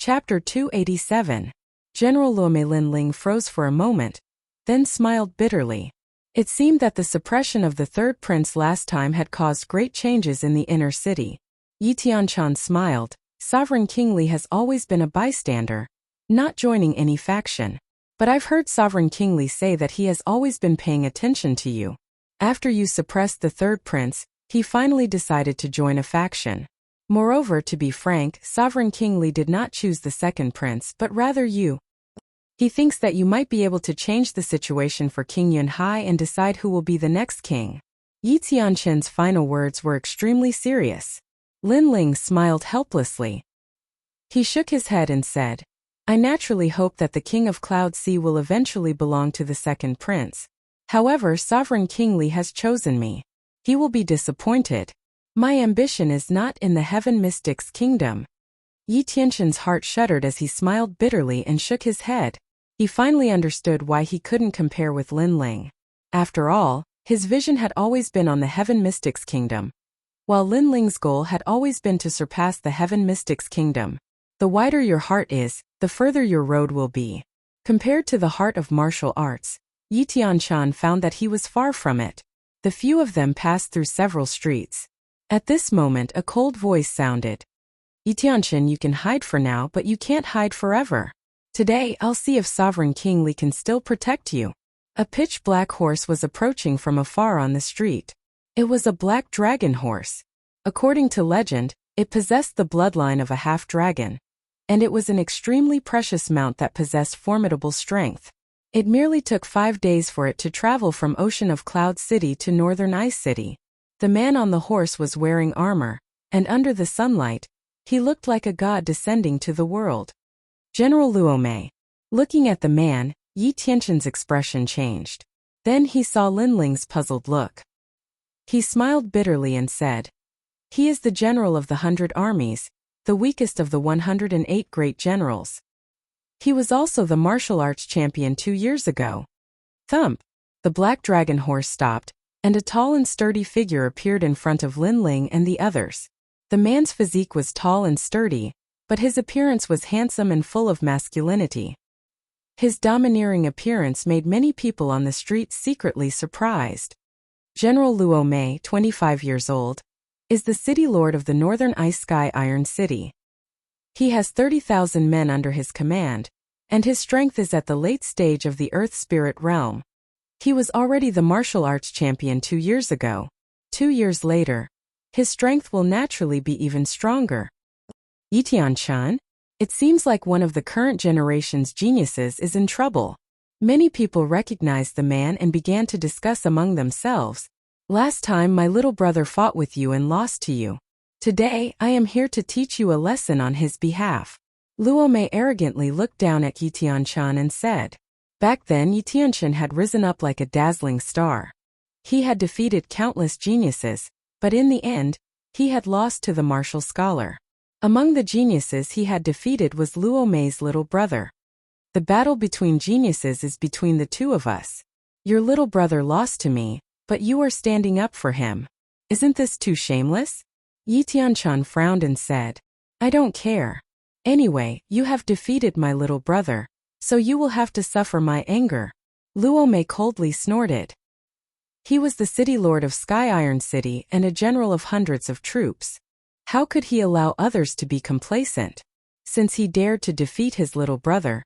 Chapter 287. General Luo Linling froze for a moment, then smiled bitterly. It seemed that the suppression of the third prince last time had caused great changes in the inner city. Yi Tianshan smiled. Sovereign King Li has always been a bystander, not joining any faction. But I've heard Sovereign King Li say that he has always been paying attention to you. After you suppressed the third prince, he finally decided to join a faction. Moreover, to be frank, Sovereign King Li did not choose the second prince but rather you. He thinks that you might be able to change the situation for King Yunhai and decide who will be the next king. Yi Tianshan's final words were extremely serious. Linling smiled helplessly. He shook his head and said, I naturally hope that the King of Cloud Sea will eventually belong to the second prince. However, Sovereign King Li has chosen me. He will be disappointed. My ambition is not in the Heaven Mystic's kingdom. Yi Tianshan's heart shuddered as he smiled bitterly and shook his head. He finally understood why he couldn't compare with Linling. After all, his vision had always been on the Heaven Mystic's kingdom, while Linling's goal had always been to surpass the Heaven Mystic's kingdom. The wider your heart is, the further your road will be. Compared to the heart of martial arts, Yi Tianshan found that he was far from it. The few of them passed through several streets. At this moment a cold voice sounded. Yi Tianshan, you can hide for now, but you can't hide forever. Today I'll see if Sovereign King Li can still protect you. A pitch-black horse was approaching from afar on the street. It was a black dragon horse. According to legend, it possessed the bloodline of a half-dragon. And it was an extremely precious mount that possessed formidable strength. It merely took 5 days for it to travel from Ocean of Cloud City to Northern Ice City. The man on the horse was wearing armor, and under the sunlight, he looked like a god descending to the world. General Luo. Looking at the man, Yi Tianshan's expression changed. Then he saw Linling's puzzled look. He smiled bitterly and said, he is the general of the 100 armies, the weakest of the 108 great generals. He was also the martial arts champion 2 years ago. Thump! The black dragon horse stopped, and a tall and sturdy figure appeared in front of Linling and the others. The man's physique was tall and sturdy, but his appearance was handsome and full of masculinity. His domineering appearance made many people on the street secretly surprised. General Luo, 25 years old, is the city lord of the Northern Ice Sky Iron City. He has 30,000 men under his command, and his strength is at the late stage of the Earth Spirit realm. He was already the martial arts champion 2 years ago. 2 years later, his strength will naturally be even stronger. Yi Tianshan? It seems like one of the current generation's geniuses is in trouble. Many people recognized the man and began to discuss among themselves. Last time my little brother fought with you and lost to you. Today I am here to teach you a lesson on his behalf. Luo arrogantly looked down at Yi Tianshan and said. Back then Yi Tianshan had risen up like a dazzling star. He had defeated countless geniuses, but in the end, he had lost to the martial scholar. Among the geniuses he had defeated was Luo little brother. The battle between geniuses is between the two of us. Your little brother lost to me, but you are standing up for him. Isn't this too shameless? Yi Tianshan frowned and said, I don't care. Anyway, you have defeated my little brother, so you will have to suffer my anger. Luo coldly snorted. He was the city lord of Sky Iron City and a general of hundreds of troops. How could he allow others to be complacent? Since he dared to defeat his little brother,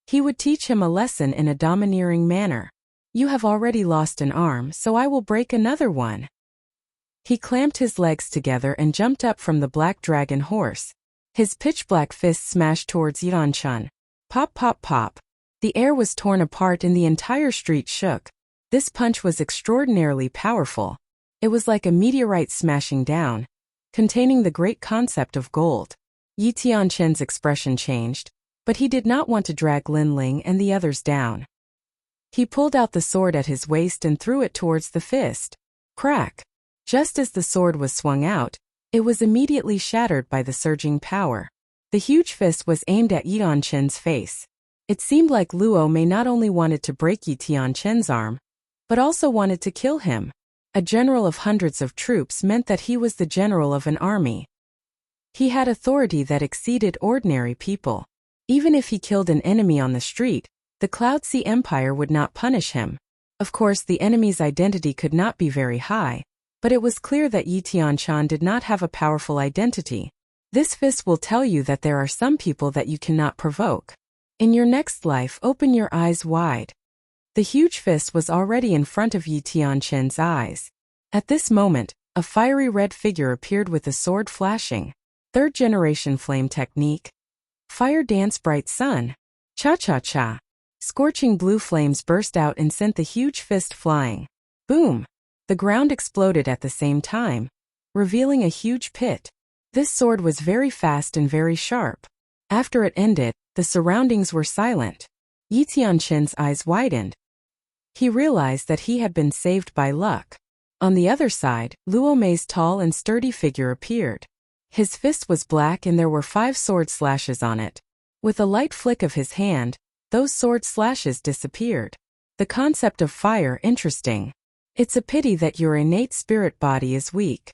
he would teach him a lesson in a domineering manner. You have already lost an arm, so I will break another one. He clamped his legs together and jumped up from the black dragon horse. His pitch-black fist smashed towards Yi Tianshan. Pop, pop, pop. The air was torn apart and the entire street shook. This punch was extraordinarily powerful. It was like a meteorite smashing down, containing the great concept of gold. Yi Tianshan's expression changed, but he did not want to drag Linling and the others down. He pulled out the sword at his waist and threw it towards the fist. Crack! Just as the sword was swung out, it was immediately shattered by the surging power. The huge fist was aimed at Yi Tianshan's face. It seemed like Luo not only wanted to break Yi Tianshan's arm, but also wanted to kill him. A general of hundreds of troops meant that he was the general of an army. He had authority that exceeded ordinary people. Even if he killed an enemy on the street, the Cloud Sea Empire would not punish him. Of course, the enemy's identity could not be very high, but it was clear that Yi Tianshan did not have a powerful identity. This fist will tell you that there are some people that you cannot provoke. In your next life, open your eyes wide. The huge fist was already in front of Yi Tianshan's eyes. At this moment, a fiery red figure appeared with a sword flashing. Third generation flame technique. Fire dance bright sun. Cha-cha-cha. Scorching blue flames burst out and sent the huge fist flying. Boom! The ground exploded at the same time, revealing a huge pit. This sword was very fast and very sharp. After it ended, the surroundings were silent. Yi Tianshan's eyes widened. He realized that he had been saved by luck. On the other side, Luo Mei's tall and sturdy figure appeared. His fist was black and there were 5 sword slashes on it. With a light flick of his hand, those sword slashes disappeared. The concept of fire interesting. It's a pity that your innate spirit body is weak.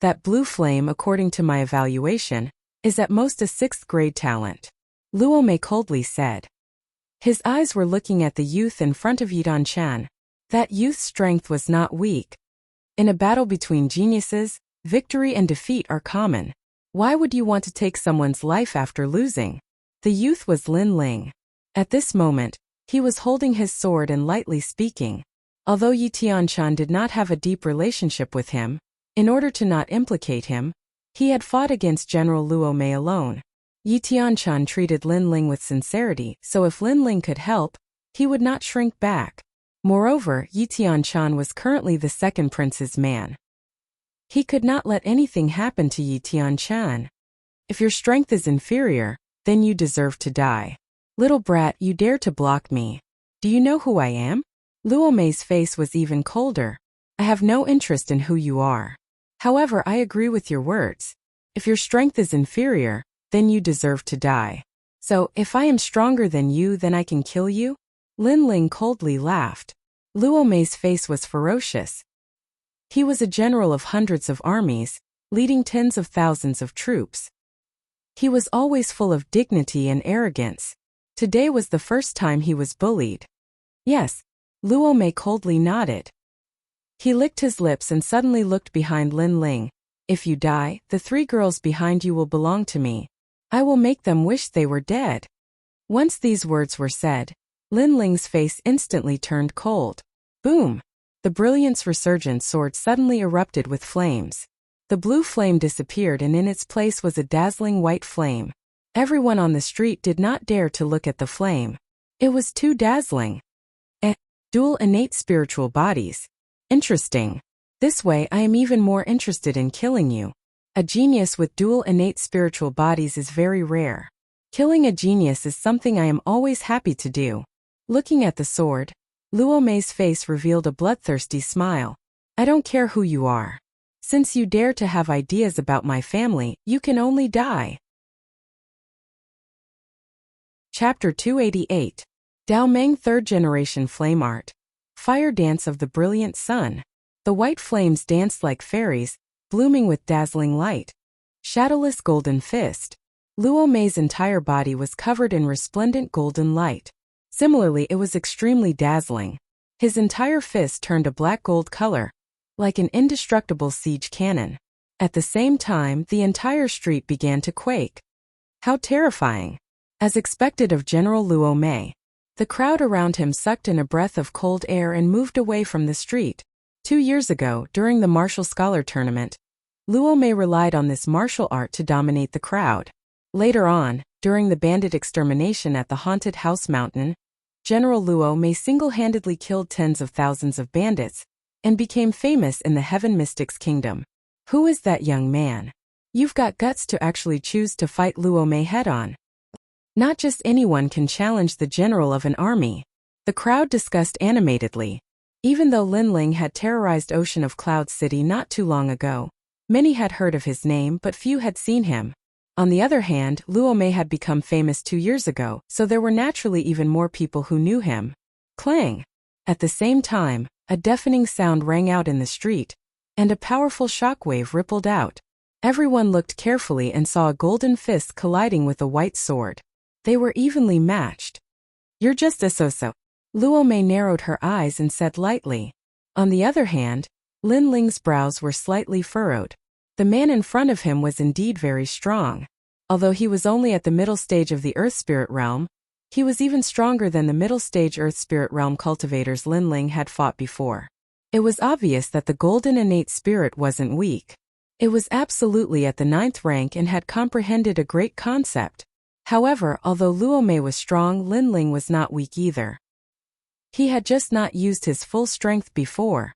That blue flame, according to my evaluation, is at most a 6th grade talent. Luo Mei coldly said. His eyes were looking at the youth in front of Yi Tianshan. That youth's strength was not weak. In a battle between geniuses, victory and defeat are common. Why would you want to take someone's life after losing? The youth was Lin Ling. At this moment, he was holding his sword and lightly speaking. Although Yi Tianshan did not have a deep relationship with him, in order to not implicate him, he had fought against General Luo Mei alone. Yi Tianshan treated Lin Ling with sincerity, so if Lin Ling could help, he would not shrink back. Moreover, Yi Tianshan was currently the second prince's man. He could not let anything happen to Yi Tianshan. If your strength is inferior, then you deserve to die. Little brat, you dare to block me. Do you know who I am? Luo Mei's face was even colder. I have no interest in who you are. However, I agree with your words. If your strength is inferior, then you deserve to die. So, if I am stronger than you, then I can kill you? Lin Ling coldly laughed. Luo Mei's face was ferocious. He was a general of hundreds of armies, leading tens of thousands of troops. He was always full of dignity and arrogance. Today was the first time he was bullied. Yes, Luo Mei coldly nodded. He licked his lips and suddenly looked behind Lin Ling. If you die, the 3 girls behind you will belong to me. I will make them wish they were dead. Once these words were said, Lin Ling's face instantly turned cold. Boom! The Brilliance Resurgent sword suddenly erupted with flames. The blue flame disappeared and in its place was a dazzling white flame. Everyone on the street did not dare to look at the flame. It was too dazzling. Dual innate spiritual bodies. Interesting. This way I am even more interested in killing you. A genius with dual innate spiritual bodies is very rare. Killing a genius is something I am always happy to do. Looking at the sword, Luo Mei's face revealed a bloodthirsty smile. I don't care who you are. Since you dare to have ideas about my family, you can only die. Chapter 288. Dao Meng 3rd Generation Flame Art. Fire Dance of the Brilliant Sun. The white flames danced like fairies, blooming with dazzling light. Shadowless Golden Fist. Luo Mei's entire body was covered in resplendent golden light. Similarly, it was extremely dazzling. His entire fist turned a black gold color, like an indestructible siege cannon. At the same time, the entire street began to quake. How terrifying! As expected of General Luo Mei, the crowd around him sucked in a breath of cold air and moved away from the street. 2 years ago, during the martial scholar tournament, Luo Mei relied on this martial art to dominate the crowd. Later on, during the bandit extermination at the Haunted House Mountain, General Luo Mei single-handedly killed tens of thousands of bandits and became famous in the Heaven Mystics Kingdom. Who is that young man? You've got guts to actually choose to fight Luo Mei head-on. Not just anyone can challenge the general of an army. The crowd discussed animatedly. Even though Lin Ling had terrorized Ocean of Cloud City not too long ago, many had heard of his name but few had seen him. On the other hand, Luo Mei had become famous 2 years ago, so there were naturally even more people who knew him. Clang! At the same time, a deafening sound rang out in the street, and a powerful shockwave rippled out. Everyone looked carefully and saw a golden fist colliding with a white sword. They were evenly matched. You're just a so-so. Luo Mei narrowed her eyes and said lightly. On the other hand, Lin Ling's brows were slightly furrowed. The man in front of him was indeed very strong. Although he was only at the middle stage of the Earth Spirit Realm, he was even stronger than the middle stage Earth Spirit Realm cultivators Lin Ling had fought before. It was obvious that the golden innate spirit wasn't weak. It was absolutely at the 9th rank and had comprehended a great concept. However, although Luo Mei was strong, Lin Ling was not weak either. He had just not used his full strength before.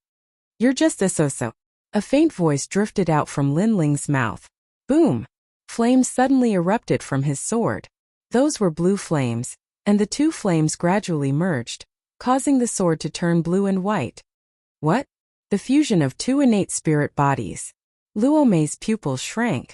You're just a so-so. A faint voice drifted out from Lin Ling's mouth. Boom! Flames suddenly erupted from his sword. Those were blue flames, and the two flames gradually merged, causing the sword to turn blue and white. What? The fusion of two innate spirit bodies. Luo Mei's pupils shrank.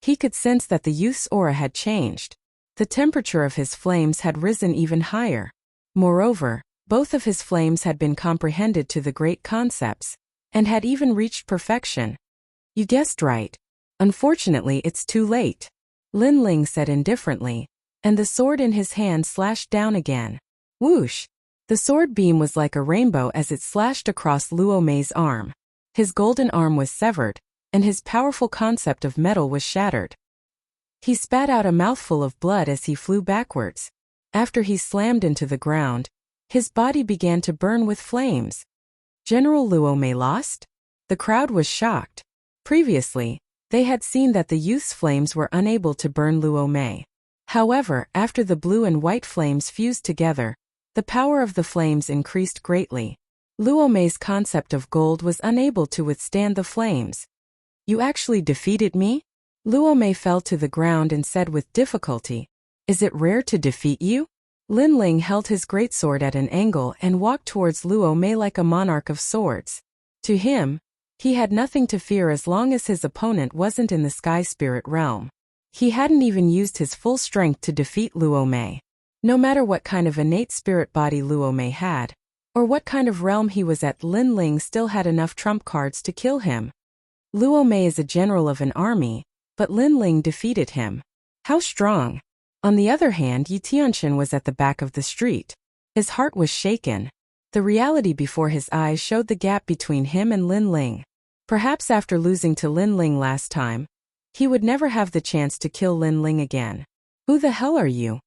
He could sense that the youth's aura had changed. The temperature of his flames had risen even higher. Moreover, both of his flames had been comprehended to the great concepts, and had even reached perfection. You guessed right. Unfortunately, it's too late, Lin Ling said indifferently, and the sword in his hand slashed down again. Whoosh! The sword beam was like a rainbow as it slashed across Luo Mei's arm. His golden arm was severed, and his powerful concept of metal was shattered. He spat out a mouthful of blood as he flew backwards. After he slammed into the ground, his body began to burn with flames. General Luo Mei lost? The crowd was shocked. Previously, they had seen that the youth's flames were unable to burn Luo Mei. However, after the blue and white flames fused together, the power of the flames increased greatly. Luo Mei's concept of gold was unable to withstand the flames. You actually defeated me? Luo Mei fell to the ground and said with difficulty, Is it rare to defeat you? Lin Ling held his greatsword at an angle and walked towards Luo Mei like a monarch of swords. To him, he had nothing to fear as long as his opponent wasn't in the Sky Spirit Realm. He hadn't even used his full strength to defeat Luo Mei. No matter what kind of innate spirit body Luo Mei had, or what kind of realm he was at, Lin Ling still had enough trump cards to kill him. Luo Mei is a general of an army, but Lin Ling defeated him. How strong! On the other hand, Yu Tianxian was at the back of the street. His heart was shaken. The reality before his eyes showed the gap between him and Lin Ling. Perhaps after losing to Lin Ling last time, he would never have the chance to kill Lin Ling again. Who the hell are you?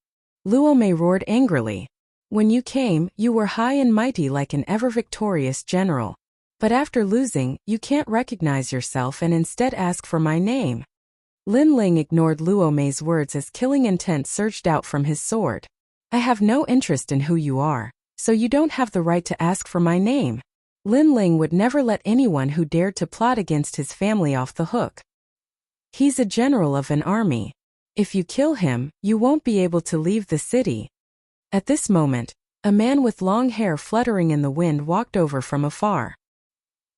Luo Mei roared angrily. When you came, you were high and mighty like an ever-victorious general. But after losing, you can't recognize yourself and instead ask for my name. Lin Ling ignored Luo Mei's words as killing intent surged out from his sword. I have no interest in who you are, so you don't have the right to ask for my name. Lin Ling would never let anyone who dared to plot against his family off the hook. He's a general of an army. If you kill him, you won't be able to leave the city. At this moment, a man with long hair fluttering in the wind walked over from afar.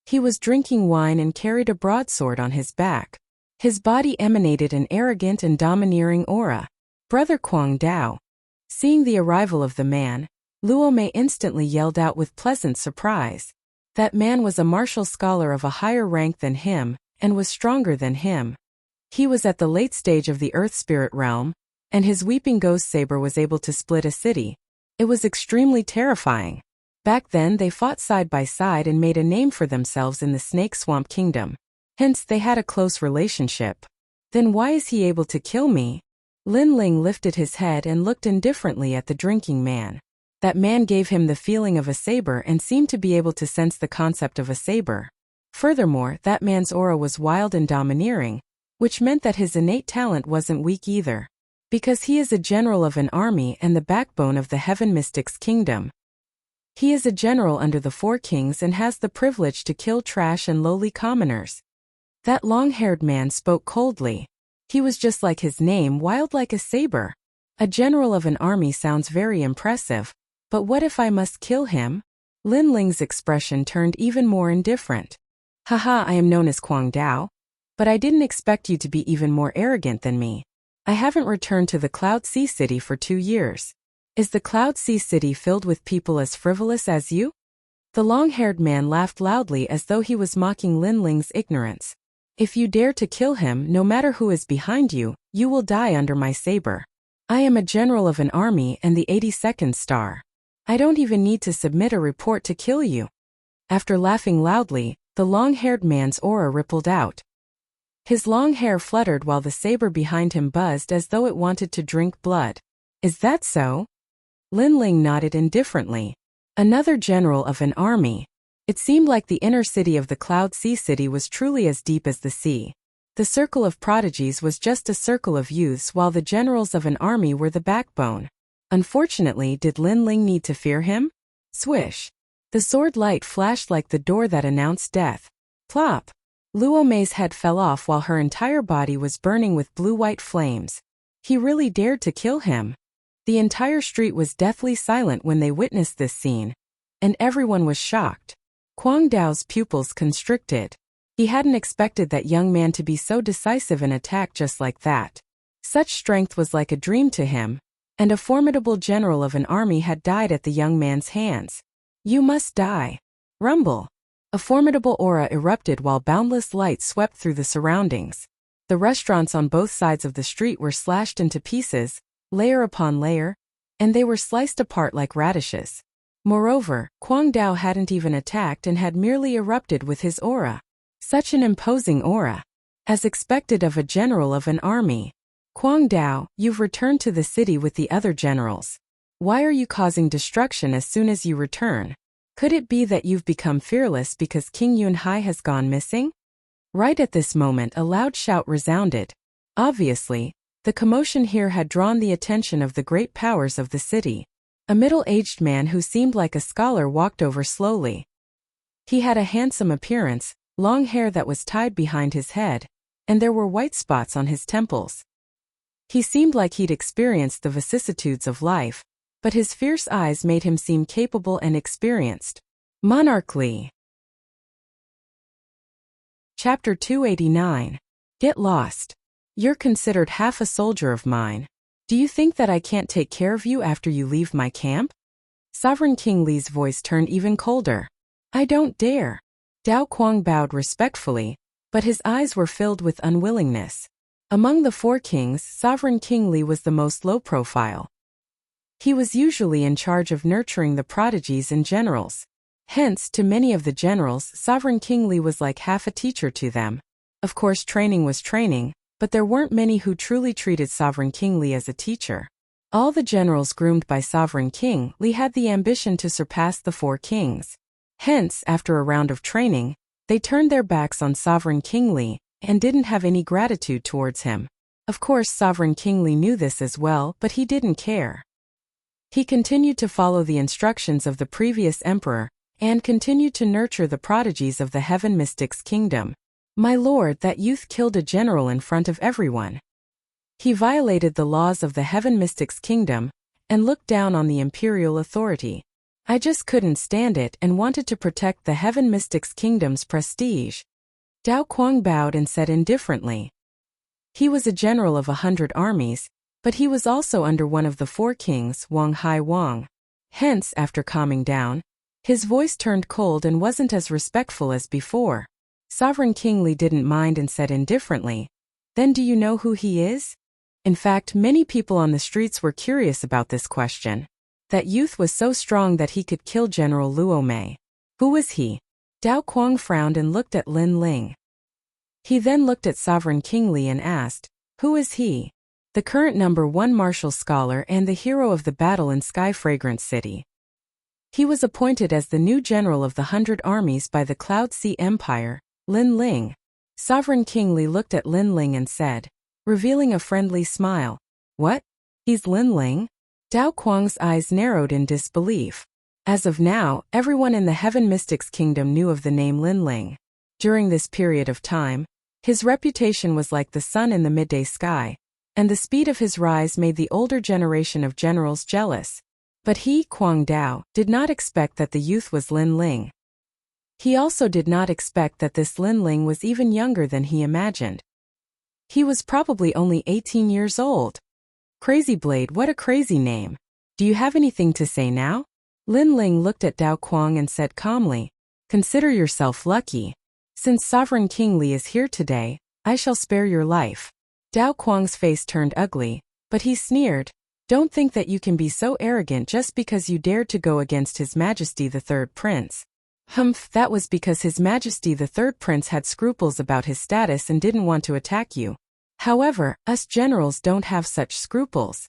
He was drinking wine and carried a broadsword on his back. His body emanated an arrogant and domineering aura. Brother Kuang Dao. Seeing the arrival of the man, Luo Mei instantly yelled out with pleasant surprise. That man was a martial scholar of a higher rank than him, and was stronger than him. He was at the late stage of the Earth Spirit Realm, and his weeping ghost saber was able to split a city. It was extremely terrifying. Back then they fought side by side and made a name for themselves in the Snake Swamp Kingdom. Hence they had a close relationship. Then why is he able to kill me? Lin Ling lifted his head and looked indifferently at the drinking man. That man gave him the feeling of a saber and seemed to be able to sense the concept of a saber. Furthermore, that man's aura was wild and domineering, which meant that his innate talent wasn't weak either. Because he is a general of an army and the backbone of the Heaven Mystics Kingdom. He is a general under the four kings and has the privilege to kill trash and lowly commoners. That long-haired man spoke coldly. He was just like his name, wild like a saber. A general of an army sounds very impressive, but what if I must kill him? Lin Ling's expression turned even more indifferent. Haha, I am known as Kuang Dao. But I didn't expect you to be even more arrogant than me. I haven't returned to the Cloud Sea City for 2 years. Is the Cloud Sea City filled with people as frivolous as you? The long-haired man laughed loudly as though he was mocking Lin Ling's ignorance. If you dare to kill him, no matter who is behind you, you will die under my saber. I am a general of an army and the 82nd star. I don't even need to submit a report to kill you." After laughing loudly, the long-haired man's aura rippled out. His long hair fluttered while the saber behind him buzzed as though it wanted to drink blood. "Is that so?" Lin Ling nodded indifferently. Another general of an army. It seemed like the inner city of the Cloud Sea City was truly as deep as the sea. The circle of prodigies was just a circle of youths while the generals of an army were the backbone. Unfortunately, did Lin Ling need to fear him? Swish. The sword light flashed like the door that announced death. Plop. Luo Mei's head fell off while her entire body was burning with blue-white flames. He really dared to kill him. The entire street was deathly silent when they witnessed this scene. And everyone was shocked. Kwang Dao's pupils constricted. He hadn't expected that young man to be so decisive in attack just like that. Such strength was like a dream to him, and a formidable general of an army had died at the young man's hands. "You must die." Rumble. A formidable aura erupted while boundless light swept through the surroundings. The restaurants on both sides of the street were slashed into pieces, layer upon layer, and they were sliced apart like radishes. Moreover, Kwang Dao hadn't even attacked and had merely erupted with his aura. Such an imposing aura. As expected of a general of an army. "Kwang Dao, you've returned to the city with the other generals. Why are you causing destruction as soon as you return? Could it be that you've become fearless because King Yunhai has gone missing?" Right at this moment a loud shout resounded. Obviously, the commotion here had drawn the attention of the great powers of the city. A middle-aged man who seemed like a scholar walked over slowly. He had a handsome appearance, long hair that was tied behind his head, and there were white spots on his temples. He seemed like he'd experienced the vicissitudes of life, but his fierce eyes made him seem capable and experienced. Monarch Li. Chapter 289. Get lost. You're considered half a soldier of mine. Do you think that I can't take care of you after you leave my camp? Sovereign King Li's voice turned even colder. I don't dare. Dao Kuang bowed respectfully, but his eyes were filled with unwillingness. Among the four kings, Sovereign King Li was the most low-profile. He was usually in charge of nurturing the prodigies and generals. Hence, to many of the generals, Sovereign King Li was like half a teacher to them. Of course, training was training, but there weren't many who truly treated Sovereign King Li as a teacher. All the generals groomed by Sovereign King Li had the ambition to surpass the four kings. Hence, after a round of training, they turned their backs on Sovereign King Li and didn't have any gratitude towards him. Of course, Sovereign King Li knew this as well, but he didn't care. He continued to follow the instructions of the previous emperor and continued to nurture the prodigies of the Heaven Mystics Kingdom. My lord, that youth killed a general in front of everyone. He violated the laws of the Heaven Mystics Kingdom and looked down on the imperial authority. I just couldn't stand it and wanted to protect the Heaven Mystics Kingdom's prestige. Dao Kuang bowed and said indifferently. He was a general of 100 armies, but he was also under one of the four kings, Wang Hai Wang. Hence, after calming down, his voice turned cold and wasn't as respectful as before. Sovereign King Li didn't mind and said indifferently, "Then do you know who he is?" In fact, many people on the streets were curious about this question. That youth was so strong that he could kill General Luo Mei. Who was he? Dao Kuang frowned and looked at Lin Ling. He then looked at Sovereign King Li and asked, "Who is he?" The current #1 martial scholar and the hero of the battle in Sky Fragrant City. He was appointed as the new general of the 100 armies by the Cloud Sea Empire, Lin Ling. Sovereign King Li looked at Lin Ling and said, revealing a friendly smile, "What? He's Lin Ling?" Dao Kuang's eyes narrowed in disbelief. As of now, everyone in the Heaven Mystics Kingdom knew of the name Lin Ling. During this period of time, his reputation was like the sun in the midday sky, and the speed of his rise made the older generation of generals jealous. But he, Kwang Dao, did not expect that the youth was Lin Ling. He also did not expect that this Lin Ling was even younger than he imagined. He was probably only 18 years old. Crazy Blade, what a crazy name. Do you have anything to say now? Lin Ling looked at Dao Kuang and said calmly, "Consider yourself lucky. Since Sovereign King Li is here today, I shall spare your life." Dao Kuang's face turned ugly, but he sneered, Don't think that you can be so arrogant just because you dared to go against His Majesty the Third Prince. Humph, that was because His Majesty the Third Prince had scruples about his status and didn't want to attack you. However, us generals don't have such scruples.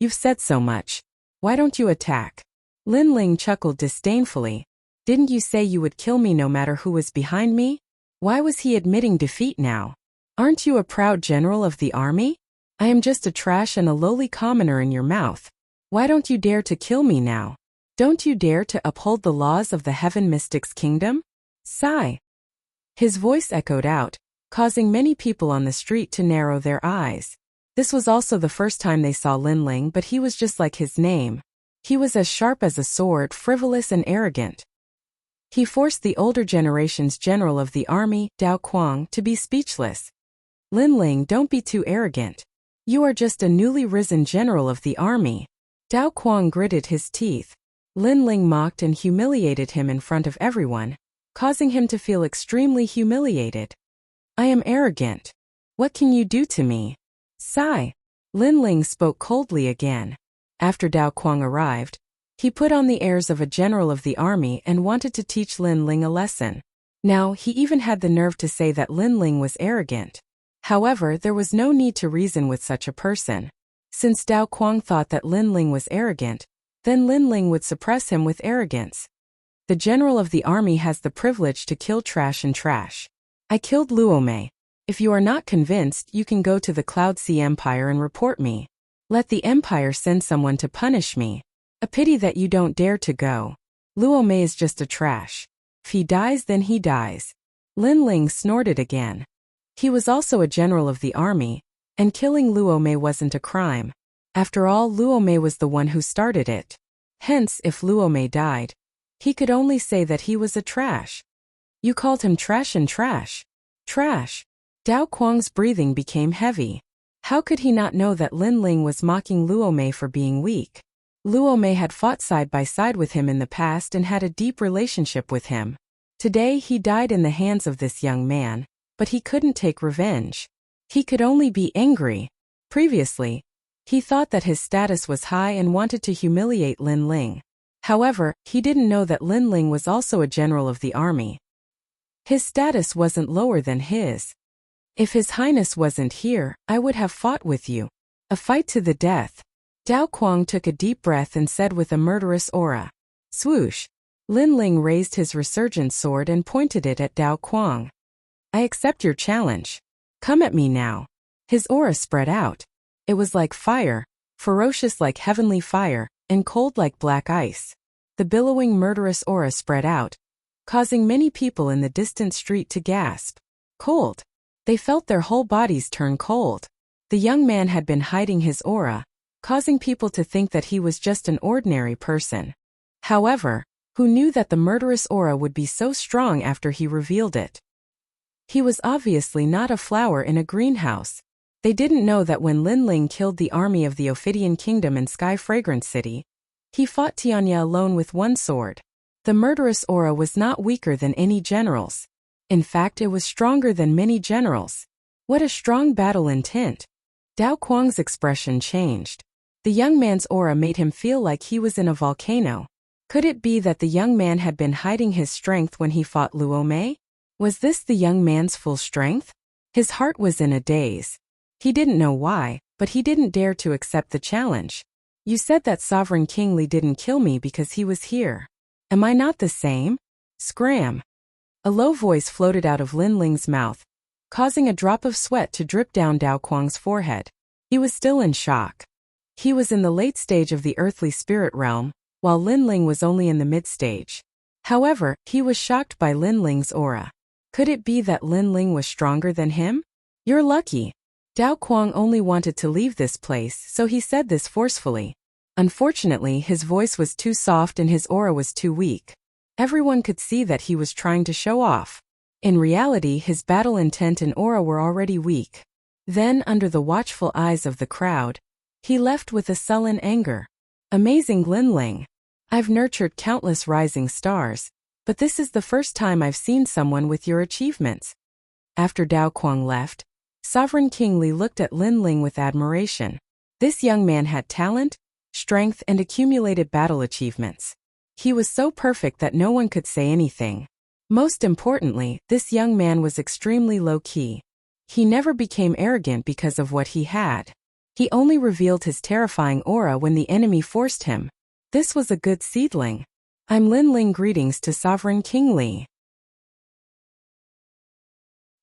You've said so much. Why don't you attack? Lin Ling chuckled disdainfully. Didn't you say you would kill me no matter who was behind me? Why was he admitting defeat now? Aren't you a proud general of the army? I am just a trash and a lowly commoner in your mouth. Why don't you dare to kill me now? Don't you dare to uphold the laws of the Heaven Mystic's kingdom? Sigh. His voice echoed out, causing many people on the street to narrow their eyes. This was also the first time they saw Lin Ling, but he was just like his name. He was as sharp as a sword, frivolous and arrogant. He forced the older generation's general of the army, Dao Quang, to be speechless. Lin Ling, don't be too arrogant. You are just a newly risen general of the army. Dao Quang gritted his teeth. Lin Ling mocked and humiliated him in front of everyone, causing him to feel extremely humiliated. I am arrogant. What can you do to me? Sigh. Lin Ling spoke coldly again. After Dao Quang arrived, he put on the airs of a general of the army and wanted to teach Lin Ling a lesson. Now, he even had the nerve to say that Lin Ling was arrogant. However, there was no need to reason with such a person. Since Dao Quang thought that Lin Ling was arrogant, then Lin Ling would suppress him with arrogance. The general of the army has the privilege to kill trash and trash. I killed Luo Mei. If you are not convinced, you can go to the Cloud Sea Empire and report me. Let the Empire send someone to punish me. A pity that you don't dare to go. Luo Mei is just a trash. If he dies, then he dies. Lin Ling snorted again. He was also a general of the army, and killing Luo Mei wasn't a crime. After all, Luo Mei was the one who started it. Hence, if Luo Mei died, he could only say that he was a trash. You called him trash and trash. Trash. Dao Quang's breathing became heavy. How could he not know that Lin Ling was mocking Luo Mei for being weak? Luo Mei had fought side by side with him in the past and had a deep relationship with him. Today he died in the hands of this young man, but he couldn't take revenge. He could only be angry. Previously, he thought that his status was high and wanted to humiliate Lin Ling. However, he didn't know that Lin Ling was also a general of the army. His status wasn't lower than his. If His Highness wasn't here, I would have fought with you. A fight to the death. Dao Quang took a deep breath and said with a murderous aura. Swoosh. Lin Ling raised his resurgent sword and pointed it at Dao Quang. I accept your challenge. Come at me now. His aura spread out. It was like fire, ferocious like heavenly fire, and cold like black ice. The billowing murderous aura spread out, causing many people in the distant street to gasp. Cold. They felt their whole bodies turn cold. The young man had been hiding his aura, causing people to think that he was just an ordinary person. However, who knew that the murderous aura would be so strong after he revealed it? He was obviously not a flower in a greenhouse. They didn't know that when Lin Ling killed the army of the Ophidian Kingdom in Sky Fragrant City, he fought Tianya alone with one sword. The murderous aura was not weaker than any generals. In fact, it was stronger than many generals. What a strong battle intent. Dao Quang's expression changed. The young man's aura made him feel like he was in a volcano. Could it be that the young man had been hiding his strength when he fought Luo Mei? Was this the young man's full strength? His heart was in a daze. He didn't know why, but he didn't dare to accept the challenge. You said that Sovereign King Li didn't kill me because he was here. Am I not the same? Scram. A low voice floated out of Lin Ling's mouth, causing a drop of sweat to drip down Dao Quang's forehead. He was still in shock. He was in the late stage of the earthly spirit realm, while Lin Ling was only in the mid-stage. However, he was shocked by Lin Ling's aura. Could it be that Lin Ling was stronger than him? You're lucky. Dao Quang only wanted to leave this place, so he said this forcefully. Unfortunately, his voice was too soft and his aura was too weak. Everyone could see that he was trying to show off. In reality, his battle intent and aura were already weak. Then, under the watchful eyes of the crowd, he left with a sullen anger. Amazing Lin Ling. I've nurtured countless rising stars, but this is the first time I've seen someone with your achievements. After Dao Quang left, Sovereign King Li looked at Lin Ling with admiration. This young man had talent, strength, and accumulated battle achievements. He was so perfect that no one could say anything. Most importantly, this young man was extremely low-key. He never became arrogant because of what he had. He only revealed his terrifying aura when the enemy forced him. This was a good seedling. I'm Lin Ling. Greetings to Sovereign King Li.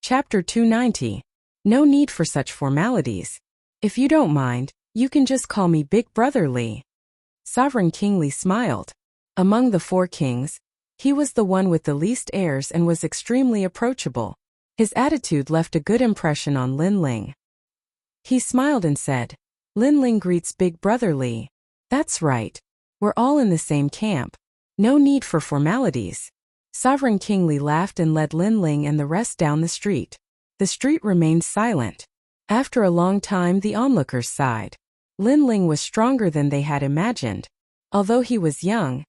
Chapter 290. No need for such formalities. If you don't mind, you can just call me Big Brother Li. Sovereign King Li smiled. Among the 4 kings, he was the one with the least airs and was extremely approachable. His attitude left a good impression on Lin Ling. He smiled and said, Lin Ling greets Big Brother Li. That's right. We're all in the same camp. No need for formalities. Sovereign King Li laughed and led Lin Ling and the rest down the street. The street remained silent. After a long time, the onlookers sighed. Lin Ling was stronger than they had imagined. Although he was young,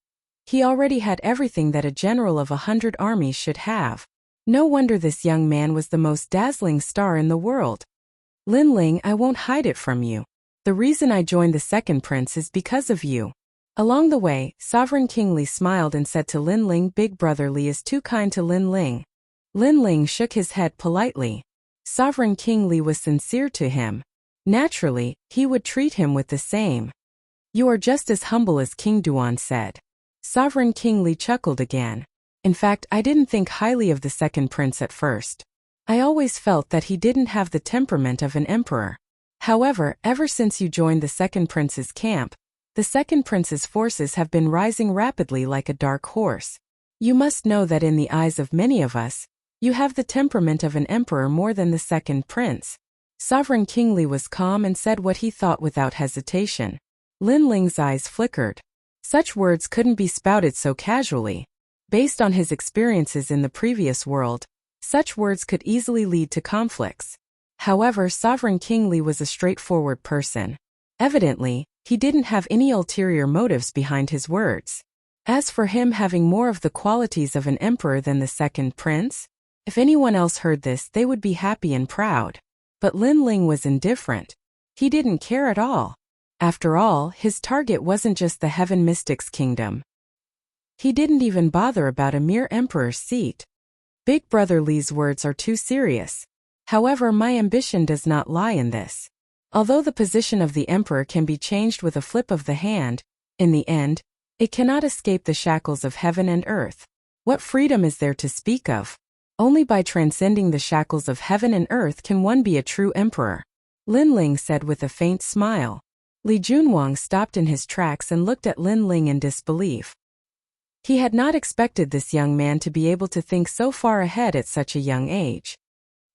he already had everything that a general of 100 armies should have. No wonder this young man was the most dazzling star in the world. Lin Ling, I won't hide it from you. The reason I joined the second prince is because of you. Along the way, Sovereign King Li smiled and said to Lin Ling, Big Brother Li is too kind to Lin Ling. Lin Ling shook his head politely. Sovereign King Li was sincere to him. Naturally, he would treat him with the same. You are just as humble as King Duan said. Sovereign King Li chuckled again. In fact, I didn't think highly of the second prince at first. I always felt that he didn't have the temperament of an emperor. However, ever since you joined the second prince's camp, the second prince's forces have been rising rapidly like a dark horse. You must know that in the eyes of many of us, you have the temperament of an emperor more than the second prince. Sovereign King Li was calm and said what he thought without hesitation. Lin Ling's eyes flickered. Such words couldn't be spouted so casually. Based on his experiences in the previous world, such words could easily lead to conflicts. However, Sovereign King Li was a straightforward person. Evidently, he didn't have any ulterior motives behind his words. As for him having more of the qualities of an emperor than the second prince, if anyone else heard this, they would be happy and proud. But Lin Ling was indifferent. He didn't care at all. After all, his target wasn't just the Heaven Mystics Kingdom. He didn't even bother about a mere emperor's seat. Big Brother Li's words are too serious. However, my ambition does not lie in this. Although the position of the emperor can be changed with a flip of the hand, in the end, it cannot escape the shackles of heaven and earth. What freedom is there to speak of? Only by transcending the shackles of heaven and earth can one be a true emperor. Lin Ling said with a faint smile. Li Junwang stopped in his tracks and looked at Lin Ling in disbelief. He had not expected this young man to be able to think so far ahead at such a young age.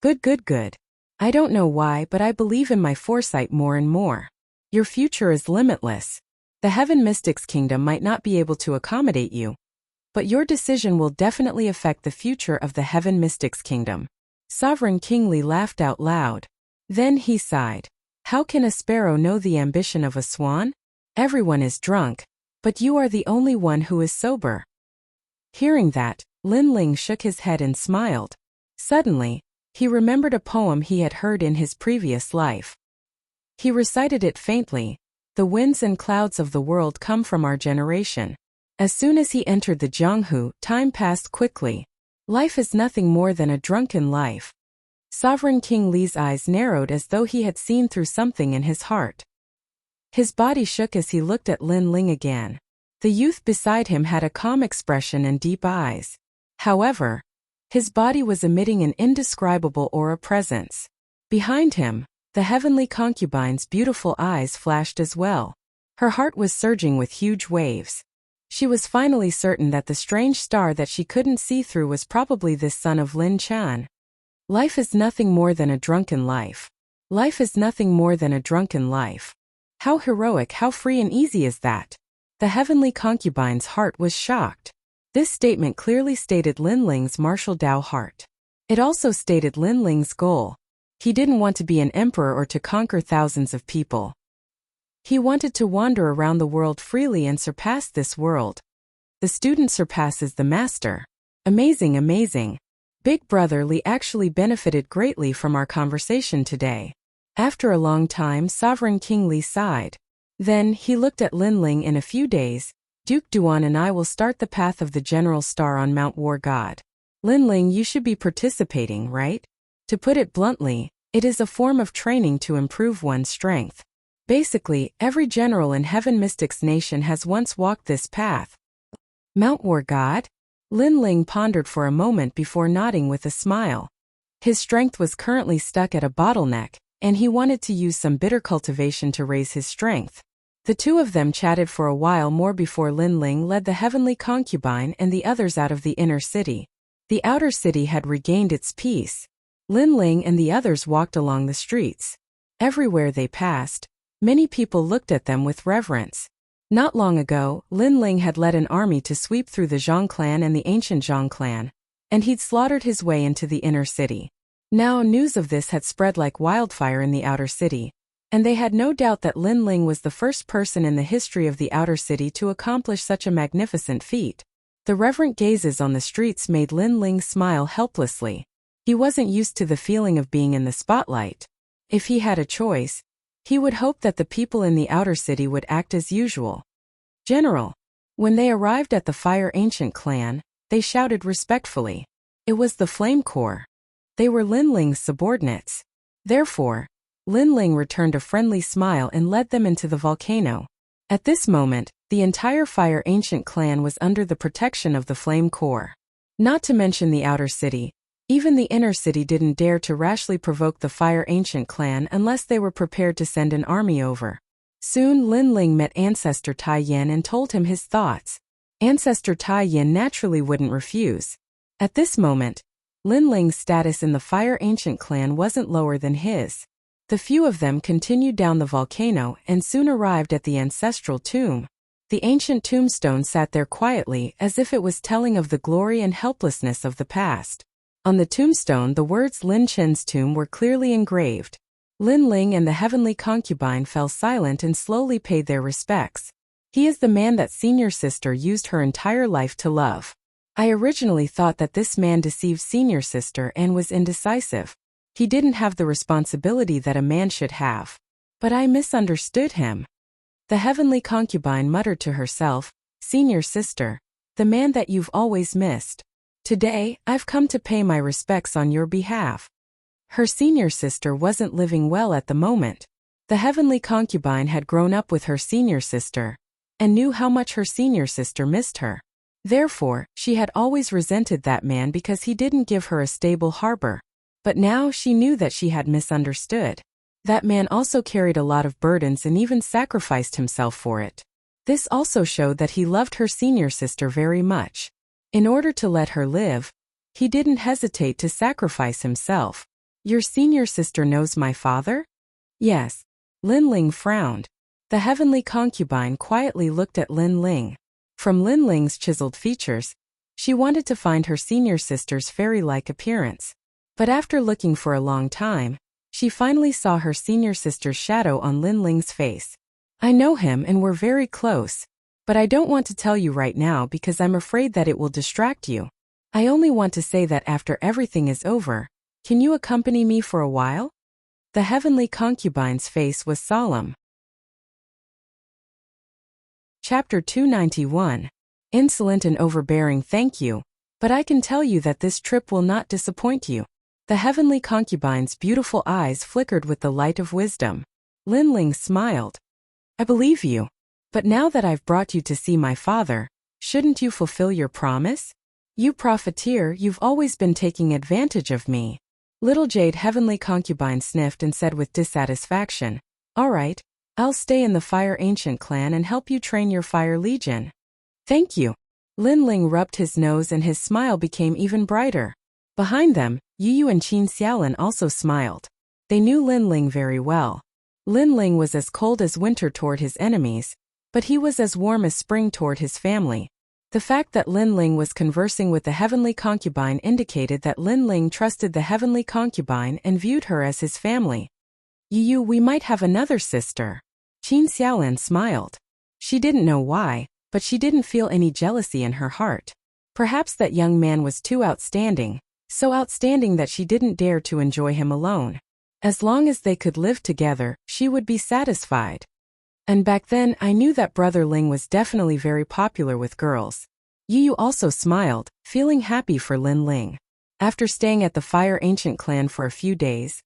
Good. I don't know why, but I believe in my foresight more and more. Your future is limitless. The Heaven Mystics Kingdom might not be able to accommodate you, but your decision will definitely affect the future of the Heaven Mystics Kingdom. Sovereign King Li laughed out loud. Then he sighed. How can a sparrow know the ambition of a swan? Everyone is drunk, but you are the only one who is sober. Hearing that, Lin Ling shook his head and smiled. Suddenly, he remembered a poem he had heard in his previous life. He recited it faintly. The winds and clouds of the world come from our generation. As soon as he entered the Jianghu, time passed quickly. Life is nothing more than a drunken life. Sovereign King Li's eyes narrowed as though he had seen through something in his heart. His body shook as he looked at Lin Ling again. The youth beside him had a calm expression and deep eyes. However, his body was emitting an indescribable aura presence. Behind him, the heavenly concubine's beautiful eyes flashed as well. Her heart was surging with huge waves. She was finally certain that the strange star that she couldn't see through was probably this son of Lin Chan. Life is nothing more than a drunken life. Life is nothing more than a drunken life. How heroic, how free and easy is that? The heavenly concubine's heart was shocked. This statement clearly stated Lin Ling's martial Dao heart. It also stated Lin Ling's goal. He didn't want to be an emperor or to conquer thousands of people. He wanted to wander around the world freely and surpass this world. The student surpasses the master. Amazing. Big Brother Li actually benefited greatly from our conversation today. After a long time, Sovereign King Li sighed. Then, he looked at Linling. In a few days, Duke Duan and I will start the path of the General Star on Mount War God. Linling, you should be participating, right? To put it bluntly, it is a form of training to improve one's strength. Basically, every general in Heaven Mystics Nation has once walked this path. Mount War God? Linling pondered for a moment before nodding with a smile. His strength was currently stuck at a bottleneck, and he wanted to use some bitter cultivation to raise his strength. The two of them chatted for a while more before Linling led the heavenly concubine and the others out of the inner city. The outer city had regained its peace. Linling and the others walked along the streets. Everywhere they passed, many people looked at them with reverence. Not long ago, Linling had led an army to sweep through the Zhang clan and the ancient Zhang clan, and he'd slaughtered his way into the inner city. Now news of this had spread like wildfire in the outer city, and they had no doubt that Linling was the first person in the history of the outer city to accomplish such a magnificent feat. The reverent gazes on the streets made Linling smile helplessly. He wasn't used to the feeling of being in the spotlight. If he had a choice, he would hope that the people in the outer city would act as usual. General. When they arrived at the Fire Ancient clan, they shouted respectfully. It was the Flame Corps. They were Linling's subordinates. Therefore, Linling returned a friendly smile and led them into the volcano. At this moment, the entire Fire Ancient clan was under the protection of the Flame Corps. Not to mention the outer city, even the inner city didn't dare to rashly provoke the Fire Ancient clan unless they were prepared to send an army over. Soon Linling met Ancestor Tai Yin and told him his thoughts. Ancestor Tai Yin naturally wouldn't refuse. At this moment, Linling's status in the Fire Ancient clan wasn't lower than his. The few of them continued down the volcano and soon arrived at the ancestral tomb. The ancient tombstone sat there quietly as if it was telling of the glory and helplessness of the past. On the tombstone, the words Lin Chen's tomb were clearly engraved. Linling and the heavenly concubine fell silent and slowly paid their respects. He is the man that senior sister used her entire life to love. I originally thought that this man deceived senior sister and was indecisive. He didn't have the responsibility that a man should have. But I misunderstood him. The heavenly concubine muttered to herself, Senior sister, the man that you've always missed. Today, I've come to pay my respects on your behalf. Her senior sister wasn't living well at the moment. The heavenly concubine had grown up with her senior sister, and knew how much her senior sister missed her. Therefore, she had always resented that man because he didn't give her a stable harbor. But now she knew that she had misunderstood. That man also carried a lot of burdens and even sacrificed himself for it. This also showed that he loved her senior sister very much. In order to let her live, he didn't hesitate to sacrifice himself. Your senior sister knows my father? Yes. Linling frowned. The heavenly concubine quietly looked at Linling. From Linling's chiseled features, she wanted to find her senior sister's fairy-like appearance. But after looking for a long time, she finally saw her senior sister's shadow on Linling's face. I know him and we're very close. But I don't want to tell you right now because I'm afraid that it will distract you. I only want to say that after everything is over, can you accompany me for a while? The heavenly concubine's face was solemn. Chapter 291. Insolent and overbearing. Thank you, but I can tell you that this trip will not disappoint you. The heavenly concubine's beautiful eyes flickered with the light of wisdom. Linling smiled. I believe you. But now that I've brought you to see my father, shouldn't you fulfill your promise? You profiteer, you've always been taking advantage of me. Little Jade heavenly concubine sniffed and said with dissatisfaction, All right, I'll stay in the Fire Ancient clan and help you train your Fire Legion. Thank you. Linling rubbed his nose and his smile became even brighter. Behind them, Yu and Qin Xiaolin also smiled. They knew Linling very well. Linling was as cold as winter toward his enemies, but he was as warm as spring toward his family. The fact that Linling was conversing with the heavenly concubine indicated that Linling trusted the heavenly concubine and viewed her as his family. Yu, we might have another sister. Qin Xiaolin smiled. She didn't know why, but she didn't feel any jealousy in her heart. Perhaps that young man was too outstanding, so outstanding that she didn't dare to enjoy him alone. As long as they could live together, she would be satisfied. And back then, I knew that Brother Ling was definitely very popular with girls. Yu also smiled, feeling happy for Lin Ling. After staying at the Fire Ancient clan for a few days,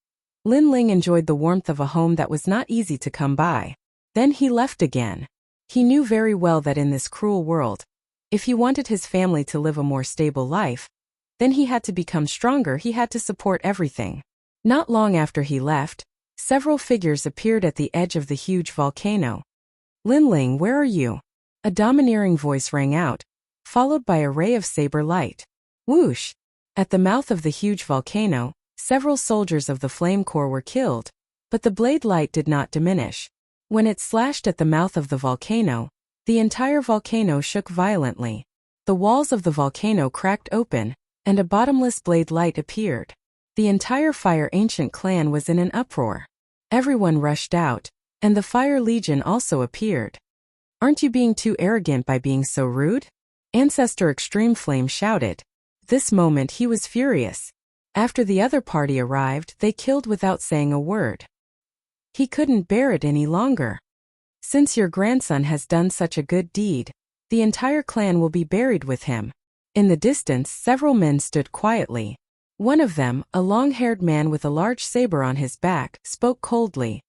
Lin Ling enjoyed the warmth of a home that was not easy to come by. Then he left again. He knew very well that in this cruel world, if he wanted his family to live a more stable life, then he had to become stronger, he had to support everything. Not long after he left, several figures appeared at the edge of the huge volcano. Lin Ling, where are you? A domineering voice rang out, followed by a ray of saber light. Whoosh! At the mouth of the huge volcano, several soldiers of the Flame Corps were killed, but the blade light did not diminish. When it slashed at the mouth of the volcano, the entire volcano shook violently. The walls of the volcano cracked open, and a bottomless blade light appeared. The entire Fire Ancient clan was in an uproar. Everyone rushed out, and the Fire Legion also appeared. Aren't you being too arrogant by being so rude? Ancestor Extreme Flame shouted. This moment he was furious. After the other party arrived, they killed without saying a word. He couldn't bear it any longer. Since your grandson has done such a good deed, the entire clan will be buried with him. In the distance, several men stood quietly. One of them, a long-haired man with a large saber on his back, spoke coldly.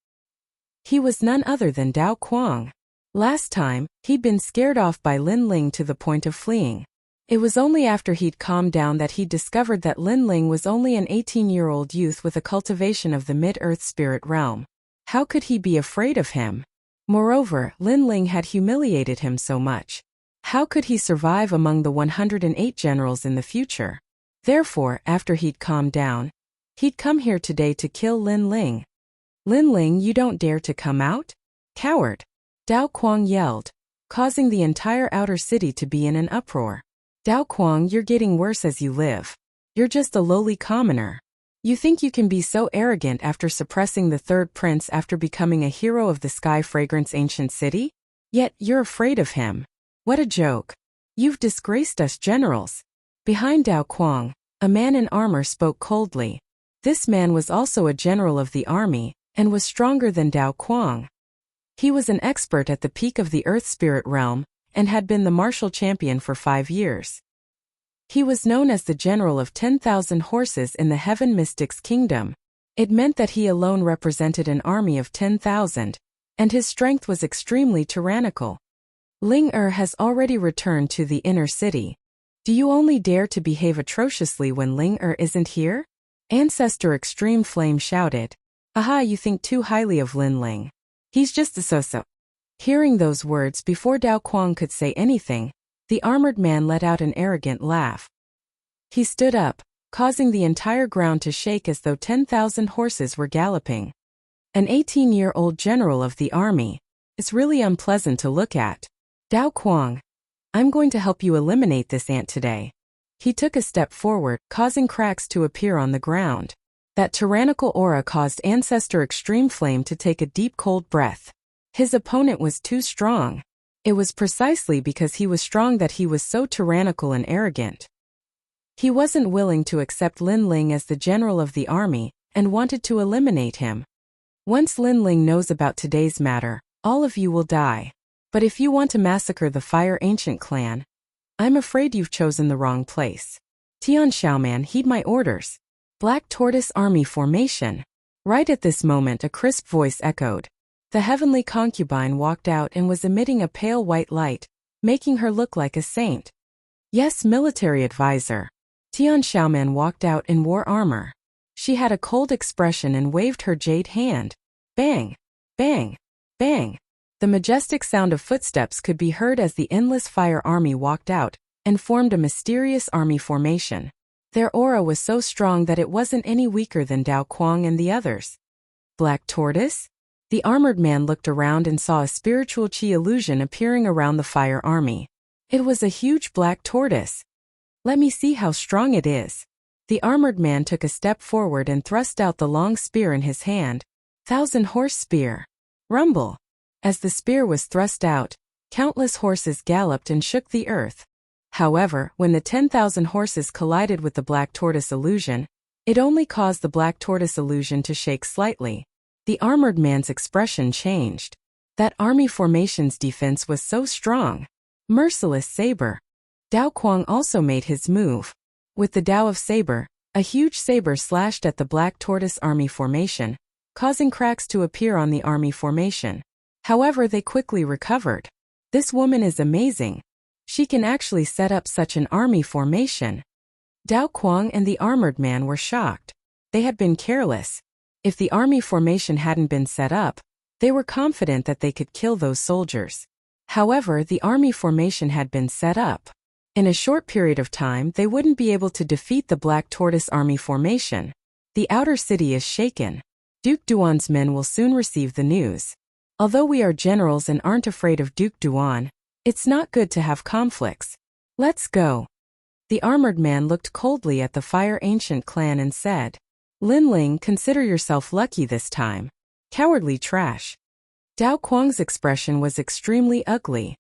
He was none other than Dao Kuang. Last time, he'd been scared off by Lin Ling to the point of fleeing. It was only after he'd calmed down that he'd discovered that Lin Ling was only an 18-year-old youth with a cultivation of the mid-earth spirit realm. How could he be afraid of him? Moreover, Lin Ling had humiliated him so much. How could he survive among the 108 generals in the future? Therefore, after he'd calmed down, he'd come here today to kill Lin Ling. Lin Ling, you don't dare to come out? Coward! Dao Kuang yelled, causing the entire outer city to be in an uproar. Dao Kuang, you're getting worse as you live. You're just a lowly commoner. You think you can be so arrogant after suppressing the third prince after becoming a hero of the Sky Fragrance Ancient City? Yet, you're afraid of him. What a joke. You've disgraced us generals. Behind Dao Kuang, a man in armor spoke coldly. This man was also a general of the army, and was stronger than Dao Kuang. He was an expert at the peak of the Earth Spirit realm, and had been the martial champion for 5 years. He was known as the general of 10,000 horses in the Heaven Mystics Kingdom. It meant that he alone represented an army of 10,000, and his strength was extremely tyrannical. Ling has already returned to the inner city. Do you only dare to behave atrociously when Ling isn't here? Ancestor Extreme Flame shouted. Aha, you think too highly of Lin Ling. He's just a so-so. Hearing those words before Dao Kuang could say anything, the armored man let out an arrogant laugh. He stood up, causing the entire ground to shake as though 10,000 horses were galloping. An 18-year-old general of the army. It's really unpleasant to look at. Dao Kuang, I'm going to help you eliminate this ant today. He took a step forward, causing cracks to appear on the ground. That tyrannical aura caused Ancestor Extreme Flame to take a deep cold breath. His opponent was too strong. It was precisely because he was strong that he was so tyrannical and arrogant. He wasn't willing to accept Lin Ling as the general of the army, and wanted to eliminate him. Once Lin Ling knows about today's matter, all of you will die. But if you want to massacre the Fire Ancient clan, I'm afraid you've chosen the wrong place. Tian Xiaoman, heed my orders. Black Tortoise Army Formation. Right at this moment a crisp voice echoed. The heavenly concubine walked out and was emitting a pale white light, making her look like a saint. Yes, military advisor. Tian Xiaoman walked out in war armor. She had a cold expression and waved her jade hand. Bang! Bang! Bang! The majestic sound of footsteps could be heard as the endless fire army walked out, and formed a mysterious army formation. Their aura was so strong that it wasn't any weaker than Dao Kuang and the others. Black Tortoise? The armored man looked around and saw a spiritual chi illusion appearing around the fire army. It was a huge black tortoise. Let me see how strong it is. The armored man took a step forward and thrust out the long spear in his hand. 1,000-horse spear. Rumble. As the spear was thrust out, countless horses galloped and shook the earth. However, when the 10,000 horses collided with the black tortoise illusion, It only caused the black tortoise illusion to shake slightly. The armored man's expression changed. That army formation's defense was so strong. Merciless saber. Dao Kuang also made his move. With the Dao of Saber, a huge saber slashed at the black tortoise army formation, causing cracks to appear on the army formation. However, they quickly recovered. This woman is amazing. She can actually set up such an army formation. Dao Kuang and the armored man were shocked. They had been careless. If the army formation hadn't been set up, they were confident that they could kill those soldiers. However, the army formation had been set up. In a short period of time, they wouldn't be able to defeat the Black Tortoise army formation. The outer city is shaken. Duke Duan's men will soon receive the news. Although we are generals and aren't afraid of Duke Duan, it's not good to have conflicts. Let's go. The armored man looked coldly at the Fire Ancient clan and said, Lin Ling, consider yourself lucky this time. Cowardly trash. Dao Kuang's expression was extremely ugly.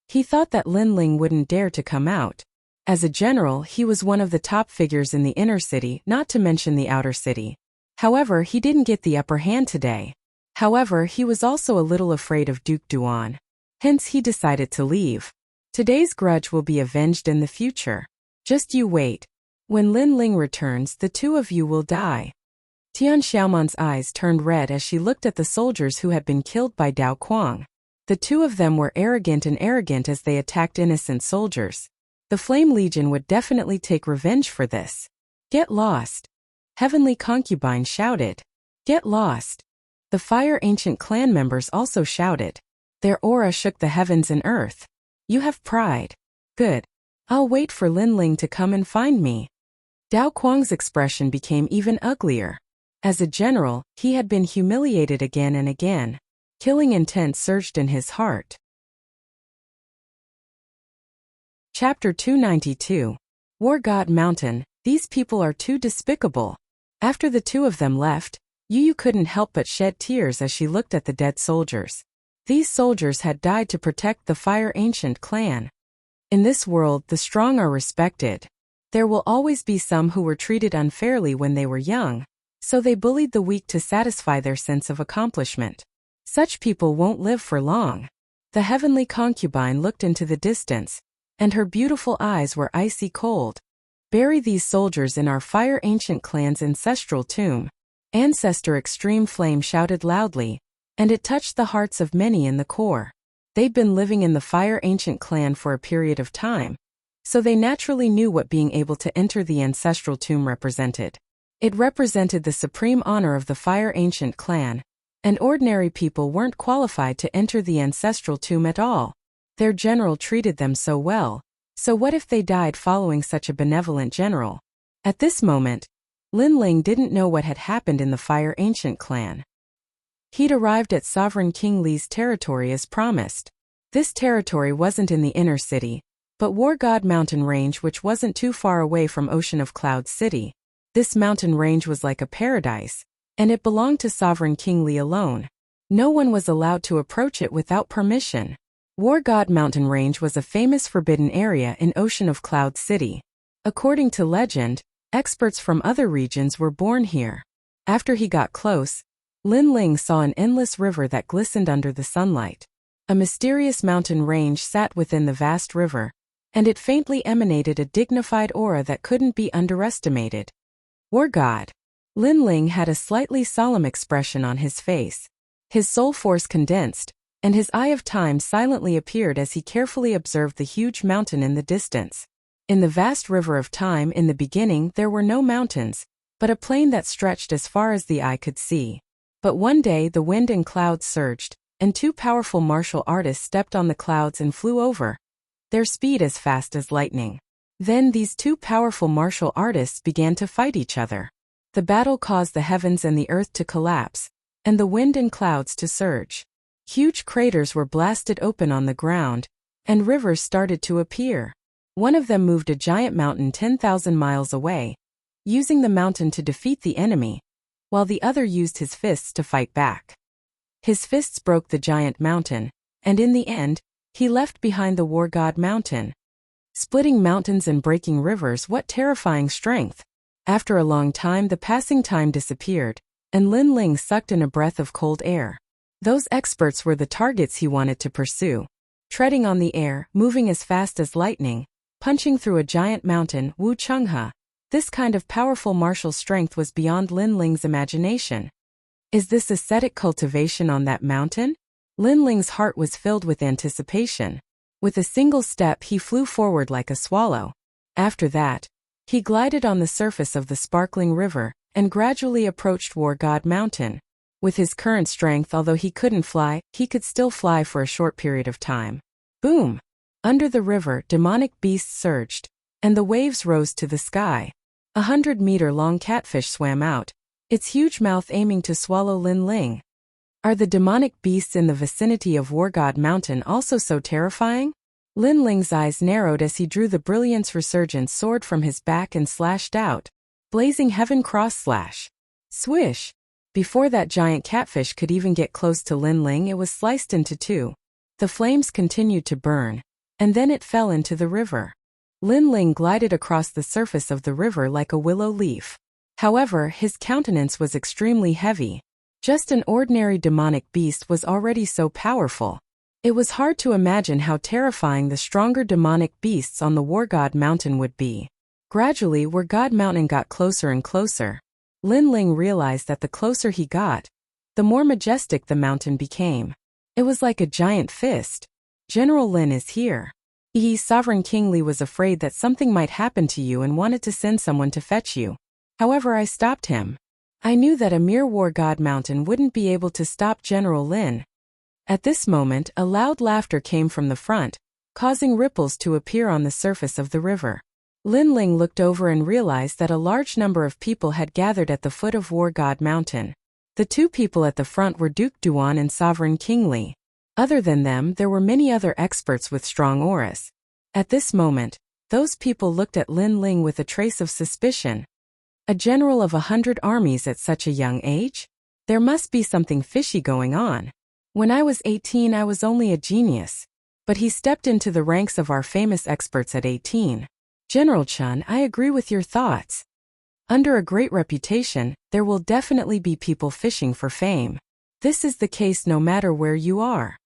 He thought that Lin Ling wouldn't dare to come out. As a general, he was one of the top figures in the inner city, not to mention the outer city. However, he didn't get the upper hand today. However, he was also a little afraid of Duke Duan. Hence, he decided to leave. Today's grudge will be avenged in the future. Just you wait. When Lin Ling returns, the two of you will die. Tian Xiaoman's eyes turned red as she looked at the soldiers who had been killed by Dao Kuang. The two of them were arrogant as they attacked innocent soldiers. The Flame Legion would definitely take revenge for this. Get lost. Heavenly Concubine shouted. Get lost. The Fire Ancient clan members also shouted. Their aura shook the heavens and earth. You have pride. Good. I'll wait for Lin Ling to come and find me. Dao Kuang's expression became even uglier. As a general, he had been humiliated again and again. Killing intent surged in his heart. Chapter 292. War God Mountain, these people are too despicable. After the two of them left, Yu couldn't help but shed tears as she looked at the dead soldiers. These soldiers had died to protect the Fire Ancient clan. In this world, the strong are respected. There will always be some who were treated unfairly when they were young, so they bullied the weak to satisfy their sense of accomplishment. Such people won't live for long. The Heavenly Concubine looked into the distance, and her beautiful eyes were icy cold. Bury these soldiers in our Fire Ancient clan's ancestral tomb. Ancestor Extreme Flame shouted loudly, and it touched the hearts of many in the core. They'd been living in the Fire Ancient clan for a period of time, so they naturally knew what being able to enter the ancestral tomb represented. It represented the supreme honor of the Fire Ancient clan, and ordinary people weren't qualified to enter the ancestral tomb at all. Their general treated them so well, so what if they died following such a benevolent general? At this moment, Lin Ling didn't know what had happened in the Fire Ancient clan. He'd arrived at Sovereign King Li's territory as promised. This territory wasn't in the inner city, but War God Mountain Range, which wasn't too far away from Ocean of Clouds City. This mountain range was like a paradise, and it belonged to Sovereign King Li alone. No one was allowed to approach it without permission. War God Mountain Range was a famous forbidden area in Ocean of Clouds City. According to legend, experts from other regions were born here. After he got close, Lin Ling saw an endless river that glistened under the sunlight. A mysterious mountain range sat within the vast river, and it faintly emanated a dignified aura that couldn't be underestimated. War God. Lin Ling had a slightly solemn expression on his face. His soul force condensed, and his eye of time silently appeared as he carefully observed the huge mountain in the distance. In the vast river of time in the beginning there were no mountains, but a plain that stretched as far as the eye could see. But one day the wind and clouds surged, and two powerful martial artists stepped on the clouds and flew over, their speed as fast as lightning. Then these two powerful martial artists began to fight each other. The battle caused the heavens and the earth to collapse, and the wind and clouds to surge. Huge craters were blasted open on the ground, and rivers started to appear. One of them moved a giant mountain 10,000 miles away, using the mountain to defeat the enemy, while the other used his fists to fight back. His fists broke the giant mountain, and in the end, he left behind the War God Mountain. Splitting mountains and breaking rivers, what terrifying strength! After a long time, the passing time disappeared, and Lin Ling sucked in a breath of cold air. Those experts were the targets he wanted to pursue. Treading on the air, moving as fast as lightning, punching through a giant mountain, Wu Chenghe. This kind of powerful martial strength was beyond Lin Ling's imagination. Is this ascetic cultivation on that mountain? Lin Ling's heart was filled with anticipation. With a single step, he flew forward like a swallow. After that, he glided on the surface of the sparkling river and gradually approached War God Mountain. With his current strength, although he couldn't fly, he could still fly for a short period of time. Boom! Under the river, demonic beasts surged, and the waves rose to the sky. 100-meter-long catfish swam out, its huge mouth aiming to swallow Lin Ling. Are the demonic beasts in the vicinity of War God Mountain also so terrifying? Lin Ling's eyes narrowed as he drew the Brilliance Resurgent sword from his back and slashed out. Blazing Heaven Cross Slash. Swish! Before that giant catfish could even get close to Lin Ling, it was sliced into two. The flames continued to burn, and then it fell into the river. Lin Ling glided across the surface of the river like a willow leaf. However, his countenance was extremely heavy. Just an ordinary demonic beast was already so powerful. It was hard to imagine how terrifying the stronger demonic beasts on the War God Mountain would be. Gradually, War God Mountain got closer and closer. Lin Ling realized that the closer he got, the more majestic the mountain became. It was like a giant fist. General Lin is here. Sovereign King Li was afraid that something might happen to you and wanted to send someone to fetch you. However, I stopped him. I knew that a mere War God Mountain wouldn't be able to stop General Lin. At this moment, a loud laughter came from the front, causing ripples to appear on the surface of the river. Lin Ling looked over and realized that a large number of people had gathered at the foot of War God Mountain. The two people at the front were Duke Duan and Sovereign King Li. Other than them, there were many other experts with strong auras. At this moment, those people looked at Lin Ling with a trace of suspicion. A general of 100 armies at such a young age? There must be something fishy going on. When I was 18, I was only a genius. But he stepped into the ranks of our famous experts at 18. General Chun, I agree with your thoughts. Under a great reputation, there will definitely be people fishing for fame. This is the case no matter where you are.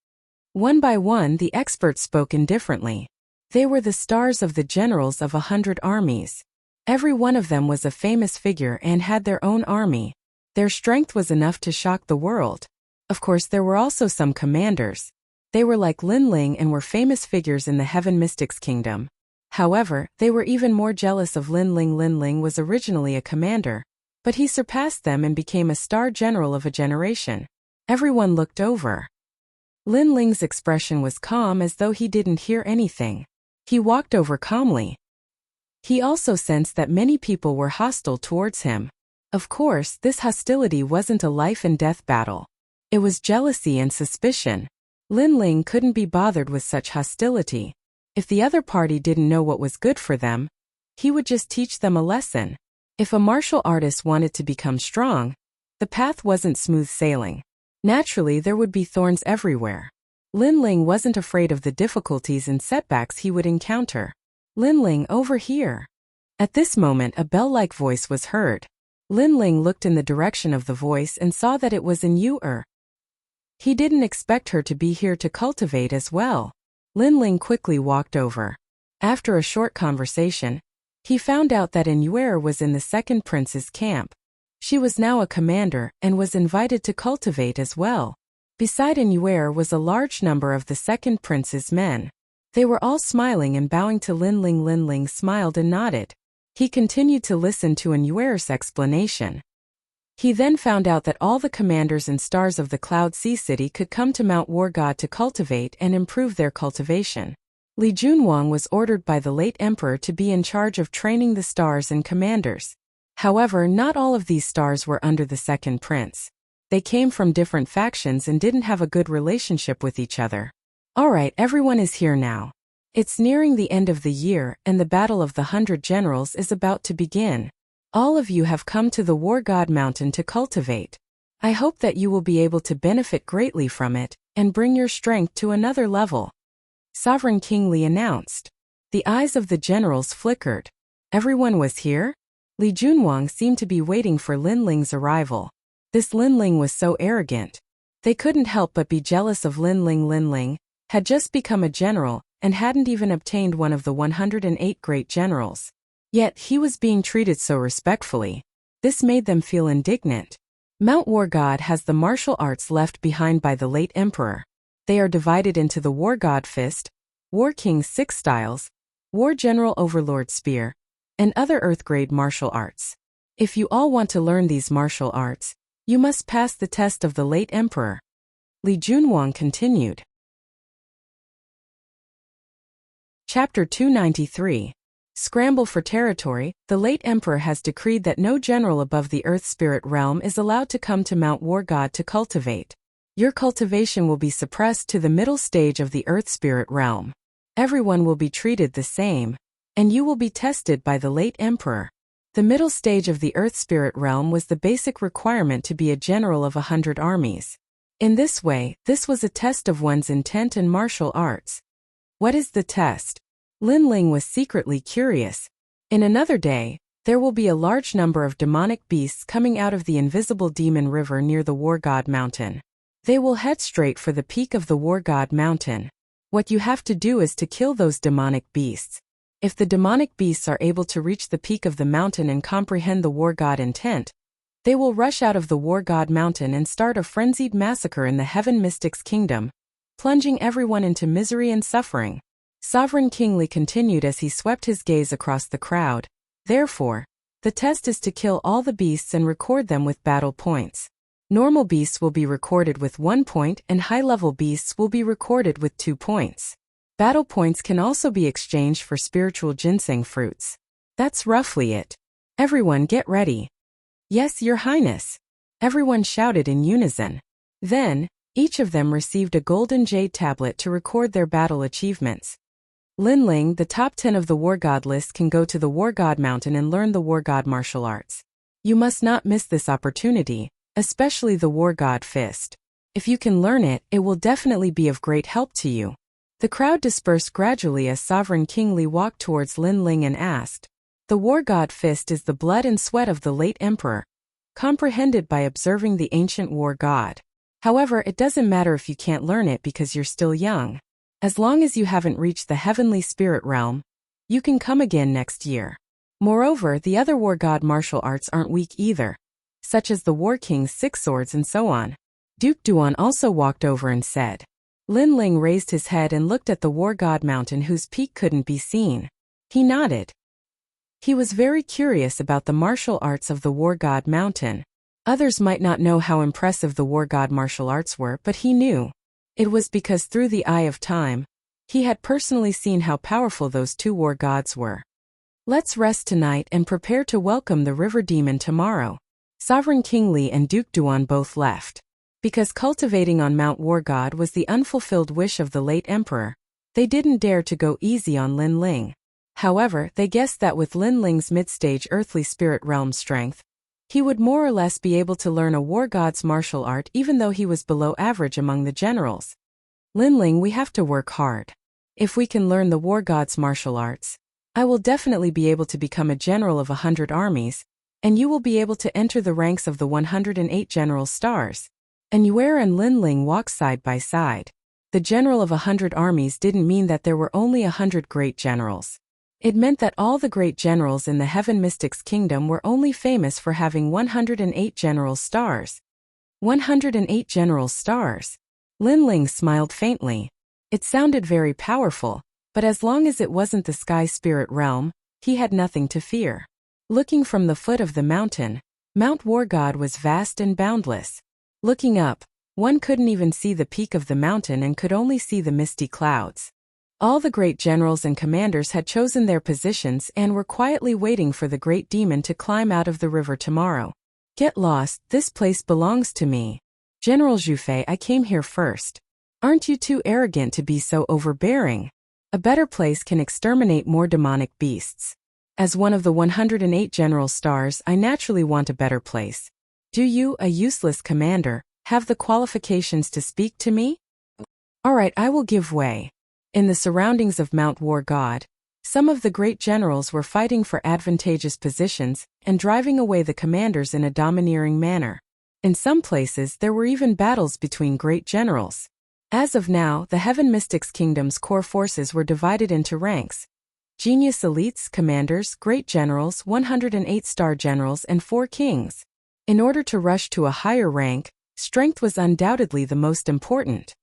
One by one, the experts spoke indifferently. They were the stars of the generals of 100 armies. Every one of them was a famous figure and had their own army. Their strength was enough to shock the world. Of course, there were also some commanders. They were like Lin Ling and were famous figures in the Heaven Mystics Kingdom. However, they were even more jealous of Lin Ling. Lin Ling was originally a commander, but he surpassed them and became a star general of a generation. Everyone looked over. Lin Ling's expression was calm as though he didn't hear anything. He walked over calmly. He also sensed that many people were hostile towards him. Of course, this hostility wasn't a life-and-death battle. It was jealousy and suspicion. Lin Ling couldn't be bothered with such hostility. If the other party didn't know what was good for them, he would just teach them a lesson. If a martial artist wanted to become strong, the path wasn't smooth sailing. Naturally, there would be thorns everywhere. Lin Ling wasn't afraid of the difficulties and setbacks he would encounter. Lin Ling, over here. At this moment, a bell-like voice was heard. Lin Ling looked in the direction of the voice and saw that it was in Yu. He didn't expect her to be here to cultivate as well. Lin Ling quickly walked over. After a short conversation, he found out that Yu was in the second prince's camp. She was now a commander and was invited to cultivate as well. Beside Yu was a large number of the second prince's men. They were all smiling and bowing to Lin Ling. Lin Ling smiled and nodded. He continued to listen to Yu's explanation. He then found out that all the commanders and stars of the Cloud Sea City could come to Mount War God to cultivate and improve their cultivation. Li Junwang was ordered by the late emperor to be in charge of training the stars and commanders. However, not all of these stars were under the second prince. They came from different factions and didn't have a good relationship with each other. Alright, everyone is here now. It's nearing the end of the year and the Battle of the 100 Generals is about to begin. All of you have come to the War God Mountain to cultivate. I hope that you will be able to benefit greatly from it and bring your strength to another level. Sovereign King Li announced. The eyes of the generals flickered. Everyone was here? Li Junwang seemed to be waiting for Lin Ling's arrival. This Lin Ling was so arrogant. They couldn't help but be jealous of Lin Ling. Lin Ling had just become a general and hadn't even obtained one of the 108 great generals. Yet he was being treated so respectfully. This made them feel indignant. Mount War God has the martial arts left behind by the late emperor. They are divided into the War God Fist, War King 6 styles, War General Overlord Spear, and other Earth-grade martial arts. If you all want to learn these martial arts, you must pass the test of the late emperor. Li Junwang continued. Chapter 293. Scramble for territory. The late emperor has decreed that no general above the Earth Spirit realm is allowed to come to Mount War God to cultivate. Your cultivation will be suppressed to the middle stage of the Earth Spirit realm. Everyone will be treated the same, and you will be tested by the late emperor. The middle stage of the Earth Spirit realm was the basic requirement to be a general of 100 armies. In this way, this was a test of one's intent and martial arts. What is the test? Lin Ling was secretly curious. In another day, there will be a large number of demonic beasts coming out of the invisible demon river near the War God Mountain. They will head straight for the peak of the War God Mountain. What you have to do is to kill those demonic beasts. If the demonic beasts are able to reach the peak of the mountain and comprehend the War God intent, they will rush out of the War God Mountain and start a frenzied massacre in the Heaven Mystics Kingdom, plunging everyone into misery and suffering. Sovereign King Li continued as he swept his gaze across the crowd. Therefore, the test is to kill all the beasts and record them with battle points. Normal beasts will be recorded with 1 point and high-level beasts will be recorded with 2 points. Battle points can also be exchanged for spiritual ginseng fruits. That's roughly it. Everyone get ready. Yes, Your Highness. Everyone shouted in unison. Then, each of them received a golden jade tablet to record their battle achievements. Lin Ling, the top 10 of the War God list, can go to the War God Mountain and learn the War God martial arts. You must not miss this opportunity, especially the War God Fist. If you can learn it, it will definitely be of great help to you. The crowd dispersed gradually as Sovereign King Li walked towards Lin Ling and asked. The War God Fist is the blood and sweat of the late emperor, comprehended by observing the ancient War God. However, it doesn't matter if you can't learn it because you're still young. As long as you haven't reached the heavenly spirit realm, you can come again next year. Moreover, the other War God martial arts aren't weak either, such as the War King's 6 swords and so on. Duke Duan also walked over and said. Lin Ling raised his head and looked at the War God Mountain whose peak couldn't be seen. He nodded. He was very curious about the martial arts of the War God Mountain. Others might not know how impressive the War God martial arts were, but he knew. It was because through the eye of time, he had personally seen how powerful those 2 war gods were. Let's rest tonight and prepare to welcome the river demon tomorrow. Sovereign King Li and Duke Duan both left. Because cultivating on Mount War God was the unfulfilled wish of the late emperor, they didn't dare to go easy on Lin Ling. However, they guessed that with Lin Ling's mid-stage earthly spirit realm strength, he would more or less be able to learn a war god's martial art even though he was below average among the generals. Lin Ling, we have to work hard. If we can learn the war god's martial arts, I will definitely be able to become a general of 100 armies, and you will be able to enter the ranks of the 108 general stars. And Yuer and Lin Ling walked side by side. The general of 100 armies didn't mean that there were only 100 great generals. It meant that all the great generals in the Heaven Mystics Kingdom were only famous for having 108 general stars. 108 general stars. Lin Ling smiled faintly. It sounded very powerful, but as long as it wasn't the sky spirit realm, he had nothing to fear. Looking from the foot of the mountain, Mount War God was vast and boundless. Looking up, one couldn't even see the peak of the mountain and could only see the misty clouds. All the great generals and commanders had chosen their positions and were quietly waiting for the great demon to climb out of the river tomorrow. Get lost, this place belongs to me. General Zhufei, I came here first. Aren't you too arrogant to be so overbearing? A better place can exterminate more demonic beasts. As one of the 108 general stars, I naturally want a better place. Do you, a useless commander, have the qualifications to speak to me? Alright, I will give way. In the surroundings of Mount War God, Some of the great generals were fighting for advantageous positions and driving away the commanders in a domineering manner. In some places there were even battles between great generals. As of now, the Heaven Mystics Kingdom's core forces were divided into ranks: Genius Elites, Commanders, Great Generals, 108-star Generals, and 4 Kings. In order to rush to a higher rank, strength was undoubtedly the most important.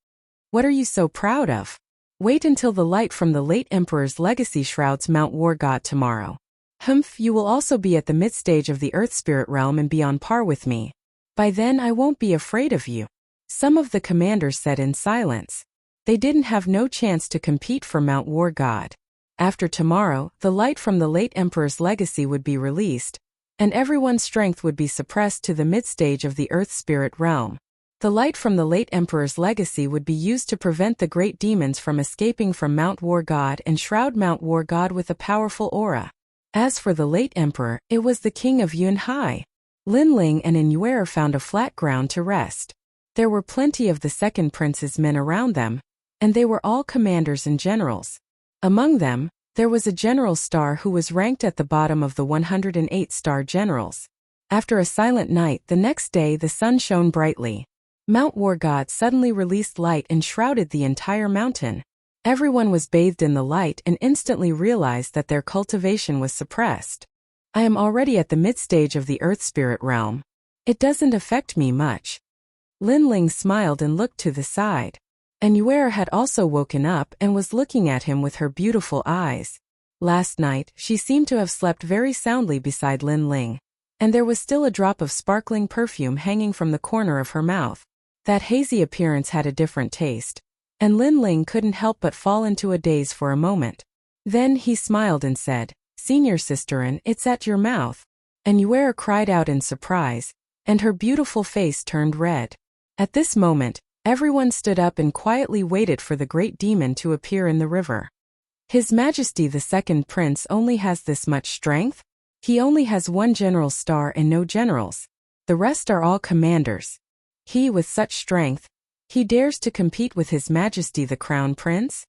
What are you so proud of? Wait until the light from the late Emperor's legacy shrouds Mount War God tomorrow. Humph, you will also be at the mid-stage of the Earth Spirit realm and be on par with me. By then I won't be afraid of you. Some of the commanders said in silence. They didn't have no chance to compete for Mount War God. After tomorrow, the light from the late Emperor's legacy would be released, and everyone's strength would be suppressed to the mid-stage of the Earth Spirit realm. The light from the late Emperor's legacy would be used to prevent the great demons from escaping from Mount War God and shroud Mount War God with a powerful aura. As for the late Emperor, it was the king of Yunhai. Lin Ling and Inuer found a flat ground to rest. There were plenty of the second prince's men around them, and they were all commanders and generals. Among them, there was a general star who was ranked at the bottom of the 108-star generals. After a silent night, the next day the sun shone brightly. Mount War God suddenly released light and shrouded the entire mountain. Everyone was bathed in the light and instantly realized that their cultivation was suppressed. I am already at the mid-stage of the Earth Spirit realm. It doesn't affect me much. Lin Ling smiled and looked to the side. Anuera had also woken up and was looking at him with her beautiful eyes. Last night, she seemed to have slept very soundly beside Lin Ling, and there was still a drop of sparkling perfume hanging from the corner of her mouth. That hazy appearance had a different taste, and Lin Ling couldn't help but fall into a daze for a moment. Then he smiled and said, "Senior sisterin, it's at your mouth." Anuera cried out in surprise, and her beautiful face turned red. At this moment, everyone stood up and quietly waited for the great demon to appear in the river. His Majesty the Second Prince only has this much strength? He only has 1 general star and no generals. The rest are all commanders. He with such strength, he dares to compete with His Majesty the Crown Prince?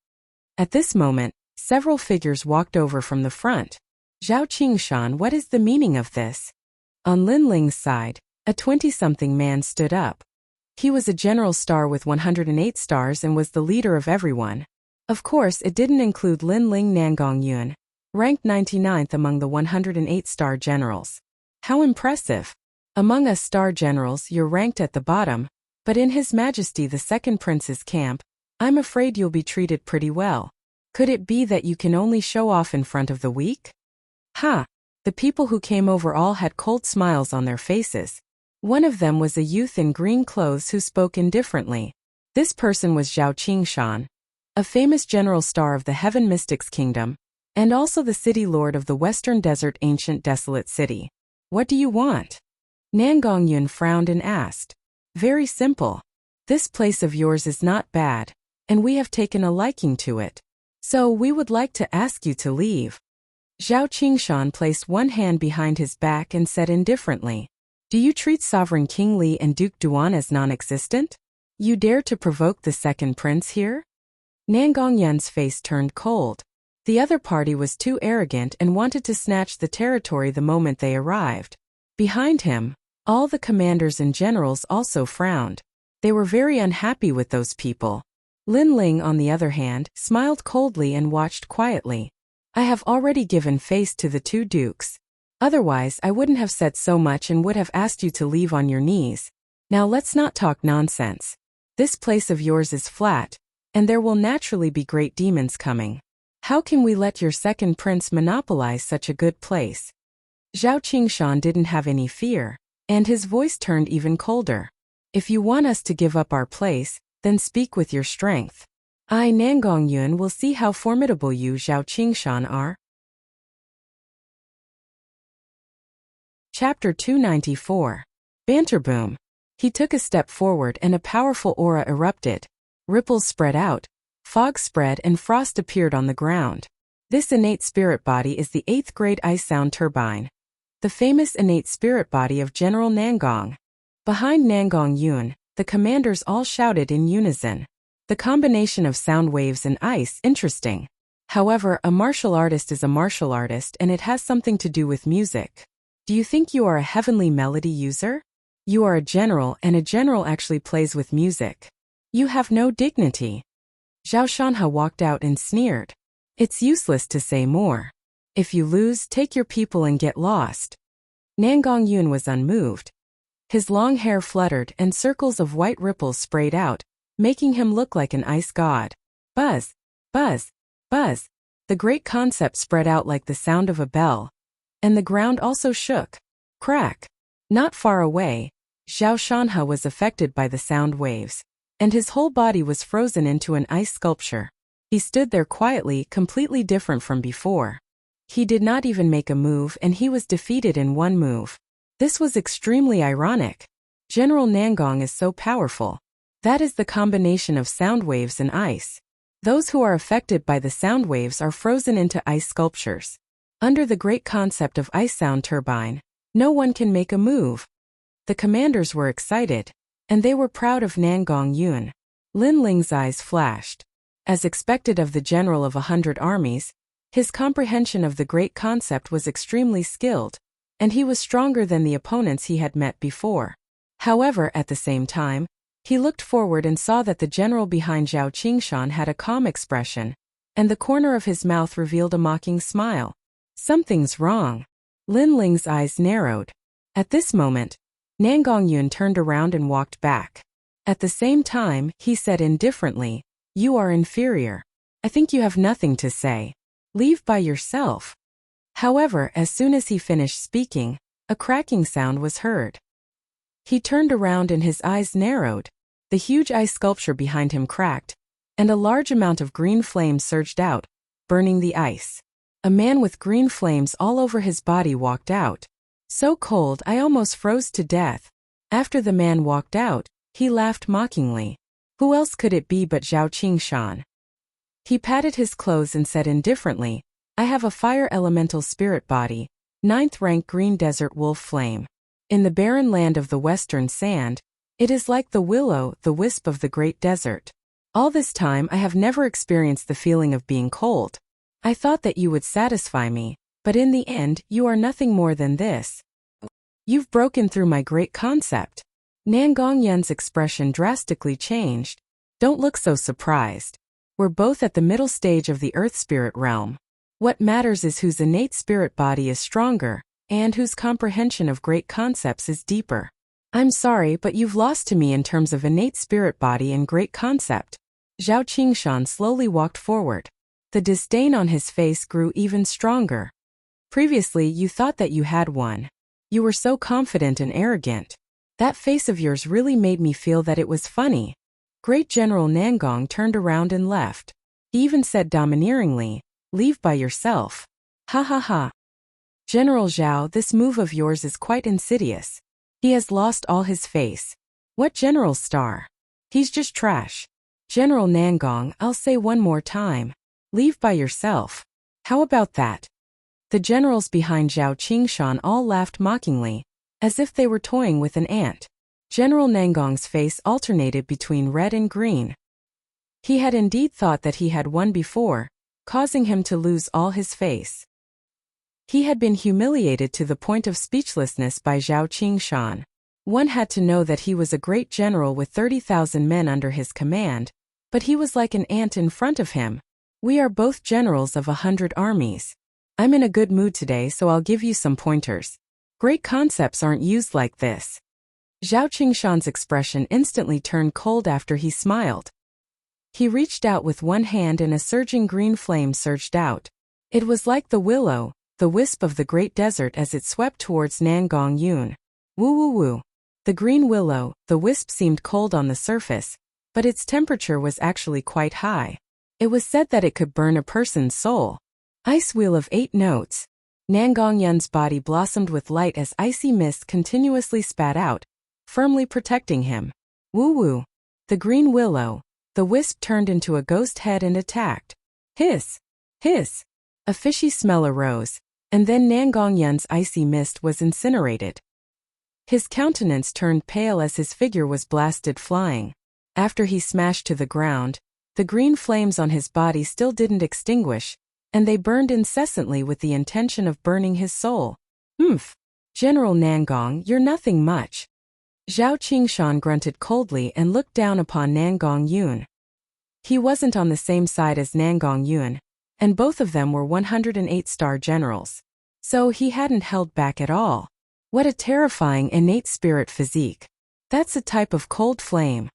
At this moment, several figures walked over from the front. Zhao Qingshan, what is the meaning of this? On Lin Ling's side, a 20-something man stood up. He was a general star with 108 stars and was the leader of everyone. Of course, it didn't include Lin Ling Nangong Yun, ranked 99th among the 108-star generals. How impressive! Among us star generals, you're ranked at the bottom, but in His Majesty the Second Prince's camp, I'm afraid you'll be treated pretty well. Could it be that you can only show off in front of the weak? Ha! The people who came over all had cold smiles on their faces. One of them was a youth in green clothes who spoke indifferently. This person was Zhao Qingshan, a famous general star of the Heaven Mystics Kingdom, and also the city lord of the Western Desert Ancient Desolate City. What do you want? Nangong Yun frowned and asked. Very simple. This place of yours is not bad, and we have taken a liking to it. So we would like to ask you to leave. Zhao Qingshan placed one hand behind his back and said indifferently, "Do you treat Sovereign King Li and Duke Duan as non-existent? You dare to provoke the second prince here?" Nangong Yun's face turned cold. The other party was too arrogant and wanted to snatch the territory the moment they arrived. Behind him, all the commanders and generals also frowned. They were very unhappy with those people. Lin Ling, on the other hand, smiled coldly and watched quietly. I have already given face to the 2 dukes. Otherwise, I wouldn't have said so much and would have asked you to leave on your knees. Now let's not talk nonsense. This place of yours is flat, and there will naturally be great demons coming. How can we let your second prince monopolize such a good place? Zhao Qingshan didn't have any fear, and his voice turned even colder. If you want us to give up our place, then speak with your strength. I, Nangong Yun, will see how formidable you, Zhao Qingshan, are. Chapter 294. Banterboom. He took a step forward and a powerful aura erupted. Ripples spread out, fog spread and frost appeared on the ground. This innate spirit body is the 8th grade ice sound turbine, the famous innate spirit body of General Nangong. Behind Nangong Yun, the commanders all shouted in unison. The combination of sound waves and ice, interesting. However, a martial artist is a martial artist and it has something to do with music. Do you think you are a heavenly melody user? You are a general and a general actually plays with music. You have no dignity. Zhao Shanhe walked out and sneered. It's useless to say more. If you lose, take your people and get lost. Nangong Yun was unmoved. His long hair fluttered and circles of white ripples sprayed out, making him look like an ice god. Buzz, buzz, buzz. The great concept spread out like the sound of a bell. And the ground also shook. Crack. Not far away, Zhao Shanhe was affected by the sound waves, and his whole body was frozen into an ice sculpture. He stood there quietly, completely different from before. He did not even make a move and he was defeated in one move. This was extremely ironic. General Nangong is so powerful. That is the combination of sound waves and ice. Those who are affected by the sound waves are frozen into ice sculptures. Under the great concept of ice sound turbine, no one can make a move. The commanders were excited, and they were proud of Nangong Yun. Lin Ling's eyes flashed. As expected of the general of 100 armies, his comprehension of the great concept was extremely skilled, and he was stronger than the opponents he had met before. However, at the same time, he looked forward and saw that the general behind Zhao Qingshan had a calm expression, and the corner of his mouth revealed a mocking smile. Something's wrong. Lin Ling's eyes narrowed. At this moment, Nangong Yun turned around and walked back. At the same time, he said indifferently, "You are inferior. I think you have nothing to say. Leave by yourself." However, as soon as he finished speaking, a cracking sound was heard. He turned around and his eyes narrowed. The huge ice sculpture behind him cracked, and a large amount of green flame surged out, burning the ice. A man with green flames all over his body walked out. So cold I almost froze to death. After the man walked out, he laughed mockingly. Who else could it be but Zhao Qingshan? He patted his clothes and said indifferently, "I have a fire elemental spirit body, 9th rank green desert wolf flame. In the barren land of the western sand, it is like the willow, the wisp of the great desert. All this time I have never experienced the feeling of being cold. I thought that you would satisfy me, but in the end you are nothing more than this. You've broken through my great concept." Nangong Yun's expression drastically changed. "Don't look so surprised. We're both at the middle stage of the earth spirit realm. What matters is whose innate spirit body is stronger, and whose comprehension of great concepts is deeper. I'm sorry, but you've lost to me in terms of innate spirit body and great concept." Zhao Qingshan slowly walked forward. The disdain on his face grew even stronger. "Previously you thought that you had one. You were so confident and arrogant. That face of yours really made me feel that it was funny." Great General Nangong turned around and left. He even said domineeringly, "Leave by yourself. Ha ha ha. General Zhao, this move of yours is quite insidious. He has lost all his face. What general star? He's just trash. General Nangong, I'll say one more time. Leave by yourself. How about that?" The generals behind Zhao Qingshan all laughed mockingly, as if they were toying with an ant. General Nangong's face alternated between red and green. He had indeed thought that he had won before, causing him to lose all his face. He had been humiliated to the point of speechlessness by Zhao Qingshan. One had to know that he was a great general with 30,000 men under his command, but he was like an ant in front of him. "We are both generals of 100 armies. I'm in a good mood today, so I'll give you some pointers. Great concepts aren't used like this." Zhao Qingshan's expression instantly turned cold after he smiled. He reached out with one hand and a surging green flame surged out. It was like the willow, the wisp of the great desert as it swept towards Nangong Yun. Woo woo woo. The green willow, the wisp seemed cold on the surface, but its temperature was actually quite high. It was said that it could burn a person's soul. Ice wheel of 8 notes. Nangong Yun's body blossomed with light as icy mist continuously spat out, firmly protecting him. Woo woo. The green willow, the wisp turned into a ghost head and attacked. Hiss! Hiss! A fishy smell arose, and then Nangong Yun's icy mist was incinerated. His countenance turned pale as his figure was blasted flying. After he smashed to the ground, the green flames on his body still didn't extinguish, and they burned incessantly with the intention of burning his soul. Humph! General Nangong, you're nothing much. Zhao Qingshan grunted coldly and looked down upon Nangong Yun. He wasn't on the same side as Nangong Yun, and both of them were 108-star generals. So he hadn't held back at all. What a terrifying innate spirit physique. That's a type of cold flame.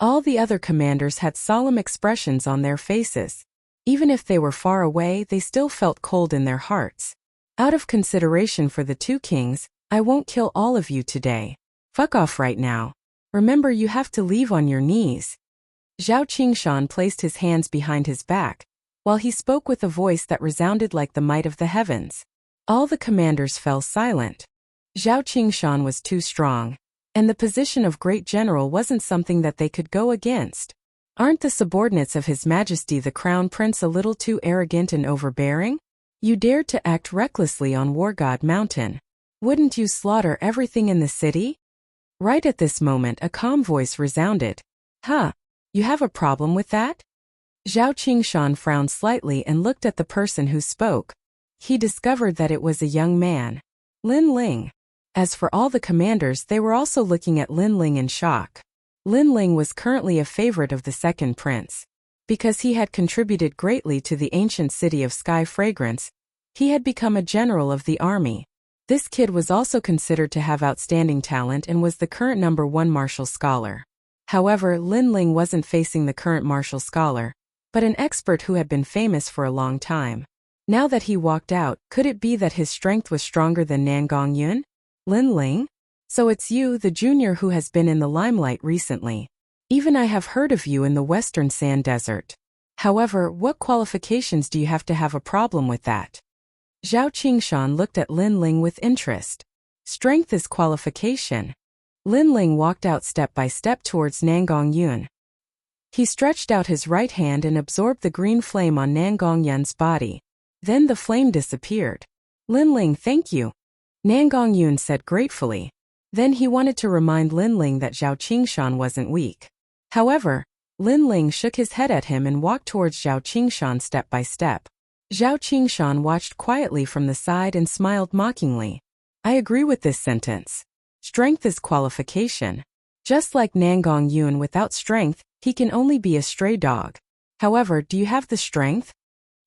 All the other commanders had solemn expressions on their faces. Even if they were far away, they still felt cold in their hearts. Out of consideration for the two kings, I won't kill all of you today. Fuck off right now. Remember, you have to leave on your knees. Zhao Qingshan placed his hands behind his back, while he spoke with a voice that resounded like the might of the heavens. All the commanders fell silent. Zhao Qingshan was too strong, and the position of great general wasn't something that they could go against. Aren't the subordinates of His Majesty the Crown Prince a little too arrogant and overbearing? You dared to act recklessly on War God Mountain. Wouldn't you slaughter everything in the city? Right at this moment a calm voice resounded. Huh? You have a problem with that? Zhao Qingshan frowned slightly and looked at the person who spoke. He discovered that it was a young man. Lin Ling. As for all the commanders, they were also looking at Lin Ling in shock. Lin Ling was currently a favorite of the second prince. Because he had contributed greatly to the ancient city of Sky Fragrance, he had become a general of the army. This kid was also considered to have outstanding talent and was the current #1 martial scholar. However, Lin Ling wasn't facing the current martial scholar, but an expert who had been famous for a long time. Now that he walked out, could it be that his strength was stronger than Nangong Yun? Lin Ling? So it's you, the junior, who has been in the limelight recently. Even I have heard of you in the Western Sand Desert. However, what qualifications do you have to have a problem with that? Zhao Qingshan looked at Lin Ling with interest. Strength is qualification. Lin Ling walked out step by step towards Nangong Yun. He stretched out his right hand and absorbed the green flame on Nangong Yun's body. Then the flame disappeared. Lin Ling, thank you. Nangong Yun said gratefully. Then he wanted to remind Lin Ling that Zhao Qingshan wasn't weak. However, Lin Ling shook his head at him and walked towards Zhao Qingshan step by step. Zhao Qingshan watched quietly from the side and smiled mockingly. I agree with this sentence. Strength is qualification. Just like Nangong Yun, without strength, he can only be a stray dog. However, do you have the strength?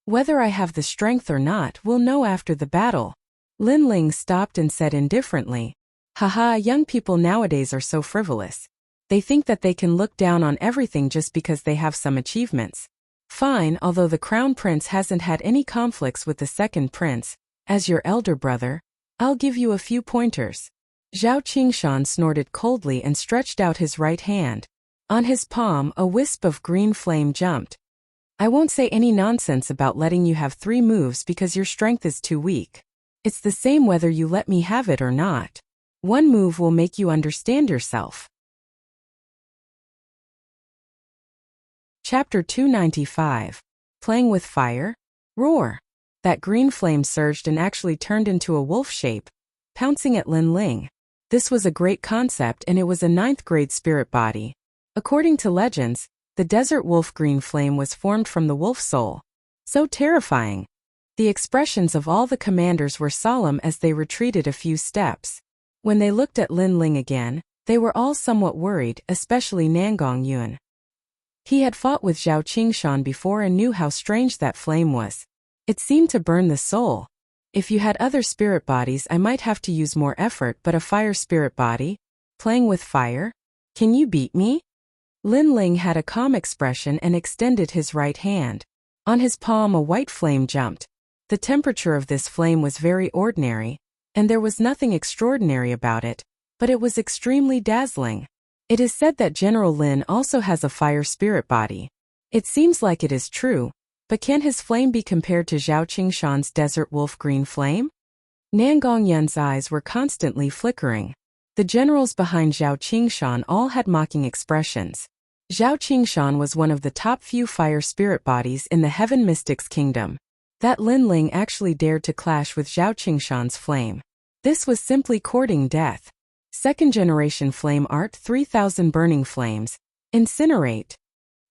Whether I have the strength or not, we'll know after the battle. Lin Ling stopped and said indifferently. Haha, young people nowadays are so frivolous. They think that they can look down on everything just because they have some achievements. Fine, although the Crown Prince hasn't had any conflicts with the second prince, as your elder brother, I'll give you a few pointers. Zhao Qingshan snorted coldly and stretched out his right hand. On his palm, a wisp of green flame jumped. I won't say any nonsense about letting you have 3 moves because your strength is too weak. It's the same whether you let me have it or not. 1 move will make you understand yourself. Chapter 295. Playing with Fire? Roar! That green flame surged and actually turned into a wolf shape, pouncing at Lin Ling. This was a great concept, and it was a 9th grade spirit body. According to legends, the desert wolf green flame was formed from the wolf soul. So terrifying. The expressions of all the commanders were solemn as they retreated a few steps. When they looked at Lin Ling again, they were all somewhat worried, especially Nangong Yun. He had fought with Zhao Qingshan before and knew how strange that flame was. It seemed to burn the soul. If you had other spirit bodies, I might have to use more effort, but a fire spirit body? Playing with fire? Can you beat me? Lin Ling had a calm expression and extended his right hand. On his palm a white flame jumped. The temperature of this flame was very ordinary, and there was nothing extraordinary about it, but it was extremely dazzling. It is said that General Lin also has a fire spirit body. It seems like it is true, but can his flame be compared to Zhao Qingshan's desert wolf green flame? Nangong Yun's eyes were constantly flickering. The generals behind Zhao Qingshan all had mocking expressions. Zhao Qingshan was one of the top few fire spirit bodies in the Heaven Mystics Kingdom. That Lin Ling actually dared to clash with Zhao Qingshan's flame. This was simply courting death. Second generation flame art, 3000 burning flames. Incinerate.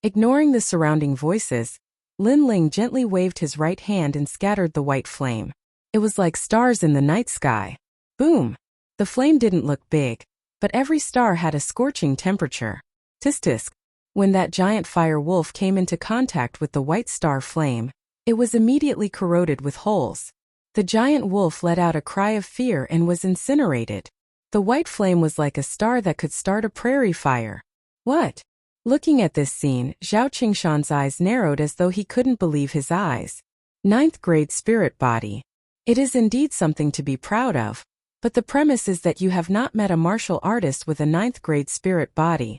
Ignoring the surrounding voices, Lin Ling gently waved his right hand and scattered the white flame. It was like stars in the night sky. Boom! The flame didn't look big, but every star had a scorching temperature. Tisk. When that giant fire wolf came into contact with the white star flame, it was immediately corroded with holes. The giant wolf let out a cry of fear and was incinerated. The white flame was like a star that could start a prairie fire. What? Looking at this scene, Zhao Qingshan's eyes narrowed as though he couldn't believe his eyes. 9th grade spirit body. It is indeed something to be proud of, but the premise is that you have not met a martial artist with a 9th grade spirit body.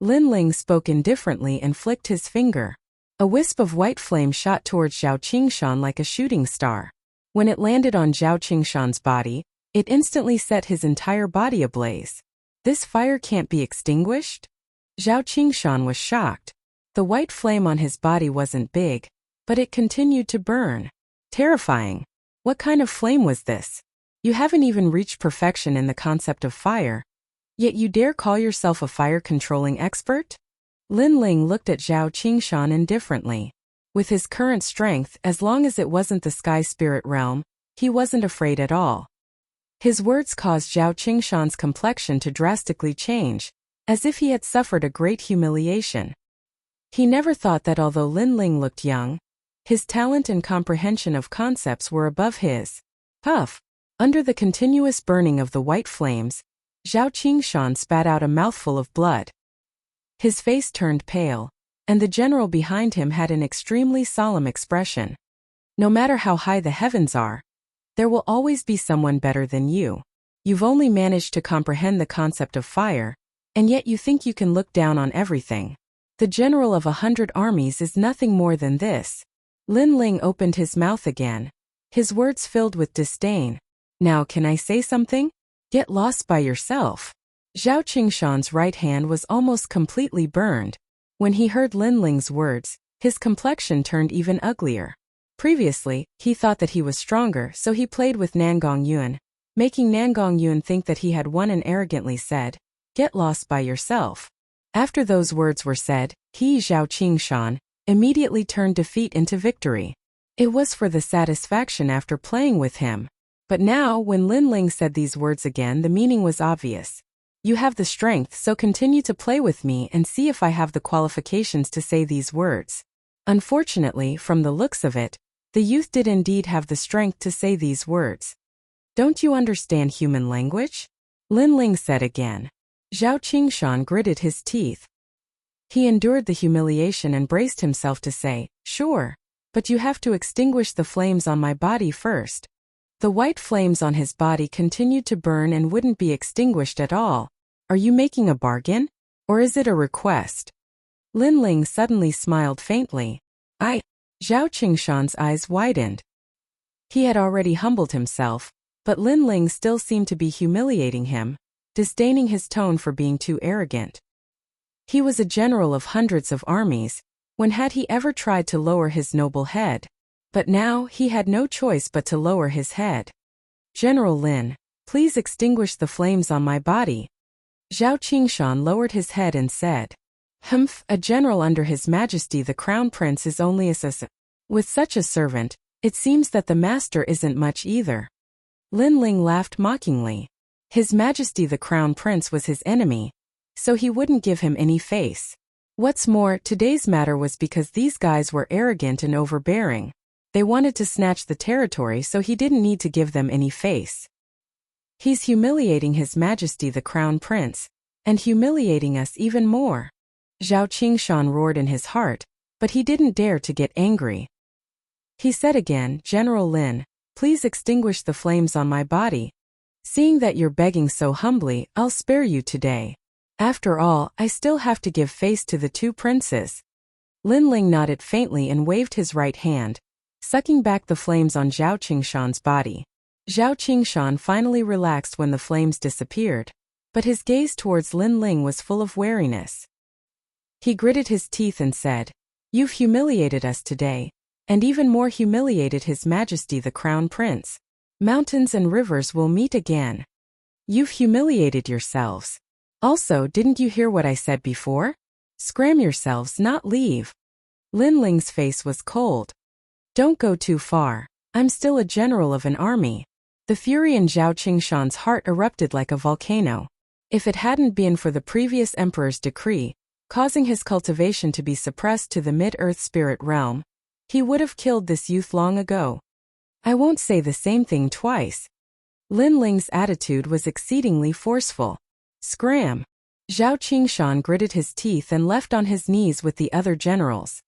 Lin Ling spoke indifferently and flicked his finger. A wisp of white flame shot towards Zhao Qingshan like a shooting star. When it landed on Zhao Qingshan's body, it instantly set his entire body ablaze. This fire can't be extinguished? Zhao Qingshan was shocked. The white flame on his body wasn't big, but it continued to burn. Terrifying. What kind of flame was this? You haven't even reached perfection in the concept of fire, yet you dare call yourself a fire-controlling expert? Lin Ling looked at Zhao Qingshan indifferently. With his current strength, as long as it wasn't the sky spirit realm, he wasn't afraid at all. His words caused Zhao Qingshan's complexion to drastically change, as if he had suffered a great humiliation. He never thought that although Lin Ling looked young, his talent and comprehension of concepts were above his. Puff! Under the continuous burning of the white flames, Zhao Qingshan spat out a mouthful of blood. His face turned pale, and the general behind him had an extremely solemn expression. No matter how high the heavens are, there will always be someone better than you. You've only managed to comprehend the concept of fire, and yet you think you can look down on everything. The general of 100 armies is nothing more than this. Lin Ling opened his mouth again, his words filled with disdain. Now can I say something? Get lost by yourself. Zhao Qingshan's right hand was almost completely burned. When he heard Lin Ling's words, his complexion turned even uglier. Previously, he thought that he was stronger, so he played with Nangong Yuan, making Nangong Yuan think that he had won and arrogantly said, "Get lost by yourself." After those words were said, he, Zhao Qingshan, immediately turned defeat into victory. It was for the satisfaction after playing with him. But now, when Lin Ling said these words again, the meaning was obvious. You have the strength, so continue to play with me and see if I have the qualifications to say these words. Unfortunately, from the looks of it, the youth did indeed have the strength to say these words. Don't you understand human language? Lin Ling said again. Zhao Qingshan gritted his teeth. He endured the humiliation and braced himself to say, "Sure, but you have to extinguish the flames on my body first." The white flames on his body continued to burn and wouldn't be extinguished at all. Are you making a bargain? Or is it a request? Lin Ling suddenly smiled faintly. Zhao Qingshan's eyes widened. He had already humbled himself, but Lin Ling still seemed to be humiliating him, disdaining his tone for being too arrogant. He was a general of hundreds of armies. When had he ever tried to lower his noble head? But now he had no choice but to lower his head. General Lin, please extinguish the flames on my body. Zhao Qingshan lowered his head and said, "Humph, a general under His Majesty the Crown Prince is only a With such a servant, it seems that the master isn't much either." Lin Ling laughed mockingly. His Majesty the Crown Prince was his enemy, so he wouldn't give him any face. What's more, today's matter was because these guys were arrogant and overbearing. They wanted to snatch the territory, so he didn't need to give them any face. He's humiliating His Majesty the Crown Prince, and humiliating us even more. Zhao Qingshan roared in his heart, but he didn't dare to get angry. He said again, "General Lin, please extinguish the flames on my body. Seeing that you're begging so humbly, I'll spare you today. After all, I still have to give face to the two princes." Lin Ling nodded faintly and waved his right hand, sucking back the flames on Zhao Qingshan's body. Zhao Qingshan finally relaxed when the flames disappeared, but his gaze towards Lin Ling was full of wariness. He gritted his teeth and said, "You've humiliated us today, and even more humiliated His Majesty the Crown Prince. Mountains and rivers will meet again. You've humiliated yourselves. Also, didn't you hear what I said before? Scram yourselves, not leave." Lin Ling's face was cold. Don't go too far. I'm still a general of an army. The fury in Zhao Qingshan's heart erupted like a volcano. If it hadn't been for the previous emperor's decree, causing his cultivation to be suppressed to the mid-earth spirit realm, he would have killed this youth long ago. I won't say the same thing twice. Lin Ling's attitude was exceedingly forceful. Scram! Zhao Qingshan gritted his teeth and left on his knees with the other generals.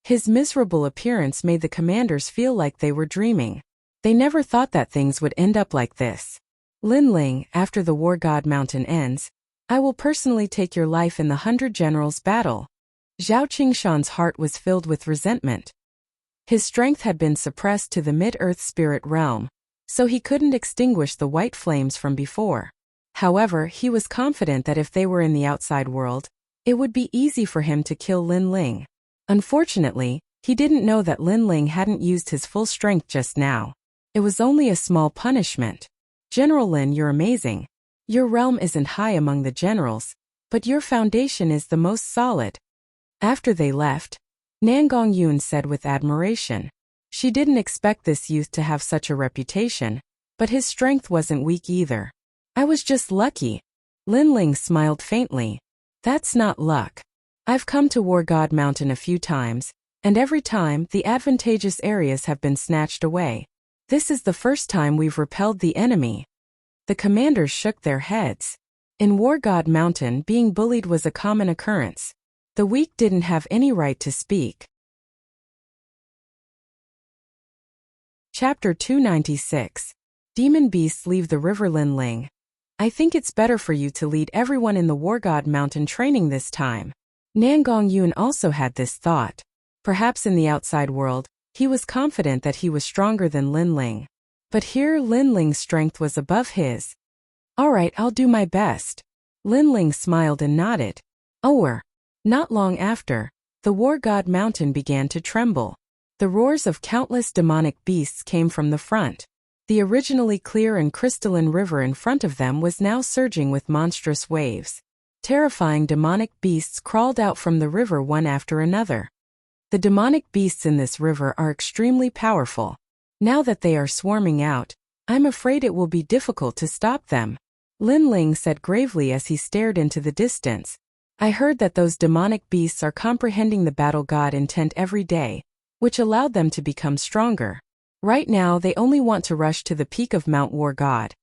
His miserable appearance made the commanders feel like they were dreaming. They never thought that things would end up like this. Lin Ling, after the War God Mountain ends, I will personally take your life in the 100 Generals battle. Zhao Qingshan's heart was filled with resentment. His strength had been suppressed to the mid-earth spirit realm, so he couldn't extinguish the white flames from before. However, he was confident that if they were in the outside world, it would be easy for him to kill Lin Ling. Unfortunately, he didn't know that Lin Ling hadn't used his full strength just now. It was only a small punishment. General Lin, you're amazing. Your realm isn't high among the generals, but your foundation is the most solid. After they left, Nangong Yun said with admiration. She didn't expect this youth to have such a reputation, but his strength wasn't weak either. I was just lucky. Lin Ling smiled faintly. That's not luck. I've come to War God Mountain a few times, and every time the advantageous areas have been snatched away. This is the first time we've repelled the enemy. The commanders shook their heads. In War God Mountain, being bullied was a common occurrence. The weak didn't have any right to speak. Chapter 296. Demon Beasts Leave the River. Lin Ling. I think it's better for you to lead everyone in the War God Mountain training this time. Nangong Yun also had this thought. Perhaps in the outside world, he was confident that he was stronger than Lin Ling. But here Lin Ling's strength was above his. Alright, I'll do my best. Lin Ling smiled and nodded. Not long after, the War God Mountain began to tremble. The roars of countless demonic beasts came from the front. The originally clear and crystalline river in front of them was now surging with monstrous waves. Terrifying demonic beasts crawled out from the river one after another. The demonic beasts in this river are extremely powerful. Now that they are swarming out, I'm afraid it will be difficult to stop them. Lin Ling said gravely as he stared into the distance. I heard that those demonic beasts are comprehending the battle god intent every day, which allowed them to become stronger. Right now they only want to rush to the peak of Mount War God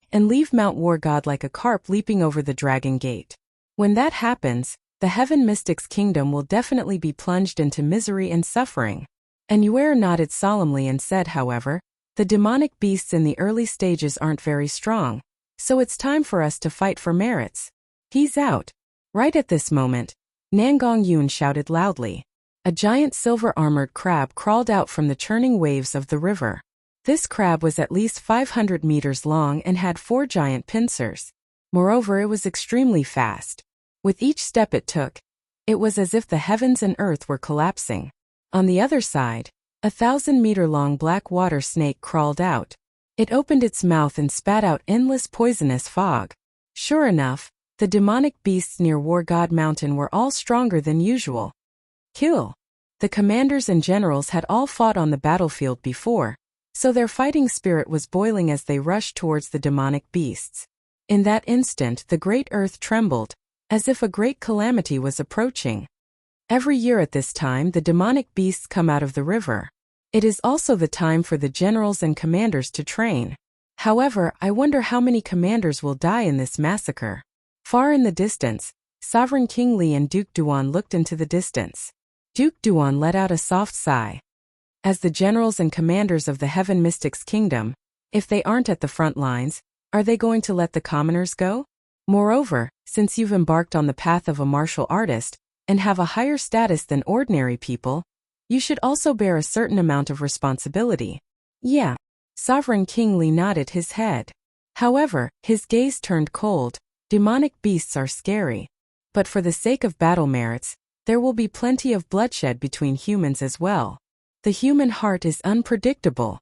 and leave Mount War God like a carp leaping over the dragon gate. When that happens, the Heaven Mystic's kingdom will definitely be plunged into misery and suffering. And Yuer nodded solemnly and said, however, the demonic beasts in the early stages aren't very strong, so it's time for us to fight for merits. He's out. Right at this moment, Nangong Yun shouted loudly. A giant silver-armored crab crawled out from the churning waves of the river. This crab was at least 500 meters long and had 4 giant pincers. Moreover, it was extremely fast. With each step it took, it was as if the heavens and earth were collapsing. On the other side, a 1,000-meter-long black water snake crawled out. It opened its mouth and spat out endless poisonous fog. Sure enough, the demonic beasts near War God Mountain were all stronger than usual. Kill! The commanders and generals had all fought on the battlefield before, so their fighting spirit was boiling as they rushed towards the demonic beasts. In that instant the great earth trembled, as if a great calamity was approaching. Every year at this time the demonic beasts come out of the river. It is also the time for the generals and commanders to train. However, I wonder how many commanders will die in this massacre. Far in the distance, Sovereign King Li and Duke Duan looked into the distance. Duke Duan let out a soft sigh. As the generals and commanders of the Heaven Mystic's kingdom, if they aren't at the front lines, are they going to let the commoners go? Moreover, since you've embarked on the path of a martial artist, and have a higher status than ordinary people, you should also bear a certain amount of responsibility. Yeah. Sovereign King Li nodded his head. However, his gaze turned cold. Demonic beasts are scary. But for the sake of battle merits, there will be plenty of bloodshed between humans as well. The human heart is unpredictable.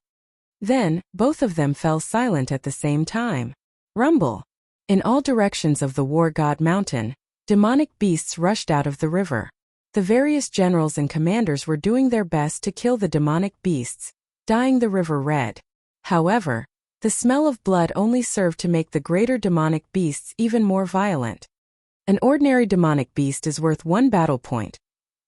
Then, both of them fell silent at the same time. Rumble. In all directions of the War God Mountain, demonic beasts rushed out of the river. The various generals and commanders were doing their best to kill the demonic beasts, dyeing the river red. However, the smell of blood only served to make the greater demonic beasts even more violent. An ordinary demonic beast is worth 1 battle point,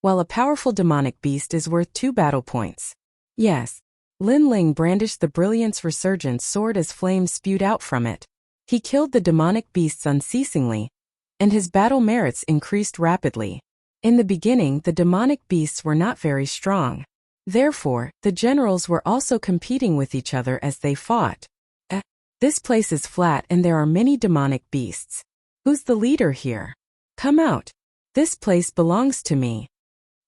while a powerful demonic beast is worth 2 battle points. Yes, Lin Ling brandished the Brilliance Resurgent sword as flames spewed out from it. He killed the demonic beasts unceasingly, and his battle merits increased rapidly. In the beginning, the demonic beasts were not very strong. Therefore, the generals were also competing with each other as they fought. This place is flat and there are many demonic beasts. Who's the leader here? Come out. This place belongs to me.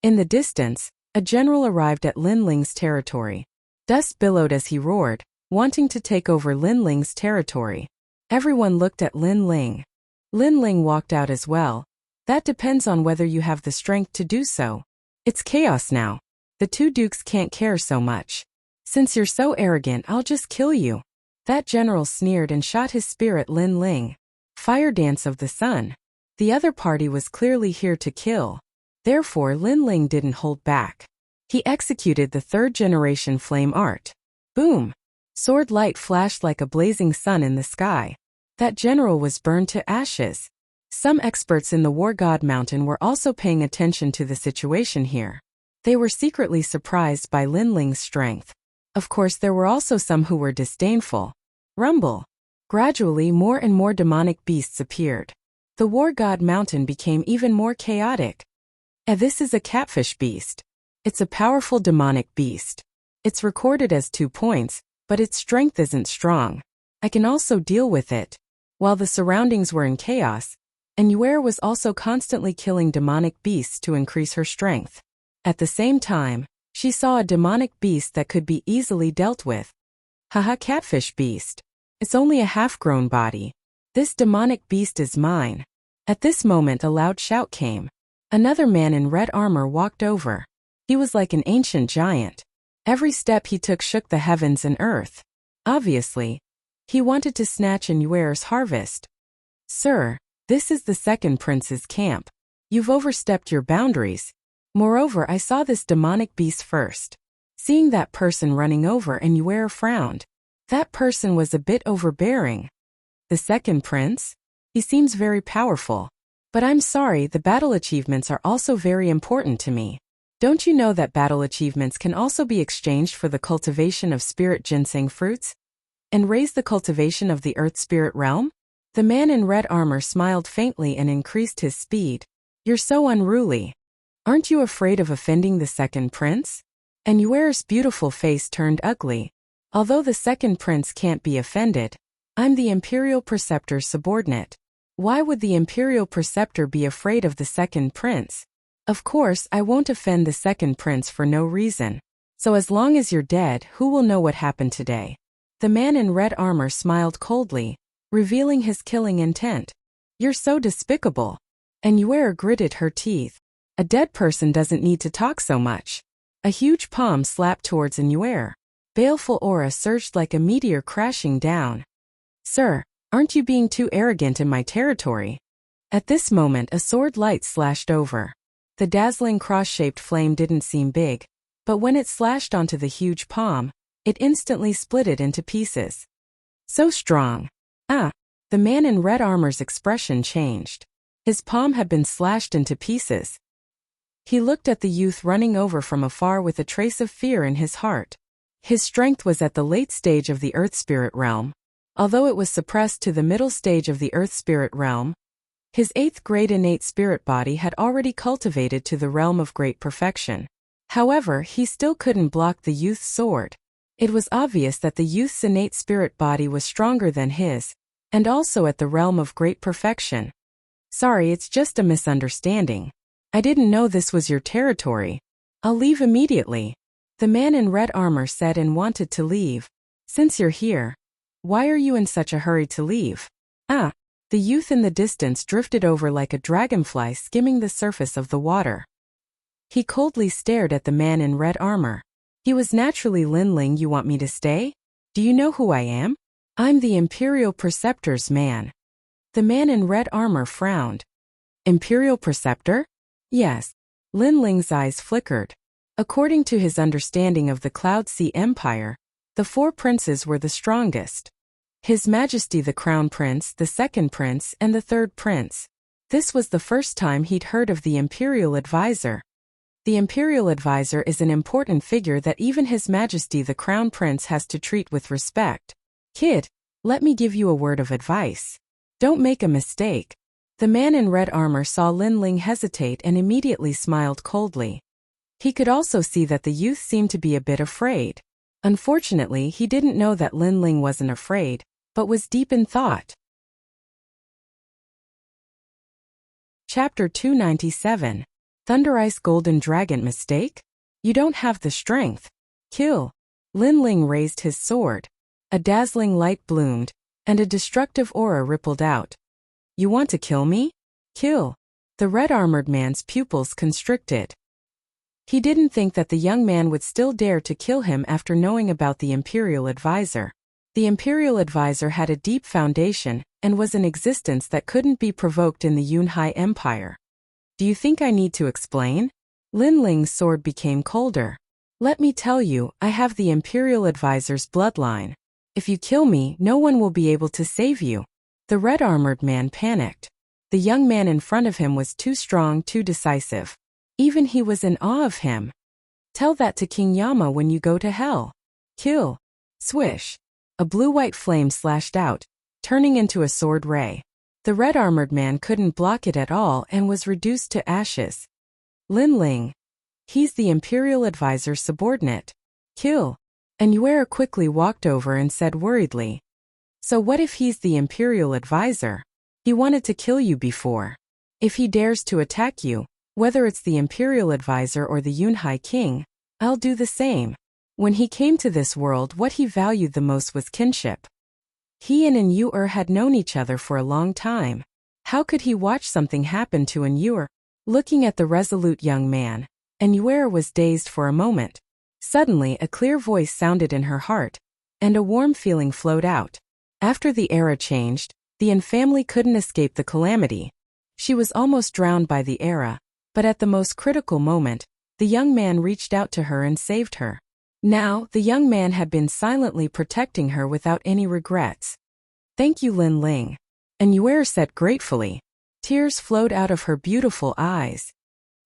In the distance, a general arrived at Lin Ling's territory. Dust billowed as he roared, wanting to take over Lin Ling's territory. Everyone looked at Lin Ling. Lin Ling walked out as well. That depends on whether you have the strength to do so. It's chaos now. The 2 dukes can't care so much. Since you're so arrogant, I'll just kill you. That general sneered and shot his spear at Lin Ling. Fire dance of the sun. The other party was clearly here to kill. Therefore, Lin Ling didn't hold back. He executed the 3rd generation flame art. Boom! Sword light flashed like a blazing sun in the sky. That general was burned to ashes. Some experts in the War God Mountain were also paying attention to the situation here. They were secretly surprised by Lin Ling's strength. Of course, there were also some who were disdainful. Rumble. Gradually, more and more demonic beasts appeared. The War God Mountain became even more chaotic. This is a catfish beast. It's a powerful demonic beast. It's recorded as 2 points, but its strength isn't strong. I can also deal with it. While the surroundings were in chaos, Annuaire was also constantly killing demonic beasts to increase her strength. At the same time, she saw a demonic beast that could be easily dealt with. Haha, catfish beast. It's only a half-grown body. This demonic beast is mine. At this moment a loud shout came. Another man in red armor walked over. He was like an ancient giant. Every step he took shook the heavens and earth. Obviously, he wanted to snatch Annuaire's harvest. Sir, this is the 2nd prince's camp. You've overstepped your boundaries. Moreover, I saw this demonic beast first. Seeing that person running over, Annuaire frowned. That person was a bit overbearing. The 2nd prince? He seems very powerful. But I'm sorry, the battle achievements are also very important to me. Don't you know that battle achievements can also be exchanged for the cultivation of spirit ginseng fruits? And raise the cultivation of the earth spirit realm? The man in red armor smiled faintly and increased his speed. You're so unruly. Aren't you afraid of offending the 2nd prince? Annuaire's beautiful face turned ugly. Although the 2nd prince can't be offended, I'm the Imperial Preceptor's subordinate. Why would the Imperial Preceptor be afraid of the 2nd prince? Of course, I won't offend the 2nd prince for no reason. So as long as you're dead, who will know what happened today? The man in red armor smiled coldly, revealing his killing intent. You're so despicable. Annuaire gritted her teeth. A dead person doesn't need to talk so much. A huge palm slapped towards Annuaire. Baleful aura surged like a meteor crashing down. Sir, aren't you being too arrogant in my territory? At this moment a sword light slashed over. The dazzling cross-shaped flame didn't seem big, but when it slashed onto the huge palm, it instantly split it into pieces. So strong. The man in red armor's expression changed. His palm had been slashed into pieces. He looked at the youth running over from afar with a trace of fear in his heart. His strength was at the late stage of the Earth Spirit realm. Although it was suppressed to the middle stage of the Earth Spirit realm, his 8th grade innate spirit body had already cultivated to the realm of great perfection. However, he still couldn't block the youth's sword. It was obvious that the youth's innate spirit body was stronger than his, and also at the realm of great perfection. Sorry, it's just a misunderstanding. I didn't know this was your territory. I'll leave immediately. The man in red armor said and wanted to leave. Since you're here, why are you in such a hurry to leave? The youth in the distance drifted over like a dragonfly skimming the surface of the water. He coldly stared at the man in red armor. He was naturally Lin Ling. You want me to stay? Do you know who I am? I'm the Imperial Preceptor's man. The man in red armor frowned. Imperial Preceptor? Yes. Lin Ling's eyes flickered. According to his understanding of the Cloud Sea Empire, the 4 princes were the strongest. His Majesty the Crown Prince, the second prince, and the third prince. This was the first time he'd heard of the Imperial Advisor. The Imperial Advisor is an important figure that even His Majesty the Crown Prince has to treat with respect. Kid, let me give you a word of advice. Don't make a mistake. The man in red armor saw Lin Ling hesitate and immediately smiled coldly. He could also see that the youth seemed to be a bit afraid. Unfortunately, he didn't know that Lin Ling wasn't afraid, but was deep in thought. Chapter 297. Thunder Ice Golden Dragon Mistake? You don't have the strength. Kill. Lin Ling raised his sword. A dazzling light bloomed, and a destructive aura rippled out. You want to kill me? Kill. The red-armored man's pupils constricted. He didn't think that the young man would still dare to kill him after knowing about the Imperial Advisor. The Imperial Advisor had a deep foundation and was an existence that couldn't be provoked in the Yunhai Empire. Do you think I need to explain? Lin Ling's sword became colder. Let me tell you, I have the Imperial Advisor's bloodline. If you kill me, no one will be able to save you. The red-armored man panicked. The young man in front of him was too strong, too decisive. Even he was in awe of him. Tell that to King Yama when you go to hell. Kill. Swish. A blue-white flame slashed out, turning into a sword ray. The red-armored man couldn't block it at all and was reduced to ashes. Lin Ling. He's the Imperial Advisor's subordinate. Kill. And Yuera quickly walked over and said worriedly. So what if he's the Imperial Advisor? He wanted to kill you before. If he dares to attack you, whether it's the Imperial Advisor or the Yunhai King, I'll do the same. When he came to this world, what he valued the most was kinship. He and Yuer had known each other for a long time. How could he watch something happen to Yuer? Looking at the resolute young man, Yuer was dazed for a moment. Suddenly, a clear voice sounded in her heart, and a warm feeling flowed out. After the era changed, the Yin family couldn't escape the calamity. She was almost drowned by the era, but at the most critical moment, the young man reached out to her and saved her. Now, the young man had been silently protecting her without any regrets. Thank you, Lin Ling. Yuer said gratefully. Tears flowed out of her beautiful eyes.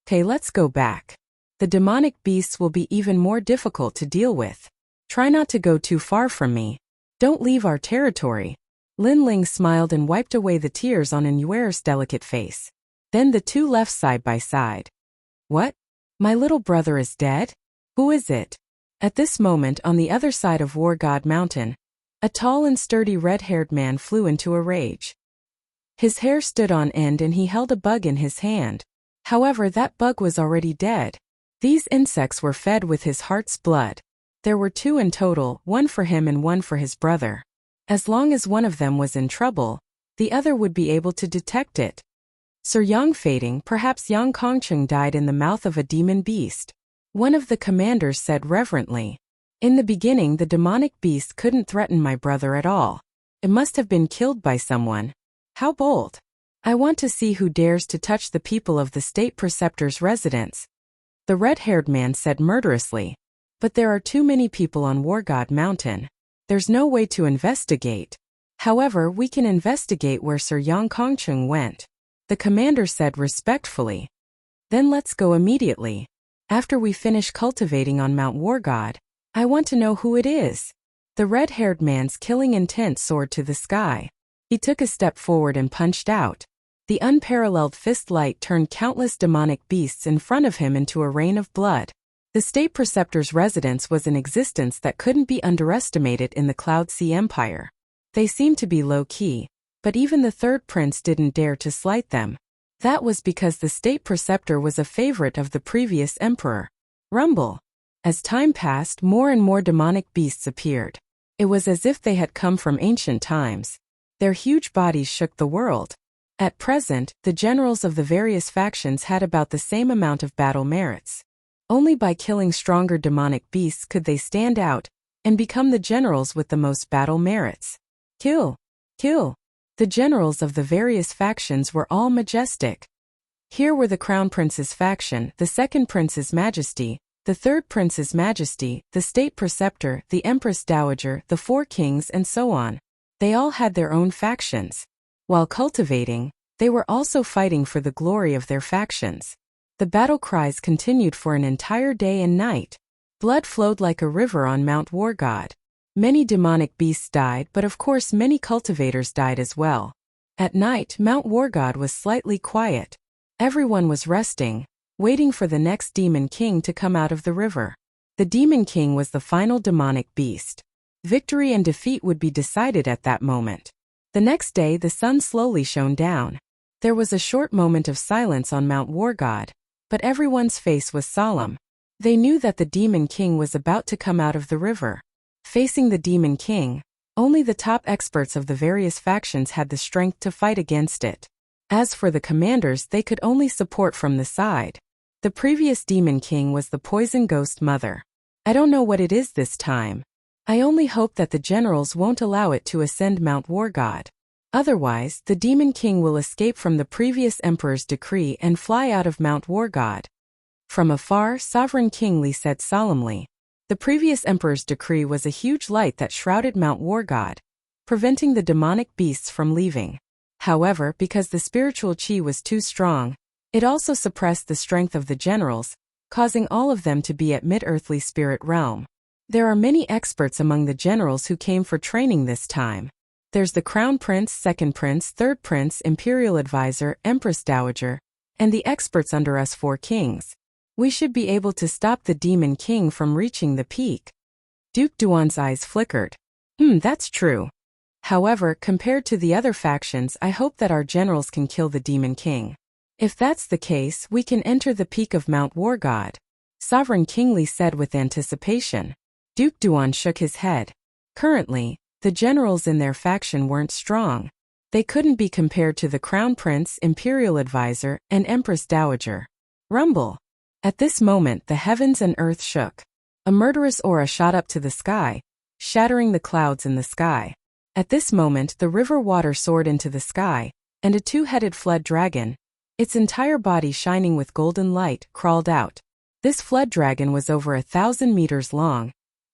Okay, let's go back. The demonic beasts will be even more difficult to deal with. Try not to go too far from me. Don't leave our territory. Lin Ling smiled and wiped away the tears on Yuer's delicate face. Then the two left side by side. What? My little brother is dead? Who is it? At this moment on the other side of War God Mountain, a tall and sturdy red-haired man flew into a rage. His hair stood on end and he held a bug in his hand. However, that bug was already dead. These insects were fed with his heart's blood. There were 2 in total, 1 for him and 1 for his brother. As long as one of them was in trouble, the other would be able to detect it. Sir Yang fading, perhaps Yang Kongcheng died in the mouth of a demon beast. One of the commanders said reverently. In the beginning, the demonic beast couldn't threaten my brother at all. It must have been killed by someone. How bold. I want to see who dares to touch the people of the state preceptor's residence. The red-haired man said murderously. But there are too many people on War God Mountain. There's no way to investigate. However, we can investigate where Sir Yang Kongcheng went. The commander said respectfully. Then let's go immediately. After we finish cultivating on Mount War God, I want to know who it is. The red-haired man's killing intent soared to the sky. He took a step forward and punched out. The unparalleled fist light turned countless demonic beasts in front of him into a rain of blood. The state preceptor's residence was an existence that couldn't be underestimated in the Cloud Sea Empire. They seemed to be low-key, but even the third prince didn't dare to slight them. That was because the state preceptor was a favorite of the previous emperor. Rumble. As time passed, more and more demonic beasts appeared. It was as if they had come from ancient times. Their huge bodies shook the world. At present, the generals of the various factions had about the same amount of battle merits. Only by killing stronger demonic beasts could they stand out and become the generals with the most battle merits. Kill. Kill. The generals of the various factions were all majestic. Here were the Crown Prince's faction, the Second Prince's Majesty, the Third Prince's Majesty, the State Preceptor, the Empress Dowager, the Four Kings, and so on. They all had their own factions. While cultivating, they were also fighting for the glory of their factions. The battle cries continued for an entire day and night. Blood flowed like a river on Mount War God. Many demonic beasts died, but of course many cultivators died as well. At night, Mount War God was slightly quiet. Everyone was resting, waiting for the next Demon King to come out of the river. The Demon King was the final demonic beast. Victory and defeat would be decided at that moment. The next day the sun slowly shone down. There was a short moment of silence on Mount War God, but everyone's face was solemn. They knew that the Demon King was about to come out of the river. Facing the Demon King, only the top experts of the various factions had the strength to fight against it. As for the commanders, they could only support from the side. The previous Demon King was the Poison Ghost Mother. I don't know what it is this time. I only hope that the generals won't allow it to ascend Mount War God. Otherwise, the Demon King will escape from the previous Emperor's decree and fly out of Mount War God. From afar, Sovereign King Li said solemnly. The previous Emperor's decree was a huge light that shrouded Mount War God, preventing the demonic beasts from leaving. However, because the spiritual chi was too strong, it also suppressed the strength of the generals, causing all of them to be at mid-earthly spirit realm. There are many experts among the generals who came for training this time. There's the Crown Prince, Second Prince, Third Prince, Imperial Advisor, Empress Dowager, and the experts under us Four Kings. We should be able to stop the Demon King from reaching the peak. Duke Duan's eyes flickered. That's true. However, compared to the other factions, I hope that our generals can kill the Demon King. If that's the case, we can enter the peak of Mount War God, Sovereign King Li said with anticipation. Duke Duan shook his head. Currently, the generals in their faction weren't strong. They couldn't be compared to the Crown Prince, Imperial Advisor, and Empress Dowager. Rumble. At this moment the heavens and earth shook. A murderous aura shot up to the sky, shattering the clouds in the sky. At this moment the river water soared into the sky, and a two-headed flood dragon, its entire body shining with golden light, crawled out. This flood dragon was over 1,000 meters long,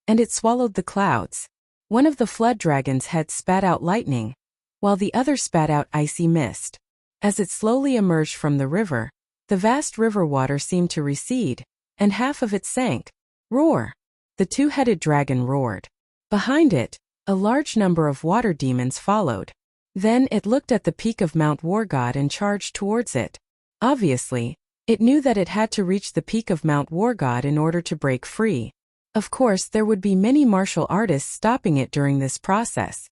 and it swallowed the clouds. One of the flood dragon's heads spat out lightning, while the other spat out icy mist. As it slowly emerged from the river, the vast river water seemed to recede, and half of it sank. Roar! The two-headed dragon roared. Behind it, a large number of water demons followed. Then it looked at the peak of Mount War God and charged towards it. Obviously, it knew that it had to reach the peak of Mount War God in order to break free. Of course, there would be many martial artists stopping it during this process.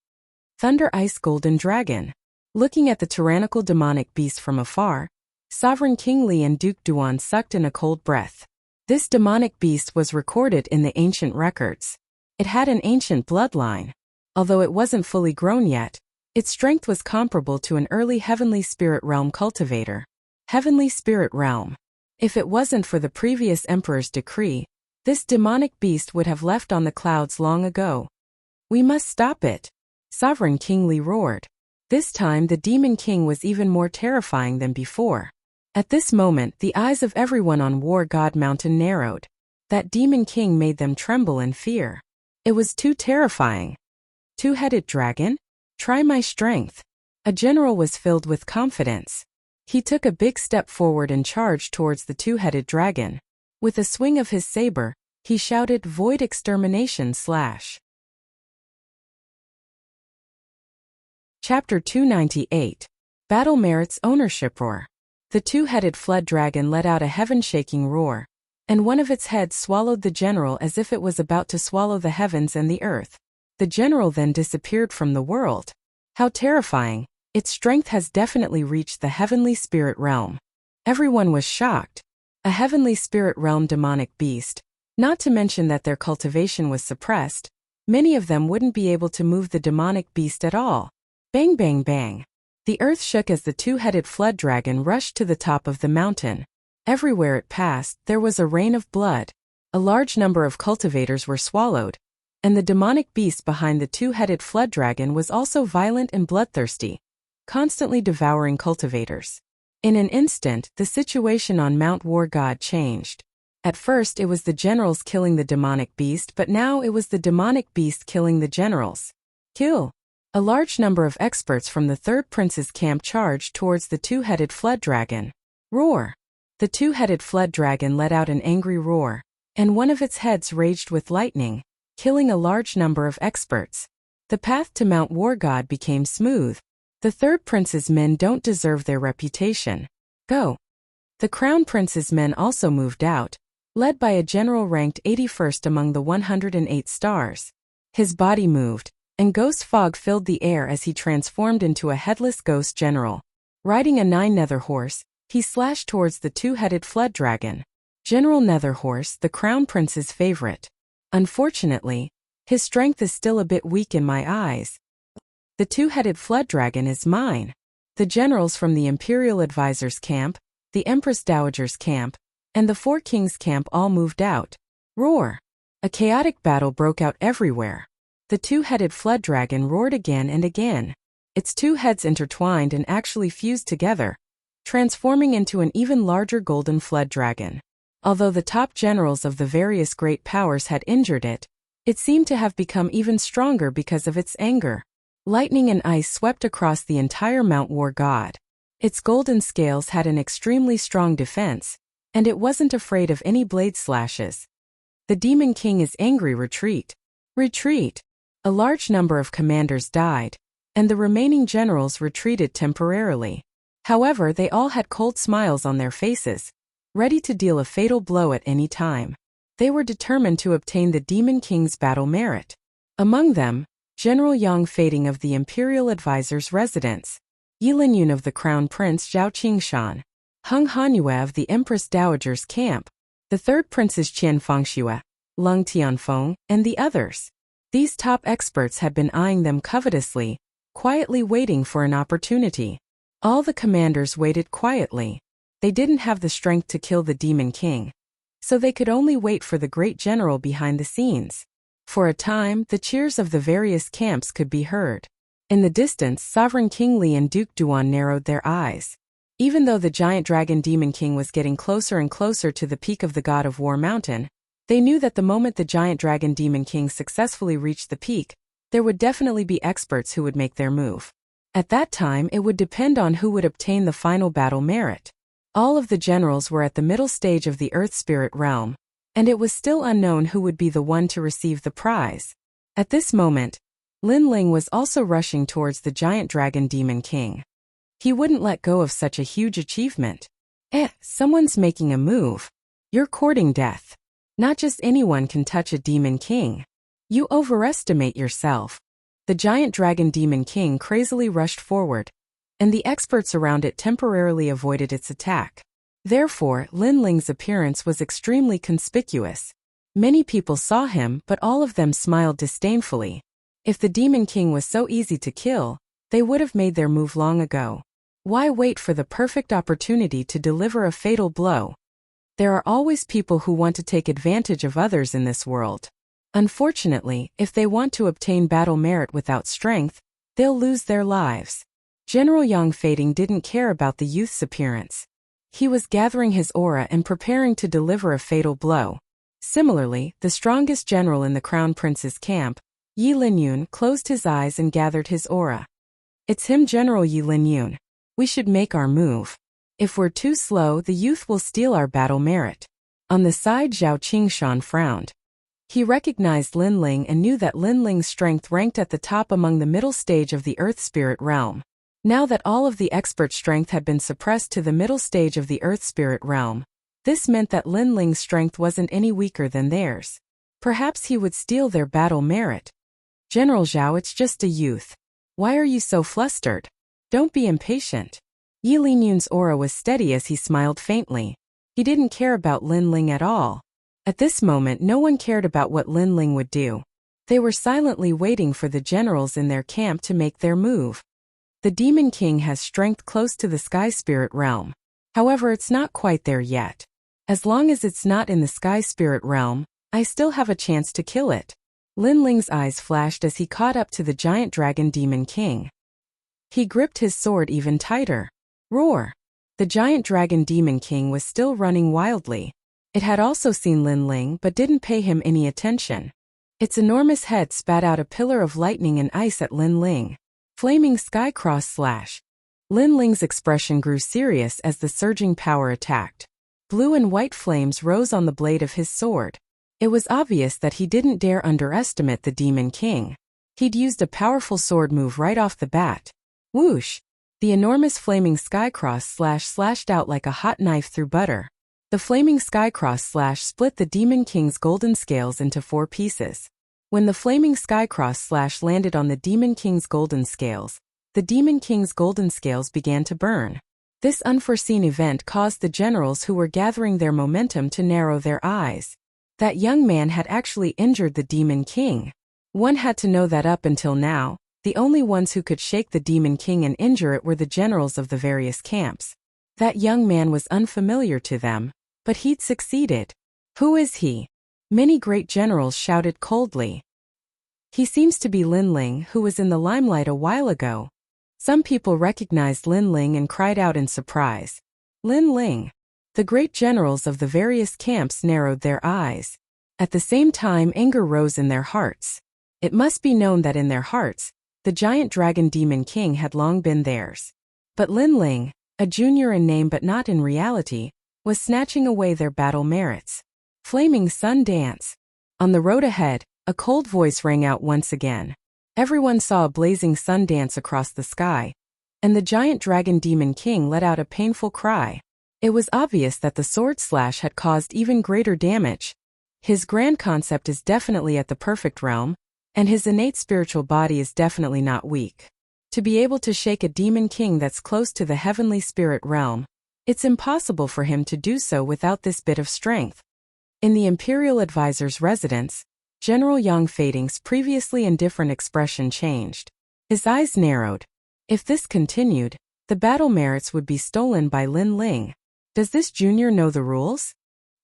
Thunder Ice Golden Dragon. Looking at the tyrannical demonic beast from afar, Sovereign King Li and Duke Duan sucked in a cold breath. This demonic beast was recorded in the ancient records. It had an ancient bloodline. Although it wasn't fully grown yet, its strength was comparable to an early Heavenly Spirit Realm cultivator. Heavenly Spirit Realm. If it wasn't for the previous Emperor's decree, this demonic beast would have left on the clouds long ago. We must stop it. Sovereign King Li roared. This time the Demon King was even more terrifying than before. At this moment the eyes of everyone on War God Mountain narrowed. That Demon King made them tremble in fear. It was too terrifying. Two-headed dragon? Try my strength. A general was filled with confidence. He took a big step forward and charged towards the two-headed dragon. With a swing of his saber, he shouted, "Void extermination /" Chapter 298. Battle Merits Ownership Roar. The two-headed flood dragon let out a heaven-shaking roar, and one of its heads swallowed the general as if it was about to swallow the heavens and the earth. The general then disappeared from the world. How terrifying! Its strength has definitely reached the Heavenly Spirit Realm. Everyone was shocked. A Heavenly Spirit Realm demonic beast, not to mention that their cultivation was suppressed, many of them wouldn't be able to move the demonic beast at all. Bang bang bang. The earth shook as the two-headed flood dragon rushed to the top of the mountain. Everywhere it passed, there was a rain of blood. A large number of cultivators were swallowed, and the demonic beast behind the two-headed flood dragon was also violent and bloodthirsty, constantly devouring cultivators. In an instant, the situation on Mount War God changed. At first it was the generals killing the demonic beast, but now it was the demonic beast killing the generals. Kill! A large number of experts from the third prince's camp charged towards the two-headed flood dragon. Roar! The two-headed flood dragon let out an angry roar, and one of its heads raged with lightning, killing a large number of experts. The path to Mount War God became smooth. The third prince's men don't deserve their reputation. Go! The crown prince's men also moved out, led by a general ranked 81st among the 108 stars. His body moved, and ghost fog filled the air as he transformed into a headless ghost general. Riding a 9-nether horse, he slashed towards the two-headed flood dragon. General Netherhorse, the crown prince's favorite. Unfortunately, his strength is still a bit weak in my eyes. The two-headed flood dragon is mine. The generals from the Imperial Advisor's camp, the Empress Dowager's camp, and the Four Kings' camp all moved out. Roar! A chaotic battle broke out everywhere. The two-headed flood dragon roared again and again. Its two heads intertwined and actually fused together, transforming into an even larger golden flood dragon. Although the top generals of the various great powers had injured it, it seemed to have become even stronger because of its anger. Lightning and ice swept across the entire Mount War God. Its golden scales had an extremely strong defense, and it wasn't afraid of any blade slashes. The Demon King is angry. Retreat! Retreat! A large number of commanders died, and the remaining generals retreated temporarily. However, they all had cold smiles on their faces, ready to deal a fatal blow at any time. They were determined to obtain the Demon King's battle merit. Among them, General Yang Fading of the Imperial Advisor's residence, Yi Linyun of the Crown Prince Zhao Qingshan, Heng Hanyue of the Empress Dowager's camp, the third princes Qian Fengxue, Leng Tianfeng, and the others. These top experts had been eyeing them covetously, quietly waiting for an opportunity. All the commanders waited quietly. They didn't have the strength to kill the Demon King, so they could only wait for the great general behind the scenes. For a time, the cheers of the various camps could be heard. In the distance, Sovereign King Li and Duke Duan narrowed their eyes. Even though the giant dragon Demon King was getting closer and closer to the peak of the God of War mountain, they knew that the moment the giant dragon Demon King successfully reached the peak, there would definitely be experts who would make their move. At that time, it would depend on who would obtain the final battle merit. All of the generals were at the middle stage of the Earth Spirit realm, and it was still unknown who would be the one to receive the prize. At this moment, Lin Ling was also rushing towards the giant dragon Demon King. He wouldn't let go of such a huge achievement. Someone's making a move. You're courting death. Not just anyone can touch a Demon King. You overestimate yourself. The giant dragon Demon King crazily rushed forward, and the experts around it temporarily avoided its attack. Therefore, Lin Ling's appearance was extremely conspicuous. Many people saw him, but all of them smiled disdainfully. If the Demon King was so easy to kill, they would have made their move long ago. Why wait for the perfect opportunity to deliver a fatal blow? There are always people who want to take advantage of others in this world. Unfortunately, if they want to obtain battle merit without strength, they'll lose their lives. General Yang Fading didn't care about the youth's appearance. He was gathering his aura and preparing to deliver a fatal blow. Similarly, the strongest general in the Crown Prince's camp, Yi Linyun, closed his eyes and gathered his aura. It's him, General Yi Linyun. We should make our move. If we're too slow, the youth will steal our battle merit. On the side, Zhao Qingshan frowned. He recognized Lin Ling and knew that Lin Ling's strength ranked at the top among the middle stage of the Earth Spirit realm. Now that all of the expert strength had been suppressed to the middle stage of the Earth Spirit realm, this meant that Lin Ling's strength wasn't any weaker than theirs. Perhaps he would steal their battle merit. General Zhao, it's just a youth. Why are you so flustered? Don't be impatient. Yi Linyun's aura was steady as he smiled faintly. He didn't care about Lin Ling at all. At this moment, no one cared about what Lin Ling would do. They were silently waiting for the generals in their camp to make their move. The Demon King has strength close to the Sky Spirit realm. However, it's not quite there yet. As long as it's not in the Sky Spirit realm, I still have a chance to kill it. Lin Ling's eyes flashed as he caught up to the giant dragon Demon King. He gripped his sword even tighter. Roar! The giant dragon demon king was still running wildly. It had also seen Lin Ling but didn't pay him any attention. Its enormous head spat out a pillar of lightning and ice at Lin Ling. Flaming sky cross slash. Lin Ling's expression grew serious as the surging power attacked. Blue and white flames rose on the blade of his sword. It was obvious that he didn't dare underestimate the Demon King. He'd used a powerful sword move right off the bat. Whoosh! The enormous flaming skycross slash slashed out like a hot knife through butter. The flaming skycross slash split the Demon King's golden scales into 4 pieces. When the flaming skycross slash landed on the Demon King's golden scales, the Demon King's golden scales began to burn. This unforeseen event caused the generals who were gathering their momentum to narrow their eyes. That young man had actually injured the Demon King. One had to know that up until now, the only ones who could shake the Demon King and injure it were the generals of the various camps. That young man was unfamiliar to them, but he'd succeeded. Who is he? Many great generals shouted coldly. He seems to be Lin Ling, who was in the limelight a while ago. Some people recognized Lin Ling and cried out in surprise. Lin Ling. The great generals of the various camps narrowed their eyes. At the same time, anger rose in their hearts. It must be known that in their hearts, the giant dragon demon king had long been theirs. But Lin Ling, a junior in name but not in reality, was snatching away their battle merits. Flaming sun dance. On the road ahead, a cold voice rang out once again. Everyone saw a blazing sun dance across the sky, and the giant dragon demon king let out a painful cry. It was obvious that the sword slash had caused even greater damage. His grand concept is definitely at the perfect realm, and his innate spiritual body is definitely not weak. To be able to shake a demon king that's close to the heavenly spirit realm, it's impossible for him to do so without this bit of strength. In the imperial advisor's residence, General Yang Feiding's previously indifferent expression changed. His eyes narrowed. If this continued, the battle merits would be stolen by Lin Ling. Does this junior know the rules?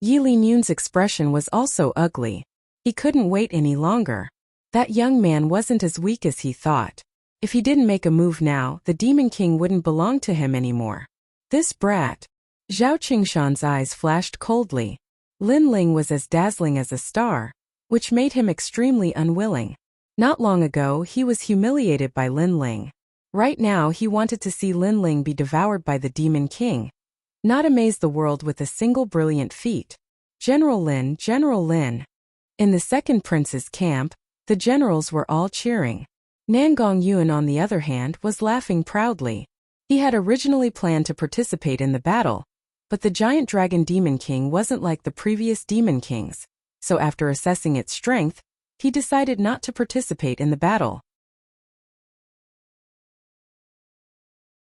Yi Linyun's expression was also ugly. He couldn't wait any longer. That young man wasn't as weak as he thought. If he didn't make a move now, the Demon King wouldn't belong to him anymore. This brat. Zhao Qingshan's eyes flashed coldly. Lin Ling was as dazzling as a star, which made him extremely unwilling. Not long ago, he was humiliated by Lin Ling. Right now, he wanted to see Lin Ling be devoured by the Demon King, not amaze the world with a single brilliant feat. General Lin, General Lin. In the second prince's camp, the generals were all cheering. Nangong Yuan, on the other hand, was laughing proudly. He had originally planned to participate in the battle, but the giant dragon Demon King wasn't like the previous Demon Kings, so after assessing its strength, he decided not to participate in the battle.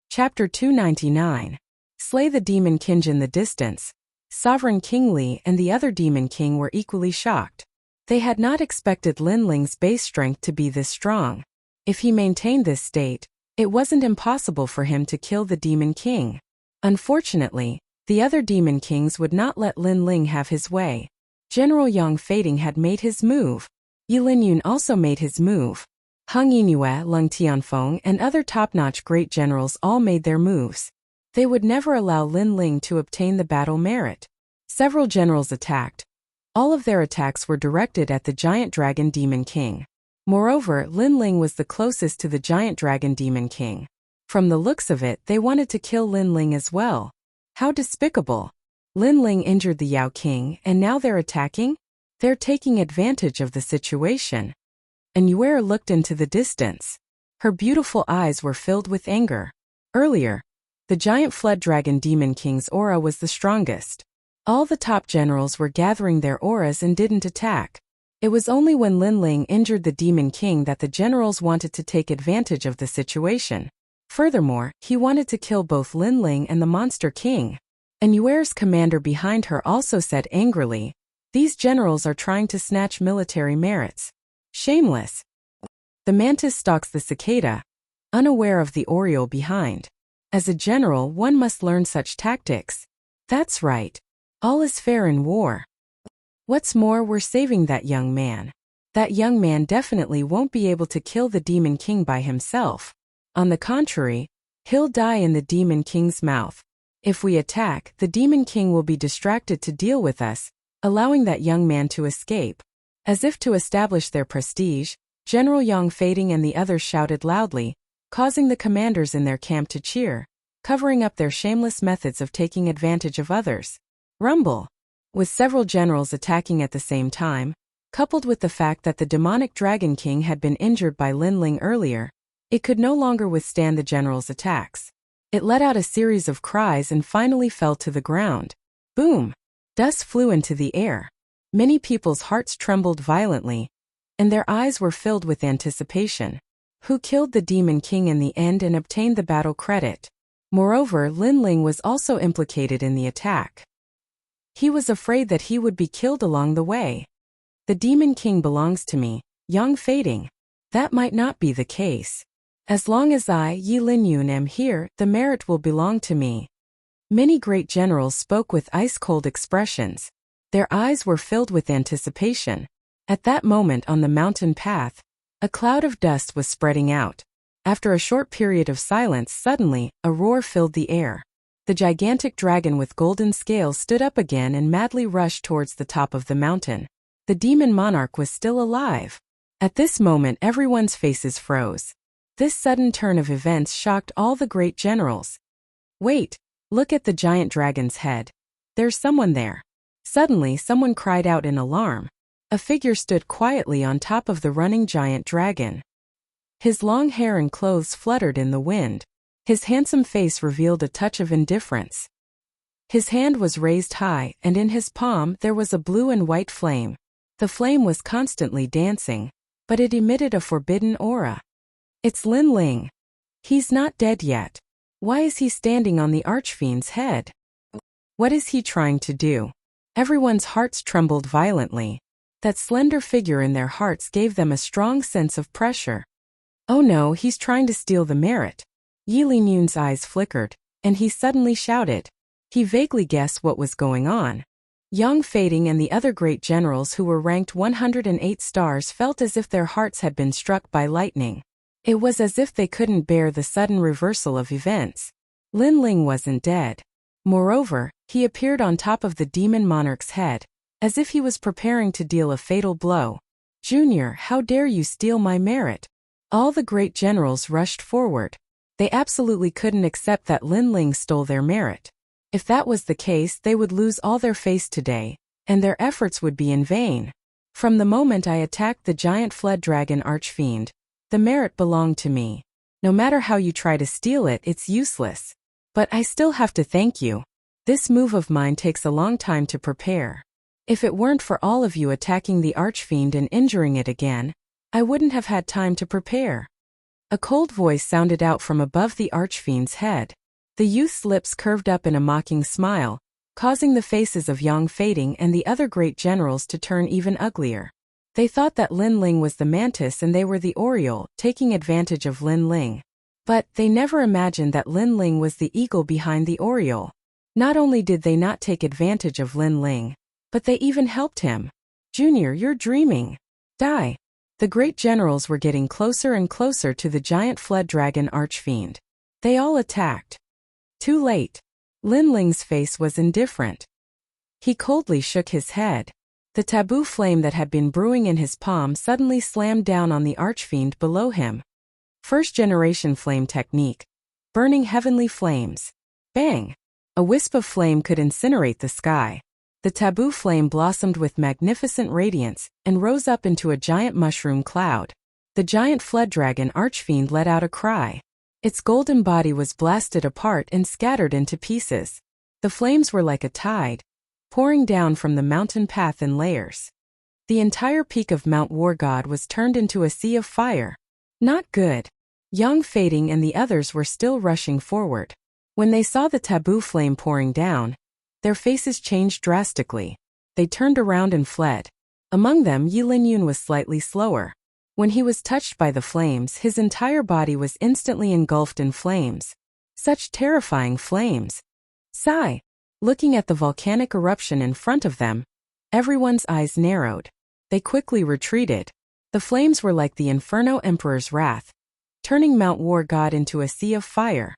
Chapter 299. Slay the Demon King. In the distance, Sovereign King Li and the other Demon King were equally shocked. They had not expected Lin Ling's base strength to be this strong. If he maintained this state, it wasn't impossible for him to kill the Demon King. Unfortunately, the other Demon Kings would not let Lin Ling have his way. General Yang Feiding had made his move. Yi Linyun also made his move. Hung Yinue, Leng Tianfeng, and other top-notch great generals all made their moves. They would never allow Lin Ling to obtain the battle merit. Several generals attacked. All of their attacks were directed at the giant dragon Demon King. Moreover, Lin Ling was the closest to the giant dragon Demon King. From the looks of it, they wanted to kill Lin Ling as well. How despicable. Lin Ling injured the Yao King, and now they're attacking? They're taking advantage of the situation. And Yuer looked into the distance. Her beautiful eyes were filled with anger. Earlier, the giant flood dragon Demon King's aura was the strongest. All the top generals were gathering their auras and didn't attack. It was only when Lin Ling injured the Demon King that the generals wanted to take advantage of the situation. Furthermore, he wanted to kill both Lin Ling and the Monster King. And Yuer's commander behind her also said angrily, "These generals are trying to snatch military merits. Shameless." The mantis stalks the cicada, unaware of the oriole behind. As a general, one must learn such tactics. That's right. All is fair in war. What's more, we're saving that young man. That young man definitely won't be able to kill the Demon King by himself. On the contrary, he'll die in the Demon King's mouth. If we attack, the Demon King will be distracted to deal with us, allowing that young man to escape. As if to establish their prestige, General Yang Fading and the others shouted loudly, causing the commanders in their camp to cheer, covering up their shameless methods of taking advantage of others. Rumble. With several generals attacking at the same time, coupled with the fact that the demonic Dragon King had been injured by Lin Ling earlier, it could no longer withstand the general's attacks. It let out a series of cries and finally fell to the ground. Boom! Dust flew into the air. Many people's hearts trembled violently, and their eyes were filled with anticipation. Who killed the Demon King in the end and obtained the battle credit? Moreover, Lin Ling was also implicated in the attack. He was afraid that he would be killed along the way. The Demon King belongs to me, Yang Fading. That might not be the case. As long as I, Yi Linyun, am here, the merit will belong to me. Many great generals spoke with ice-cold expressions. Their eyes were filled with anticipation. At that moment on the mountain path, a cloud of dust was spreading out. After a short period of silence, suddenly, a roar filled the air. The gigantic dragon with golden scales stood up again and madly rushed towards the top of the mountain. The demon monarch was still alive. At this moment, everyone's faces froze. This sudden turn of events shocked all the great generals. Wait, look at the giant dragon's head. There's someone there. Suddenly, someone cried out in alarm. A figure stood quietly on top of the running giant dragon. His long hair and clothes fluttered in the wind. His handsome face revealed a touch of indifference. His hand was raised high, and in his palm there was a blue and white flame. The flame was constantly dancing, but it emitted a forbidden aura. It's Lin Ling. He's not dead yet. Why is he standing on the Archfiend's head? What is he trying to do? Everyone's hearts trembled violently. That slender figure in their hearts gave them a strong sense of pressure. Oh no, he's trying to steal the merit. Yi Linyun's eyes flickered, and he suddenly shouted. He vaguely guessed what was going on. Yang Fading and the other great generals who were ranked 108 stars felt as if their hearts had been struck by lightning. It was as if they couldn't bear the sudden reversal of events. Lin Ling wasn't dead. Moreover, he appeared on top of the demon monarch's head, as if he was preparing to deal a fatal blow. Junior, how dare you steal my merit? All the great generals rushed forward. They absolutely couldn't accept that Lin Ling stole their merit. If that was the case, they would lose all their face today, and their efforts would be in vain. From the moment I attacked the giant fled dragon Archfiend, the merit belonged to me. No matter how you try to steal it, it's useless. But I still have to thank you. This move of mine takes a long time to prepare. If it weren't for all of you attacking the Archfiend and injuring it again, I wouldn't have had time to prepare. A cold voice sounded out from above the Archfiend's head. The youth's lips curved up in a mocking smile, causing the faces of Yang Fading and the other great generals to turn even uglier. They thought that Lin Ling was the mantis and they were the oriole, taking advantage of Lin Ling. But they never imagined that Lin Ling was the eagle behind the oriole. Not only did they not take advantage of Lin Ling, but they even helped him. Junior, you're dreaming. Die. The great generals were getting closer and closer to the giant fled dragon Archfiend. They all attacked. Too late. Lin Ling's face was indifferent. He coldly shook his head. The taboo flame that had been brewing in his palm suddenly slammed down on the Archfiend below him. First-generation flame technique. Burning heavenly flames. Bang! A wisp of flame could incinerate the sky. The taboo flame blossomed with magnificent radiance and rose up into a giant mushroom cloud. The giant fled dragon Archfiend let out a cry. Its golden body was blasted apart and scattered into pieces. The flames were like a tide, pouring down from the mountain path in layers. The entire peak of Mount War God was turned into a sea of fire. Not good. Yang Fading and the others were still rushing forward. When they saw the taboo flame pouring down, their faces changed drastically. They turned around and fled. Among them, Yi Linyun was slightly slower. When he was touched by the flames, his entire body was instantly engulfed in flames. Such terrifying flames. Sigh. Looking at the volcanic eruption in front of them, everyone's eyes narrowed. They quickly retreated. The flames were like the Inferno Emperor's wrath, turning Mount War God into a sea of fire.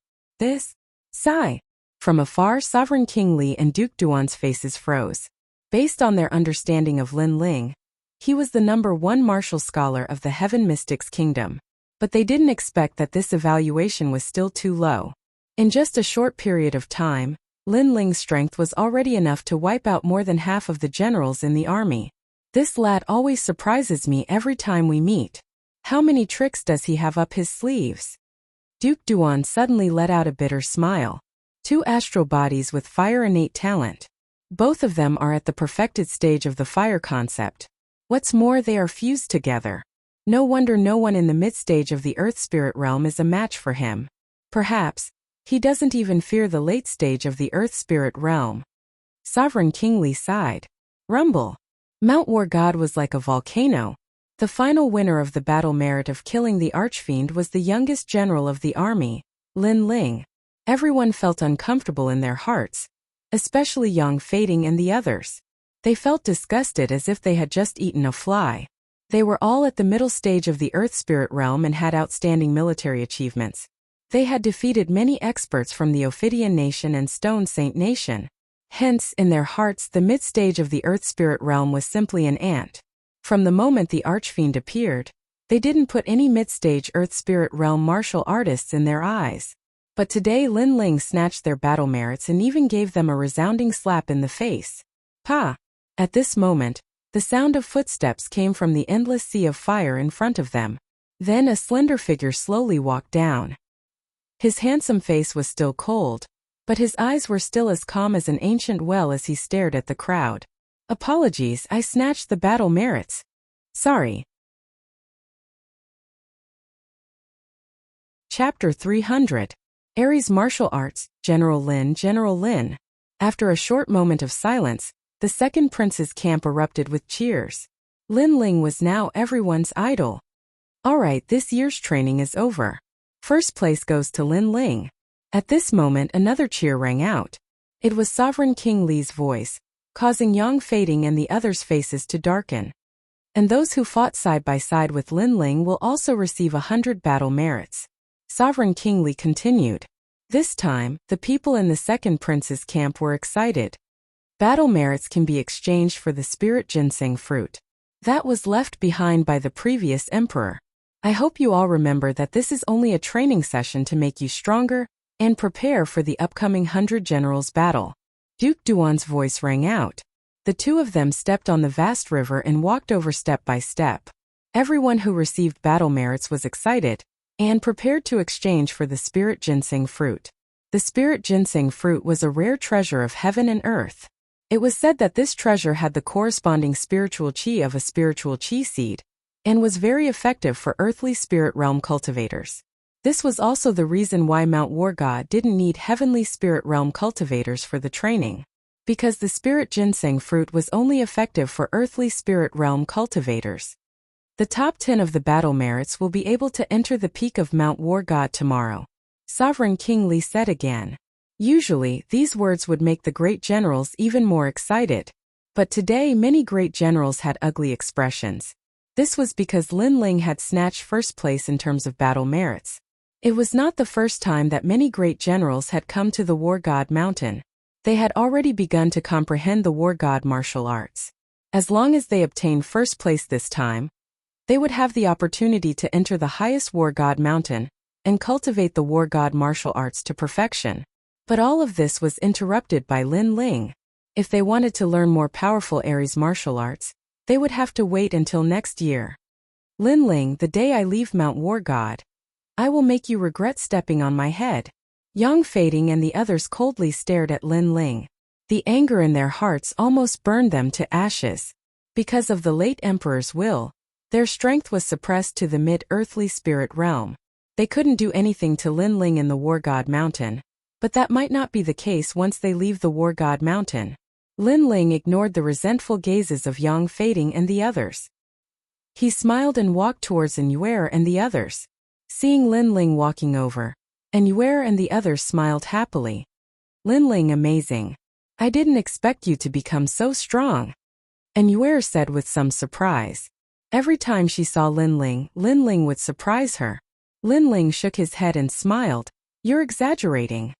Sigh. From afar, Sovereign King Li and Duke Duan's faces froze. Based on their understanding of Lin Ling, he was the #1 martial scholar of the Heaven Mystics Kingdom. But they didn't expect that this evaluation was still too low. In just a short period of time, Lin Ling's strength was already enough to wipe out more than half of the generals in the army. This lad always surprises me every time we meet. How many tricks does he have up his sleeves? Duke Duan suddenly let out a bitter smile. 2 astral bodies with fire innate talent. Both of them are at the perfected stage of the fire concept. What's more, they are fused together. No wonder no one in the mid-stage of the Earth Spirit realm is a match for him. Perhaps, he doesn't even fear the late stage of the Earth Spirit realm. Sovereign King Li sighed. Rumble. Mount War God was like a volcano. The final winner of the battle merit of killing the Archfiend was the youngest general of the army, Lin Ling. Everyone felt uncomfortable in their hearts, especially Yang Fading and the others. They felt disgusted as if they had just eaten a fly. They were all at the middle stage of the Earth Spirit realm and had outstanding military achievements. They had defeated many experts from the Ophidian Nation and Stone Saint Nation. Hence, in their hearts, the mid-stage of the Earth Spirit realm was simply an ant. From the moment the Archfiend appeared, they didn't put any mid-stage Earth Spirit realm martial artists in their eyes. But today Lin Ling snatched their battle merits and even gave them a resounding slap in the face. Pa! At this moment, the sound of footsteps came from the endless sea of fire in front of them. Then a slender figure slowly walked down. His handsome face was still cold, but his eyes were still as calm as an ancient well as he stared at the crowd. Apologies, I snatched the battle merits. Sorry. Chapter 300. Ares Martial Arts, General Lin. General Lin. After a short moment of silence, the second prince's camp erupted with cheers. Lin Ling was now everyone's idol. Alright, this year's training is over. First place goes to Lin Ling. At this moment another cheer rang out. It was Sovereign King Li's voice, causing Yang Fading and the others' faces to darken. And those who fought side by side with Lin Ling will also receive 100 battle merits. Sovereign King Li continued. This time, the people in the second prince's camp were excited. Battle merits can be exchanged for the spirit ginseng fruit. That was left behind by the previous emperor. I hope you all remember that this is only a training session to make you stronger and prepare for the upcoming 100 Generals battle. Duke Duan's voice rang out. The two of them stepped on the vast river and walked over step by step. Everyone who received battle merits was excited and prepared to exchange for the spirit ginseng fruit. The spirit ginseng fruit was a rare treasure of heaven and earth. It was said that this treasure had the corresponding spiritual chi of a spiritual chi seed, and was very effective for earthly spirit realm cultivators. This was also the reason why Mount War God didn't need heavenly spirit realm cultivators for the training, because the spirit ginseng fruit was only effective for earthly spirit realm cultivators. The top 10 of the battle merits will be able to enter the peak of Mount War God tomorrow. Sovereign King Li said again. Usually, these words would make the great generals even more excited. But today many great generals had ugly expressions. This was because Lin Ling had snatched first place in terms of battle merits. It was not the first time that many great generals had come to the War God Mountain. They had already begun to comprehend the War God martial arts. As long as they obtained first place this time, they would have the opportunity to enter the highest War God Mountain and cultivate the War God martial arts to perfection. But all of this was interrupted by Lin Ling. If they wanted to learn more powerful Ares martial arts, they would have to wait until next year. Lin Ling, the day I leave Mount War God, I will make you regret stepping on my head. Yang Fading and the others coldly stared at Lin Ling. The anger in their hearts almost burned them to ashes. Because of the late emperor's will, their strength was suppressed to the mid-earthly spirit realm. They couldn't do anything to Lin Ling in the War God Mountain. But that might not be the case once they leave the War God Mountain. Lin Ling ignored the resentful gazes of Yang Fading and the others. He smiled and walked towards Anyuer and the others. Seeing Lin Ling walking over, Anyuer and the others smiled happily. Lin Ling, amazing. I didn't expect you to become so strong. Anyuer said with some surprise. Every time she saw Lin Ling would surprise her. Lin Ling shook his head and smiled. You're exaggerating.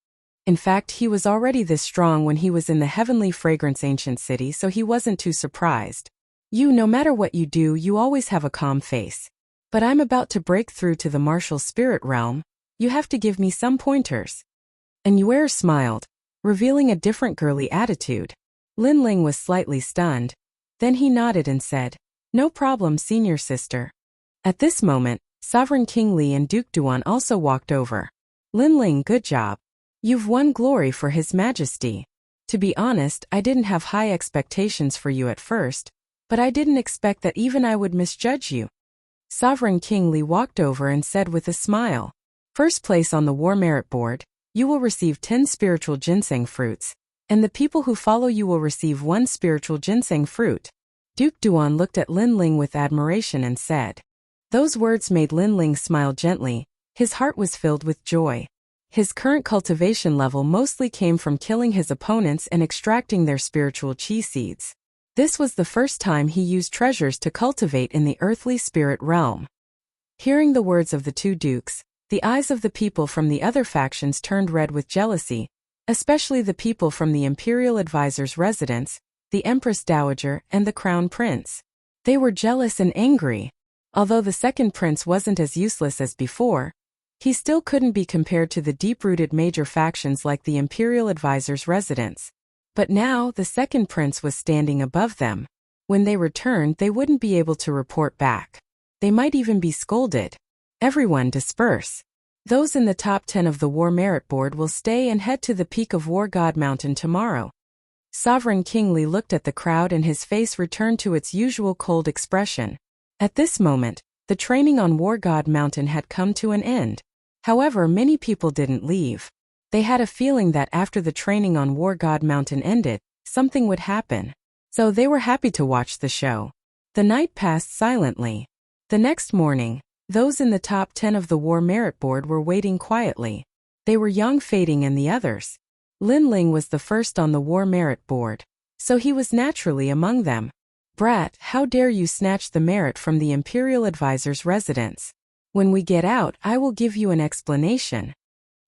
In fact, he was already this strong when he was in the heavenly fragrance ancient city, so he wasn't too surprised. No matter what you do, you always have a calm face. But I'm about to break through to the martial spirit realm. You have to give me some pointers. And Yuer smiled, revealing a different girly attitude. Lin Ling was slightly stunned. Then he nodded and said, "No problem, senior sister." At this moment, Sovereign King Li and Duke Duan also walked over. "Lin Ling, good job. You've won glory for His Majesty. To be honest, I didn't have high expectations for you at first, but I didn't expect that even I would misjudge you." Sovereign King Li walked over and said with a smile, "First place on the War Merit Board, you will receive 10 spiritual ginseng fruits, and the people who follow you will receive 1 spiritual ginseng fruit." Duke Duan looked at Lin Ling with admiration and said. Those words made Lin Ling smile gently. His heart was filled with joy. His current cultivation level mostly came from killing his opponents and extracting their spiritual chi seeds. This was the first time he used treasures to cultivate in the earthly spirit realm. Hearing the words of the two dukes, the eyes of the people from the other factions turned red with jealousy, especially the people from the Imperial Advisor's residence, the Empress Dowager, and the Crown Prince. They were jealous and angry. Although the second prince wasn't as useless as before, he still couldn't be compared to the deep-rooted major factions like the Imperial Advisor's residence. But now the second prince was standing above them. When they returned, they wouldn't be able to report back. They might even be scolded. Everyone disperse. Those in the top 10 of the War Merit Board will stay and head to the peak of War God Mountain tomorrow. Sovereign King Li looked at the crowd and his face returned to its usual cold expression. At this moment, the training on War God Mountain had come to an end. However, many people didn't leave. They had a feeling that after the training on War God Mountain ended, something would happen. So they were happy to watch the show. The night passed silently. The next morning, those in the top 10 of the War Merit Board were waiting quietly. They were Yang Fading and the others. Lin Ling was the first on the War Merit Board, so he was naturally among them. "Brat, how dare you snatch the merit from the Imperial Advisor's residence? When we get out, I will give you an explanation."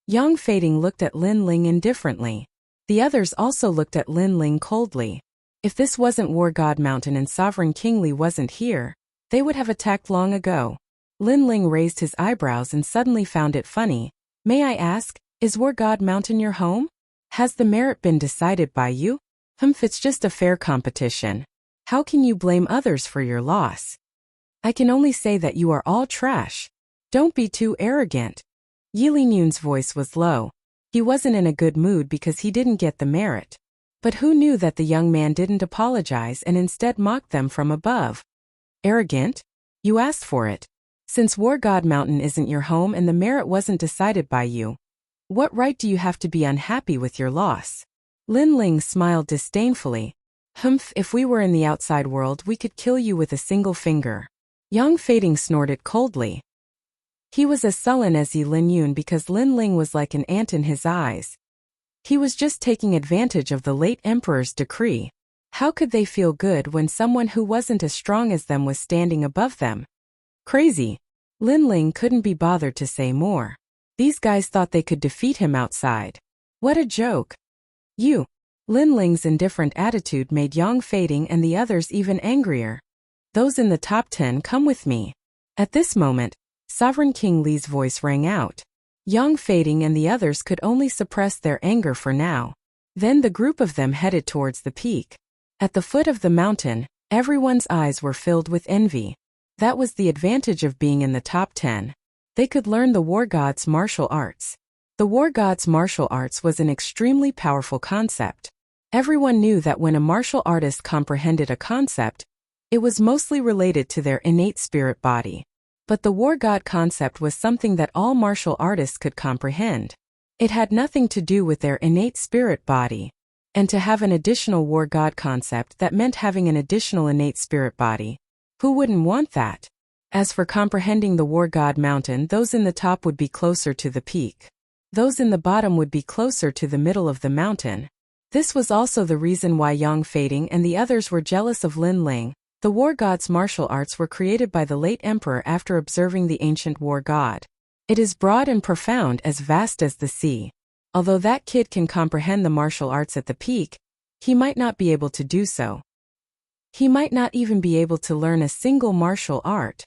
Yang Fading looked at Lin Ling indifferently. The others also looked at Lin Ling coldly. If this wasn't War God Mountain and Sovereign King Li wasn't here, they would have attacked long ago. Lin Ling raised his eyebrows and suddenly found it funny. "May I ask, is War God Mountain your home? Has the merit been decided by you?" It's just a fair competition. How can you blame others for your loss? I can only say that you are all trash. Don't be too arrogant. Yi Linyun's voice was low. He wasn't in a good mood because he didn't get the merit. But who knew that the young man didn't apologize and instead mocked them from above? Arrogant? You asked for it. Since War God Mountain isn't your home and the merit wasn't decided by you, what right do you have to be unhappy with your loss? Lin Ling smiled disdainfully. If we were in the outside world, we could kill you with a single finger. Yang Fading snorted coldly. He was as sullen as Yi Linyun because Lin Ling was like an ant in his eyes. He was just taking advantage of the late emperor's decree. How could they feel good when someone who wasn't as strong as them was standing above them? Crazy. Lin Ling couldn't be bothered to say more. These guys thought they could defeat him outside. What a joke. You. Lin Ling's indifferent attitude made Yang Fading and the others even angrier. Those in the top 10 come with me. At this moment, Sovereign King Li's voice rang out. Yang Fading and the others could only suppress their anger for now. Then the group of them headed towards the peak. At the foot of the mountain, everyone's eyes were filled with envy. That was the advantage of being in the top 10. They could learn the War God's martial arts. The War God's martial arts was an extremely powerful concept. Everyone knew that when a martial artist comprehended a concept, it was mostly related to their innate spirit body. But the War God concept was something that all martial artists could comprehend. It had nothing to do with their innate spirit body. And to have an additional War God concept, that meant having an additional innate spirit body. Who wouldn't want that? As for comprehending the War God Mountain, those in the top would be closer to the peak. Those in the bottom would be closer to the middle of the mountain. This was also the reason why Yang Fading and the others were jealous of Lin Ling. The War God's martial arts were created by the late emperor after observing the ancient War God. It is broad and profound, as vast as the sea. Although that kid can comprehend the martial arts at the peak, he might not be able to do so. He might not even be able to learn a single martial art.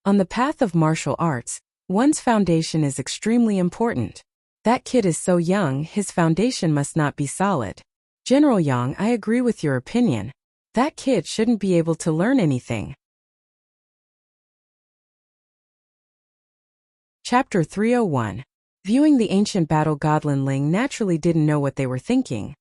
On the path of martial arts, one's foundation is extremely important. That kid is so young, his foundation must not be solid. General Yang, I agree with your opinion. That kid shouldn't be able to learn anything. Chapter 301. Viewing the ancient battle, god Lin Ling naturally didn't know what they were thinking.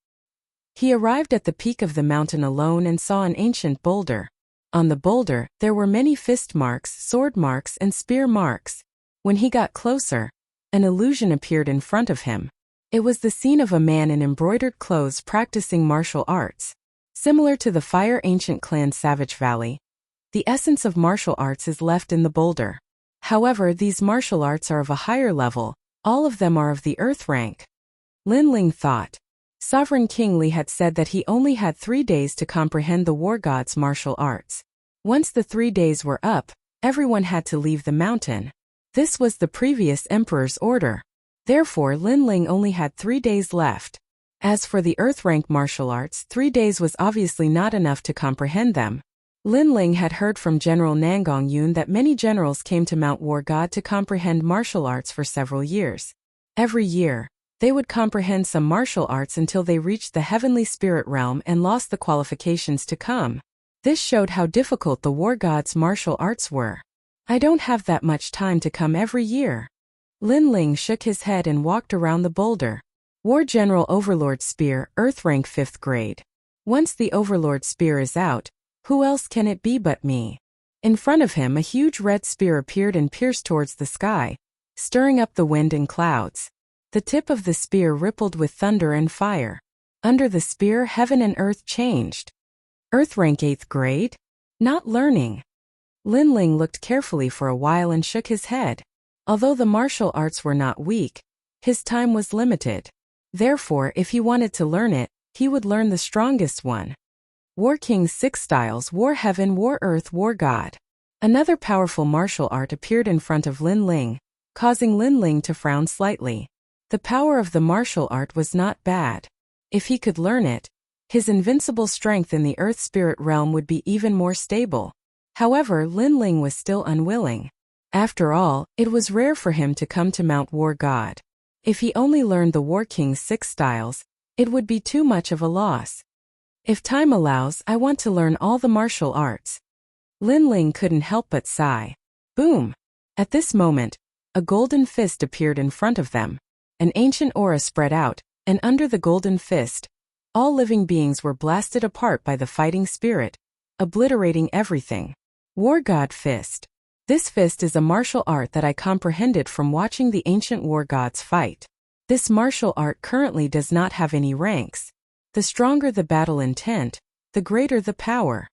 He arrived at the peak of the mountain alone and saw an ancient boulder. On the boulder, there were many fist marks, sword marks, and spear marks. When he got closer, an illusion appeared in front of him. It was the scene of a man in embroidered clothes practicing martial arts. Similar to the Fire Ancient Clan Savage Valley, the essence of martial arts is left in the boulder. However, these martial arts are of a higher level, all of them are of the earth rank. Lin Ling thought. Sovereign King Li had said that he only had 3 days to comprehend the war god's martial arts. Once the 3 days were up, everyone had to leave the mountain. This was the previous emperor's order. Therefore, Lin Ling only had 3 days left. As for the earth rank martial arts, 3 days was obviously not enough to comprehend them. Lin Ling had heard from General Nangong Yun that many generals came to Mount War God to comprehend martial arts for several years. Every year, they would comprehend some martial arts until they reached the heavenly spirit realm and lost the qualifications to come. This showed how difficult the war god's martial arts were. I don't have that much time to come every year. Lin Ling shook his head and walked around the boulder. War General Overlord Spear, Earth Rank 5th grade. Once the Overlord Spear is out, who else can it be but me? In front of him a huge red spear appeared and pierced towards the sky, stirring up the wind and clouds. The tip of the spear rippled with thunder and fire. Under the spear, heaven and earth changed. Earth rank 8th grade? Not learning. Lin Ling looked carefully for a while and shook his head. Although the martial arts were not weak, his time was limited. Therefore, if he wanted to learn it, he would learn the strongest one. War King's 6 styles: War Heaven, War Earth, War God. Another powerful martial art appeared in front of Lin Ling, causing Lin Ling to frown slightly. The power of the martial art was not bad. If he could learn it, his invincible strength in the earth spirit realm would be even more stable. However, Lin Ling was still unwilling. After all, it was rare for him to come to Mount War God. If he only learned the War King's 6 styles, it would be too much of a loss. If time allows, I want to learn all the martial arts. Lin Ling couldn't help but sigh. Boom! At this moment, a golden fist appeared in front of them. An ancient aura spread out, and under the golden fist, all living beings were blasted apart by the fighting spirit, obliterating everything. War God Fist. This fist is a martial art that I comprehended from watching the ancient war gods fight. This martial art currently does not have any ranks. The stronger the battle intent, the greater the power.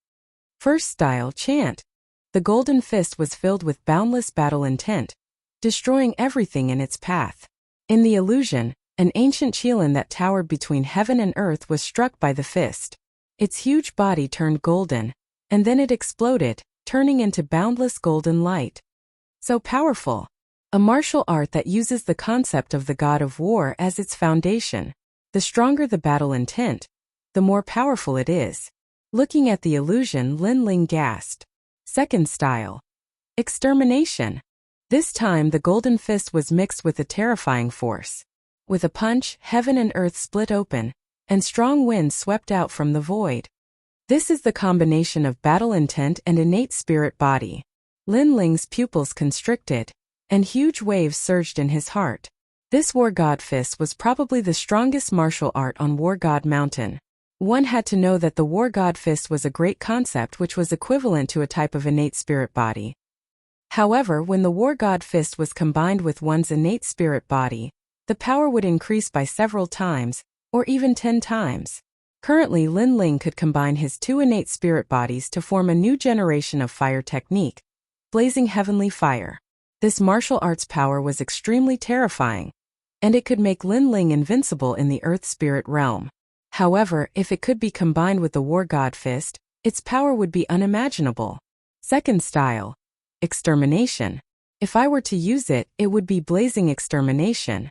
First style, Chant. The golden fist was filled with boundless battle intent, destroying everything in its path. In the illusion, an ancient Qilin that towered between heaven and earth was struck by the fist. Its huge body turned golden, and then it exploded, turning into boundless golden light. So powerful. A martial art that uses the concept of the god of war as its foundation. The stronger the battle intent, the more powerful it is. Looking at the illusion, Lin Ling gasped. Second style. Extermination. This time the golden fist was mixed with a terrifying force. With a punch, heaven and earth split open, and strong winds swept out from the void. This is the combination of battle intent and innate spirit body. Lin Ling's pupils constricted, and huge waves surged in his heart. This War God Fist was probably the strongest martial art on War God Mountain. One had to know that the War God Fist was a great concept which was equivalent to a type of innate spirit body. However, when the War God Fist was combined with one's innate spirit body, the power would increase by several times, or even 10 times. Currently, Lin Ling could combine his 2 innate spirit bodies to form a new generation of fire technique, blazing heavenly fire. This martial arts power was extremely terrifying, and it could make Lin Ling invincible in the earth spirit realm. However, if it could be combined with the War God Fist, its power would be unimaginable. Second style. Extermination. If I were to use it, it would be blazing extermination.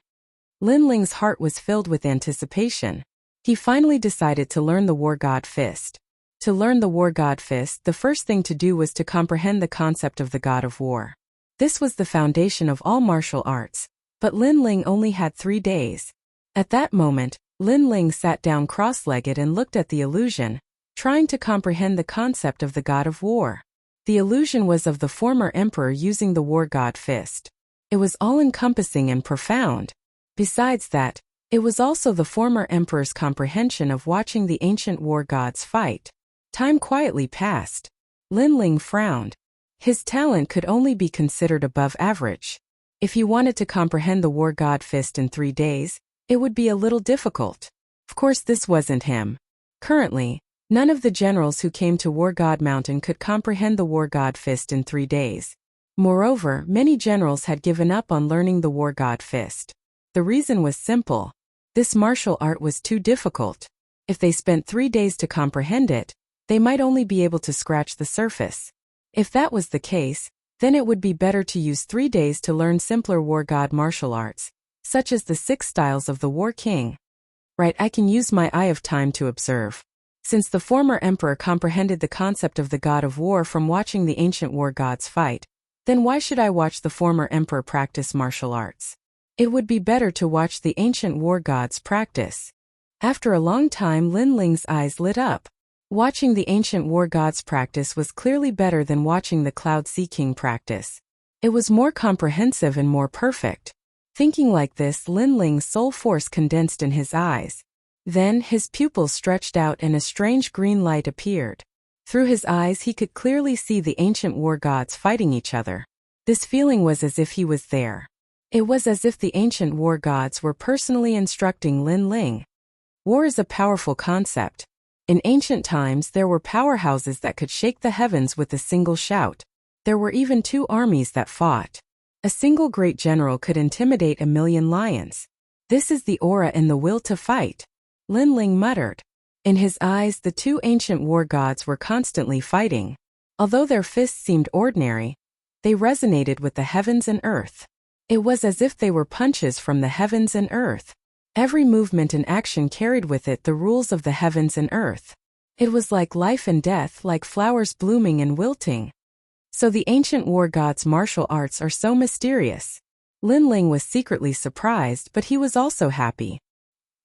Lin Ling's heart was filled with anticipation. He finally decided to learn the War God Fist. To learn the War God Fist, the first thing to do was to comprehend the concept of the God of War. This was the foundation of all martial arts, but Lin Ling only had 3 days. At that moment, Lin Ling sat down cross-legged and looked at the illusion, trying to comprehend the concept of the God of War. The illusion was of the former emperor using the War God Fist. It was all-encompassing and profound. Besides that, it was also the former emperor's comprehension of watching the ancient war gods fight. Time quietly passed. Lin Ling frowned. His talent could only be considered above average. If he wanted to comprehend the War God Fist in 3 days, it would be a little difficult. Of course, this wasn't him. Currently, none of the generals who came to War God Mountain could comprehend the War God Fist in 3 days. Moreover, many generals had given up on learning the War God Fist. The reason was simple. This martial art was too difficult. If they spent 3 days to comprehend it, they might only be able to scratch the surface. If that was the case, then it would be better to use 3 days to learn simpler war god martial arts, such as the 6 styles of the War King. Right, I can use my eye of time to observe. Since the former emperor comprehended the concept of the God of War from watching the ancient war gods fight, then why should I watch the former emperor practice martial arts? It would be better to watch the ancient war gods practice. After a long time, Lin Ling's eyes lit up. Watching the ancient war gods practice was clearly better than watching the Cloud Sea King practice. It was more comprehensive and more perfect. Thinking like this, Lin Ling's soul force condensed in his eyes. Then, his pupils stretched out and a strange green light appeared. Through his eyes he could clearly see the ancient war gods fighting each other. This feeling was as if he was there. It was as if the ancient war gods were personally instructing Lin Ling. War is a powerful concept. In ancient times there were powerhouses that could shake the heavens with a single shout. There were even 2 armies that fought. A single great general could intimidate 1,000,000 lions. This is the aura and the will to fight, Lin Ling muttered. In his eyes, the 2 ancient war gods were constantly fighting. Although their fists seemed ordinary, they resonated with the heavens and earth. It was as if they were punches from the heavens and earth. Every movement and action carried with it the rules of the heavens and earth. It was like life and death, like flowers blooming and wilting. So the ancient war gods' martial arts are so mysterious. Lin Ling was secretly surprised, but he was also happy.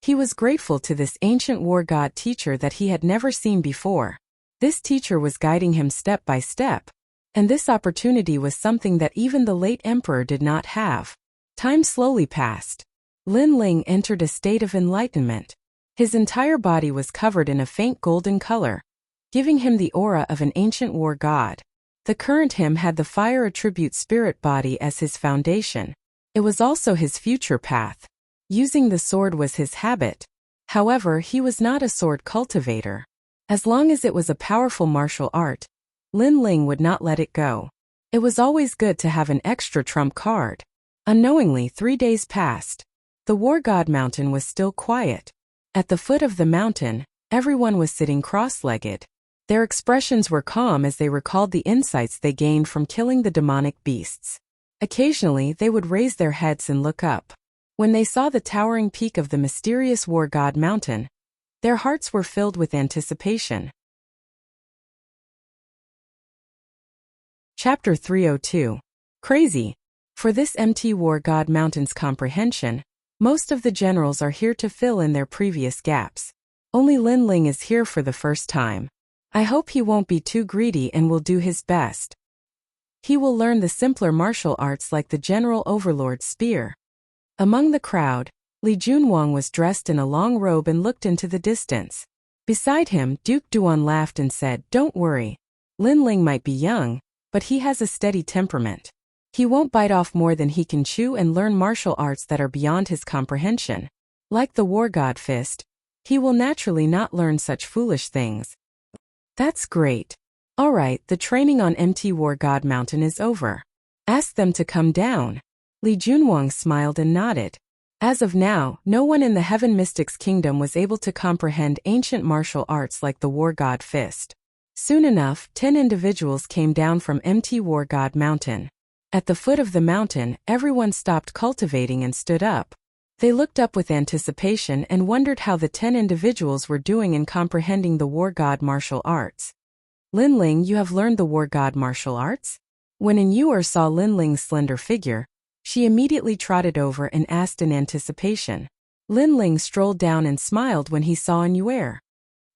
He was grateful to this ancient war god teacher that he had never seen before. This teacher was guiding him step by step. And this opportunity was something that even the late emperor did not have. Time slowly passed. Lin Ling entered a state of enlightenment. His entire body was covered in a faint golden color, giving him the aura of an ancient war god. The current him had the fire attribute spirit body as his foundation. It was also his future path. Using the sword was his habit. However, he was not a sword cultivator. As long as it was a powerful martial art, Lin Ling would not let it go. It was always good to have an extra trump card. Unknowingly, 3 days passed. The War God Mountain was still quiet. At the foot of the mountain, everyone was sitting cross-legged. Their expressions were calm as they recalled the insights they gained from killing the demonic beasts. Occasionally, they would raise their heads and look up. When they saw the towering peak of the mysterious War God Mountain, their hearts were filled with anticipation. Chapter 302. Crazy. For this MT War God Mountain's comprehension, most of the generals are here to fill in their previous gaps. Only Lin Ling is here for the first time. I hope he won't be too greedy and will do his best. He will learn the simpler martial arts like the General Overlord's spear. Among the crowd, Li Junwang was dressed in a long robe and looked into the distance. Beside him, Duke Duan laughed and said, "Don't worry. Lin Ling might be young, but he has a steady temperament. He won't bite off more than he can chew and learn martial arts that are beyond his comprehension. Like the War God Fist, he will naturally not learn such foolish things." That's great. Alright, the training on MT War God Mountain is over. Ask them to come down. Li Junwang smiled and nodded. As of now, no one in the Heaven Mystics Kingdom was able to comprehend ancient martial arts like the War God Fist. Soon enough, 10 individuals came down from MT War God Mountain. At the foot of the mountain, everyone stopped cultivating and stood up. They looked up with anticipation and wondered how the 10 individuals were doing in comprehending the war god martial arts. Linling, you have learned the war god martial arts? When An Yuer saw Linling's slender figure, she immediately trotted over and asked in anticipation. Linling strolled down and smiled when he saw An Yuer.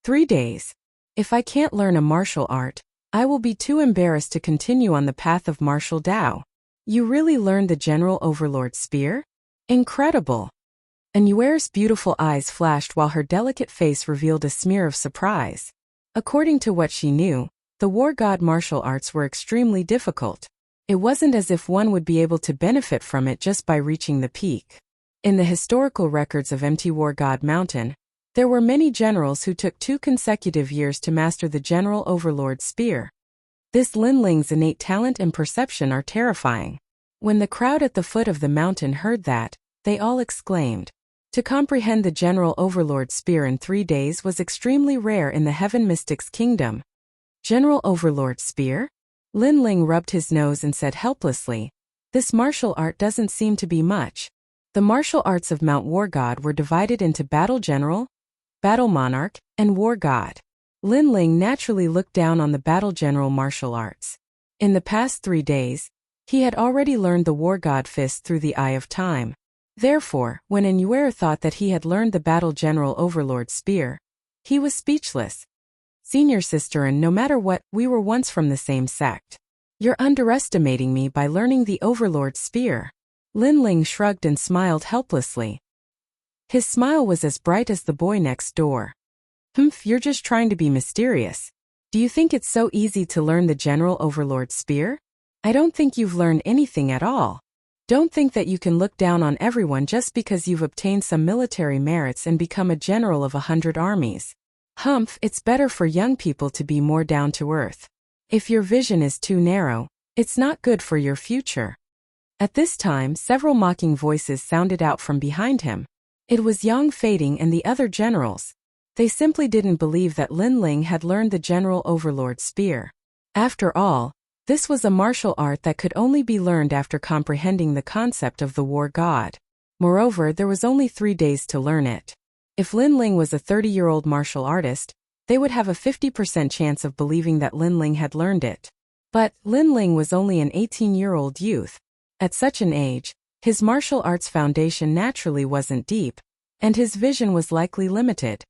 3 days. If I can't learn a martial art, I will be too embarrassed to continue on the path of martial Tao. You really learned the General Overlord spear? Incredible! An Yuer's beautiful eyes flashed while her delicate face revealed a smear of surprise. According to what she knew, the war god martial arts were extremely difficult. It wasn't as if one would be able to benefit from it just by reaching the peak. In the historical records of Mt War God Mountain, there were many generals who took 2 consecutive years to master the General Overlord spear. This Linling's innate talent and perception are terrifying. When the crowd at the foot of the mountain heard that, they all exclaimed. To comprehend the General Overlord spear in 3 days was extremely rare in the Heaven Mystics Kingdom. General Overlord spear? Linling rubbed his nose and said helplessly, "This martial art doesn't seem to be much." The martial arts of Mount War God were divided into Battle General, Battle Monarch, and War God. Linling naturally looked down on the Battle General martial arts. In the past 3 days, he had already learned the War God fist through the Eye of Time. Therefore, when An Yuer thought that he had learned the Battle General Overlord spear, he was speechless. Senior sister, and no matter what, we were once from the same sect. You're underestimating me by learning the Overlord spear. Linling shrugged and smiled helplessly. His smile was as bright as the boy next door. You're just trying to be mysterious. Do you think it's so easy to learn the General Overlord spear? I don't think you've learned anything at all. Don't think that you can look down on everyone just because you've obtained some military merits and become a general of 100 armies. It's better for young people to be more down to earth. If your vision is too narrow, it's not good for your future. At this time, several mocking voices sounded out from behind him. It was Yang Fading and the other generals. They simply didn't believe that Linling had learned the General Overlord spear. After all, this was a martial art that could only be learned after comprehending the concept of the war god. Moreover, there was only 3 days to learn it. If Linling was a 30-year-old martial artist, they would have a 50% chance of believing that Linling had learned it. But Linling was only an 18-year-old youth. At such an age, his martial arts foundation naturally wasn't deep, and his vision was likely limited.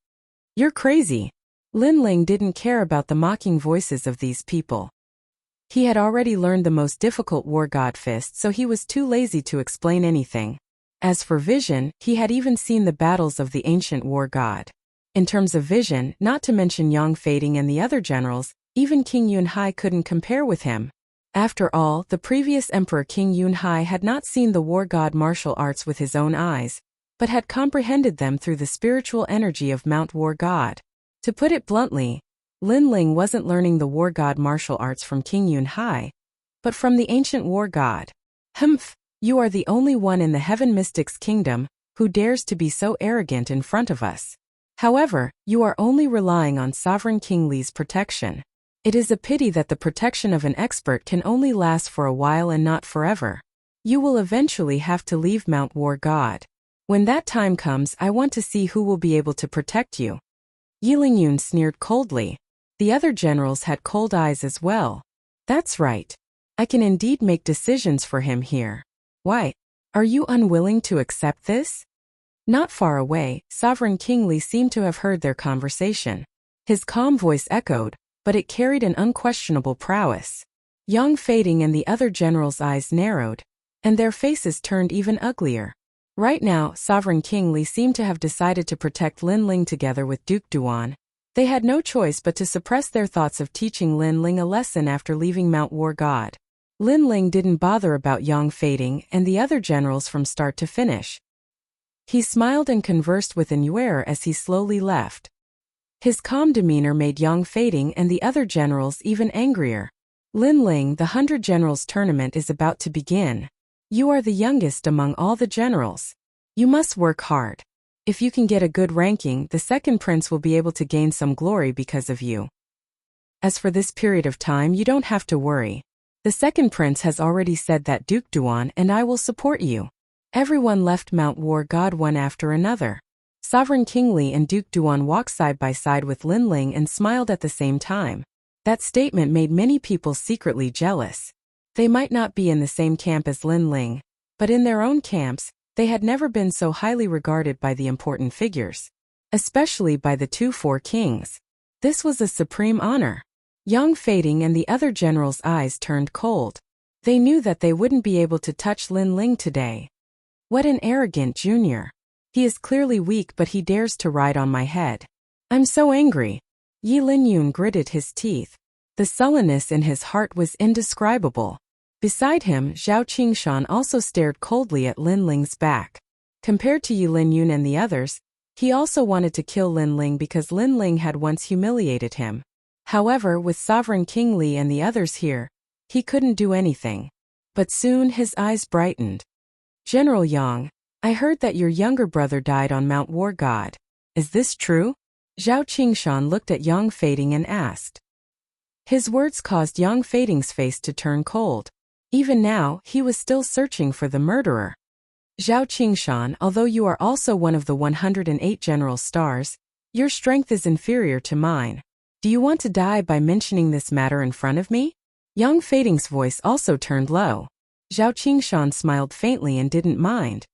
You're crazy. Linling didn't care about the mocking voices of these people. He had already learned the most difficult war god fist, so he was too lazy to explain anything. As for vision, he had even seen the battles of the ancient war god. In terms of vision, not to mention Yang Fading and the other generals, even King Yunhai couldn't compare with him. After all, the previous emperor King Yunhai had not seen the war god martial arts with his own eyes, but had comprehended them through the spiritual energy of Mount War God. To put it bluntly, Linling wasn't learning the war god martial arts from King Yunhai, but from the ancient war god. You are the only one in the Heaven Mystics Kingdom who dares to be so arrogant in front of us. However, you are only relying on Sovereign King Li's protection. It is a pity that the protection of an expert can only last for a while and not forever. You will eventually have to leave Mount War God. When that time comes, I want to see who will be able to protect you. Yilingyun sneered coldly. The other generals had cold eyes as well. That's right. I can indeed make decisions for him here. Why? Are you unwilling to accept this? Not far away, Sovereign King Li seemed to have heard their conversation. His calm voice echoed, but it carried an unquestionable prowess. Yang Fading and the other generals' eyes narrowed, and their faces turned even uglier. Right now, Sovereign King Li seemed to have decided to protect Linling together with Duke Duan. They had no choice but to suppress their thoughts of teaching Linling a lesson after leaving Mount War God. Linling didn't bother about Yang Fading and the other generals from start to finish. He smiled and conversed with An Yuer as he slowly left. His calm demeanor made Yang Fading and the other generals even angrier. Linling, the 100 Generals tournament is about to begin. You are the youngest among all the generals. You must work hard. If you can get a good ranking, the second prince will be able to gain some glory because of you. As for this period of time, you don't have to worry. The second prince has already said that Duke Duan and I will support you. Everyone left Mount War God one after another. Sovereign King Li and Duke Duan walked side by side with Lin Ling and smiled at the same time. That statement made many people secretly jealous. They might not be in the same camp as Lin Ling, but in their own camps, they had never been so highly regarded by the important figures, especially by the two four kings. This was a supreme honor. Yang Fading and the other generals' eyes turned cold. They knew that they wouldn't be able to touch Lin Ling today. What an arrogant junior. He is clearly weak, but he dares to ride on my head. I'm so angry. Yi Linyun gritted his teeth. The sullenness in his heart was indescribable. Beside him, Zhao Qingshan also stared coldly at Lin Ling's back. Compared to Yi Linyun and the others, he also wanted to kill Lin Ling because Lin Ling had once humiliated him. However, with Sovereign King Li and the others here, he couldn't do anything. But soon his eyes brightened. General Yang, I heard that your younger brother died on Mount War God. Is this true? Zhao Qingshan looked at Yang Fading and asked. His words caused Yang Fading's face to turn cold. Even now, he was still searching for the murderer. Zhao Qingshan, although you are also one of the 108 general stars, your strength is inferior to mine. Do you want to die by mentioning this matter in front of me? Yang Fading's voice also turned low. Zhao Qingshan smiled faintly and didn't mind.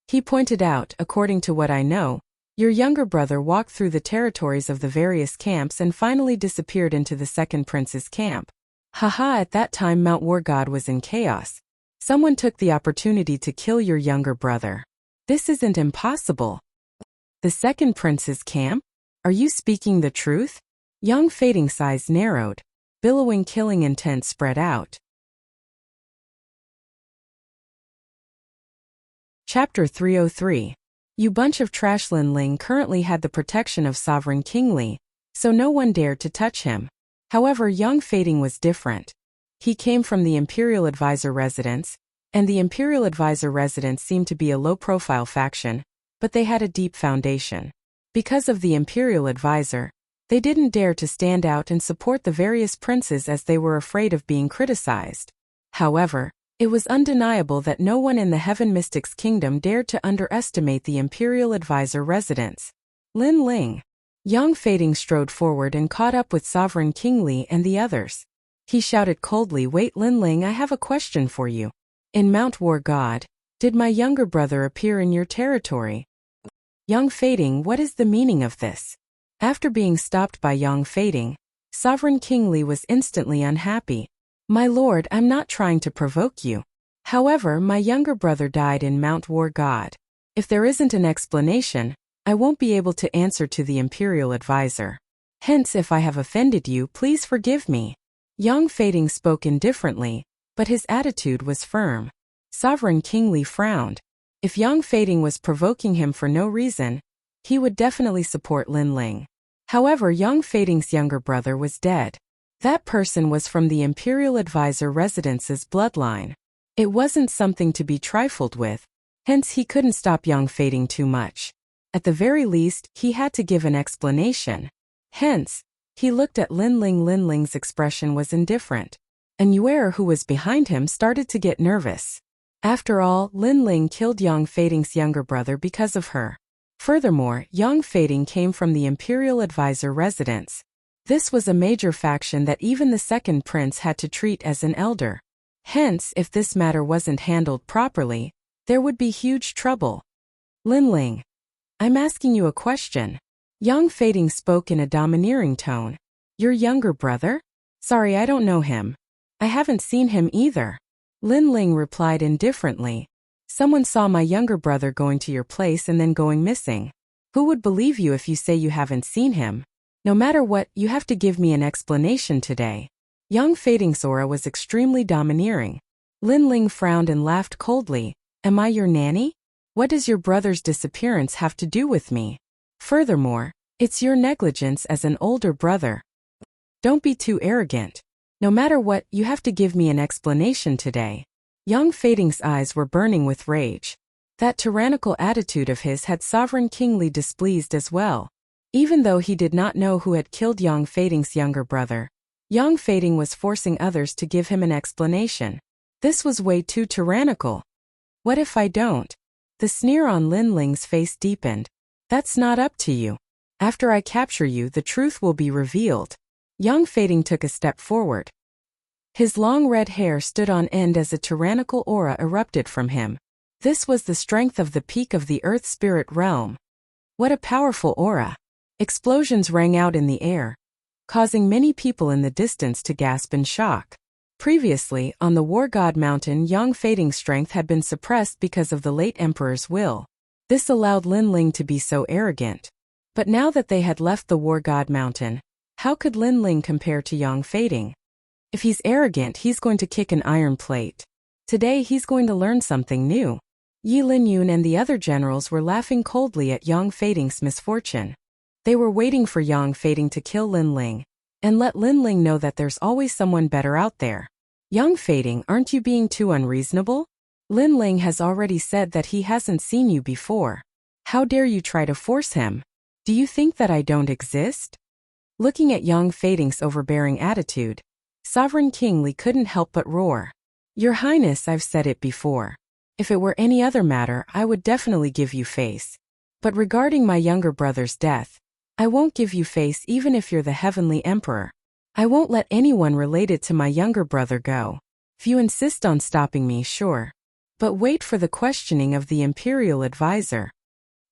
He pointed out, according to what I know, your younger brother walked through the territories of the various camps and finally disappeared into the second prince's camp. Haha, at that time Mount War God was in chaos. Someone took the opportunity to kill your younger brother. This isn't impossible. The second prince's camp? Are you speaking the truth? Yang Fading's eyes narrowed. Billowing killing intent spread out. Chapter 303. You bunch of trash. Lin Ling currently had the protection of Sovereign King Li, so no one dared to touch him. However, Yang Fading was different. He came from the Imperial Advisor residence, and the Imperial Advisor residence seemed to be a low-profile faction, but they had a deep foundation. Because of the Imperial Advisor, they didn't dare to stand out and support the various princes as they were afraid of being criticized. However, it was undeniable that no one in the Heaven Mystics Kingdom dared to underestimate the Imperial Advisor residence. Lin Ling. Yang Fading strode forward and caught up with Sovereign King Li and the others. He shouted coldly, "Wait, Lin Ling, I have a question for you. In Mount War God, did my younger brother appear in your territory?" Yang Fading, what is the meaning of this? After being stopped by Yang Fading, Sovereign King Li was instantly unhappy. My lord, I'm not trying to provoke you. However, my younger brother died in Mount War God. If there isn't an explanation, I won't be able to answer to the Imperial Advisor. Hence, if I have offended you, please forgive me. Yang Fading spoke indifferently, but his attitude was firm. Sovereign King Li frowned. If Yang Fading was provoking him for no reason, he would definitely support Lin Ling. However, Yang Fading's younger brother was dead. That person was from the Imperial Advisor residence's bloodline. It wasn't something to be trifled with, hence he couldn't stop Yang Fading too much. At the very least, he had to give an explanation. Hence, he looked at Lin Ling. Lin Ling's expression was indifferent. And Yuer, who was behind him, started to get nervous. After all, Lin Ling killed Yang Fading's younger brother because of her. Furthermore, Yang Fading came from the Imperial Advisor residence. This was a major faction that even the second prince had to treat as an elder. Hence, if this matter wasn't handled properly, there would be huge trouble. Lin Ling, I'm asking you a question. Yang Fading spoke in a domineering tone. Your younger brother? Sorry, I don't know him. I haven't seen him either. Lin Ling replied indifferently. Someone saw my younger brother going to your place and then going missing. Who would believe you if you say you haven't seen him? No matter what, you have to give me an explanation today. Yang Fading's aura was extremely domineering. Lin Ling frowned and laughed coldly. Am I your nanny? What does your brother's disappearance have to do with me? Furthermore, it's your negligence as an older brother. Don't be too arrogant. No matter what, you have to give me an explanation today. Yang Fading's eyes were burning with rage. That tyrannical attitude of his had Sovereign King Li displeased as well. Even though he did not know who had killed Yang Fading's younger brother, Yang Fading was forcing others to give him an explanation. This was way too tyrannical. What if I don't? The sneer on Lin Ling's face deepened. That's not up to you. After I capture you, the truth will be revealed. Young Fading took a step forward. His long red hair stood on end as a tyrannical aura erupted from him. This was the strength of the peak of the Earth Spirit realm. What a powerful aura! Explosions rang out in the air, causing many people in the distance to gasp in shock. Previously, on the War God Mountain, Young Fading's strength had been suppressed because of the late Emperor's will. This allowed Lin Ling to be so arrogant. But now that they had left the War God Mountain, how could Lin Ling compare to Young Fading? If he's arrogant, he's going to kick an iron plate. Today he's going to learn something new. Yi Linyun and the other generals were laughing coldly at Young Fading's misfortune. They were waiting for Young Fading to kill Lin Ling and let Lin Ling know that there's always someone better out there. Young Fading, aren't you being too unreasonable? Lin Ling has already said that he hasn't seen you before. How dare you try to force him? Do you think that I don't exist? Looking at Young Fading's overbearing attitude, Sovereign King Li couldn't help but roar. Your Highness, I've said it before. If it were any other matter, I would definitely give you face. But regarding my younger brother's death, I won't give you face even if you're the Heavenly Emperor. I won't let anyone related to my younger brother go. If you insist on stopping me, sure. But wait for the questioning of the Imperial Advisor.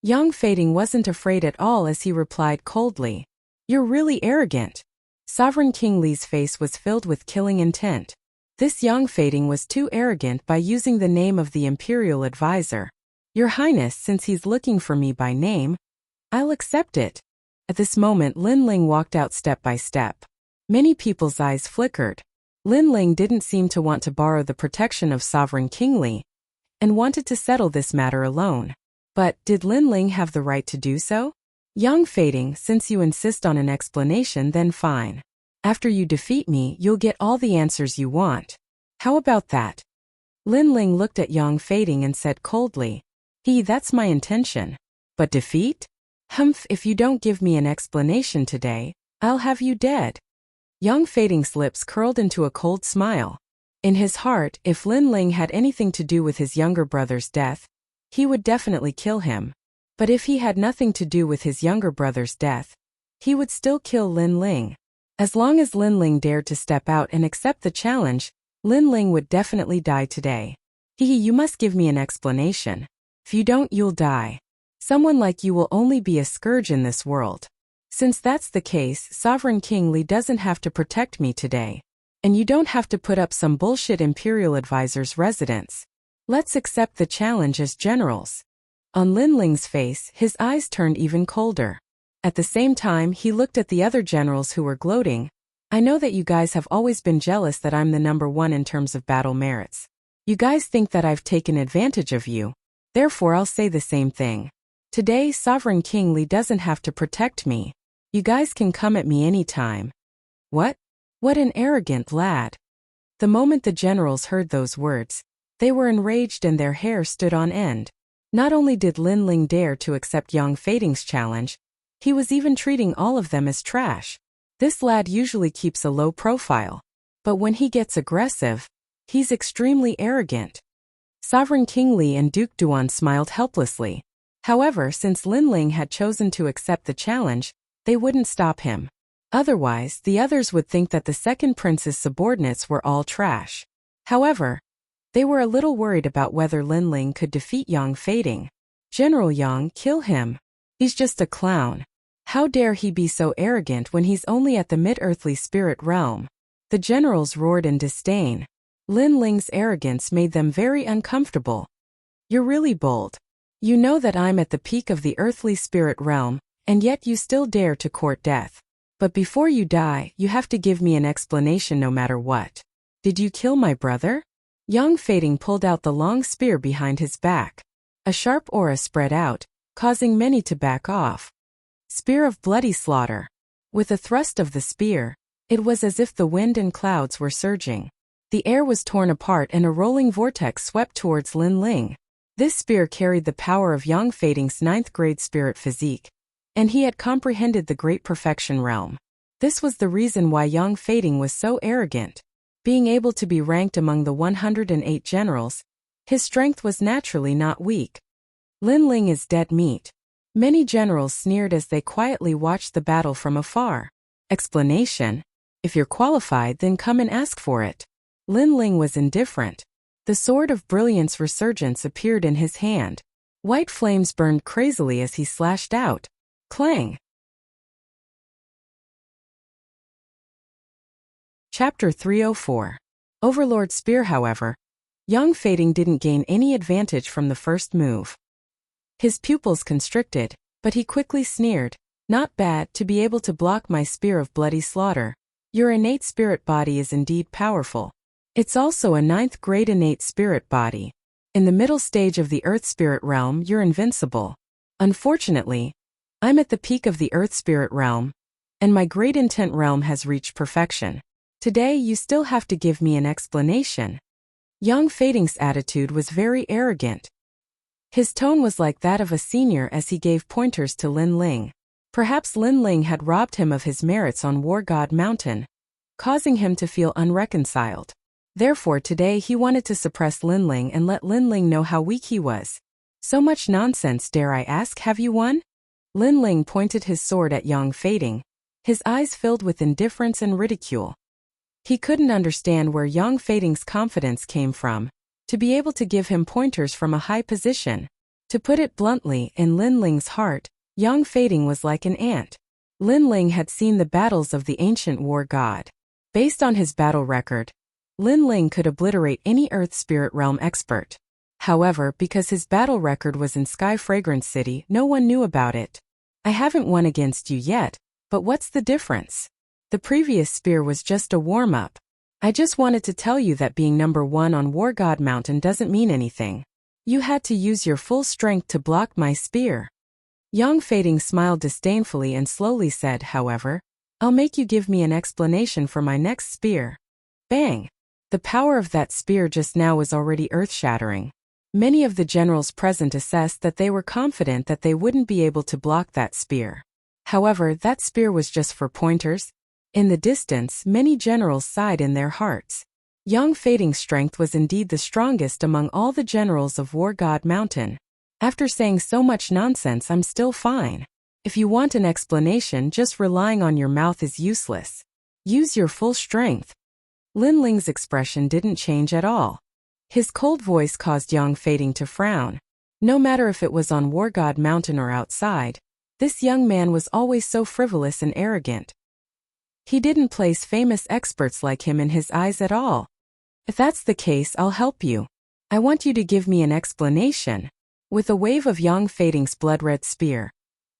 Young Fading wasn't afraid at all as he replied coldly. You're really arrogant. Sovereign King Li's face was filled with killing intent. This Young Fading was too arrogant by using the name of the Imperial Advisor. Your Highness, since he's looking for me by name, I'll accept it. At this moment, Lin Ling walked out step by step. Many people's eyes flickered. Lin Ling didn't seem to want to borrow the protection of Sovereign King Li and wanted to settle this matter alone. But did Lin Ling have the right to do so? Young Fading, since you insist on an explanation, then fine. After you defeat me, you'll get all the answers you want. How about that? Lin Ling looked at Young Fading and said coldly, that's my intention. But defeat? Humph, if you don't give me an explanation today, I'll have you dead. Young Fading's lips curled into a cold smile. In his heart, if Lin Ling had anything to do with his younger brother's death, he would definitely kill him. But if he had nothing to do with his younger brother's death, he would still kill Lin Ling. As long as Lin Ling dared to step out and accept the challenge, Lin Ling would definitely die today. You must give me an explanation. If you don't, you'll die. Someone like you will only be a scourge in this world. Since that's the case, Sovereign King Li doesn't have to protect me today. And you don't have to put up some bullshit Imperial Advisor's residence. Let's accept the challenge as generals. On Lin Ling's face, his eyes turned even colder. At the same time, he looked at the other generals who were gloating. I know that you guys have always been jealous that I'm the #1 in terms of battle merits. You guys think that I've taken advantage of you. Therefore, I'll say the same thing. Today, Sovereign King Li doesn't have to protect me. You guys can come at me anytime. What? What an arrogant lad. The moment the generals heard those words, they were enraged and their hair stood on end. Not only did Lin Ling dare to accept Young Fading's challenge, he was even treating all of them as trash. This lad usually keeps a low profile, but when he gets aggressive, he's extremely arrogant. Sovereign King Li and Duke Duan smiled helplessly. However, since Lin Ling had chosen to accept the challenge, they wouldn't stop him. Otherwise, the others would think that the second prince's subordinates were all trash. However, they were a little worried about whether Lin Ling could defeat Young Fading. General Young, kill him. He's just a clown. How dare he be so arrogant when he's only at the mid-earthly spirit realm? The generals roared in disdain. Lin Ling's arrogance made them very uncomfortable. You're really bold. You know that I'm at the peak of the earthly spirit realm, and yet you still dare to court death. But before you die, you have to give me an explanation no matter what. Did you kill my brother? Young Fading pulled out the long spear behind his back. A sharp aura spread out, causing many to back off. Spear of bloody slaughter. With a thrust of the spear, it was as if the wind and clouds were surging. The air was torn apart and a rolling vortex swept towards Lin Ling. This spear carried the power of Young Fading's 9th-grade spirit physique, and he had comprehended the Great Perfection realm. This was the reason why Young Fading was so arrogant. Being able to be ranked among the 108 generals, His strength was naturally not weak. Lin Ling is dead meat. Many generals sneered as they quietly watched the battle from afar. Explanation: if you're qualified, then come and ask for it. Lin Ling was indifferent. The sword of brilliance resurgence appeared in his hand. White flames burned crazily as he slashed out. Clang! Chapter 304. Overlord Spear. However, young Fading didn't gain any advantage from the first move. His pupils constricted, but he quickly sneered. Not bad to be able to block my spear of bloody slaughter. Your innate spirit body is indeed powerful. It's also a 9th grade innate spirit body. In the middle stage of the Earth Spirit realm, you're invincible. Unfortunately, I'm at the peak of the Earth Spirit realm, and my Great Intent realm has reached perfection. Today you still have to give me an explanation. Young Fading's attitude was very arrogant. His tone was like that of a senior as he gave pointers to Lin Ling. Perhaps Lin Ling had robbed him of his merits on War God Mountain, causing him to feel unreconciled. Therefore today he wanted to suppress Lin Ling and let Lin Ling know how weak he was. So much nonsense, dare I ask, have you won? Lin Ling pointed his sword at young Fading, his eyes filled with indifference and ridicule. He couldn't understand where young Fading's confidence came from, to be able to give him pointers from a high position. To put it bluntly, in Lin Ling's heart, young Fading was like an ant. Lin Ling had seen the battles of the ancient war god. Based on his battle record, Lin Ling could obliterate any Earth Spirit Realm expert. However, because his battle record was in Sky Fragrance City, no one knew about it. I haven't won against you yet, but what's the difference? The previous spear was just a warm-up. I just wanted to tell you that being number 1 on War God Mountain doesn't mean anything. You had to use your full strength to block my spear. Young Fading smiled disdainfully and slowly said, however, I'll make you give me an explanation for my next spear. Bang! The power of that spear just now was already earth-shattering. Many of the generals present assessed that they were confident that they wouldn't be able to block that spear. However, that spear was just for pointers. In the distance, many generals sighed in their hearts. Young Fading's strength was indeed the strongest among all the generals of War God Mountain. After saying so much nonsense, I'm still fine. If you want an explanation, just relying on your mouth is useless. Use your full strength. Lin Ling's expression didn't change at all. His cold voice caused young Fading to frown. No matter if it was on War God Mountain or outside, this young man was always so frivolous and arrogant. He didn't place famous experts like him in his eyes at all. If that's the case, I'll help you. I want you to give me an explanation. With a wave of young Fading's blood-red spear,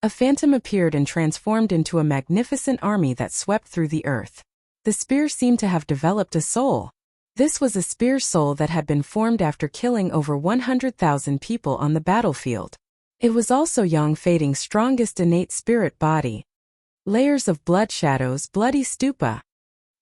a phantom appeared and transformed into a magnificent army that swept through the earth. The spear seemed to have developed a soul. This was a spear soul that had been formed after killing over 100,000 people on the battlefield. It was also young Fading's strongest innate spirit body. Layers of blood shadows, bloody stupa.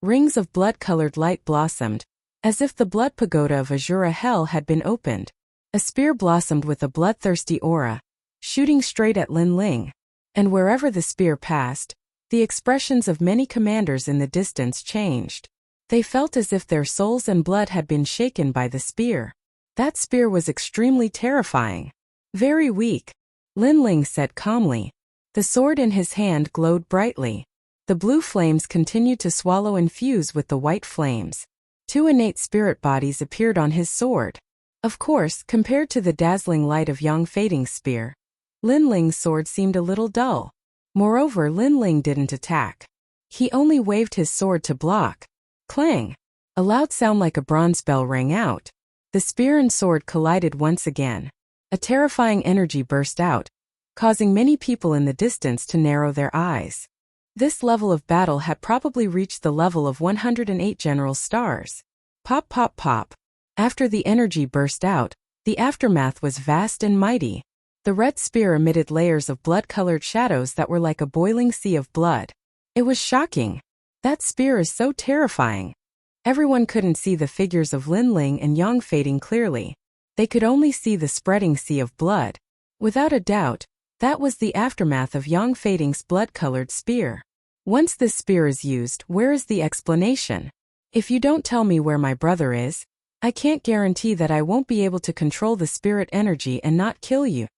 Rings of blood-colored light blossomed, as if the blood pagoda of Azura Hell had been opened. A spear blossomed with a bloodthirsty aura, shooting straight at Lin Ling. And wherever the spear passed, the expressions of many commanders in the distance changed. They felt as if their souls and blood had been shaken by the spear. That spear was extremely terrifying. Very weak, Lin Ling said calmly. The sword in his hand glowed brightly. The blue flames continued to swallow and fuse with the white flames. 2 innate spirit bodies appeared on his sword. Of course, compared to the dazzling light of young Fading's spear, Lin Ling's sword seemed a little dull. Moreover, Lin Ling didn't attack. He only waved his sword to block. Clang! A loud sound like a bronze bell rang out. The spear and sword collided once again. A terrifying energy burst out, causing many people in the distance to narrow their eyes. This level of battle had probably reached the level of 108 general stars. Pop pop pop. After the energy burst out, the aftermath was vast and mighty. The red spear emitted layers of blood-colored shadows that were like a boiling sea of blood. It was shocking. That spear is so terrifying. Everyone couldn't see the figures of Lin Ling and young Fading clearly. They could only see the spreading sea of blood. Without a doubt, that was the aftermath of young Fading's blood-colored spear. Once this spear is used, where is the explanation? If you don't tell me where my brother is, I can't guarantee that I won't be able to control the spirit energy and not kill you.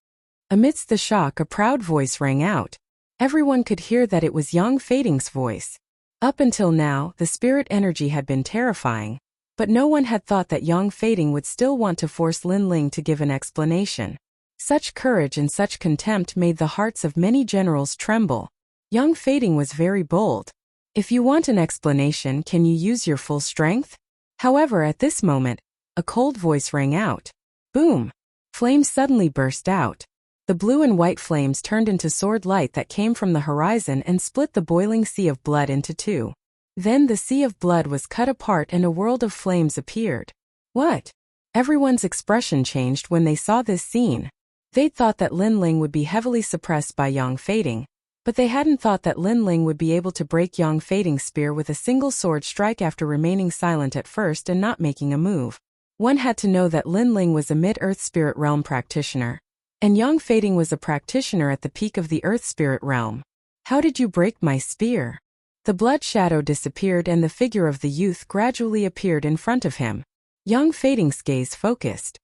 Amidst the shock, a proud voice rang out. Everyone could hear that it was young Fading's voice. Up until now, the spirit energy had been terrifying, but no one had thought that young Fading would still want to force Lin Ling to give an explanation. Such courage and such contempt made the hearts of many generals tremble. Young Fading was very bold. If you want an explanation, can you use your full strength? However, at this moment, a cold voice rang out. Boom! Flames suddenly burst out. The blue and white flames turned into sword light that came from the horizon and split the boiling sea of blood into two. Then the sea of blood was cut apart and a world of flames appeared. What? Everyone's expression changed when they saw this scene. They'd thought that Lin Ling would be heavily suppressed by young Fading, but they hadn't thought that Lin Ling would be able to break young Fading's spear with a single sword strike after remaining silent at first and not making a move. One had to know that Lin Ling was a mid-earth spirit realm practitioner, and young Fading was a practitioner at the peak of the earth spirit realm. How did you break my spear? The blood shadow disappeared and the figure of the youth gradually appeared in front of him. Young Fading's gaze focused.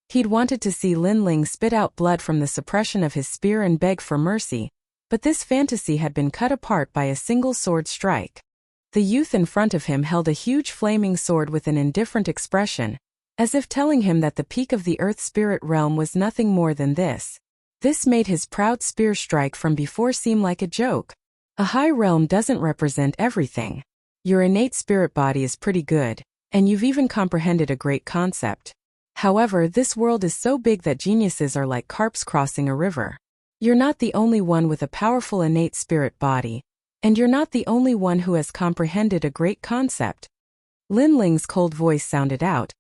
He'd wanted to see Lin Ling spit out blood from the suppression of his spear and beg for mercy, but this fantasy had been cut apart by a single sword strike. The youth in front of him held a huge flaming sword with an indifferent expression, as if telling him that the peak of the earth spirit realm was nothing more than this. This made his proud spear strike from before seem like a joke. A high realm doesn't represent everything. Your innate spirit body is pretty good, and you've even comprehended a great concept. However, this world is so big that geniuses are like carps crossing a river. You're not the only one with a powerful innate spirit body, and you're not the only one who has comprehended a great concept. Lin Ling's cold voice sounded out,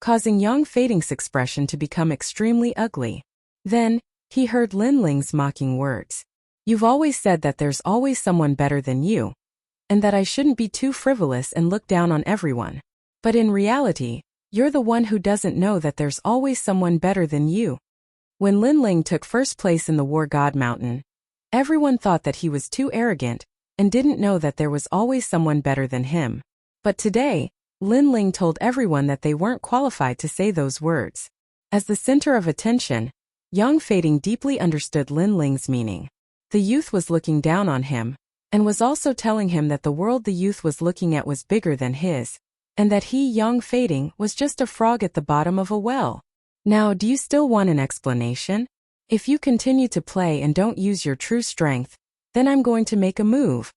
causing young Fading's expression to become extremely ugly. Then, he heard Lin Ling's mocking words. You've always said that there's always someone better than you, and that I shouldn't be too frivolous and look down on everyone. But in reality, you're the one who doesn't know that there's always someone better than you. When Lin Ling took first place in the War God Mountain, everyone thought that he was too arrogant and didn't know that there was always someone better than him. But today, Lin Ling told everyone that they weren't qualified to say those words. As the center of attention, young Fading deeply understood Lin Ling's meaning. The youth was looking down on him, and was also telling him that the world the youth was looking at was bigger than his, and that he, young Fading, was just a frog at the bottom of a well. Now, do you still want an explanation? If you continue to play and don't use your true strength, then I'm going to make a move.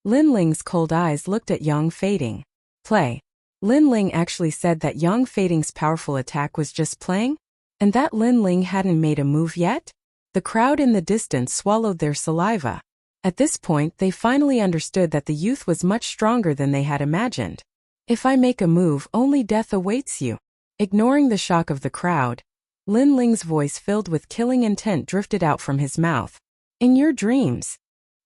Lin Ling's cold eyes looked at young Fading. Play. Lin Ling actually said that young Fading's powerful attack was just playing? And that Lin Ling hadn't made a move yet? The crowd in the distance swallowed their saliva. At this point, they finally understood that the youth was much stronger than they had imagined. If I make a move, only death awaits you. Ignoring the shock of the crowd, Lin Ling's voice filled with killing intent drifted out from his mouth. In your dreams.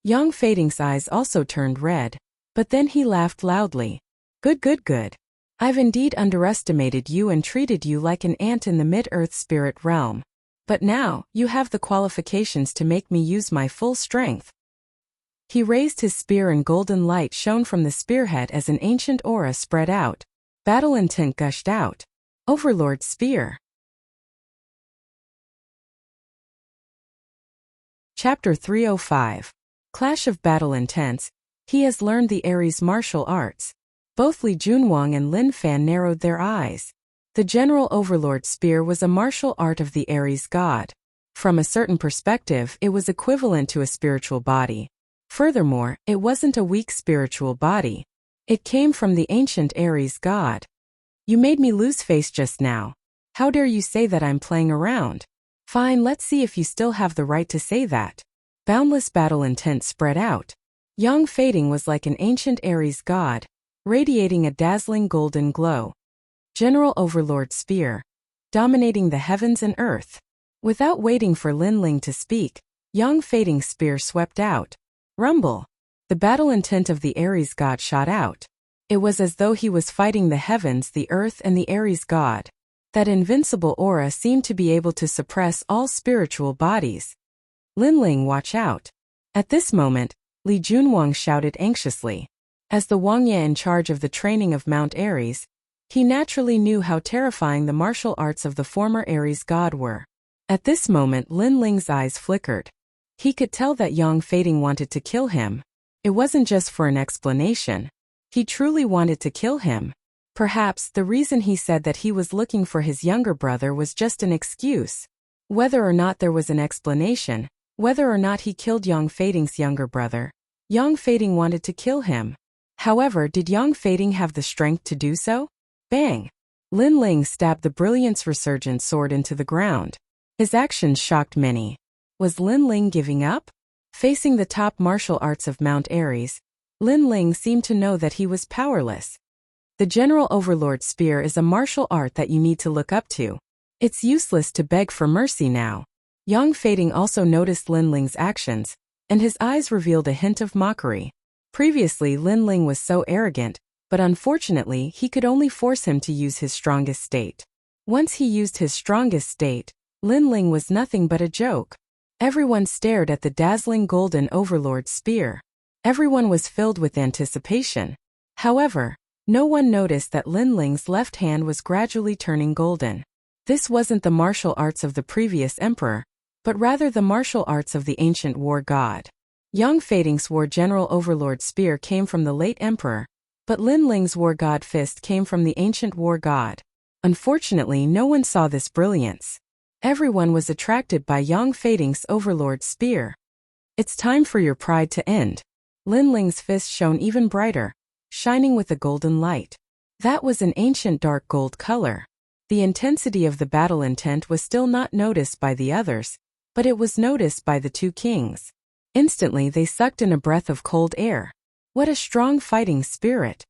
Young Fading's eyes also turned red, but then he laughed loudly. Good. I've indeed underestimated you and treated you like an ant in the mid-earth spirit realm. But now, you have the qualifications to make me use my full strength. He raised his spear and golden light shone from the spearhead as an ancient aura spread out. Battle intent gushed out. Overlord Spear. Chapter 305. Clash of Battle Intents. He has learned the Ares martial arts. Both Li Junwang and Lin Fan narrowed their eyes. The General Overlord Spear was a martial art of the Ares god. From a certain perspective, it was equivalent to a spiritual body. Furthermore, it wasn't a weak spiritual body. It came from the ancient Ares god. You made me lose face just now. How dare you say that I'm playing around? Fine, let's see if you still have the right to say that. Boundless battle intent spread out. Young Fading was like an ancient Ares god, radiating a dazzling golden glow. General Overlord Spear, dominating the heavens and earth. Without waiting for Lin Ling to speak, young Fading's spear swept out. Rumble. The battle intent of the Ares god shot out. It was as though he was fighting the heavens, the earth, and the Ares god. That invincible aura seemed to be able to suppress all spiritual bodies. Lin Ling, watch out. At this moment, Li Junwang shouted anxiously. As the Wangye in charge of the training of Mount Ares, He naturally knew how terrifying the martial arts of the former Ares god were. At this moment Lin Ling's eyes flickered. He could tell that Yang Fading wanted to kill him. It wasn't just for an explanation. He truly wanted to kill him. Perhaps the reason he said that he was looking for his younger brother was just an excuse. Whether or not there was an explanation, whether or not he killed Yang Fading's younger brother, Yang Fading wanted to kill him. However, did Yang Fading have the strength to do so? Bang! Lin Ling stabbed the Brilliance Resurgent sword into the ground. His actions shocked many. Was Lin Ling giving up? Facing the top martial arts of Mount Ares, Lin Ling seemed to know that he was powerless. The General Overlord Spear is a martial art that you need to look up to. It's useless to beg for mercy now. Yang Fading also noticed Lin Ling's actions, and his eyes revealed a hint of mockery. Previously Lin Ling was so arrogant, but unfortunately he could only force him to use his strongest state. Once he used his strongest state, Lin Ling was nothing but a joke. Everyone stared at the dazzling golden Overlord Spear. Everyone was filled with anticipation. However, no one noticed that Lin Ling's left hand was gradually turning golden. This wasn't the martial arts of the previous emperor, but rather the martial arts of the ancient war god. Yang Fading's War General Overlord Spear came from the late emperor, but Lin Ling's War God Fist came from the ancient war god. Unfortunately, no one saw this brilliance. Everyone was attracted by Yang Fading's Overlord Spear. It's time for your pride to end. Lin Ling's fist shone even brighter, shining with a golden light. That was an ancient dark gold color. The intensity of the battle intent was still not noticed by the others, but it was noticed by the two kings. Instantly they sucked in a breath of cold air. What a strong fighting spirit!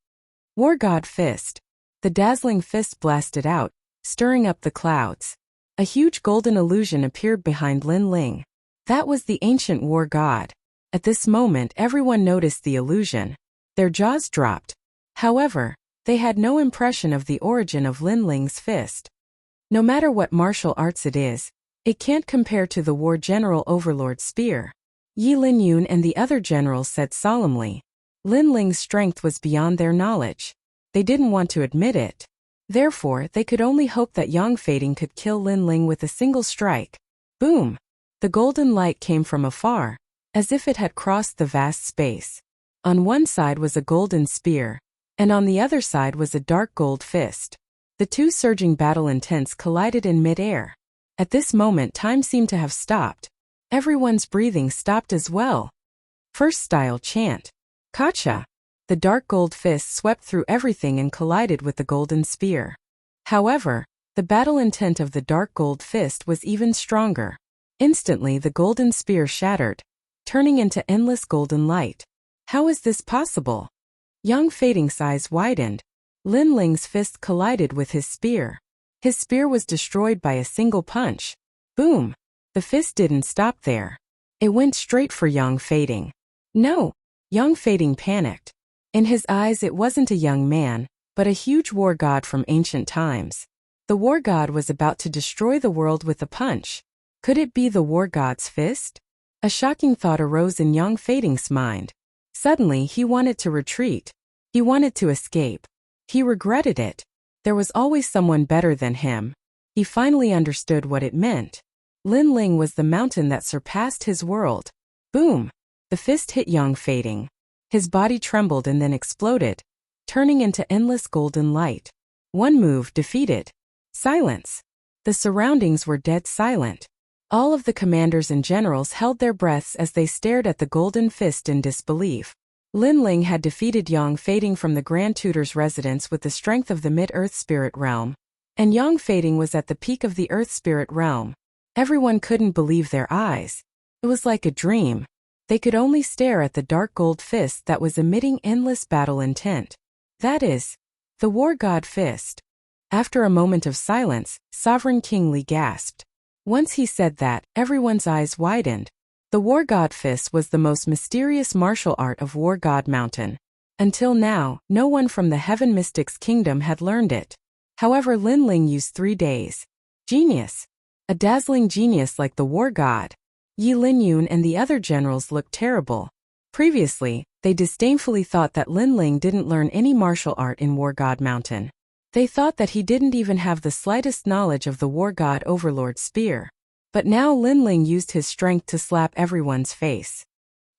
War God Fist. The dazzling fist blasted out, stirring up the clouds. A huge golden illusion appeared behind Lin Ling. That was the ancient war god. At this moment everyone noticed the illusion. Their jaws dropped. However, they had no impression of the origin of Lin Ling's fist. No matter what martial arts it is, it can't compare to the War General Overlord Spear. Yi Lin Yun and the other generals said solemnly. Lin Ling's strength was beyond their knowledge. They didn't want to admit it. Therefore, they could only hope that Yang Fading could kill Lin Ling with a single strike. Boom! The golden light came from afar, as if it had crossed the vast space. On one side was a golden spear, and on the other side was a dark gold fist. The two surging battle intents collided in mid-air. At this moment time seemed to have stopped. Everyone's breathing stopped as well. First style chant. Kacha! The dark gold fist swept through everything and collided with the golden spear. However, the battle intent of the dark gold fist was even stronger. Instantly the golden spear shattered, turning into endless golden light. How is this possible? Yang Fading's eyes widened. Lin Ling's fist collided with his spear. His spear was destroyed by a single punch. Boom! The fist didn't stop there. It went straight for Yang Fading. No! Yang Fading panicked. In his eyes it wasn't a young man, but a huge war god from ancient times. The war god was about to destroy the world with a punch. Could it be the war god's fist? A shocking thought arose in Yang Fading's mind. Suddenly he wanted to retreat. He wanted to escape. He regretted it. There was always someone better than him. He finally understood what it meant. Lin Ling was the mountain that surpassed his world. Boom! The fist hit Yang Fading. His body trembled and then exploded, turning into endless golden light. One move defeated. Silence. The surroundings were dead silent. All of the commanders and generals held their breaths as they stared at the golden fist in disbelief. Lin Ling had defeated Yang Fading from the Grand Tutor's residence with the strength of the Mid-Earth Spirit Realm. And Yang Fading was at the peak of the Earth Spirit Realm. Everyone couldn't believe their eyes. It was like a dream. They could only stare at the dark gold fist that was emitting endless battle intent. That is, the War God Fist. After a moment of silence, Sovereign King Li gasped. Once he said that, everyone's eyes widened. The War God Fist was the most mysterious martial art of War God Mountain. Until now, no one from the Heaven Mystics Kingdom had learned it. However, Lin Ling used 3 days. Genius. A dazzling genius like the War God. Yi Lin Yun and the other generals looked terrible. Previously, they disdainfully thought that Lin Ling didn't learn any martial art in War God Mountain. They thought that he didn't even have the slightest knowledge of the war god overlord's spear. But now Linling used his strength to slap everyone's face.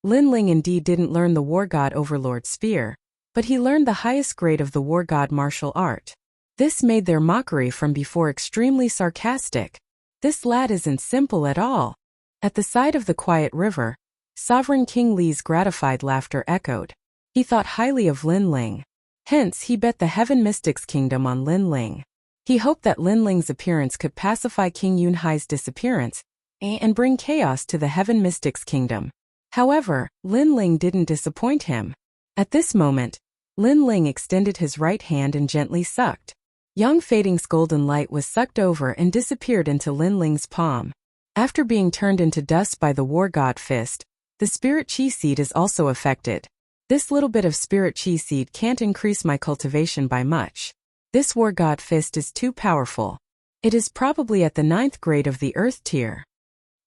Linling indeed didn't learn the war god overlord's spear, but he learned the highest grade of the war god martial art. This made their mockery from before extremely sarcastic. This lad isn't simple at all. At the side of the quiet river, Sovereign King Li's gratified laughter echoed. He thought highly of Linling. Hence, he bet the Heaven Mystics Kingdom on Linling. He hoped that Linling's appearance could pacify King Yunhai's disappearance and bring chaos to the Heaven Mystics Kingdom. However, Linling didn't disappoint him. At this moment, Linling extended his right hand and gently sucked. Young Fading's golden light was sucked over and disappeared into Linling's palm. After being turned into dust by the war god fist, the spirit chi seed is also affected. This little bit of spirit chi seed can't increase my cultivation by much. This war god fist is too powerful. It is probably at the 9th grade of the earth tier.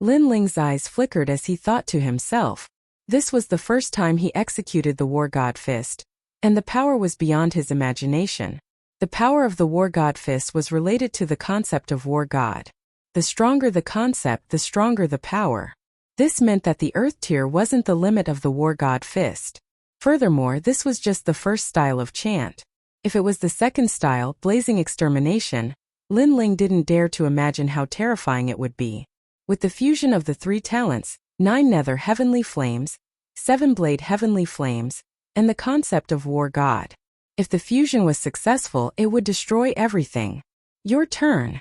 Linling's eyes flickered as he thought to himself. This was the first time he executed the war god fist, and the power was beyond his imagination. The power of the war god fist was related to the concept of war god. The stronger the concept, the stronger the power. This meant that the earth tier wasn't the limit of the war god fist. Furthermore, this was just the first style of chant. If it was the second style, blazing extermination, Linling didn't dare to imagine how terrifying it would be. With the fusion of the 3 talents, 9 nether heavenly flames, 7 blade heavenly flames, and the concept of war god. If the fusion was successful, it would destroy everything. Your turn.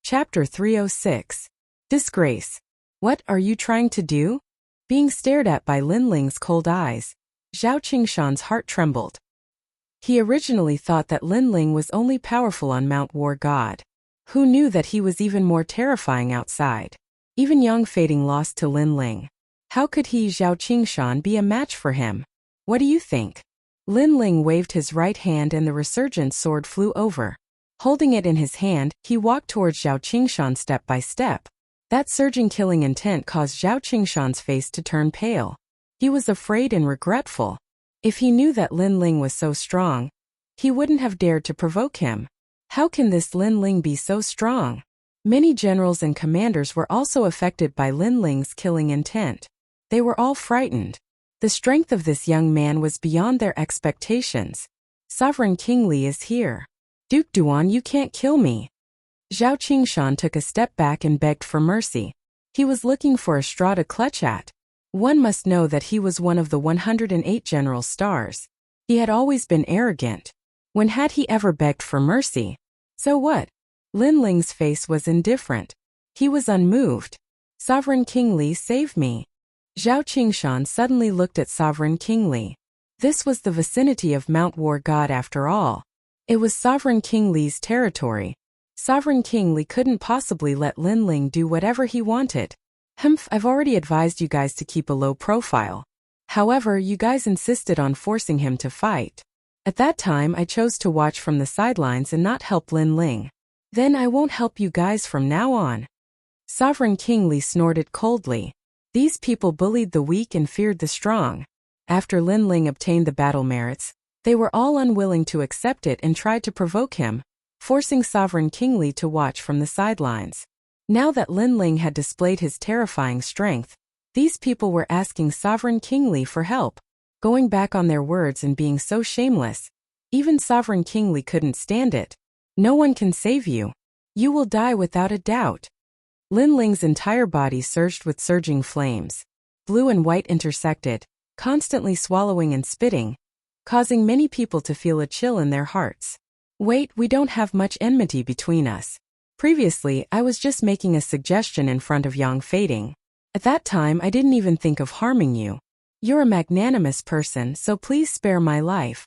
Chapter 306. Disgrace. What are you trying to do? Being stared at by Linling's cold eyes, Zhao Qingshan's heart trembled. He originally thought that Linling was only powerful on Mount War God. Who knew that he was even more terrifying outside? Even young Fading lost to Linling. How could he, Zhao Qingshan, be a match for him? What do you think? Linling waved his right hand and the resurgent sword flew over. Holding it in his hand, he walked towards Zhao Qingshan step by step. That surging killing intent caused Zhao Qingshan's face to turn pale. He was afraid and regretful. If he knew that Linling was so strong, he wouldn't have dared to provoke him. How can this Linling be so strong? Many generals and commanders were also affected by Linling's killing intent. They were all frightened. The strength of this young man was beyond their expectations. Sovereign King Li is here. Duke Duan, you can't kill me. Zhao Qingshan took a step back and begged for mercy. He was looking for a straw to clutch at. One must know that he was one of the 108 general stars. He had always been arrogant. When had he ever begged for mercy? So what? Linling's face was indifferent. He was unmoved. Sovereign King Li, save me. Zhao Qingshan suddenly looked at Sovereign King Li. This was the vicinity of Mount War God after all. It was Sovereign King Li's territory. Sovereign King Li couldn't possibly let Linling do whatever he wanted. I've already advised you guys to keep a low profile. However, you guys insisted on forcing him to fight. At that time, I chose to watch from the sidelines and not help Linling. Then I won't help you guys from now on. Sovereign King Li snorted coldly. These people bullied the weak and feared the strong. After Linling obtained the battle merits, they were all unwilling to accept it and tried to provoke him, forcing Sovereign King Li to watch from the sidelines. Now that Linling had displayed his terrifying strength, these people were asking Sovereign King Li for help, going back on their words and being so shameless. Even Sovereign King Li couldn't stand it. No one can save you. You will die without a doubt. Linling's entire body surged with surging flames. Blue and white intersected, constantly swallowing and spitting, causing many people to feel a chill in their hearts. Wait, we don't have much enmity between us. Previously, I was just making a suggestion in front of Yang Fading. At that time, I didn't even think of harming you. You're a magnanimous person, so please spare my life.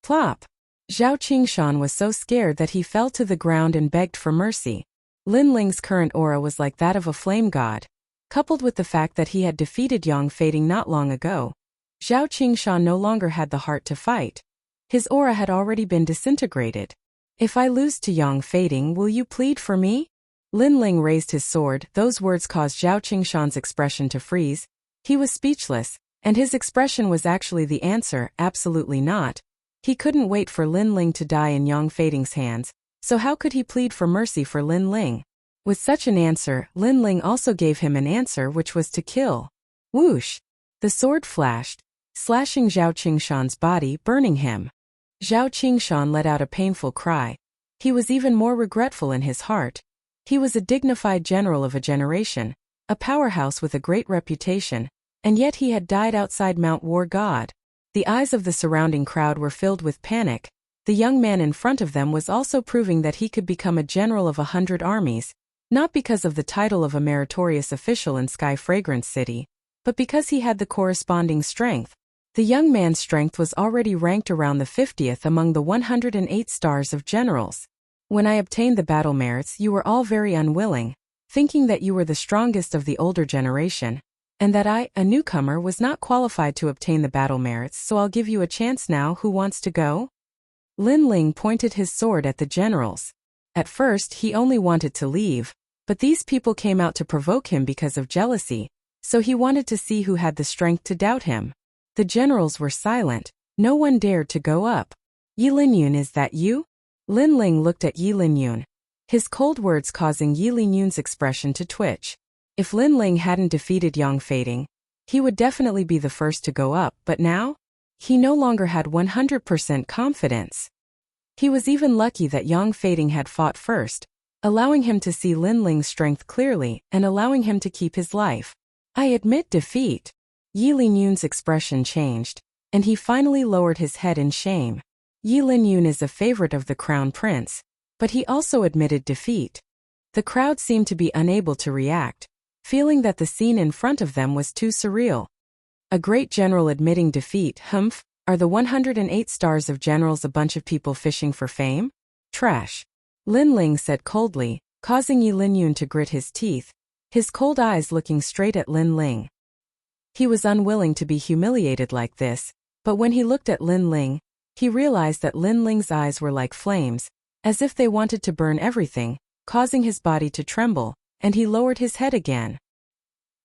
Plop. Zhao Qingshan was so scared that he fell to the ground and begged for mercy. Linling's current aura was like that of a flame god. Coupled with the fact that he had defeated Yang Fading not long ago, Zhao Qingshan no longer had the heart to fight. His aura had already been disintegrated. If I lose to Yang Fading, will you plead for me? Linling raised his sword. Those words caused Zhao Qingshan's expression to freeze. He was speechless, And his expression was actually the answer, absolutely not. He couldn't wait for Lin Ling to die in Yang Feiting's hands, so how could he plead for mercy for Lin Ling? With such an answer, Lin Ling also gave him an answer, which was to kill. Whoosh! The sword flashed, slashing Zhao Qingshan's body, burning him. Zhao Qingshan let out a painful cry. He was even more regretful in his heart. He was a dignified general of a generation, a powerhouse with a great reputation, and yet he had died outside Mount War God. The eyes of the surrounding crowd were filled with panic. The young man in front of them was also proving that he could become a general of 100 armies, not because of the title of a meritorious official in Sky Fragrance City, but because he had the corresponding strength. The young man's strength was already ranked around the 50th among the 108 stars of generals. When I obtained the battle merits, you were all very unwilling, thinking that you were the strongest of the older generation, and that I, a newcomer, was not qualified to obtain the battle merits, so I'll give you a chance now. Who wants to go? Lin Ling pointed his sword at the generals. At first, he only wanted to leave, but these people came out to provoke him because of jealousy, so he wanted to see who had the strength to doubt him. The generals were silent. No one dared to go up. Yi Linyun, is that you? Lin Ling looked at Yi Linyun, his cold words causing Yi Linyun's expression to twitch. If Lin Ling hadn't defeated Yang Feiting, he would definitely be the first to go up, but now? He no longer had 100% confidence. He was even lucky that Yang Feiting had fought first, allowing him to see Lin Ling's strength clearly and allowing him to keep his life. I admit defeat. Yi Linyun's expression changed, and he finally lowered his head in shame. Yi Linyun is a favorite of the crown prince, but he also admitted defeat. The crowd seemed to be unable to react, feeling that the scene in front of them was too surreal. A great general admitting defeat, humph, are the 108 stars of generals a bunch of people fishing for fame? Trash. Lin Ling said coldly, causing Yi Linyun to grit his teeth, his cold eyes looking straight at Lin Ling. He was unwilling to be humiliated like this, but when he looked at Lin Ling, he realized that Lin Ling's eyes were like flames, as if they wanted to burn everything, causing his body to tremble, and he lowered his head again.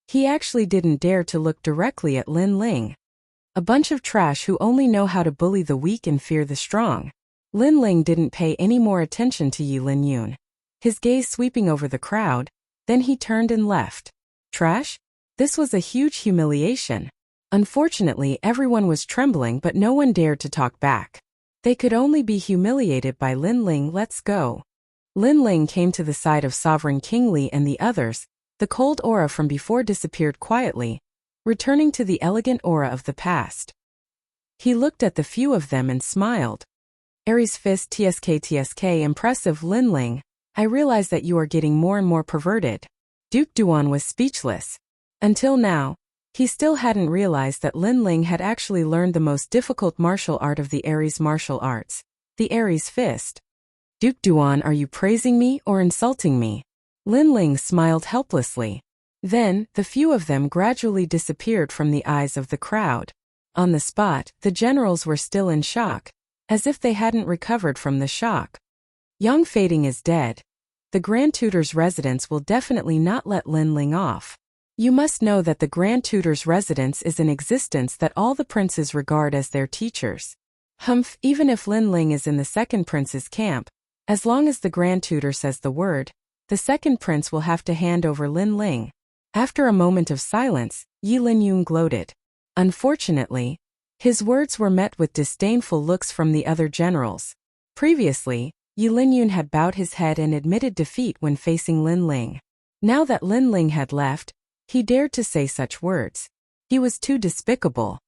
He actually didn't dare to look directly at Lin Ling. A bunch of trash who only know how to bully the weak and fear the strong. Lin Ling didn't pay any more attention to Yi Linyun, his gaze sweeping over the crowd, then he turned and left. Trash? This was a huge humiliation. Unfortunately, everyone was trembling, but no one dared to talk back. They could only be humiliated by Lin Ling. Let's go. Lin Ling came to the side of Sovereign King Li and the others. The cold aura from before disappeared quietly, returning to the elegant aura of the past. He looked at the few of them and smiled. Aries Fist TSK, impressive Lin Ling. I realize that you are getting more and more perverted. Duke Duan was speechless. Until now, he still hadn't realized that Lin Ling had actually learned the most difficult martial art of the Aries martial arts, the Aries Fist. Duke Duan, are you praising me or insulting me? Lin Ling smiled helplessly. Then, the few of them gradually disappeared from the eyes of the crowd. On the spot, the generals were still in shock, as if they hadn't recovered from the shock. Yang Feiting is dead. The Grand Tutor's residence will definitely not let Lin Ling off. You must know that the Grand Tutor's residence is an existence that all the princes regard as their teachers. Humph, even if Lin Ling is in the second prince's camp, as long as the Grand Tutor says the word, the second prince will have to hand over Lin Ling. After a moment of silence, Yi Linyun gloated. Unfortunately, his words were met with disdainful looks from the other generals. Previously, Yi Linyun had bowed his head and admitted defeat when facing Lin Ling. Now that Lin Ling had left, he dared to say such words. He was too despicable.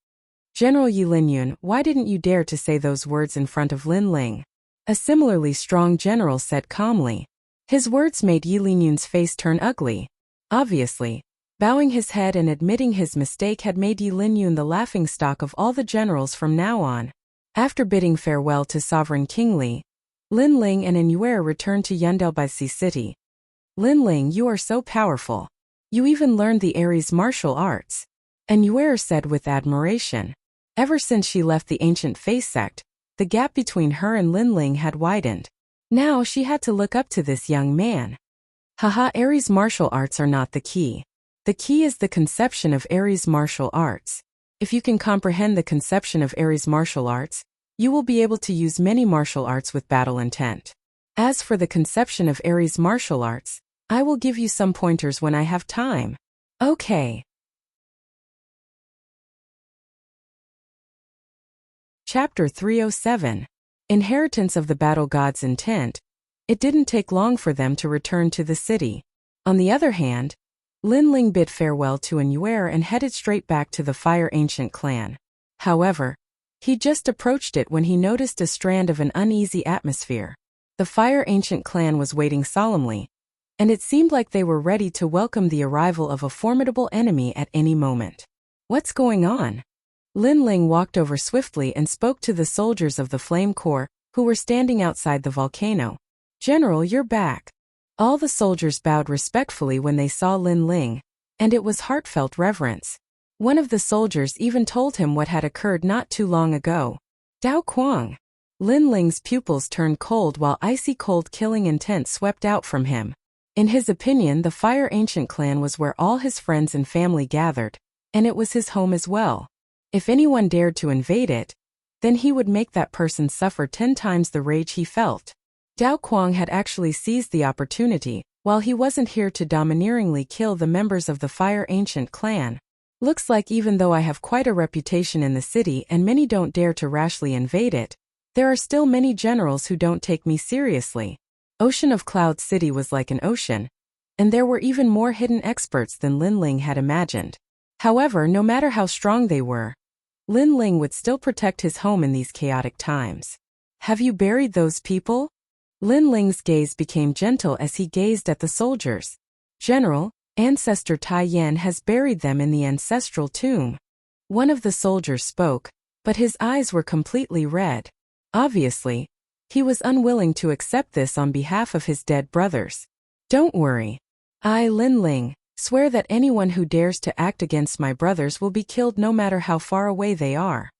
General Yi Linyun, why didn't you dare to say those words in front of Lin Ling? A similarly strong general said calmly. His words made Yi Linyun's face turn ugly. Obviously, bowing his head and admitting his mistake had made Yi Linyun the laughingstock of all the generals from now on. After bidding farewell to Sovereign King Li, Lin Ling and Yuer returned to Yundelbaisi City. Lin Ling, you are so powerful. You even learned the Aries martial arts. Yuer said with admiration. Ever since she left the ancient face sect, the gap between her and Lin Ling had widened. Now she had to look up to this young man. Haha, Aries martial arts are not the key. The key is the conception of Aries martial arts. If you can comprehend the conception of Ares martial arts, you will be able to use many martial arts with battle intent. As for the conception of Ares martial arts, I will give you some pointers when I have time. Okay. Chapter 307. Inheritance of the Battle God's Intent. It didn't take long for them to return to the city. On the other hand, Lin Ling bid farewell to An'Yuer and headed straight back to the Fire Ancient clan. However, he just approached it when he noticed a strand of an uneasy atmosphere. The Fire Ancient clan was waiting solemnly, and it seemed like they were ready to welcome the arrival of a formidable enemy at any moment. What's going on? Lin Ling walked over swiftly and spoke to the soldiers of the Flame Corps, who were standing outside the volcano. General, you're back. All the soldiers bowed respectfully when they saw Lin Ling, and it was heartfelt reverence. One of the soldiers even told him what had occurred not too long ago. Dao Quang. Lin Ling's pupils turned cold while icy cold killing intent swept out from him. In his opinion, the Fire Ancient clan was where all his friends and family gathered, and it was his home as well. If anyone dared to invade it, then he would make that person suffer 10 times the rage he felt. Dao Quang had actually seized the opportunity, while he wasn't here to domineeringly kill the members of the Fire Ancient clan. Looks like even though I have quite a reputation in the city and many don't dare to rashly invade it, there are still many generals who don't take me seriously. Ocean of Cloud City was like an ocean, and there were even more hidden experts than Lin Ling had imagined. However, no matter how strong they were, Lin Ling would still protect his home in these chaotic times. Have you buried those people? Lin Ling's gaze became gentle as he gazed at the soldiers. General, Ancestor Tai Yan has buried them in the ancestral tomb. One of the soldiers spoke, but his eyes were completely red. Obviously, he was unwilling to accept this on behalf of his dead brothers. Don't worry. I, Lin Ling, swear that anyone who dares to act against my brothers will be killed no matter how far away they are.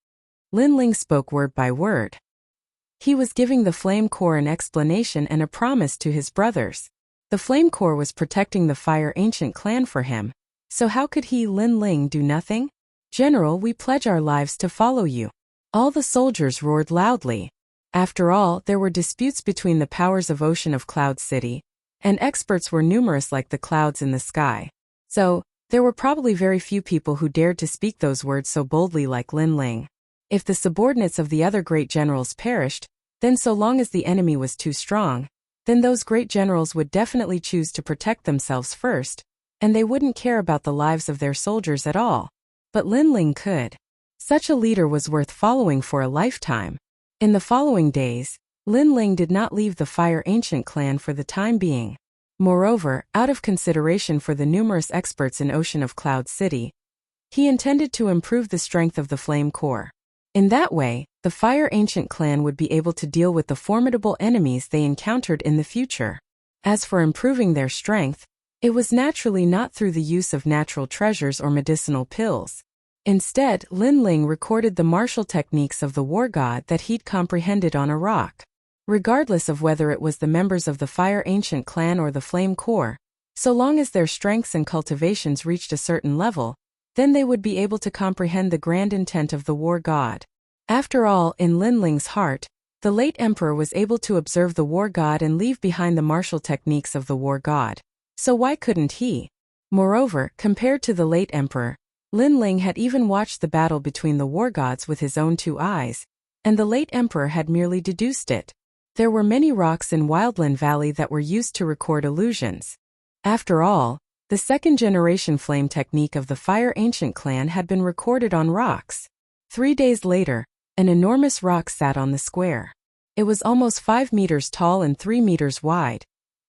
Lin Ling spoke word by word. He was giving the Flame Corps an explanation and a promise to his brothers. The Flame Corps was protecting the Fire Ancient clan for him, so how could he, Lin Ling, do nothing? General, we pledge our lives to follow you. All the soldiers roared loudly. After all, there were disputes between the powers of Ocean of Cloud City, and experts were numerous like the clouds in the sky. So, there were probably very few people who dared to speak those words so boldly like Lin Ling. If the subordinates of the other great generals perished, then so long as the enemy was too strong, then those great generals would definitely choose to protect themselves first, and they wouldn't care about the lives of their soldiers at all. But Lin Ling could. Such a leader was worth following for a lifetime. In the following days, Lin Ling did not leave the Fire Ancient clan for the time being. Moreover, out of consideration for the numerous experts in Ocean of Cloud City, he intended to improve the strength of the Flame Corps. In that way, the Fire Ancient clan would be able to deal with the formidable enemies they encountered in the future. As for improving their strength, it was naturally not through the use of natural treasures or medicinal pills. Instead, Lin Ling recorded the martial techniques of the war god that he'd comprehended on a rock. Regardless of whether it was the members of the Fire Ancient clan or the Flame Corps, so long as their strengths and cultivations reached a certain level, then they would be able to comprehend the grand intent of the war god. After all, in Lin Ling's heart, the late emperor was able to observe the war god and leave behind the martial techniques of the war god. So why couldn't he? Moreover, compared to the late emperor, Lin Ling had even watched the battle between the war gods with his own 2 eyes, and the late emperor had merely deduced it. There were many rocks in Wildland Valley that were used to record illusions. After all, the second-generation flame technique of the Fire Ancient clan had been recorded on rocks. 3 days later, an enormous rock sat on the square. It was almost 5 meters tall and 3 meters wide,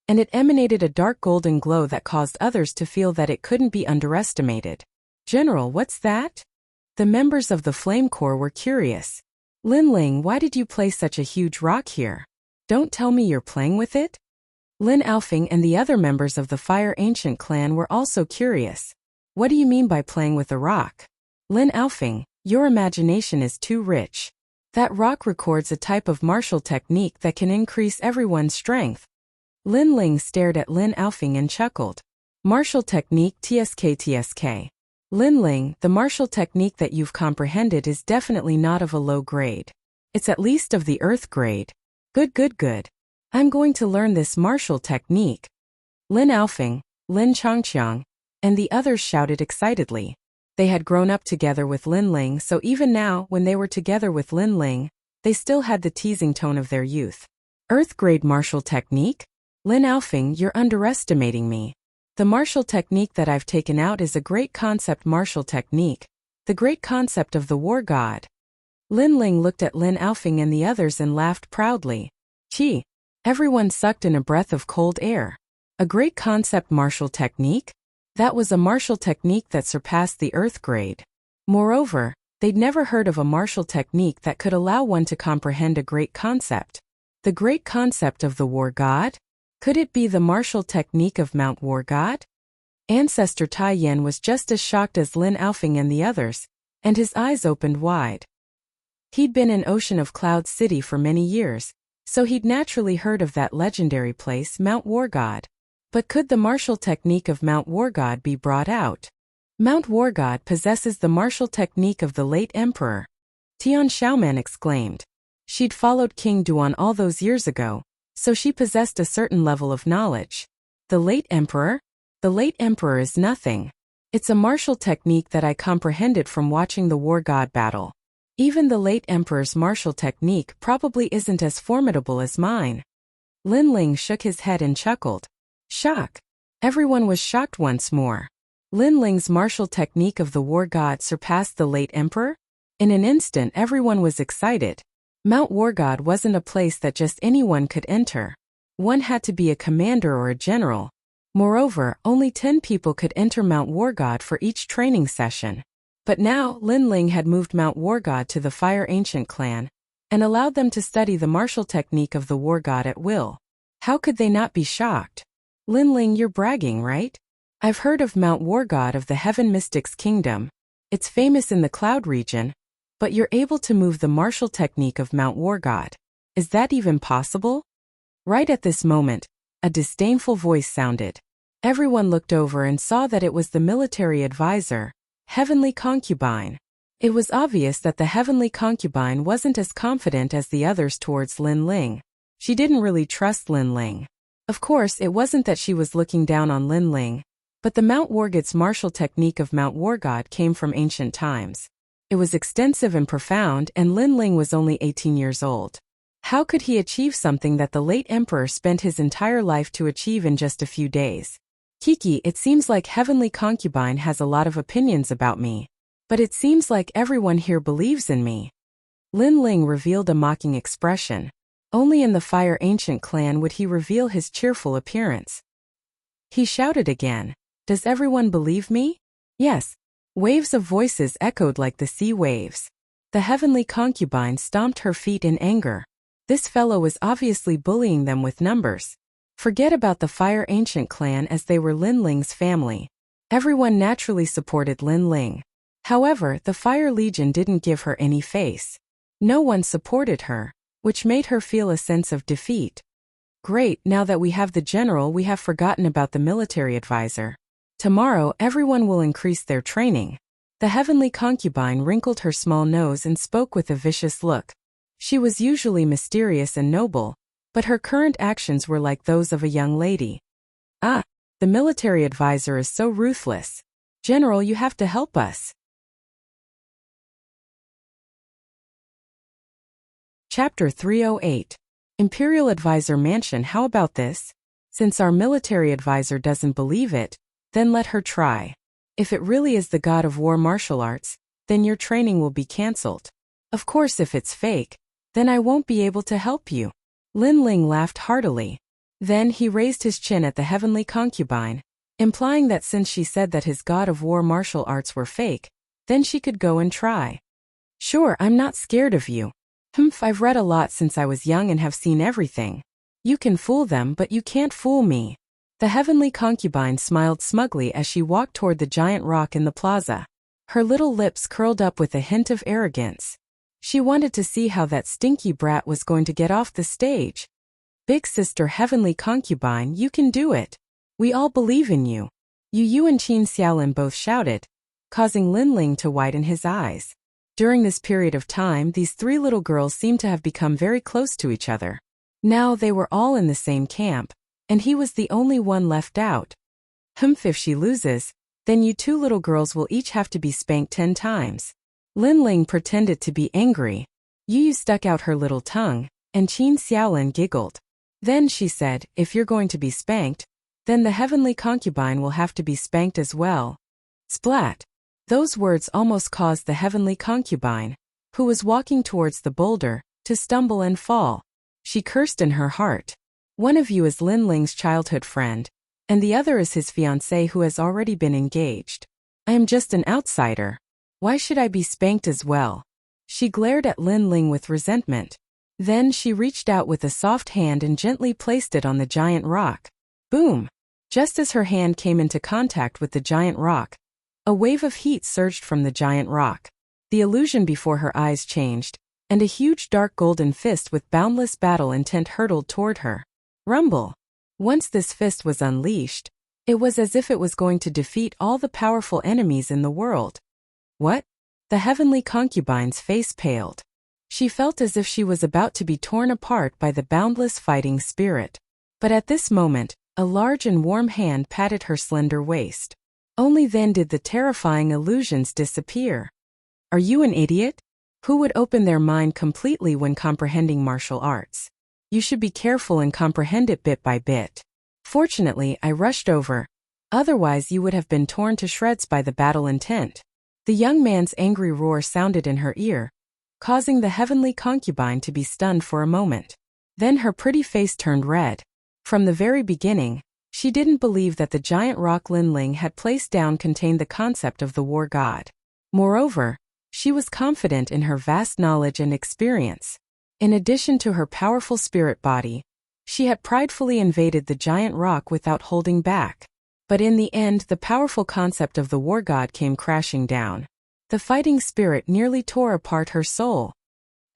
and it emanated a dark golden glow that caused others to feel that it couldn't be underestimated. General, what's that? The members of the Flame Corps were curious. Lin Ling, why did you place such a huge rock here? Don't tell me you're playing with it? Lin Alfing and the other members of the Fire Ancient clan were also curious. What do you mean by playing with a rock? Lin Alfing, your imagination is too rich. That rock records a type of martial technique that can increase everyone's strength. Lin Ling stared at Lin Alfing and chuckled. Martial technique TSK. Lin Ling, the martial technique that you've comprehended is definitely not of a low grade. It's at least of the earth grade. Good. I'm going to learn this martial technique. Lin Aofeng, Lin Chongqiang, and the others shouted excitedly. They had grown up together with Lin Ling, so even now, when they were together with Lin Ling, they still had the teasing tone of their youth. Earth grade martial technique? Lin Aofeng, you're underestimating me. The martial technique that I've taken out is a great concept martial technique, the great concept of the war god. Lin Ling looked at Lin Aofeng and the others and laughed proudly. Gee! Everyone sucked in a breath of cold air. A great concept martial technique? That was a martial technique that surpassed the earth grade. Moreover, they'd never heard of a martial technique that could allow one to comprehend a great concept. The great concept of the war god? Could it be the martial technique of Mount War God? Ancestor Tai Yan was just as shocked as Lin Aofeng and the others, and his eyes opened wide. He'd been in Ocean of Cloud City for many years, so he'd naturally heard of that legendary place, Mount War God. But could the martial technique of Mount War God be brought out? Mount War God possesses the martial technique of the late emperor. Tian Xiaoman exclaimed. She'd followed King Duan all those years ago, so she possessed a certain level of knowledge. The late emperor? The late emperor is nothing. It's a martial technique that I comprehended from watching the war god battle. Even the late emperor's martial technique probably isn't as formidable as mine. Lin Ling shook his head and chuckled. Shock! Everyone was shocked once more. Lin Ling's martial technique of the war god surpassed the late emperor? In an instant everyone was excited. Mount War God wasn't a place that just anyone could enter. One had to be a commander or a general. Moreover, only 10 people could enter Mount War God for each training session. But now, Lin Ling had moved Mount War God to the Fire Ancient clan, and allowed them to study the martial technique of the war god at will. How could they not be shocked? Lin Ling, you're bragging, right? I've heard of Mount War God of the Heaven Mystics Kingdom. It's famous in the Cloud region, but you're able to move the martial technique of Mount War God. Is that even possible? Right at this moment, a disdainful voice sounded. Everyone looked over and saw that it was the military advisor, Heavenly Concubine. It was obvious that the Heavenly Concubine wasn't as confident as the others towards Lin Ling. She didn't really trust Lin Ling. Of course, it wasn't that she was looking down on Lin Ling, but the Mount War God's martial technique of Mount War God came from ancient times. It was extensive and profound, and Lin Ling was only 18 years old. How could he achieve something that the late emperor spent his entire life to achieve in just a few days? Kiki, it seems like Heavenly Concubine has a lot of opinions about me. But it seems like everyone here believes in me. Lin Ling revealed a mocking expression. Only in the Fire Ancient clan would he reveal his cheerful appearance. He shouted again. Does everyone believe me? Yes. Waves of voices echoed like the sea waves. The Heavenly Concubine stomped her feet in anger. This fellow was obviously bullying them with numbers. Forget about the Fire Ancient clan, as they were Lin Ling's family. Everyone naturally supported Lin Ling. However, the Fire Legion didn't give her any face. No one supported her, which made her feel a sense of defeat. Great, now that we have the general, we have forgotten about the military advisor. Tomorrow, everyone will increase their training. The Heavenly Concubine wrinkled her small nose and spoke with a vicious look. She was usually mysterious and noble, but her current actions were like those of a young lady. Ah, the military advisor is so ruthless. General, you have to help us. Chapter 308. Imperial Advisor Mansion. How about this? Since our military advisor doesn't believe it, then let her try. If it really is the god of war martial arts, then your training will be cancelled. Of course, if it's fake, then I won't be able to help you. Lin Ling laughed heartily. Then he raised his chin at the Heavenly Concubine, implying that since she said that his god of war martial arts were fake, then she could go and try. Sure, I'm not scared of you. I've read a lot since I was young and have seen everything. You can fool them, but you can't fool me. The Heavenly Concubine smiled smugly as she walked toward the giant rock in the plaza. Her little lips curled up with a hint of arrogance. She wanted to see how that stinky brat was going to get off the stage. Big sister Heavenly Concubine, you can do it. We all believe in you. Yu Yu and Qin Xiaolin both shouted. causing Linling to widen his eyes. During this period of time, these three little girls seemed to have become very close to each other. Now they were all in the same camp, and he was the only one left out. If she loses, then you two little girls will each have to be spanked 10 times. Linling pretended to be angry. Yu stuck out her little tongue, and Qin Xiaolin giggled. Then she said, if you're going to be spanked, then the heavenly concubine will have to be spanked as well. Splat! Those words almost caused the heavenly concubine, who was walking towards the boulder, to stumble and fall. She cursed in her heart. One of you is Linling's childhood friend, and the other is his fiancé who has already been engaged. I am just an outsider. Why should I be spanked as well? She glared at Linling with resentment. Then she reached out with a soft hand and gently placed it on the giant rock. Boom! Just as her hand came into contact with the giant rock, a wave of heat surged from the giant rock. The illusion before her eyes changed, and a huge dark golden fist with boundless battle intent hurtled toward her. Rumble! Once this fist was unleashed, it was as if it was going to defeat all the powerful enemies in the world. What? The heavenly concubine's face paled. She felt as if she was about to be torn apart by the boundless fighting spirit. But at this moment, a large and warm hand patted her slender waist. Only then did the terrifying illusions disappear. Are you an idiot? Who would open their mind completely when comprehending martial arts? You should be careful and comprehend it bit by bit. Fortunately, I rushed over. Otherwise you would have been torn to shreds by the battle intent. The young man's angry roar sounded in her ear, causing the heavenly concubine to be stunned for a moment. Then her pretty face turned red. From the very beginning, she didn't believe that the giant rock Linling had placed down contained the concept of the war god. Moreover, she was confident in her vast knowledge and experience. In addition to her powerful spirit body, she had pridefully invaded the giant rock without holding back. But in the end, the powerful concept of the war god came crashing down. The fighting spirit nearly tore apart her soul.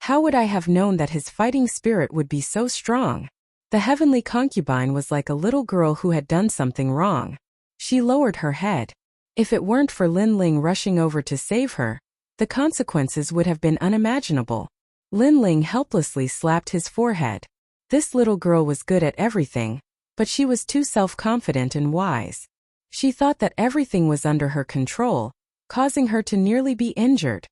How would I have known that his fighting spirit would be so strong? The heavenly concubine was like a little girl who had done something wrong. She lowered her head. If it weren't for Linling rushing over to save her, the consequences would have been unimaginable. Linling helplessly slapped his forehead. This little girl was good at everything, but she was too self-confident and wise. She thought that everything was under her control, causing her to nearly be injured.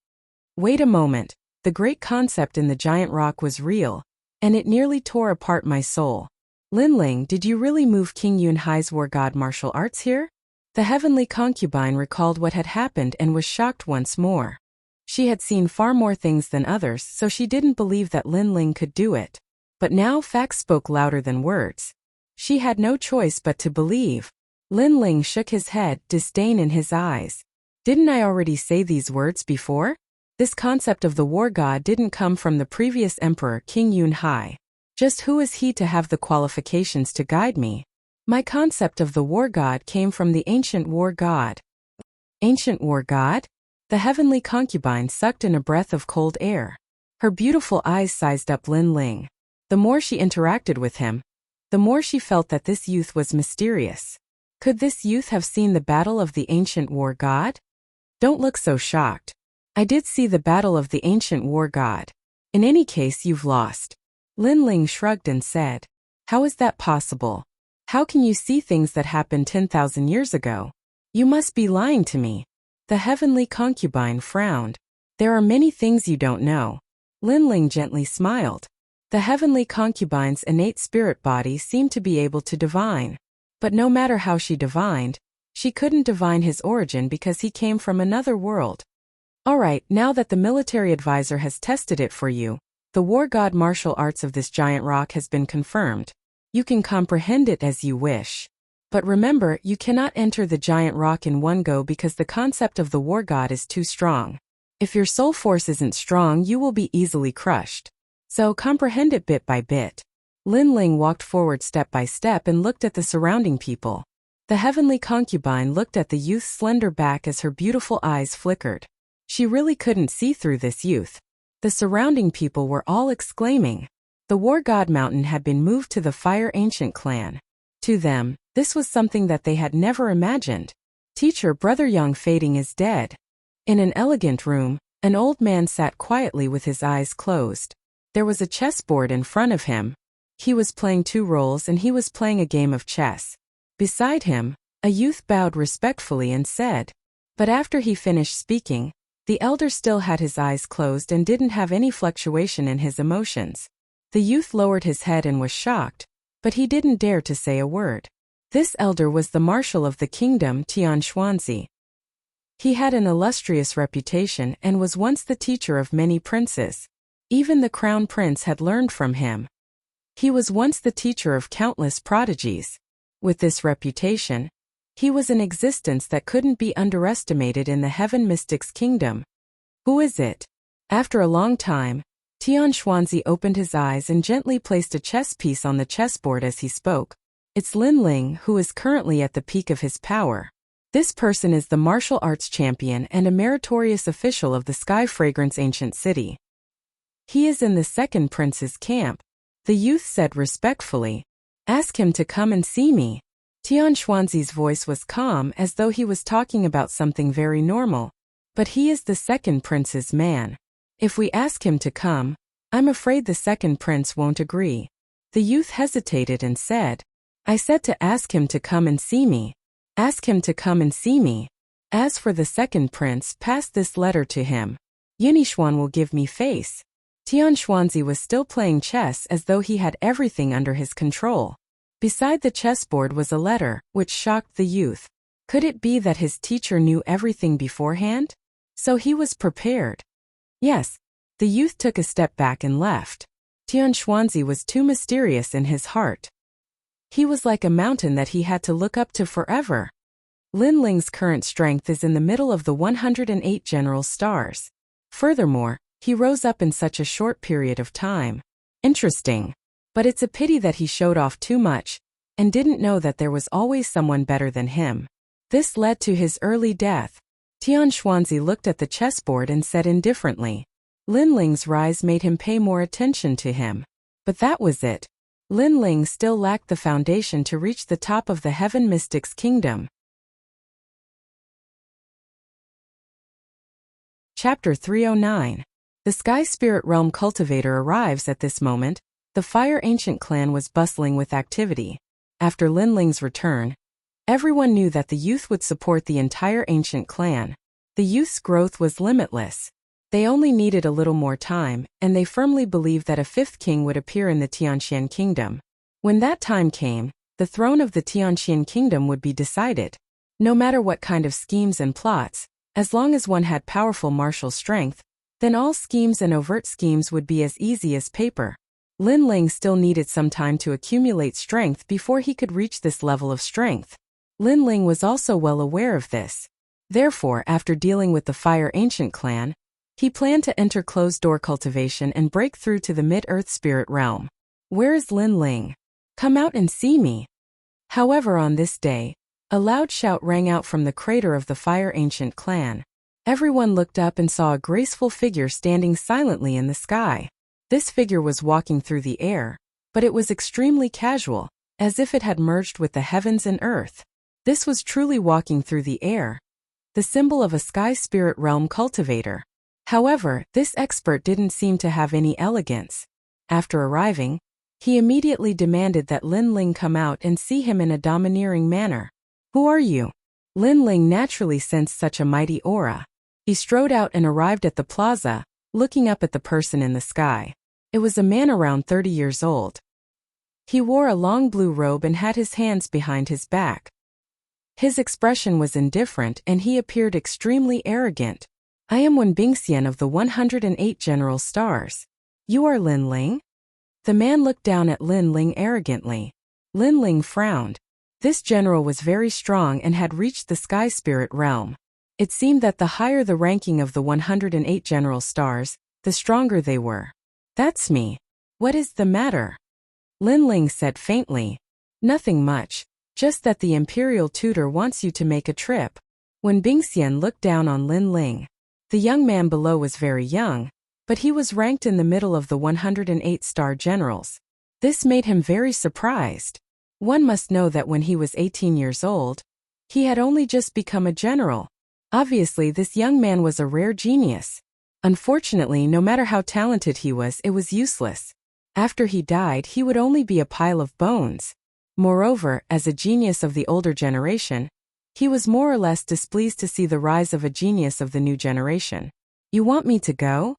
Wait a moment, the great concept in the giant rock was real, and it nearly tore apart my soul. Linling, did you really move King Yunhai's war god martial arts here? The heavenly concubine recalled what had happened and was shocked once more. She had seen far more things than others, so she didn't believe that Linling could do it. But now facts spoke louder than words. She had no choice but to believe. Linling shook his head, disdain in his eyes. Didn't I already say these words before? This concept of the war god didn't come from the previous emperor King Yunhai. Just who is he to have the qualifications to guide me? My concept of the war god came from the ancient war god. Ancient war god? The heavenly concubine sucked in a breath of cold air. Her beautiful eyes sized up Linling. The more she interacted with him, the more she felt that this youth was mysterious. Could this youth have seen the battle of the ancient war god? Don't look so shocked. I did see the battle of the ancient war god. In any case, you've lost. Linling shrugged and said, how is that possible? How can you see things that happened 10,000 years ago? You must be lying to me. The heavenly concubine frowned. There are many things you don't know. Linling gently smiled. The heavenly concubine's innate spirit body seemed to be able to divine. But no matter how she divined, she couldn't divine his origin because he came from another world. Alright, now that the military advisor has tested it for you, the war god martial arts of this giant rock has been confirmed. You can comprehend it as you wish. But remember, you cannot enter the giant rock in one go because the concept of the war god is too strong. If your soul force isn't strong, you will be easily crushed. So comprehend it bit by bit. Linling walked forward step by step and looked at the surrounding people. The heavenly concubine looked at the youth's slender back as her beautiful eyes flickered. She really couldn't see through this youth. The surrounding people were all exclaiming. The war god mountain had been moved to the Fire Ancient clan. To them, this was something that they had never imagined. Teacher, Brother Yang Fading is dead. In an elegant room, an old man sat quietly with his eyes closed. There was a chessboard in front of him. He was playing 2 roles and he was playing a game of chess. Beside him, a youth bowed respectfully and said, but after he finished speaking, the elder still had his eyes closed and didn't have any fluctuation in his emotions. The youth lowered his head and was shocked, but he didn't dare to say a word. This elder was the marshal of the kingdom Tian Xuanzi. He had an illustrious reputation and was once the teacher of many princes. Even the crown prince had learned from him. He was once the teacher of countless prodigies. With this reputation, he was an existence that couldn't be underestimated in the Heaven Mystics Kingdom. Who is it? After a long time, Tian Xuanzi opened his eyes and gently placed a chess piece on the chessboard as he spoke. It's Lin Ling, who is currently at the peak of his power. This person is the martial arts champion and a meritorious official of the Sky Fragrance Ancient City. He is in the second prince's camp. The youth said respectfully, ask him to come and see me. Tian Xuanzi's voice was calm as though he was talking about something very normal. But he is the second prince's man. If we ask him to come, I'm afraid the second prince won't agree. The youth hesitated and said, I said to ask him to come and see me. Ask him to come and see me. As for the second prince, pass this letter to him. Yinixuan will give me face. Tian Xuanzi was still playing chess as though he had everything under his control. Beside the chessboard was a letter, which shocked the youth. Could it be that his teacher knew everything beforehand? So he was prepared. Yes. The youth took a step back and left. Tian Xuanzi was too mysterious in his heart. He was like a mountain that he had to look up to forever. Lin Ling's current strength is in the middle of the 108 general stars. Furthermore, he rose up in such a short period of time. Interesting. But it's a pity that he showed off too much, and didn't know that there was always someone better than him. This led to his early death. Tian Xuanzi looked at the chessboard and said indifferently. Lin Ling's rise made him pay more attention to him. But that was it. Lin Ling still lacked the foundation to reach the top of the Heaven Mystics Kingdom. Chapter 309. The Sky Spirit Realm Cultivator arrives at this moment. The Fire Ancient clan was bustling with activity. After Lin Ling's return, everyone knew that the youth would support the entire ancient clan. The youth's growth was limitless. They only needed a little more time, and they firmly believed that a 5th king would appear in the Tianxian kingdom. When that time came, the throne of the Tianxian kingdom would be decided. No matter what kind of schemes and plots, as long as one had powerful martial strength, then all schemes and overt schemes would be as easy as paper. Lin Ling still needed some time to accumulate strength before he could reach this level of strength. Lin Ling was also well aware of this. Therefore, after dealing with the Fire Ancient clan, he planned to enter closed-door cultivation and break through to the Mid-Earth Spirit Realm. Where is Lin Ling? Come out and see me. However, on this day, a loud shout rang out from the crater of the Fire Ancient clan. Everyone looked up and saw a graceful figure standing silently in the sky. This figure was walking through the air, but it was extremely casual, as if it had merged with the heavens and earth. This was truly walking through the air, the symbol of a Sky Spirit Realm cultivator. However, this expert didn't seem to have any elegance. After arriving, he immediately demanded that Lin Ling come out and see him in a domineering manner. Who are you? Lin Ling naturally sensed such a mighty aura. He strode out and arrived at the plaza, looking up at the person in the sky. It was a man around 30 years old. He wore a long blue robe and had his hands behind his back. His expression was indifferent and he appeared extremely arrogant. I am Wen Bingxian of the 108 General Stars. You are Lin Ling? The man looked down at Lin Ling arrogantly. Lin Ling frowned. This general was very strong and had reached the Sky Spirit Realm. It seemed that the higher the ranking of the 108 General Stars, the stronger they were. That's me. What is the matter? Lin Ling said faintly. Nothing much, just that the Imperial Tutor wants you to make a trip. When Bingxian looked down on Lin Ling, the young man below was very young, but he was ranked in the middle of the 108 star generals. This made him very surprised. One must know that when he was 18 years old, He had only just become a general. Obviously, this young man was a rare genius. Unfortunately, no matter how talented he was, it was useless. After he died, he would only be a pile of bones. Moreover, as a genius of the older generation, he was more or less displeased to see the rise of a genius of the new generation. You want me to go?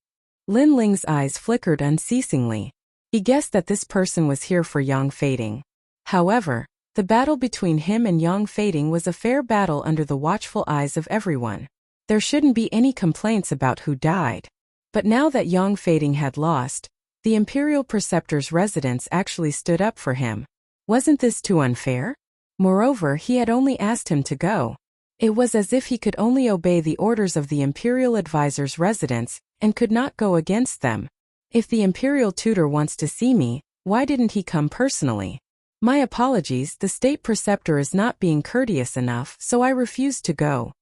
Lin Ling's eyes flickered unceasingly. He guessed that this person was here for Yang Fading. However, the battle between him and Yang Fading was a fair battle under the watchful eyes of everyone. There shouldn't be any complaints about who died. But now that Yang Fading had lost, the Imperial Preceptor's residence actually stood up for him. Wasn't this too unfair? Moreover, he had only asked him to go. It was as if he could only obey the orders of the Imperial Advisor's residence and could not go against them. If the Imperial Tutor wants to see me, why didn't he come personally? My apologies, the State Preceptor is not being courteous enough, so I refuse to go.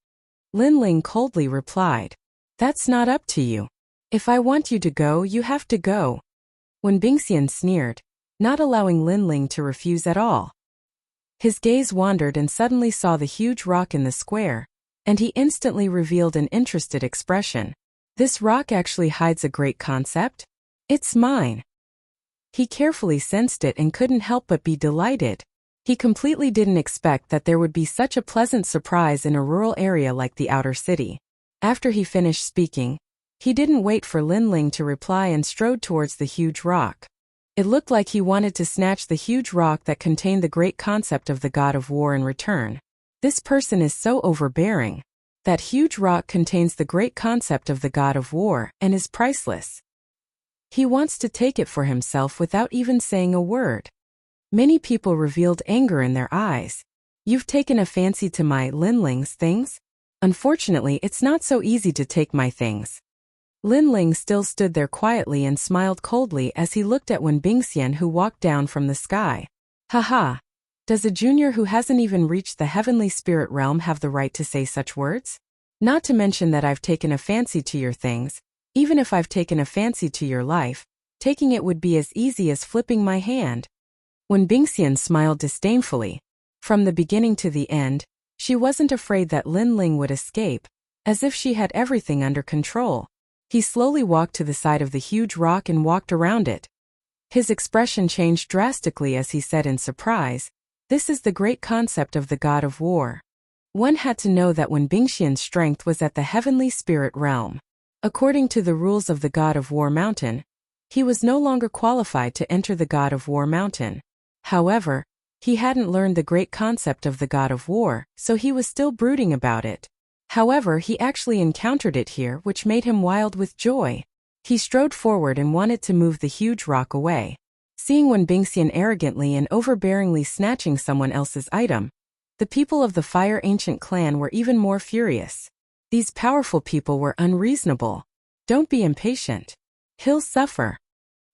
Lin Ling coldly replied. That's not up to you. If I want you to go, you have to go. When Bingxian sneered, not allowing Lin Ling to refuse at all. His gaze wandered and suddenly saw the huge rock in the square, and he instantly revealed an interested expression. This rock actually hides a great concept? It's mine. He carefully sensed it and couldn't help but be delighted. He completely didn't expect that there would be such a pleasant surprise in a rural area like the outer city. After he finished speaking, he didn't wait for Lin Ling to reply and strode towards the huge rock. It looked like he wanted to snatch the huge rock that contained the great concept of the god of war in return. This person is so overbearing. That huge rock contains the great concept of the god of war and is priceless. He wants to take it for himself without even saying a word. Many people revealed anger in their eyes. You've taken a fancy to my Lin Ling's things? Unfortunately, it's not so easy to take my things. Lin Ling still stood there quietly and smiled coldly as he looked at Wen Bingxian, who walked down from the sky. Haha. Does a junior who hasn't even reached the heavenly spirit realm have the right to say such words? Not to mention that I've taken a fancy to your things. Even if I've taken a fancy to your life, taking it would be as easy as flipping my hand. Wen Bingxian smiled disdainfully. From the beginning to the end, she wasn't afraid that Lin Ling would escape, as if she had everything under control. He slowly walked to the side of the huge rock and walked around it. His expression changed drastically as he said in surprise, "This is the great concept of the god of war." One had to know that Wen Bingxian's strength was at the heavenly spirit realm. According to the rules of the god of war mountain, he was no longer qualified to enter the god of war mountain. However, he hadn't learned the great concept of the god of war, so he was still brooding about it. However, he actually encountered it here, which made him wild with joy. He strode forward and wanted to move the huge rock away. Seeing Wen Bingxian arrogantly and overbearingly snatching someone else's item, the people of the Fire Ancient clan were even more furious. These powerful people were unreasonable. Don't be impatient. He'll suffer.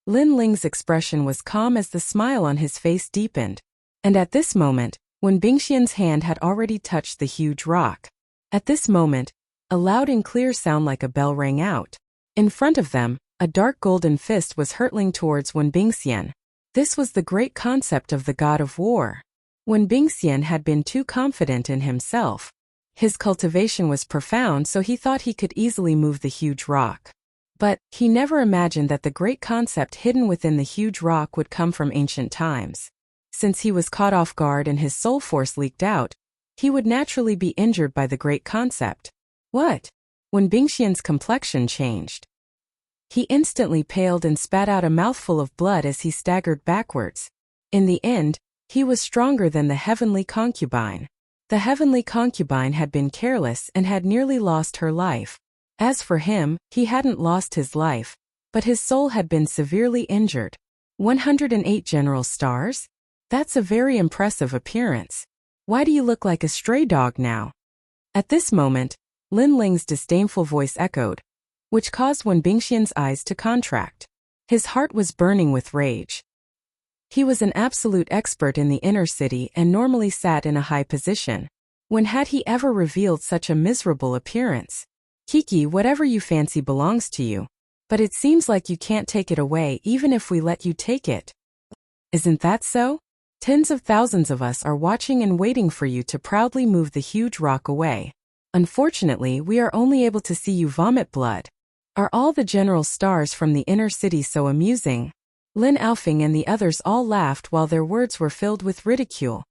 Lin Ling's expression was calm as the smile on his face deepened. And at this moment, Wen Bingxian's hand had already touched the huge rock. At this moment, a loud and clear sound like a bell rang out. In front of them, a dark golden fist was hurtling towards Wen Bingxian. This was the great concept of the god of war. Wen Bingxian had been too confident in himself. His cultivation was profound, so he thought he could easily move the huge rock. But he never imagined that the great concept hidden within the huge rock would come from ancient times. Since he was caught off guard and his soul force leaked out, he would naturally be injured by the great concept. What? When Bingxian's complexion changed. He instantly paled and spat out a mouthful of blood as he staggered backwards. In the end, he was stronger than the heavenly concubine. The heavenly concubine had been careless and had nearly lost her life. As for him, he hadn't lost his life, but his soul had been severely injured. 108 general stars? That's a very impressive appearance. Why do you look like a stray dog now? At this moment, Lin Ling's disdainful voice echoed, which caused Wen Bingxian's eyes to contract. His heart was burning with rage. He was an absolute expert in the inner city and normally sat in a high position. When had he ever revealed such a miserable appearance? Kiki, whatever you fancy belongs to you. But it seems like you can't take it away even if we let you take it. Isn't that so? Tens of thousands of us are watching and waiting for you to proudly move the huge rock away. Unfortunately, we are only able to see you vomit blood. Are all the general stars from the inner city so amusing? Lin Aofing and the others all laughed while their words were filled with ridicule.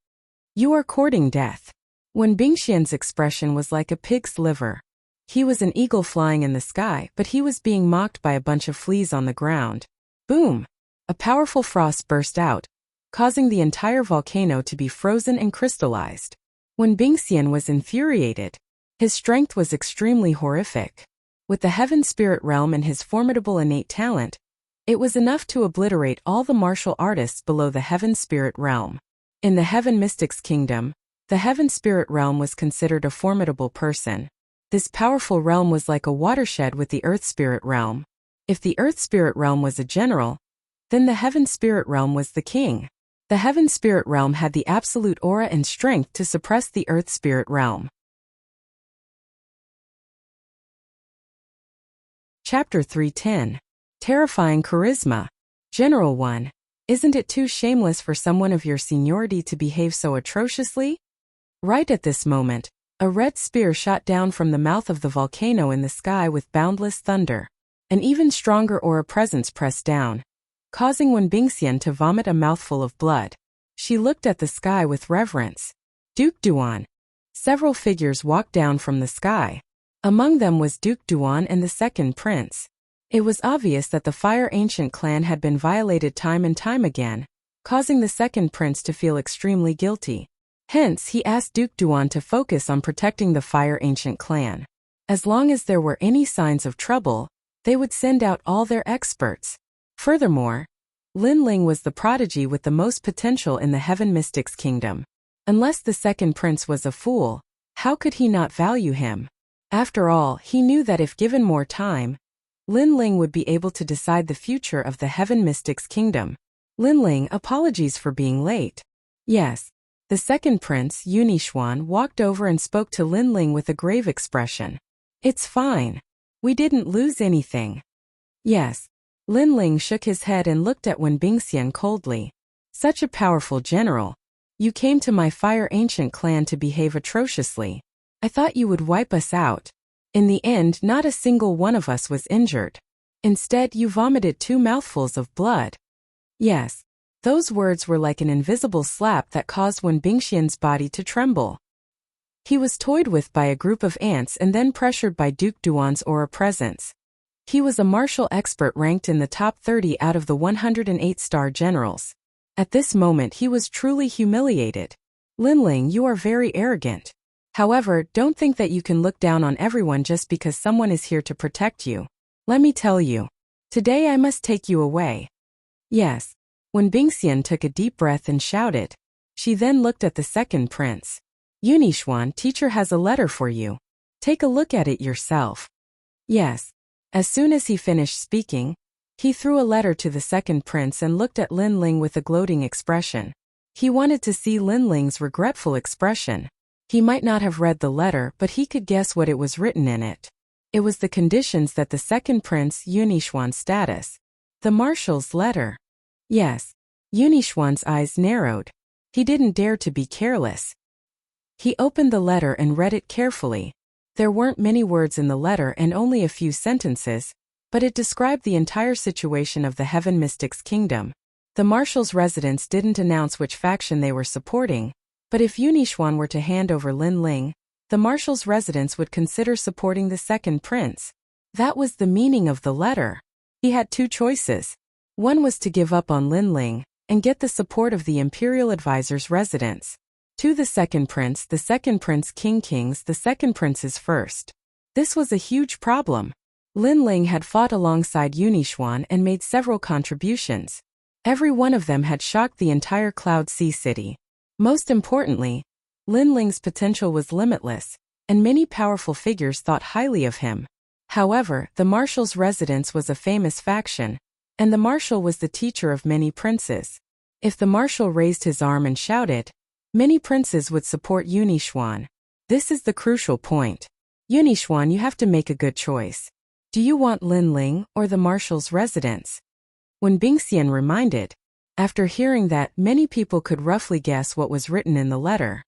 You are courting death. Wen Bingxian's expression was like a pig's liver. He was an eagle flying in the sky, but he was being mocked by a bunch of fleas on the ground. Boom! A powerful frost burst out, causing the entire volcano to be frozen and crystallized. Wen Bingxian was infuriated. His strength was extremely horrific. With the heaven spirit realm and his formidable innate talent, it was enough to obliterate all the martial artists below the heaven spirit realm. In the heaven mystics kingdom, the heaven spirit realm was considered a formidable person. This powerful realm was like a watershed with the earth spirit realm. If the earth spirit realm was a general, then the heaven spirit realm was the king. The heaven spirit realm had the absolute aura and strength to suppress the earth spirit realm. Chapter 310. Terrifying Charisma. General 1. Isn't it too shameless for someone of your seniority to behave so atrociously? Right at this moment, a red spear shot down from the mouth of the volcano in the sky with boundless thunder. An even stronger aura presence pressed down, causing Wen Bingxian to vomit a mouthful of blood. She looked at the sky with reverence. Duke Duan. Several figures walked down from the sky. Among them was Duke Duan and the second prince. It was obvious that the Fire Ancient clan had been violated time and time again, causing the second prince to feel extremely guilty. Hence, he asked Duke Duan to focus on protecting the Fire Ancient clan. As long as there were any signs of trouble, they would send out all their experts. Furthermore, Lin Ling was the prodigy with the most potential in the Heaven Mystics Kingdom. Unless the second prince was a fool, how could he not value him? After all, he knew that if given more time, Lin Ling would be able to decide the future of the Heaven Mystics Kingdom. Lin Ling, apologies for being late. Yes. The second prince, Yunixuan, walked over and spoke to Lin Ling with a grave expression. It's fine. We didn't lose anything. Yes. Lin Ling shook his head and looked at Wen Bingxian coldly. Such a powerful general. You came to my Fire Ancient clan to behave atrociously. I thought you would wipe us out. In the end, not a single one of us was injured. Instead, you vomited 2 mouthfuls of blood. Yes. Those words were like an invisible slap that caused Wen Bingxian's body to tremble. He was toyed with by a group of ants and then pressured by Duke Duan's aura presence. He was a martial expert ranked in the top 30 out of the 108 star generals. At this moment he was truly humiliated. Lin Ling, you are very arrogant. However, don't think that you can look down on everyone just because someone is here to protect you. Let me tell you. Today I must take you away. Yes. Wen Bingxian took a deep breath and shouted. She then looked at the second prince. Yunixuan, teacher has a letter for you. Take a look at it yourself. Yes. As soon as he finished speaking, he threw a letter to the second prince and looked at Lin Ling with a gloating expression. He wanted to see Lin Ling's regretful expression. He might not have read the letter, but he could guess what it was written in it. It was the conditions that the second prince, Yunixuan's status. The marshal's letter. Yes. Yunixuan's eyes narrowed. He didn't dare to be careless. He opened the letter and read it carefully. There weren't many words in the letter and only a few sentences, but it described the entire situation of the Heaven Mystics Kingdom. The marshal's residents didn't announce which faction they were supporting, but if Yunixuan were to hand over Lin Ling, the marshal's residents would consider supporting the second prince. That was the meaning of the letter. He had 2 choices. One was to give up on Lin Ling and get the support of the Imperial Advisor's residents. To the second prince King Kings, the second prince's first. This was a huge problem. Lin Ling had fought alongside Yunixuan and made several contributions. Every one of them had shocked the entire Cloud Sea City. Most importantly, Lin Ling's potential was limitless, and many powerful figures thought highly of him. However, the marshal's residence was a famous faction, and the marshal was the teacher of many princes. If the marshal raised his arm and shouted, many princes would support Yunixuan. This is the crucial point. Yunixuan, you have to make a good choice. Do you want Lin Ling or the marshal's residence? Wen Bingxian reminded. After hearing that, many people could roughly guess what was written in the letter.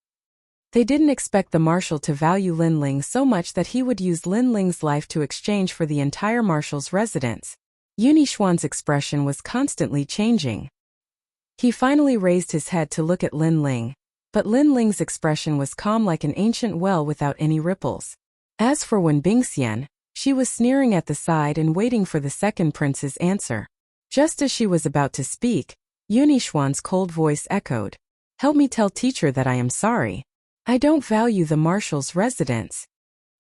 They didn't expect the marshal to value Lin Ling so much that he would use Lin Ling's life to exchange for the entire marshal's residence. Yunixuan's expression was constantly changing. He finally raised his head to look at Lin Ling, but Lin Ling's expression was calm like an ancient well without any ripples. As for Wen Bingxian, she was sneering at the side and waiting for the second prince's answer. Just as she was about to speak, Yunixuan's cold voice echoed. "Help me tell teacher that I am sorry. I don't value the marshal's residence."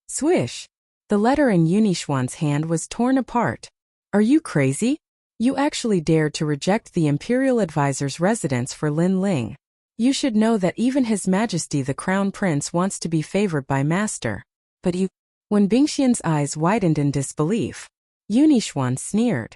Swish! The letter in Yunixuan's hand was torn apart. "Are you crazy? You actually dared to reject the imperial advisor's residence for Lin Ling. You should know that even His Majesty the Crown Prince wants to be favored by master. But you..." When Bingxian's eyes widened in disbelief, Yunixuan sneered.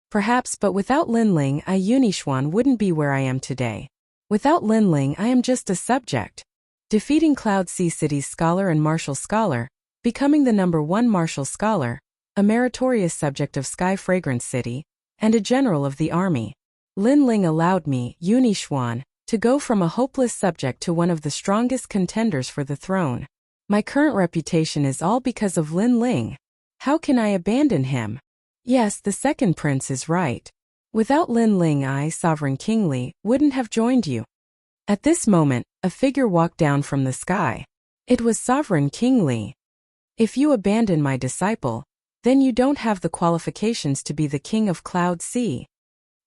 "Perhaps, but without Lin Ling, Yunixuan wouldn't be where I am today. Without Lin Ling, I am just a subject." Defeating Cloud Sea City's scholar and martial scholar, becoming the #1 martial scholar, a meritorious subject of Sky Fragrance City, and a general of the army. Lin Ling allowed me, Yunixuan, to go from a hopeless subject to one of the strongest contenders for the throne. My current reputation is all because of Lin Ling. How can I abandon him? Yes, the second prince is right. Without Lin Ling, I, Sovereign King Li, wouldn't have joined you." At this moment, a figure walked down from the sky. It was Sovereign King Li. "If you abandon my disciple, then you don't have the qualifications to be the king of Cloud Sea."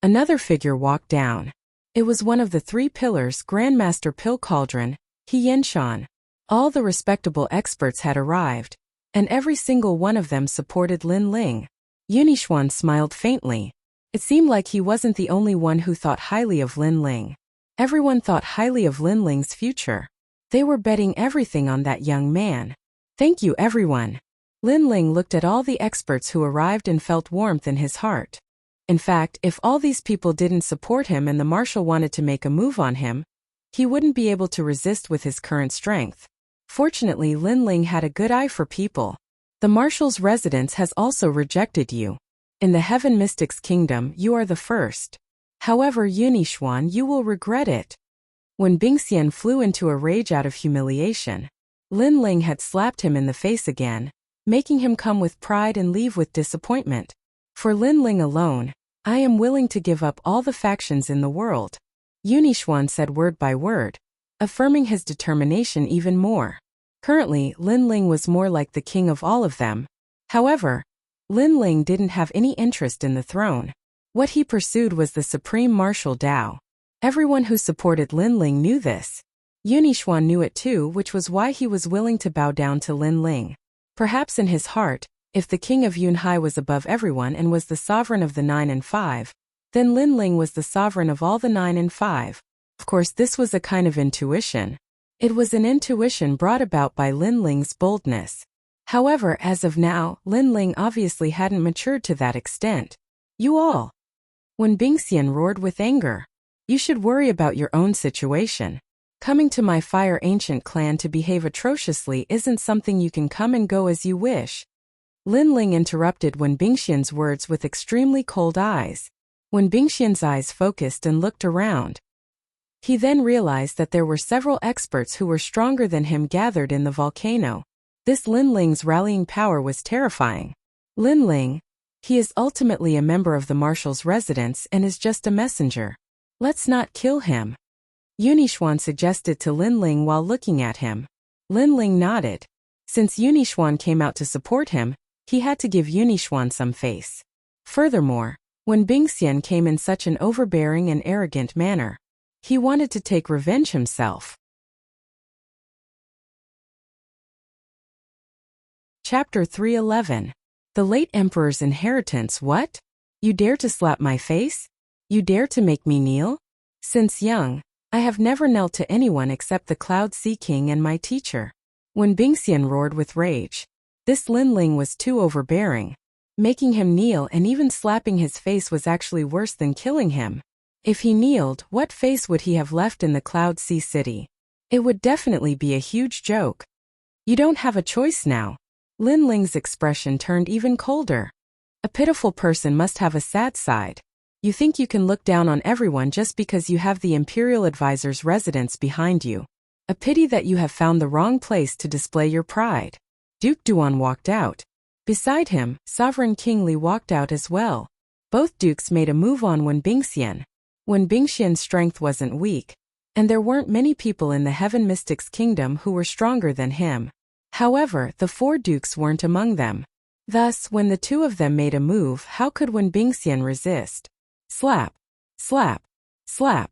Another figure walked down. It was one of the 3 pillars, Grandmaster Pill Cauldron, He Yinshan. All the respectable experts had arrived, and every single one of them supported Lin Ling. Yunixuan smiled faintly. It seemed like he wasn't the only one who thought highly of Lin Ling. Everyone thought highly of Lin Ling's future. They were betting everything on that young man. "Thank you, everyone." Lin Ling looked at all the experts who arrived and felt warmth in his heart. In fact, if all these people didn't support him and the marshal wanted to make a move on him, he wouldn't be able to resist with his current strength. Fortunately, Lin Ling had a good eye for people. "The marshal's residence has also rejected you. In the Heaven Mystics Kingdom, you are the first. However, Yunixuan, you will regret it." When Bingxian flew into a rage out of humiliation, Lin Ling had slapped him in the face again, making him come with pride and leave with disappointment. "For Lin Ling alone, I am willing to give up all the factions in the world," Yunixuan said word by word, affirming his determination even more. Currently, Lin Ling was more like the king of all of them. However, Lin Ling didn't have any interest in the throne. What he pursued was the supreme martial Dao. Everyone who supported Lin Ling knew this. Yunixuan knew it too, which was why he was willing to bow down to Lin Ling. Perhaps in his heart, if the king of Yunhai was above everyone and was the sovereign of the 9 and 5, then Lin Ling was the sovereign of all the 9 and 5. Of course, this was a kind of intuition. It was an intuition brought about by Lin Ling's boldness. However, as of now, Lin Ling obviously hadn't matured to that extent. "You all!" When Bingxian roared with anger. "You should worry about your own situation. Coming to my Fire Ancient clan to behave atrociously isn't something you can come and go as you wish." Lin Ling interrupted Wen Bingxian's words with extremely cold eyes. When Bingxian's eyes focused and looked around, he then realized that there were several experts who were stronger than him gathered in the volcano. This Lin Ling's rallying power was terrifying. Lin Ling, he is ultimately a member of the marshal's residence and is just a messenger. Let's not kill him, Yunixuan suggested to Lin Ling while looking at him. Lin Ling nodded. Since Yunixuan came out to support him, he had to give Yunixuan some face. Furthermore, when Bingxian came in such an overbearing and arrogant manner, he wanted to take revenge himself. Chapter 311. The late Emperor's inheritance. What? You dare to slap my face? You dare to make me kneel? Since young, I have never knelt to anyone except the Cloud Sea King and my teacher. When Bingxian roared with rage, this Lin Ling was too overbearing. Making him kneel and even slapping his face was actually worse than killing him. If he kneeled, what face would he have left in the Cloud Sea City? It would definitely be a huge joke. You don't have a choice now. Lin Ling's expression turned even colder. A pitiful person must have a sad side. You think you can look down on everyone just because you have the imperial advisor's residence behind you. A pity that you have found the wrong place to display your pride. Duke Duan walked out. Beside him, Sovereign King Li walked out as well. Both dukes made a move on Wen Bingxian. Wen Bingxian's strength wasn't weak, and there weren't many people in the Heaven Mystics Kingdom who were stronger than him. However, the 4 dukes weren't among them. Thus, when the 2 of them made a move, how could Wen Bingxian resist? Slap, slap, slap.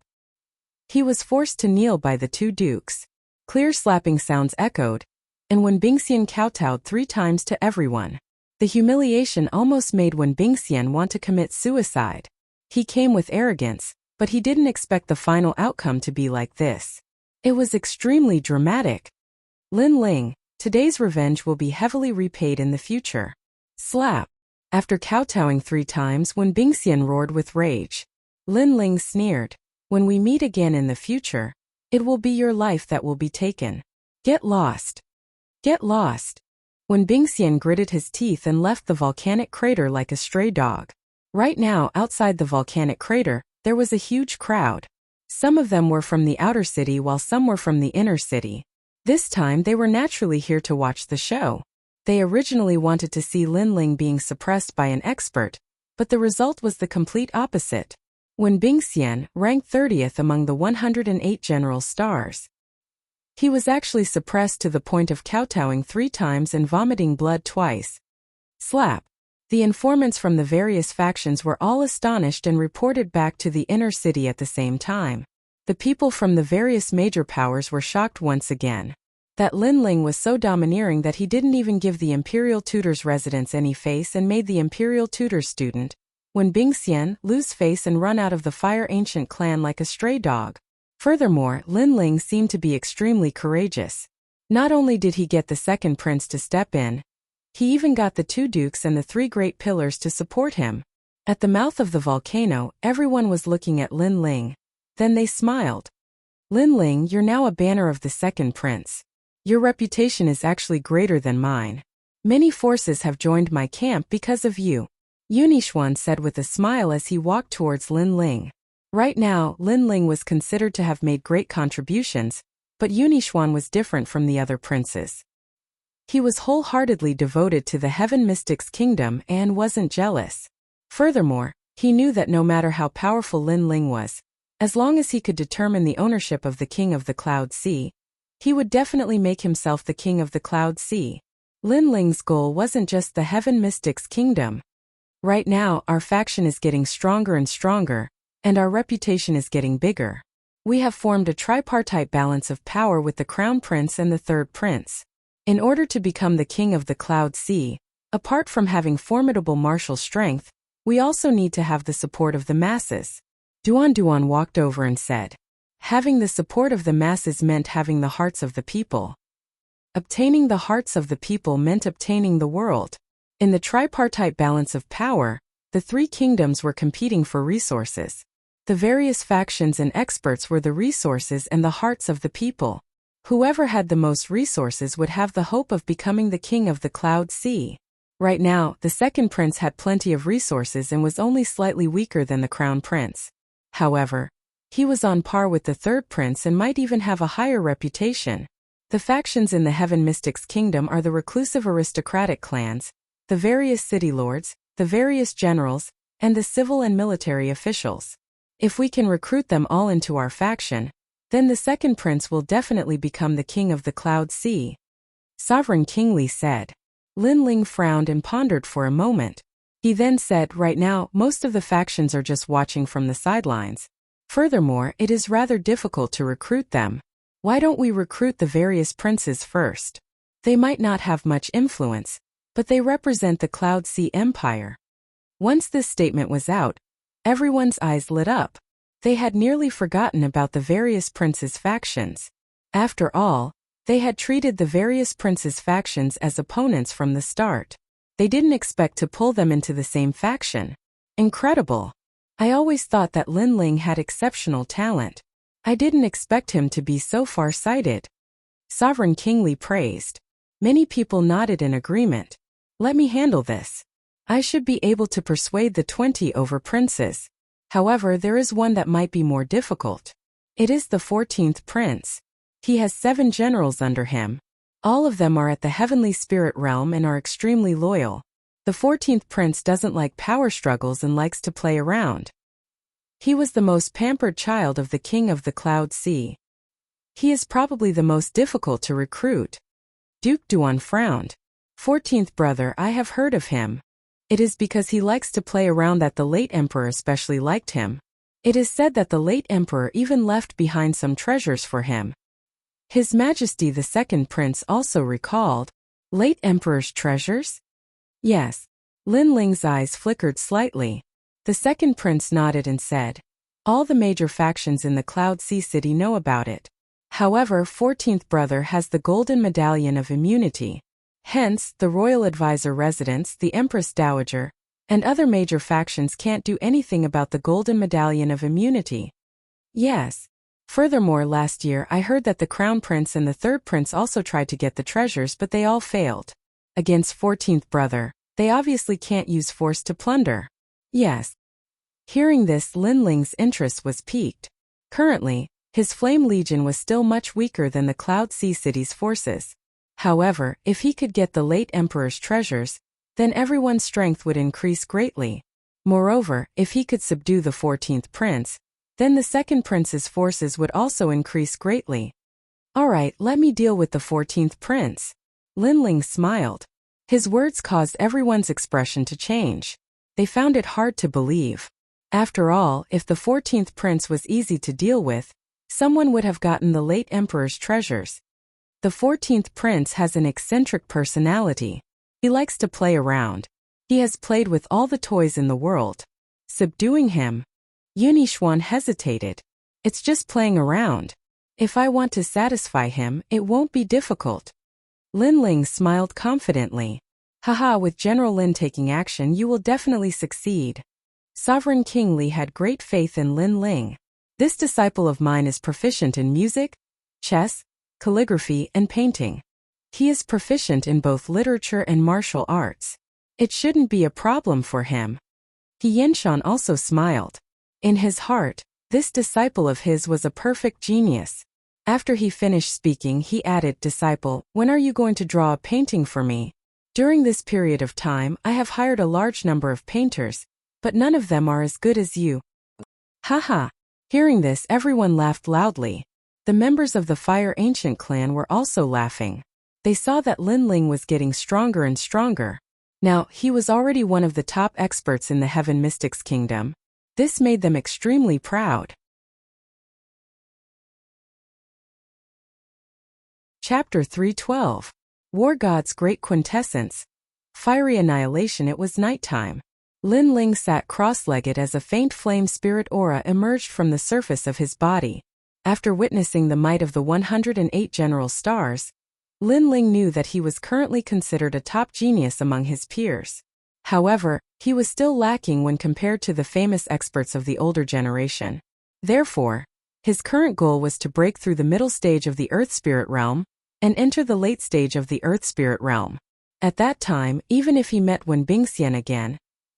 He was forced to kneel by the 2 dukes. Clear slapping sounds echoed, and Wen Bingxian kowtowed 3 times to everyone. The humiliation almost made Wen Bingxian want to commit suicide. He came with arrogance, but he didn't expect the final outcome to be like this. It was extremely dramatic. Lin Ling, today's revenge will be heavily repaid in the future. Slap. After kowtowing 3 times, Wen Bingxian roared with rage. Lin Ling sneered. When we meet again in the future, it will be your life that will be taken. Get lost. Get lost. Wen Bingxian gritted his teeth and left the volcanic crater like a stray dog. Right now, outside the volcanic crater, there was a huge crowd. Some of them were from the outer city while some were from the inner city. This time they were naturally here to watch the show. They originally wanted to see Lin Ling being suppressed by an expert, but the result was the complete opposite. Wen Bingxian ranked 30th among the 108 general stars. He was actually suppressed to the point of kowtowing 3 times and vomiting blood twice. Slap. The informants from the various factions were all astonished and reported back to the inner city at the same time. The people from the various major powers were shocked once again. That Lin Ling was so domineering that he didn't even give the imperial tutor's residence any face and made the imperial tutor's student, Wen Bingxian, lose face and run out of the Fire Ancient clan like a stray dog. Furthermore, Lin Ling seemed to be extremely courageous. Not only did he get the 2nd prince to step in, he even got the 2 dukes and the 3 great pillars to support him. At the mouth of the volcano, everyone was looking at Lin Ling. Then they smiled. Lin Ling, you're now a banner of the 2nd prince. Your reputation is actually greater than mine. Many forces have joined my camp because of you. Yunixuan said with a smile as he walked towards Lin Ling. Right now, Lin Ling was considered to have made great contributions, but Yunixuan was different from the other princes. He was wholeheartedly devoted to the Heaven Mystics Kingdom and wasn't jealous. Furthermore, he knew that no matter how powerful Lin Ling was, as long as he could determine the ownership of the King of the Cloud Sea, he would definitely make himself the King of the Cloud Sea. Lin Ling's goal wasn't just the Heaven Mystics Kingdom. Right now, our faction is getting stronger and stronger, and our reputation is getting bigger. We have formed a tripartite balance of power with the Crown Prince and the 3rd Prince. In order to become the King of the Cloud Sea, apart from having formidable martial strength, we also need to have the support of the masses. Duan walked over and said, having the support of the masses meant having the hearts of the people. Obtaining the hearts of the people meant obtaining the world. In the tripartite balance of power, the 3 kingdoms were competing for resources. The various factions and experts were the resources and the hearts of the people. Whoever had the most resources would have the hope of becoming the King of the Cloud Sea. Right now, the 2nd prince had plenty of resources and was only slightly weaker than the Crown Prince. However, he was on par with the 3rd prince and might even have a higher reputation. The factions in the Heaven Mystics Kingdom are the reclusive aristocratic clans, the various city lords, the various generals, and the civil and military officials. If we can recruit them all into our faction, then the 2nd prince will definitely become the King of the Cloud Sea. Sovereign King Li said. Lin Ling frowned and pondered for a moment. He then said, right now, most of the factions are just watching from the sidelines. Furthermore, it is rather difficult to recruit them. Why don't we recruit the various princes first? They might not have much influence, but they represent the Cloud Sea Empire. Once this statement was out, everyone's eyes lit up. They had nearly forgotten about the various princes' factions. After all, they had treated the various princes' factions as opponents from the start. They didn't expect to pull them into the same faction. Incredible. I always thought that Lin Ling had exceptional talent. I didn't expect him to be so far-sighted. Sovereign King Li praised. Many people nodded in agreement. Let me handle this. I should be able to persuade the 20 over princes. However, there is one that might be more difficult. It is the 14th prince. He has 7 generals under him. All of them are at the heavenly spirit realm and are extremely loyal. The 14th prince doesn't like power struggles and likes to play around. He was the most pampered child of the king of the Cloud Sea. He is probably the most difficult to recruit. Duke Duan frowned. 14th brother, I have heard of him. It is because he likes to play around that the late emperor especially liked him. It is said that the late emperor even left behind some treasures for him. His Majesty the second prince also recalled. Late emperor's treasures? Yes. Lin Ling's eyes flickered slightly. The second prince nodded and said, all the major factions in the Cloud Sea City know about it. However, 14th brother has the golden medallion of immunity. Hence, the royal advisor residence, the Empress Dowager, and other major factions can't do anything about the golden medallion of immunity. Yes. Furthermore, last year I heard that the crown prince and the third prince also tried to get the treasures, but they all failed. Against 14th brother, they obviously can't use force to plunder. Yes. Hearing this, Lin Ling's interest was piqued. Currently, his Flame Legion was still much weaker than the Cloud Sea City's forces. However, if he could get the late emperor's treasures, then everyone's strength would increase greatly. Moreover, if he could subdue the 14th prince, then the second prince's forces would also increase greatly. Alright, let me deal with the 14th prince. Lin Ling smiled. His words caused everyone's expression to change. They found it hard to believe. After all, if the 14th prince was easy to deal with, someone would have gotten the late emperor's treasures. The 14th prince has an eccentric personality. He likes to play around. He has played with all the toys in the world. Subduing him? Yunixuan hesitated. It's just playing around. If I want to satisfy him, it won't be difficult. Lin Ling smiled confidently. Haha, with General Lin taking action, you will definitely succeed. Sovereign King Li had great faith in Lin Ling. This disciple of mine is proficient in music, chess, calligraphy, and painting. He is proficient in both literature and martial arts. It shouldn't be a problem for him. He Yenshan also smiled. In his heart, this disciple of his was a perfect genius. After he finished speaking, he added, Disciple, when are you going to draw a painting for me? During this period of time, I have hired a large number of painters, but none of them are as good as you. Haha. Hearing this, everyone laughed loudly. The members of the Fire Ancient clan were also laughing. They saw that Lin Ling was getting stronger and stronger. Now, he was already one of the top experts in the Heaven Mystics Kingdom. This made them extremely proud. Chapter 312. War God's Great Quintessence. Fiery Annihilation. It was nighttime. Lin Ling sat cross-legged as a faint flame spirit aura emerged from the surface of his body. After witnessing the might of the 108 general stars, Lin Ling knew that he was currently considered a top genius among his peers. However, he was still lacking when compared to the famous experts of the older generation. Therefore, his current goal was to break through the middle stage of the Earth Spirit Realm and enter the late stage of the Earth Spirit Realm. At that time, even if he met Wen Bingxian again,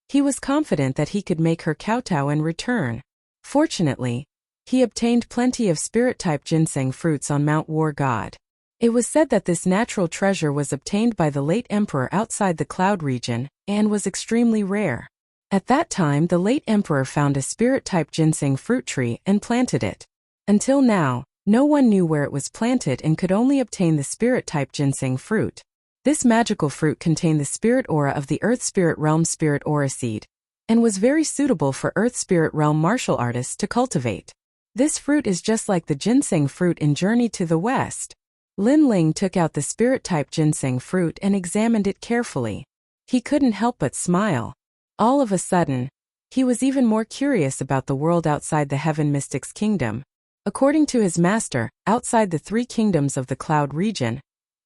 he was confident that he could make her kowtow and return. Fortunately, he obtained plenty of spirit-type ginseng fruits on Mount War God. It was said that this natural treasure was obtained by the late emperor outside the cloud region and was extremely rare. At that time, the late emperor found a spirit-type ginseng fruit tree and planted it. Until now, no one knew where it was planted and could only obtain the spirit-type ginseng fruit. This magical fruit contained the spirit aura of the Earth Spirit Realm spirit aura seed, and was very suitable for Earth Spirit Realm martial artists to cultivate. This fruit is just like the ginseng fruit in Journey to the West. Lin Ling took out the spirit-type ginseng fruit and examined it carefully. He couldn't help but smile. All of a sudden, he was even more curious about the world outside the Heaven Mystics Kingdom. According to his master, outside the 3 kingdoms of the Cloud region,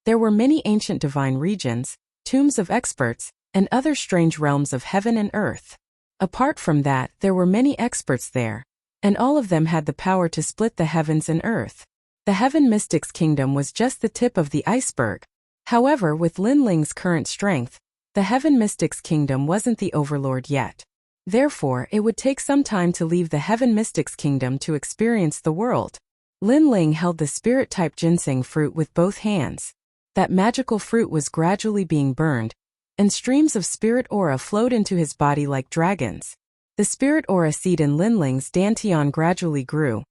there were many ancient divine regions, tombs of experts, and other strange realms of heaven and earth. Apart from that, there were many experts there, and all of them had the power to split the heavens and earth. The Heaven Mystics Kingdom was just the tip of the iceberg. However, with Lin Ling's current strength, the Heaven Mystics Kingdom wasn't the overlord yet. Therefore, it would take some time to leave the Heaven Mystics Kingdom to experience the world. Lin Ling held the spirit-type ginseng fruit with both hands. That magical fruit was gradually being burned, and streams of spirit aura flowed into his body like dragons. The spirit aura seed in Lin Ling's dantian gradually grew,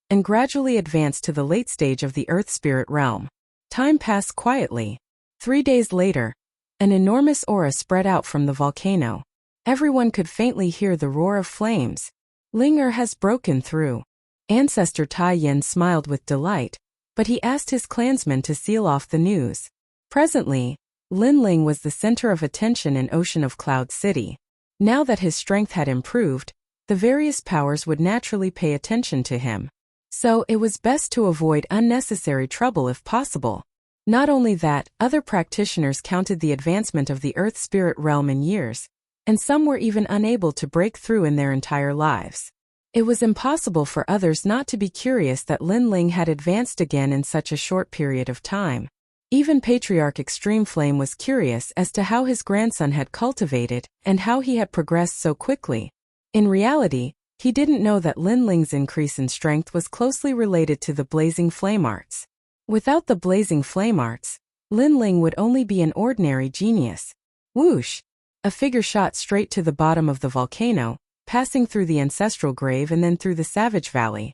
and gradually advanced to the late stage of the earth spirit realm. Time passed quietly. 3 days later, an enormous aura spread out from the volcano. Everyone could faintly hear the roar of flames. Ling has broken through. Ancestor Tai Yin smiled with delight, but he asked his clansmen to seal off the news. Presently, Lin Ling was the center of attention in Ocean of Cloud City. Now that his strength had improved, the various powers would naturally pay attention to him. So it was best to avoid unnecessary trouble if possible. Not only that, other practitioners counted the advancement of the earth spirit realm in years, and some were even unable to break through in their entire lives. It was impossible for others not to be curious that Lin Ling had advanced again in such a short period of time. Even Patriarch Extreme Flame was curious as to how his grandson had cultivated and how he had progressed so quickly. In reality, he didn't know that Lin Ling's increase in strength was closely related to the Blazing Flame Arts. Without the Blazing Flame Arts, Lin Ling would only be an ordinary genius. Whoosh! A figure shot straight to the bottom of the volcano, passing through the ancestral grave and then through the Savage Valley.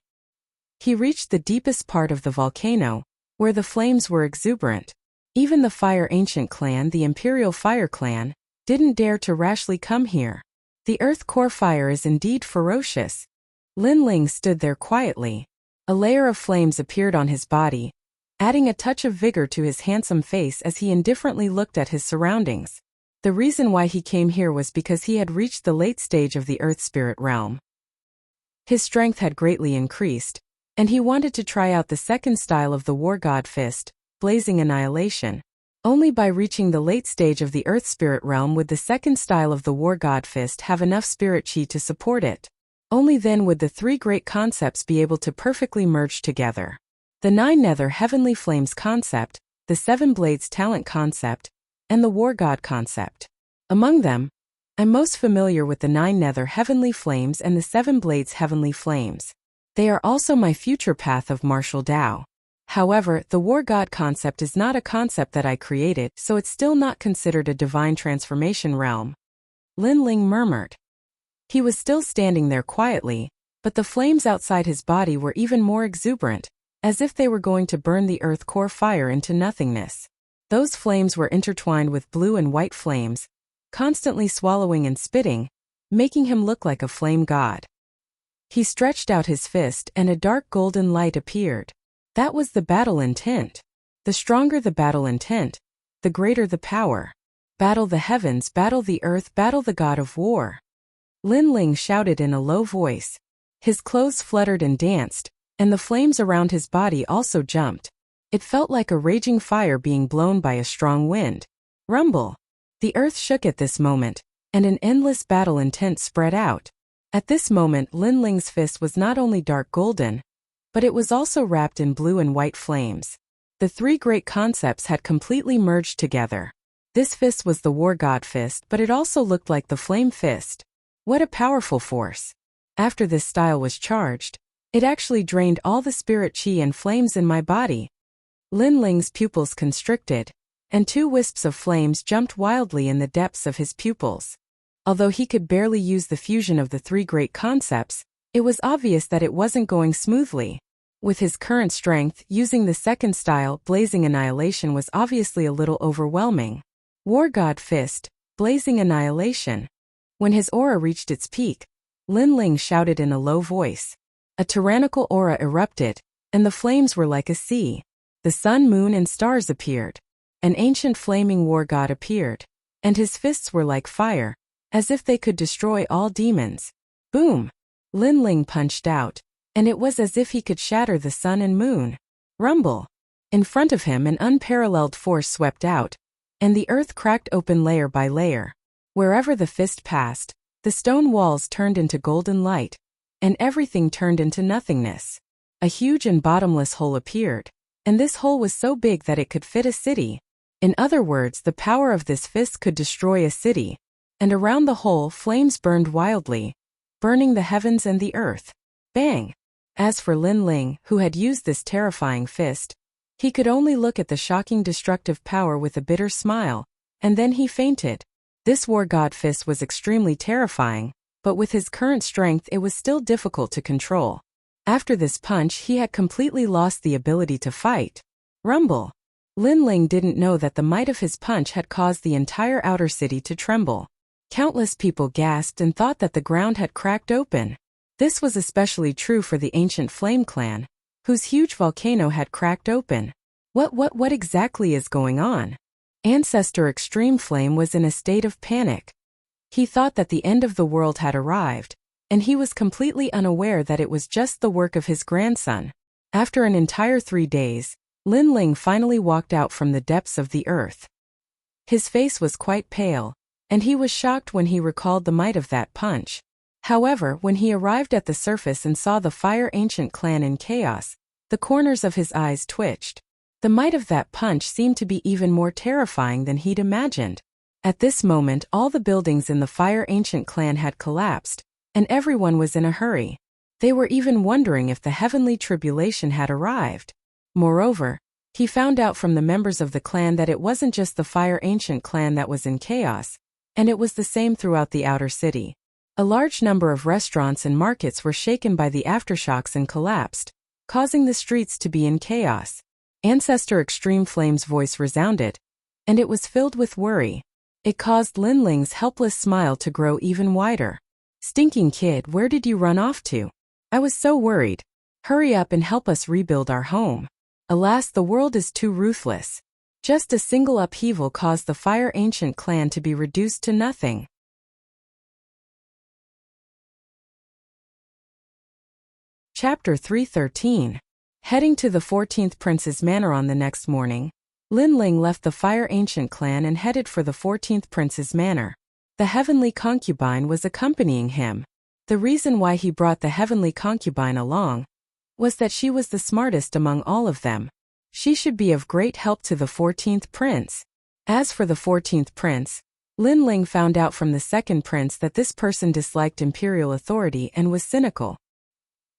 He reached the deepest part of the volcano, where the flames were exuberant. Even the Fire Ancient Clan, the Imperial Fire Clan, didn't dare to rashly come here. The Earth Core Fire is indeed ferocious. Lin Ling stood there quietly. A layer of flames appeared on his body, adding a touch of vigor to his handsome face as he indifferently looked at his surroundings. The reason why he came here was because he had reached the late stage of the Earth Spirit realm. His strength had greatly increased, and he wanted to try out the second style of the War God Fist, Blazing Annihilation. Only by reaching the late stage of the Earth Spirit realm would the second style of the War God Fist have enough spirit chi to support it. Only then would the three great concepts be able to perfectly merge together. The Nine Nether Heavenly Flames concept, the Seven Blades Talent concept, and the War God concept. Among them, I'm most familiar with the Nine Nether Heavenly Flames and the Seven Blades Heavenly Flames. They are also my future path of martial Tao. However, the War God concept is not a concept that I created, so it's still not considered a divine transformation realm. Lin Ling murmured. He was still standing there quietly, but the flames outside his body were even more exuberant, as if they were going to burn the Earth Core Fire into nothingness. Those flames were intertwined with blue and white flames, constantly swallowing and spitting, making him look like a flame god. He stretched out his fist and a dark golden light appeared. That was the battle intent. The stronger the battle intent, the greater the power. Battle the heavens, battle the earth, battle the god of war. Lin Ling shouted in a low voice. His clothes fluttered and danced, and the flames around his body also jumped. It felt like a raging fire being blown by a strong wind. Rumble! The earth shook at this moment, and an endless battle intent spread out. At this moment, Lin Ling's fist was not only dark golden, but it was also wrapped in blue and white flames. The three great concepts had completely merged together. This fist was the War God Fist, but it also looked like the Flame Fist. What a powerful force! After this style was charged, it actually drained all the spirit chi and flames in my body. Lin Ling's pupils constricted, and 2 wisps of flames jumped wildly in the depths of his pupils. Although he could barely use the fusion of the three great concepts, it was obvious that it wasn't going smoothly. With his current strength, using the second style, Blazing Annihilation, was obviously a little overwhelming. War God Fist, Blazing Annihilation. When his aura reached its peak, Lin Ling shouted in a low voice. A tyrannical aura erupted, and the flames were like a sea. The sun, moon, and stars appeared. An ancient flaming war god appeared, and his fists were like fire, as if they could destroy all demons. Boom! Lin Ling punched out, and it was as if he could shatter the sun and moon. Rumble! In front of him, an unparalleled force swept out, and the earth cracked open layer by layer. Wherever the fist passed, the stone walls turned into golden light, and everything turned into nothingness. A huge and bottomless hole appeared, and this hole was so big that it could fit a city. In other words, the power of this fist could destroy a city. and around the hole flames burned wildly, burning the heavens and the earth. Bang! As for Lin Ling, who had used this terrifying fist, he could only look at the shocking destructive power with a bitter smile, and then he fainted. This war god fist was extremely terrifying, but with his current strength it was still difficult to control. After this punch he had completely lost the ability to fight. Rumble! Lin Ling didn't know that the might of his punch had caused the entire outer city to tremble. Countless people gasped and thought that the ground had cracked open. This was especially true for the ancient Flame Clan, whose huge volcano had cracked open. What exactly is going on? Ancestor Extreme Flame was in a state of panic. He thought that the end of the world had arrived, and he was completely unaware that it was just the work of his grandson. After an entire 3 days, Lin Ling finally walked out from the depths of the earth. His face was quite pale, and he was shocked when he recalled the might of that punch. However, when he arrived at the surface and saw the Fire Ancient Clan in chaos, the corners of his eyes twitched. The might of that punch seemed to be even more terrifying than he'd imagined. At this moment all the buildings in the Fire Ancient Clan had collapsed, and everyone was in a hurry. They were even wondering if the heavenly tribulation had arrived. Moreover, he found out from the members of the clan that it wasn't just the Fire Ancient Clan that was in chaos, and it was the same throughout the outer city. A large number of restaurants and markets were shaken by the aftershocks and collapsed, causing the streets to be in chaos. Ancestor Extreme Flame's voice resounded, and it was filled with worry. It caused Lin Ling's helpless smile to grow even wider. Stinking kid, where did you run off to? I was so worried. Hurry up and help us rebuild our home. Alas, the world is too ruthless. Just a single upheaval caused the Fire Ancient Clan to be reduced to nothing. Chapter 313. Heading to the 14th Prince's manor on the next morning, Lin Ling left the Fire Ancient Clan and headed for the 14th Prince's manor. The Heavenly Concubine was accompanying him. The reason why he brought the Heavenly Concubine along was that she was the smartest among all of them. She should be of great help to the 14th Prince. As for the 14th Prince, Lin Ling found out from the second prince that this person disliked imperial authority and was cynical.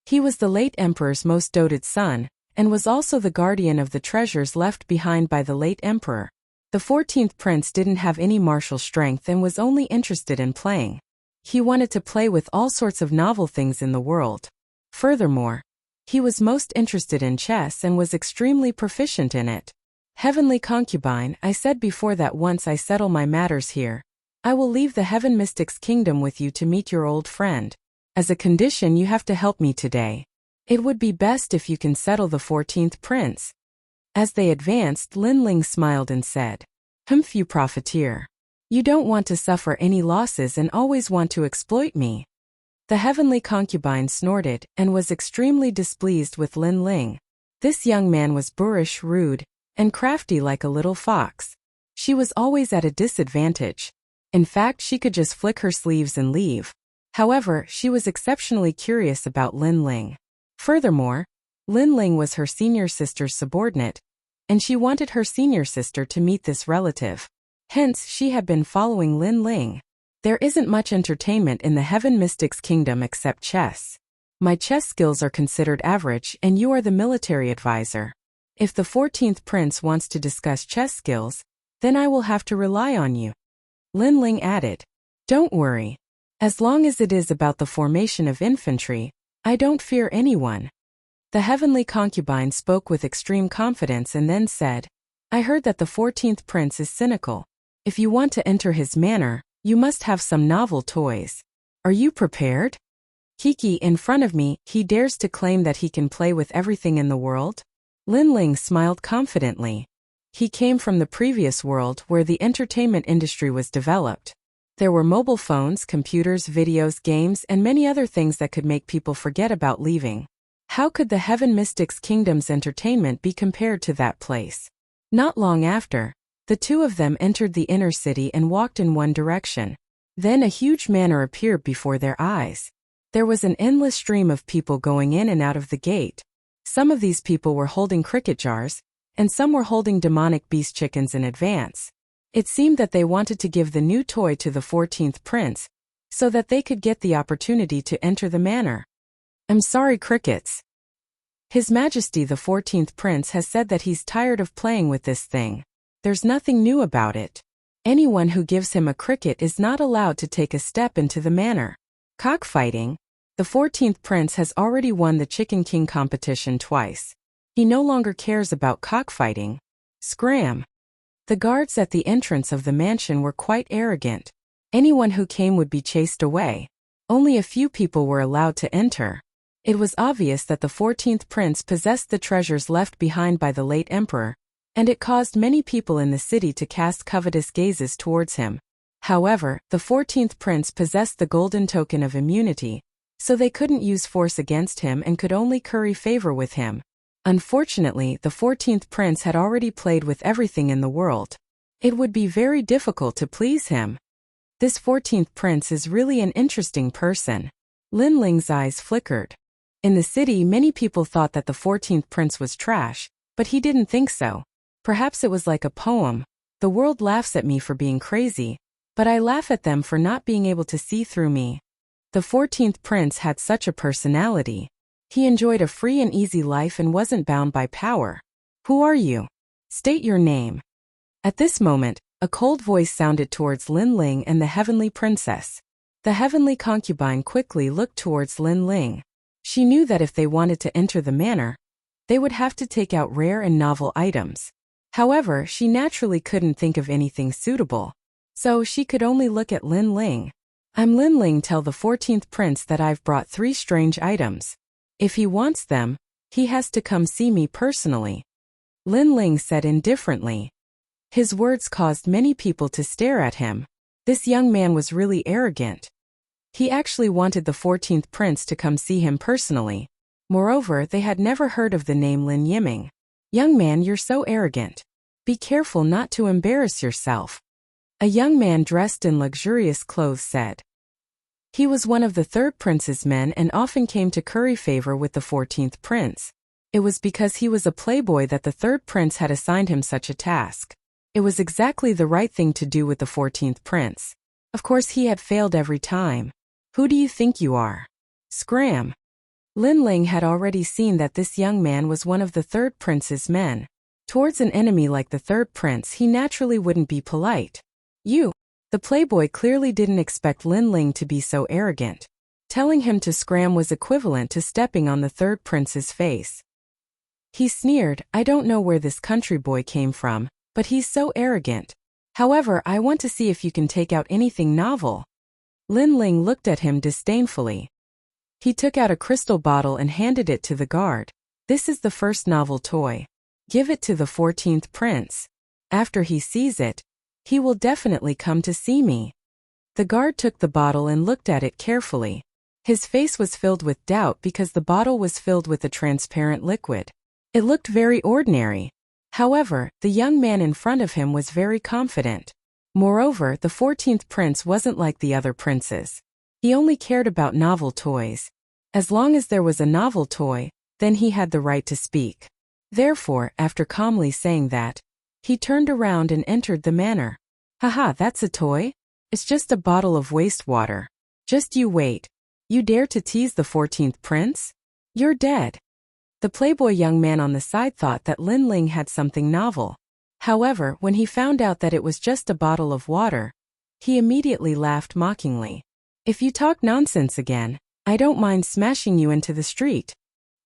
He was the late emperor's most doted son, and was also the guardian of the treasures left behind by the late emperor. The 14th prince didn't have any martial strength and was only interested in playing. He wanted to play with all sorts of novel things in the world. Furthermore, he was most interested in chess and was extremely proficient in it. Heavenly Concubine, I said before that once I settle my matters here, I will leave the Heaven Mystic's kingdom with you to meet your old friend. As a condition, you have to help me today. It would be best if you can settle the 14th prince. As they advanced, Lin Ling smiled and said, "Humph, you profiteer. You don't want to suffer any losses and always want to exploit me." The Heavenly Concubine snorted and was extremely displeased with Lin Ling. This young man was boorish, rude, and crafty like a little fox. She was always at a disadvantage. In fact, she could just flick her sleeves and leave. However, she was exceptionally curious about Lin Ling. Furthermore, Lin Ling was her senior sister's subordinate, and she wanted her senior sister to meet this relative. Hence, she had been following Lin Ling. There isn't much entertainment in the Heaven Mystic's kingdom except chess. My chess skills are considered average and you are the military advisor. If the 14th prince wants to discuss chess skills, then I will have to rely on you. Lin Ling added, "Don't worry. As long as it is about the formation of infantry, I don't fear anyone." The Heavenly Concubine spoke with extreme confidence and then said, "I heard that the 14th prince is cynical. If you want to enter his manor, you must have some novel toys. Are you prepared? Kiki, in front of me, he dares to claim that he can play with everything in the world?" Lin Ling smiled confidently. He came from the previous world where the entertainment industry was developed. There were mobile phones, computers, videos, games, and many other things that could make people forget about leaving. How could the Heaven Mystic's kingdom's entertainment be compared to that place? Not long after, the two of them entered the inner city and walked in one direction. Then a huge manor appeared before their eyes. There was an endless stream of people going in and out of the gate. Some of these people were holding cricket jars, and some were holding demonic beast chickens in advance. It seemed that they wanted to give the new toy to the 14th prince, so that they could get the opportunity to enter the manor. I'm sorry, crickets. His Majesty the 14th prince has said that he's tired of playing with this thing. There's nothing new about it. Anyone who gives him a cricket is not allowed to take a step into the manor. Cockfighting? The 14th prince has already won the Chicken King competition twice. He no longer cares about cockfighting. Scram! The guards at the entrance of the mansion were quite arrogant. Anyone who came would be chased away. Only a few people were allowed to enter. It was obvious that the 14th prince possessed the treasures left behind by the late emperor, and it caused many people in the city to cast covetous gazes towards him. However, the 14th prince possessed the golden token of immunity, so they couldn't use force against him and could only curry favor with him. Unfortunately, the 14th prince had already played with everything in the world. It would be very difficult to please him. This 14th prince is really an interesting person. Lin Ling's eyes flickered. In the city, many people thought that the 14th prince was trash, but he didn't think so. Perhaps it was like a poem. The world laughs at me for being crazy, but I laugh at them for not being able to see through me. The 14th prince had such a personality. He enjoyed a free and easy life and wasn't bound by power. Who are you? State your name. At this moment, a cold voice sounded towards Lin Ling and the heavenly princess. The heavenly concubine quickly looked towards Lin Ling. She knew that if they wanted to enter the manor, they would have to take out rare and novel items. However, she naturally couldn't think of anything suitable. So she could only look at Lin Ling. I'm Lin Ling. Tell the 14th prince that I've brought 3 strange items. If he wants them, he has to come see me personally. Lin Ling said indifferently. His words caused many people to stare at him. This young man was really arrogant. He actually wanted the 14th prince to come see him personally. Moreover, they had never heard of the name Lin Yiming. Young man, you're so arrogant. Be careful not to embarrass yourself. A young man dressed in luxurious clothes said. He was one of the 3rd prince's men and often came to curry favor with the 14th prince. It was because he was a playboy that the 3rd prince had assigned him such a task. It was exactly the right thing to do with the 14th prince. Of course, he had failed every time. Who do you think you are? Scram! Lin Ling had already seen that this young man was one of the 3rd prince's men. Towards an enemy like the 3rd prince, he naturally wouldn't be polite. You! The playboy clearly didn't expect Lin Ling to be so arrogant. Telling him to scram was equivalent to stepping on the 3rd prince's face. He sneered, I don't know where this country boy came from, but he's so arrogant. However, I want to see if you can take out anything novel. Lin Ling looked at him disdainfully. He took out a crystal bottle and handed it to the guard. This is the first novel toy. Give it to the 14th prince. After he sees it, he will definitely come to see me. The guard took the bottle and looked at it carefully. His face was filled with doubt because the bottle was filled with a transparent liquid. It looked very ordinary. However, the young man in front of him was very confident. Moreover, the 14th prince wasn't like the other princes. He only cared about novel toys. As long as there was a novel toy, then he had the right to speak. Therefore, after calmly saying that, he turned around and entered the manor. Haha, that's a toy? It's just a bottle of wastewater. Just you wait. You dare to tease the 14th prince? You're dead. The playboy young man on the side thought that Lin Ling had something novel. However, when he found out that it was just a bottle of water, he immediately laughed mockingly. If you talk nonsense again, I don't mind smashing you into the street.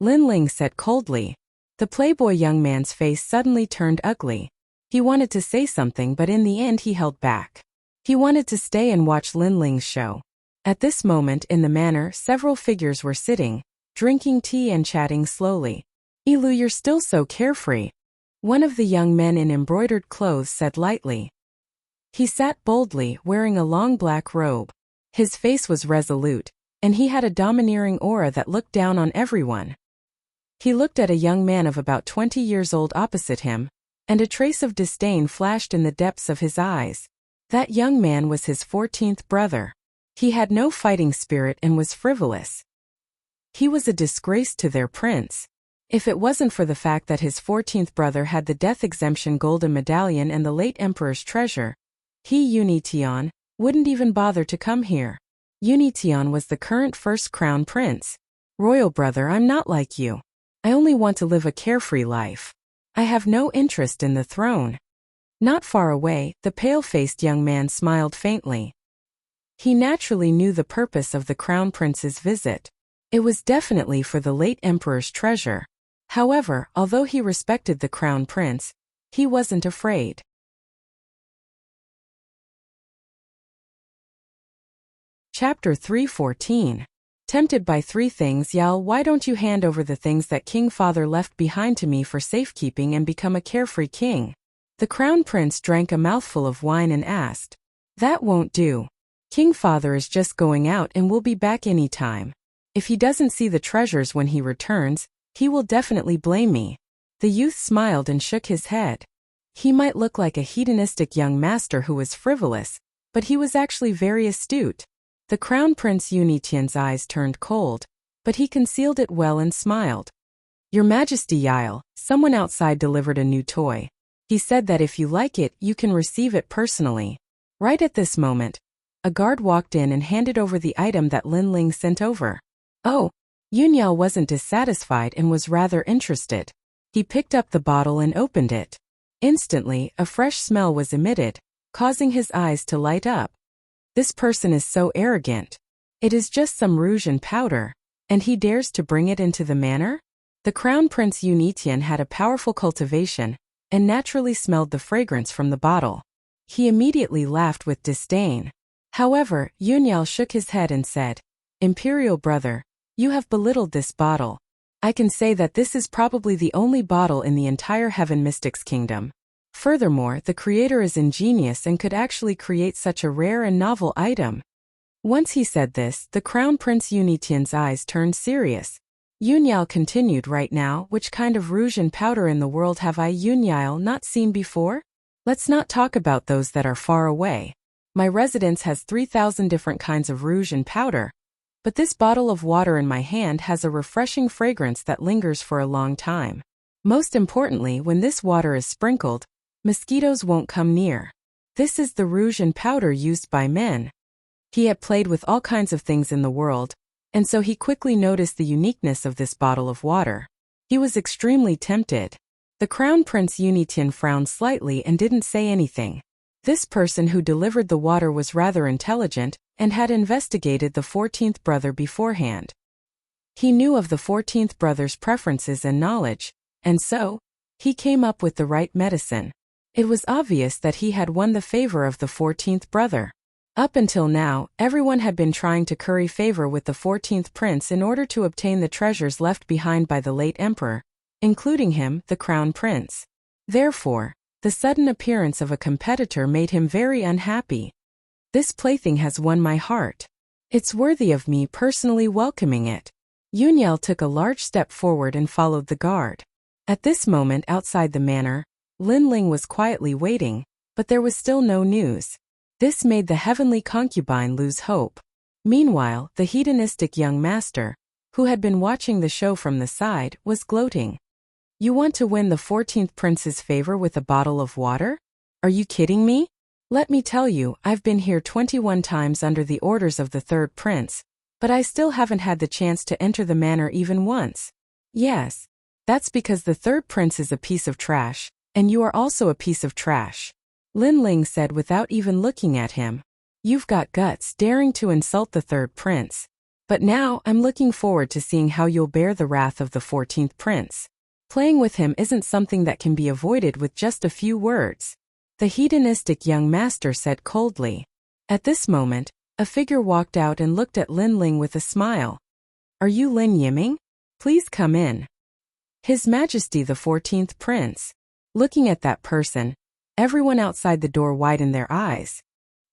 Lin Ling said coldly. The playboy young man's face suddenly turned ugly. He wanted to say something, but in the end he held back. He wanted to stay and watch Lin Ling's show. At this moment in the manor, several figures were sitting, drinking tea and chatting slowly. Ilu, you're still so carefree. One of the young men in embroidered clothes said lightly. He sat boldly, wearing a long black robe. His face was resolute, and he had a domineering aura that looked down on everyone. He looked at a young man of about 20 years old opposite him, and a trace of disdain flashed in the depths of his eyes. That young man was his 14th brother. He had no fighting spirit and was frivolous. He was a disgrace to their prince. If it wasn't for the fact that his 14th brother had the death exemption golden medallion and the late emperor's treasure, he, Yunitian, wouldn't even bother to come here. Yunitian was the current first crown prince. Royal brother, I'm not like you. I only want to live a carefree life. I have no interest in the throne. Not far away, the pale-faced young man smiled faintly. He naturally knew the purpose of the crown prince's visit. It was definitely for the late emperor's treasure. However, although he respected the crown prince, he wasn't afraid. Chapter 3:14. Tempted by three things. Yal, why don't you hand over the things that King Father left behind to me for safekeeping and become a carefree king? The crown prince drank a mouthful of wine and asked. That won't do. King Father is just going out and will be back any time. If he doesn't see the treasures when he returns, he will definitely blame me. The youth smiled and shook his head. He might look like a hedonistic young master who was frivolous, but he was actually very astute. The crown prince Yunitian's eyes turned cold, but he concealed it well and smiled. Your Majesty, Yile, someone outside delivered a new toy. He said that if you like it, you can receive it personally. Right at this moment, a guard walked in and handed over the item that Lin Ling sent over. Oh, Yunyao wasn't dissatisfied and was rather interested. He picked up the bottle and opened it. Instantly, a fresh smell was emitted, causing his eyes to light up. This person is so arrogant. It is just some rouge and powder, and he dares to bring it into the manor? The crown prince Yunitian had a powerful cultivation, and naturally smelled the fragrance from the bottle. He immediately laughed with disdain. However, Yunyao shook his head and said, Imperial brother, you have belittled this bottle. I can say that this is probably the only bottle in the entire Heaven Mystics Kingdom. Furthermore, the creator is ingenious and could actually create such a rare and novel item. Once he said this, the crown prince Yunitian's eyes turned serious. Yunyao continued. Right now, which kind of rouge and powder in the world have I, Yunyao, not seen before? Let's not talk about those that are far away. My residence has 3,000 different kinds of rouge and powder, but this bottle of water in my hand has a refreshing fragrance that lingers for a long time. Most importantly, when this water is sprinkled, mosquitoes won't come near. This is the rouge and powder used by men. He had played with all kinds of things in the world, and so he quickly noticed the uniqueness of this bottle of water. He was extremely tempted. The crown prince Yunitian frowned slightly and didn't say anything. This person who delivered the water was rather intelligent and had investigated the 14th brother beforehand. He knew of the 14th brother's preferences and knowledge, and so, he came up with the right medicine. It was obvious that he had won the favor of the 14th brother. Up until now, everyone had been trying to curry favor with the 14th prince in order to obtain the treasures left behind by the late emperor, including him, the crown prince. Therefore, the sudden appearance of a competitor made him very unhappy. This plaything has won my heart. It's worthy of me personally welcoming it. Yunyao took a large step forward and followed the guard. At this moment outside the manor, Lin Ling was quietly waiting, but there was still no news. This made the heavenly concubine lose hope. Meanwhile, the hedonistic young master, who had been watching the show from the side, was gloating. You want to win the 14th prince's favor with a bottle of water? Are you kidding me? Let me tell you, I've been here 21 times under the orders of the third prince, but I still haven't had the chance to enter the manor even once. Yes, that's because the third prince is a piece of trash, and you are also a piece of trash. Lin Ling said without even looking at him. You've got guts daring to insult the third prince. But now I'm looking forward to seeing how you'll bear the wrath of the 14th prince. Playing with him isn't something that can be avoided with just a few words. The hedonistic young master said coldly. At this moment, a figure walked out and looked at Lin Ling with a smile. Are you Lin Yiming? Please come in. His Majesty the 14th prince. Looking at that person, everyone outside the door widened their eyes.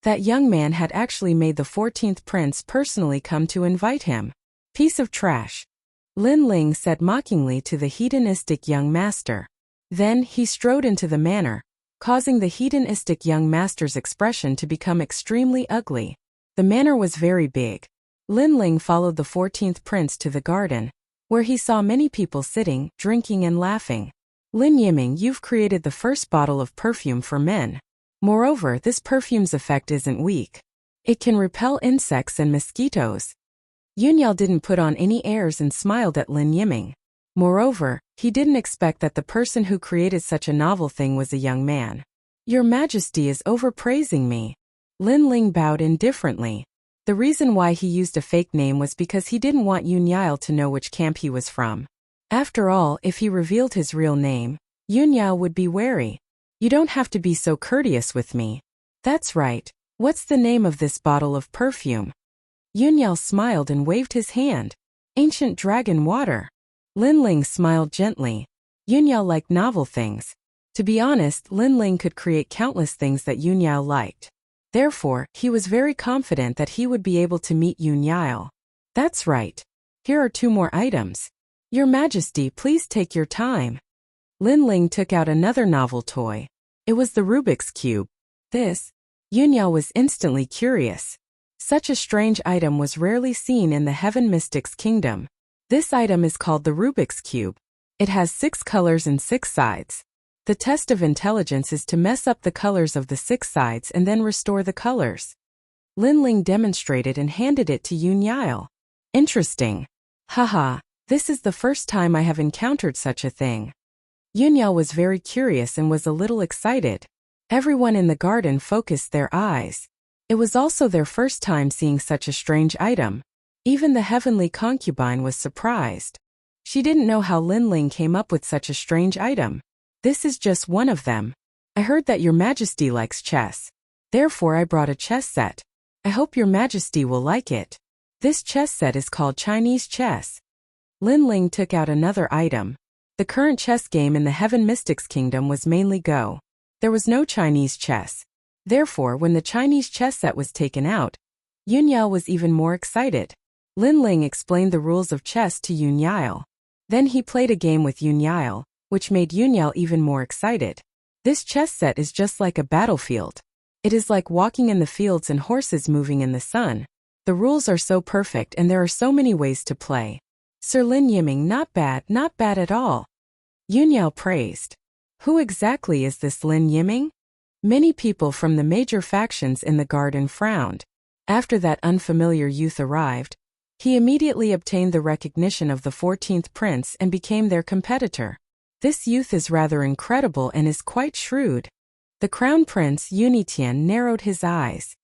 That young man had actually made the 14th prince personally come to invite him. Piece of trash. Lin Ling said mockingly to the hedonistic young master. Then he strode into the manor, causing the hedonistic young master's expression to become extremely ugly. The manor was very big. Lin Ling followed the 14th prince to the garden, where he saw many people sitting, drinking and laughing. Lin Yiming, you've created the first bottle of perfume for men. Moreover, this perfume's effect isn't weak. It can repel insects and mosquitoes. Yunyao didn't put on any airs and smiled at Lin Yiming. Moreover, he didn't expect that the person who created such a novel thing was a young man. Your Majesty is overpraising me. Lin Ling bowed indifferently. The reason why he used a fake name was because he didn't want Yunyao to know which camp he was from. After all, if he revealed his real name, Yunyao would be wary. You don't have to be so courteous with me. That's right. What's the name of this bottle of perfume? Yunyao smiled and waved his hand. Ancient dragon water. Lin Ling smiled gently. Yunyao liked novel things. To be honest, Lin Ling could create countless things that Yunyao liked. Therefore, he was very confident that he would be able to meet Yunyao. That's right. Here are 2 more items. Your Majesty, please take your time. Lin Ling took out another novel toy. It was the Rubik's Cube. Yunyao was instantly curious. Such a strange item was rarely seen in the Heaven Mystics Kingdom. This item is called the Rubik's Cube. It has 6 colors and 6 sides. The test of intelligence is to mess up the colors of the 6 sides and then restore the colors. Lin Ling demonstrated and handed it to Yunyao. Interesting. Haha, this is the first time I have encountered such a thing. Yunyao was very curious and was a little excited. Everyone in the garden focused their eyes. It was also their first time seeing such a strange item. Even the heavenly concubine was surprised. She didn't know how Lin Ling came up with such a strange item. This is just one of them. I heard that Your Majesty likes chess. Therefore I brought a chess set. I hope Your Majesty will like it. This chess set is called Chinese chess. Lin Ling took out another item. The current chess game in the Heaven Mystics Kingdom was mainly Go. There was no Chinese chess. Therefore, when the Chinese chess set was taken out, Yunyao was even more excited. Lin Ling explained the rules of chess to Yunyao. Then he played a game with Yunyao, which made Yunyao even more excited. This chess set is just like a battlefield. It is like walking in the fields and horses moving in the sun. The rules are so perfect and there are so many ways to play. Sir Lin Yiming, not bad at all. Yunyao praised. Who exactly is this Lin Yiming? Many people from the major factions in the garden frowned. After that unfamiliar youth arrived, he immediately obtained the recognition of the 14th prince and became their competitor. This youth is rather incredible and is quite shrewd. The crown prince Yunitian narrowed his eyes.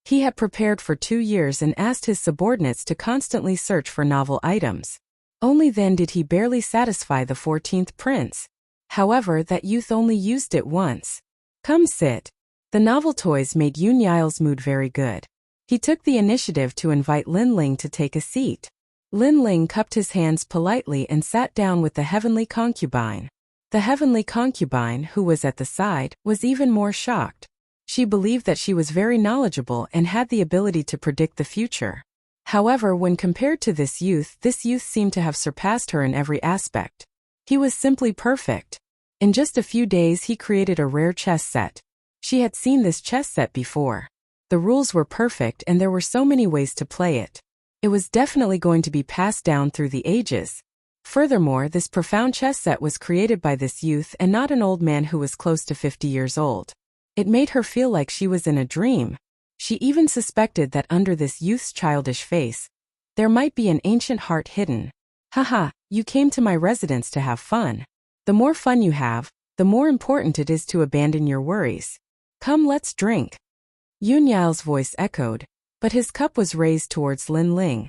He had prepared for 2 years and asked his subordinates to constantly search for novel items. Only then did he barely satisfy the 14th prince. However, that youth only used it once. Come sit. The novel toys made Yunyao's mood very good. He took the initiative to invite Lin Ling to take a seat. Lin Ling cupped his hands politely and sat down with the heavenly concubine. The heavenly concubine, who was at the side, was even more shocked. She believed that she was very knowledgeable and had the ability to predict the future. However, when compared to this youth seemed to have surpassed her in every aspect. He was simply perfect. In just a few days he created a rare chess set. She had seen this chess set before. The rules were perfect and there were so many ways to play it. It was definitely going to be passed down through the ages. Furthermore, this profound chess set was created by this youth and not an old man who was close to 50 years old. It made her feel like she was in a dream. She even suspected that under this youth's childish face, there might be an ancient heart hidden. Haha, you came to my residence to have fun. The more fun you have, the more important it is to abandon your worries. Come, let's drink. Yunyao's voice echoed, but his cup was raised towards Lin Ling.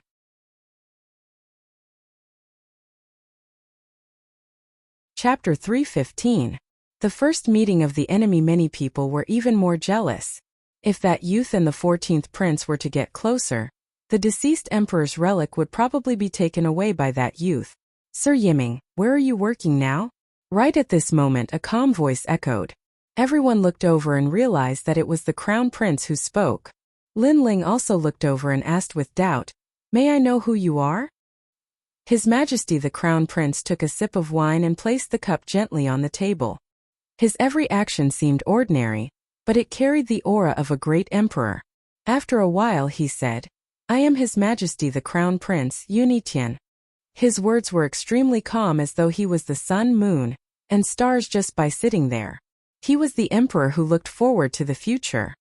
Chapter 315. The first meeting of the enemy. Many people were even more jealous. If that youth and the 14th prince were to get closer, the deceased emperor's relic would probably be taken away by that youth. Sir Yiming, where are you working now? Right at this moment a calm voice echoed. Everyone looked over and realized that it was the crown prince who spoke. Lin Ling also looked over and asked with doubt, May I know who you are? His Majesty the Crown Prince took a sip of wine and placed the cup gently on the table. His every action seemed ordinary, but it carried the aura of a great emperor. After a while he said, I am His Majesty the Crown Prince Yunitian. His words were extremely calm, as though he was the sun, moon, and stars just by sitting there. He was the emperor who looked forward to the future.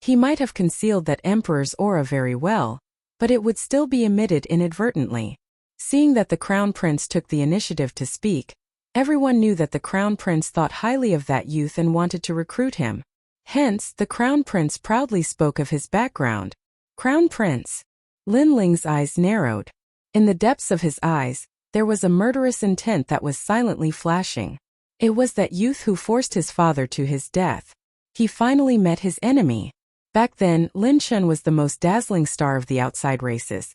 He might have concealed that emperor's aura very well, but it would still be emitted inadvertently. Seeing that the crown prince took the initiative to speak, everyone knew that the crown prince thought highly of that youth and wanted to recruit him. Hence, the crown prince proudly spoke of his background. Crown prince. Lin Ling's eyes narrowed. In the depths of his eyes, there was a murderous intent that was silently flashing. It was that youth who forced his father to his death. He finally met his enemy. Back then, Lin Chun was the most dazzling star of the outside races.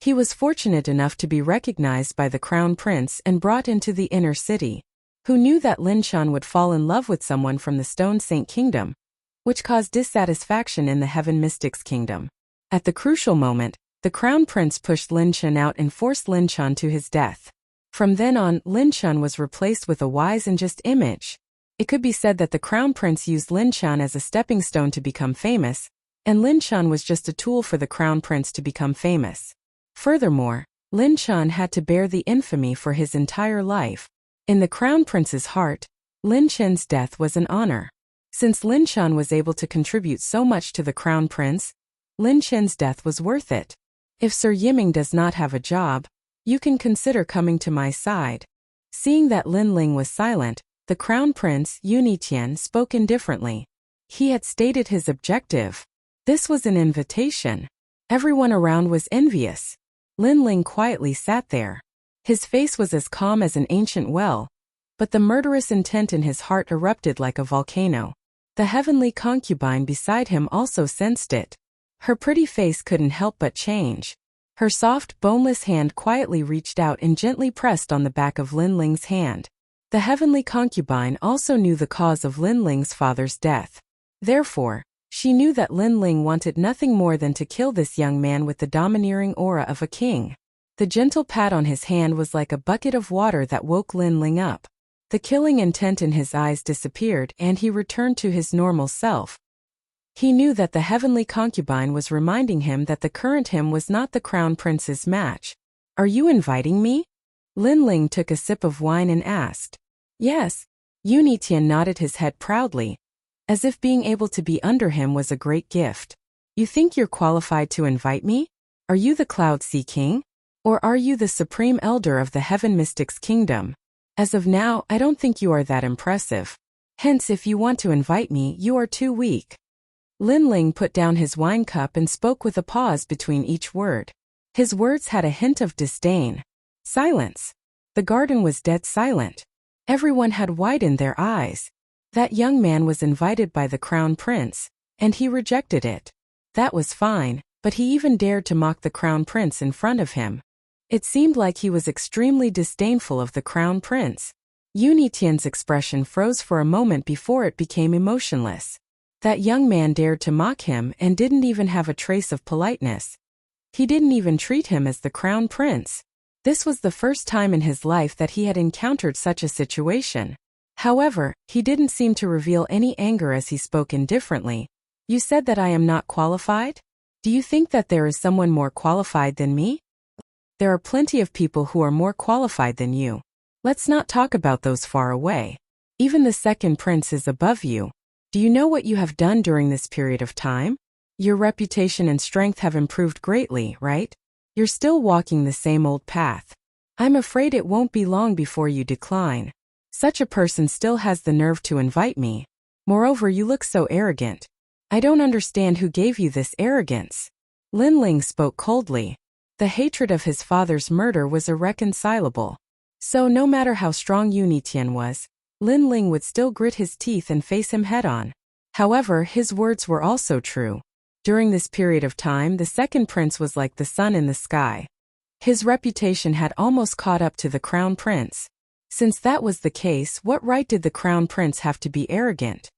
He was fortunate enough to be recognized by the crown prince and brought into the inner city. Who knew that Lin Chun would fall in love with someone from the Stone Saint Kingdom, which caused dissatisfaction in the Heaven Mystics Kingdom. At the crucial moment, the crown prince pushed Lin Chun out and forced Lin Chun to his death. From then on, Lin Chun was replaced with a wise and just image. It could be said that the crown prince used Lin Chun as a stepping stone to become famous, and Lin Chun was just a tool for the crown prince to become famous. Furthermore, Lin Chun had to bear the infamy for his entire life. In the crown prince's heart, Lin Chun's death was an honor. Since Lin Chun was able to contribute so much to the crown prince, Lin Chun's death was worth it. If Sir Yiming does not have a job, you can consider coming to my side. Seeing that Lin Ling was silent, the crown prince, Yunitian, spoke indifferently. He had stated his objective. This was an invitation. Everyone around was envious. Lin Ling quietly sat there. His face was as calm as an ancient well, but the murderous intent in his heart erupted like a volcano. The heavenly concubine beside him also sensed it. Her pretty face couldn't help but change. Her soft, boneless hand quietly reached out and gently pressed on the back of Lin Ling's hand. The heavenly concubine also knew the cause of Lin Ling's father's death. Therefore, she knew that Lin Ling wanted nothing more than to kill this young man with the domineering aura of a king. The gentle pat on his hand was like a bucket of water that woke Lin Ling up. The killing intent in his eyes disappeared and he returned to his normal self. He knew that the heavenly concubine was reminding him that the current him was not the crown prince's match. "Are you inviting me?" Lin Ling took a sip of wine and asked. "Yes." Yunitian nodded his head proudly, as if being able to be under him was a great gift. "You think you're qualified to invite me? Are you the Cloud Sea King? Or are you the Supreme Elder of the Heaven Mystics Kingdom? As of now, I don't think you are that impressive. Hence, if you want to invite me, you are too weak." Lin Ling put down his wine cup and spoke with a pause between each word. His words had a hint of disdain. Silence. The garden was dead silent. Everyone had widened their eyes. That young man was invited by the crown prince, and he rejected it. That was fine, but he even dared to mock the crown prince in front of him. It seemed like he was extremely disdainful of the crown prince. Yunitian's expression froze for a moment before it became emotionless. That young man dared to mock him and didn't even have a trace of politeness. He didn't even treat him as the crown prince. This was the first time in his life that he had encountered such a situation. However, he didn't seem to reveal any anger as he spoke indifferently. "You said that I am not qualified? Do you think that there is someone more qualified than me? There are plenty of people who are more qualified than you. Let's not talk about those far away. Even the second prince is above you. Do you know what you have done during this period of time? Your reputation and strength have improved greatly, right? You're still walking the same old path. I'm afraid it won't be long before you decline. Such a person still has the nerve to invite me. Moreover, you look so arrogant. I don't understand who gave you this arrogance." Lin Ling spoke coldly. The hatred of his father's murder was irreconcilable. So no matter how strong Yunitian was, Lin Ling would still grit his teeth and face him head-on. However, his words were also true. During this period of time, the second prince was like the sun in the sky. His reputation had almost caught up to the crown prince. Since that was the case, what right did the crown prince have to be arrogant?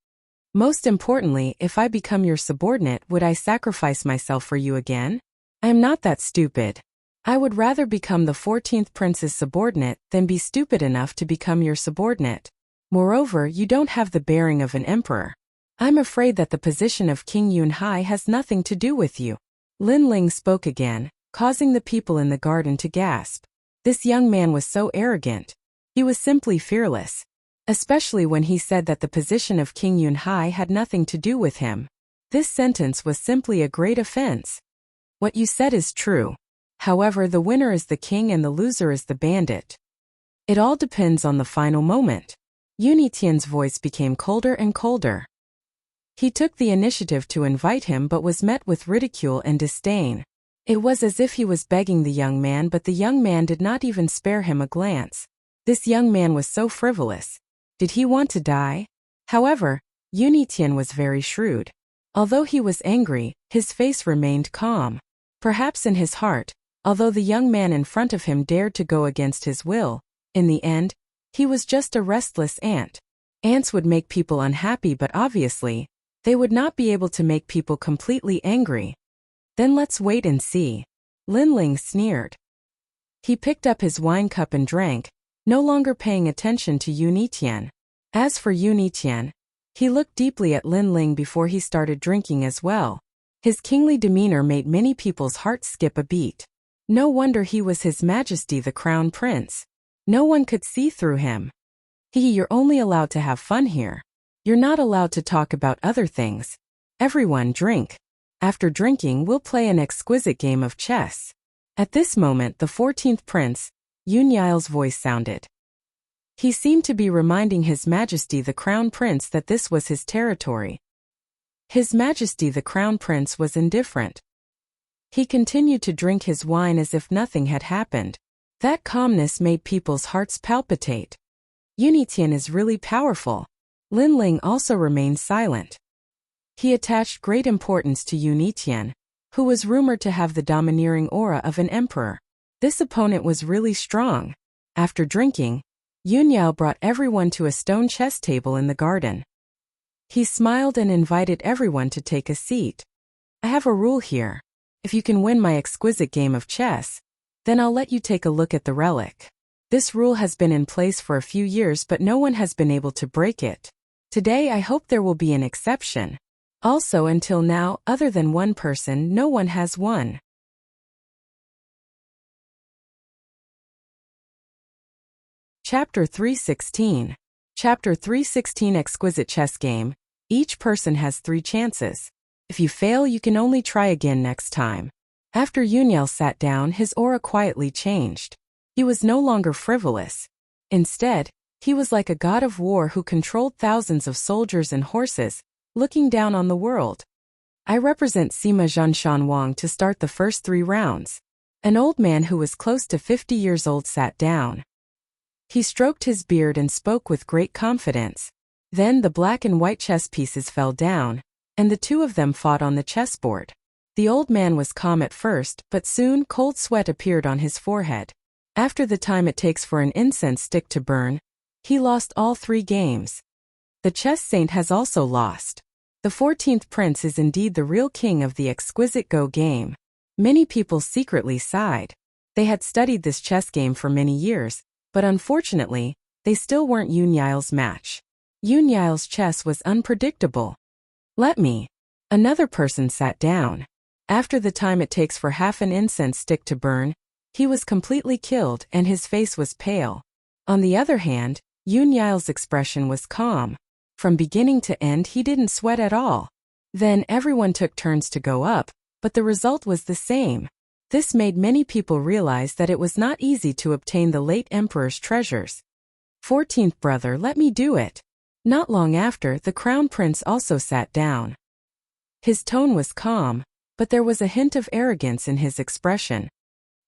Most importantly, if I become your subordinate, would I sacrifice myself for you again? I am not that stupid. I would rather become the 14th prince's subordinate than be stupid enough to become your subordinate. Moreover, you don't have the bearing of an emperor. I'm afraid that the position of King Yunhai has nothing to do with you. Lin Ling spoke again, causing the people in the garden to gasp. This young man was so arrogant. He was simply fearless. Especially when he said that the position of King Yunhai had nothing to do with him. This sentence was simply a great offense. What you said is true. However, the winner is the king and the loser is the bandit. It all depends on the final moment. Yunitian's voice became colder and colder. He took the initiative to invite him but was met with ridicule and disdain. It was as if he was begging the young man, but the young man did not even spare him a glance. This young man was so frivolous. Did he want to die? However, Yunitian was very shrewd. Although he was angry, his face remained calm. Perhaps in his heart, although the young man in front of him dared to go against his will, in the end, he was just a restless ant. Ants would make people unhappy, but obviously, they would not be able to make people completely angry. Then let's wait and see. Linling sneered. He picked up his wine cup and drank, no longer paying attention to Yunitian. As for Yunitian, he looked deeply at Linling before he started drinking as well. His kingly demeanor made many people's hearts skip a beat. No wonder he was His Majesty the Crown Prince. No one could see through him. You're only allowed to have fun here. You're not allowed to talk about other things. Everyone drink. After drinking, we'll play an exquisite game of chess. At this moment, the 14th prince, Yunyail's voice sounded. He seemed to be reminding His Majesty the Crown Prince that this was his territory. His Majesty the Crown Prince was indifferent. He continued to drink his wine as if nothing had happened. That calmness made people's hearts palpitate. Yunitian is really powerful. Linling also remained silent. He attached great importance to Yunitian, who was rumored to have the domineering aura of an emperor. This opponent was really strong. After drinking, Yunyao brought everyone to a stone chess table in the garden. He smiled and invited everyone to take a seat. I have a rule here. If you can win my exquisite game of chess, then I'll let you take a look at the relic. This rule has been in place for a few years, but no one has been able to break it. Today I hope there will be an exception. Also, until now, other than one person, no one has won. Chapter 316. Chapter 316 Exquisite Chess Game. Each person has 3 chances. If you fail, you can only try again next time. After Yunyao sat down, his aura quietly changed. He was no longer frivolous. Instead, he was like a god of war who controlled thousands of soldiers and horses, looking down on the world. I represent Sima Zhanshan Wang to start the first 3 rounds. An old man who was close to 50 years old sat down. He stroked his beard and spoke with great confidence. Then the black and white chess pieces fell down, and the 2 of them fought on the chessboard. The old man was calm at first, but soon cold sweat appeared on his forehead. After the time it takes for an incense stick to burn, he lost all 3 games. The chess saint has also lost. The 14th prince is indeed the real king of the exquisite Go game. Many people secretly sighed. They had studied this chess game for many years, but unfortunately, they still weren't Yunyail's match. Yunyail's chess was unpredictable. Let me. Another person sat down. After the time it takes for half an incense stick to burn, he was completely killed and his face was pale. On the other hand, Yunyail's expression was calm. From beginning to end he didn't sweat at all. Then everyone took turns to go up, but the result was the same. This made many people realize that it was not easy to obtain the late emperor's treasures. 14th brother, let me do it. Not long after, the crown prince also sat down. His tone was calm, but there was a hint of arrogance in his expression.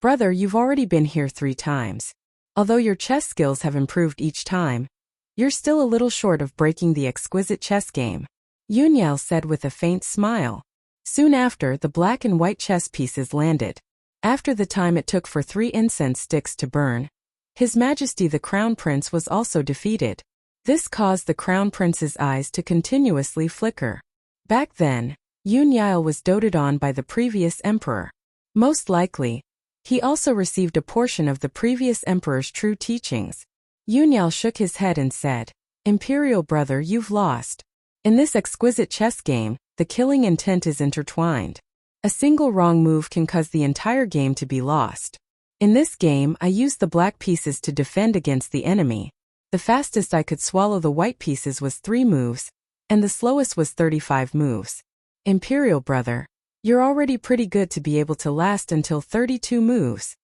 Brother, you've already been here 3 times. Although your chess skills have improved each time, you're still a little short of breaking the exquisite chess game. Yunyao said with a faint smile. Soon after, the black and white chess pieces landed. After the time it took for 3 incense sticks to burn, His Majesty the Crown Prince was also defeated. This caused the Crown Prince's eyes to continuously flicker. Back then, Yunyao was doted on by the previous emperor. Most likely, he also received a portion of the previous emperor's true teachings. Yunyao shook his head and said, Imperial brother, you've lost. In this exquisite chess game, the killing intent is intertwined. A single wrong move can cause the entire game to be lost. In this game, I used the black pieces to defend against the enemy. The fastest I could swallow the white pieces was 3 moves, and the slowest was 35 moves. Imperial brother, you're already pretty good to be able to last until 32 moves.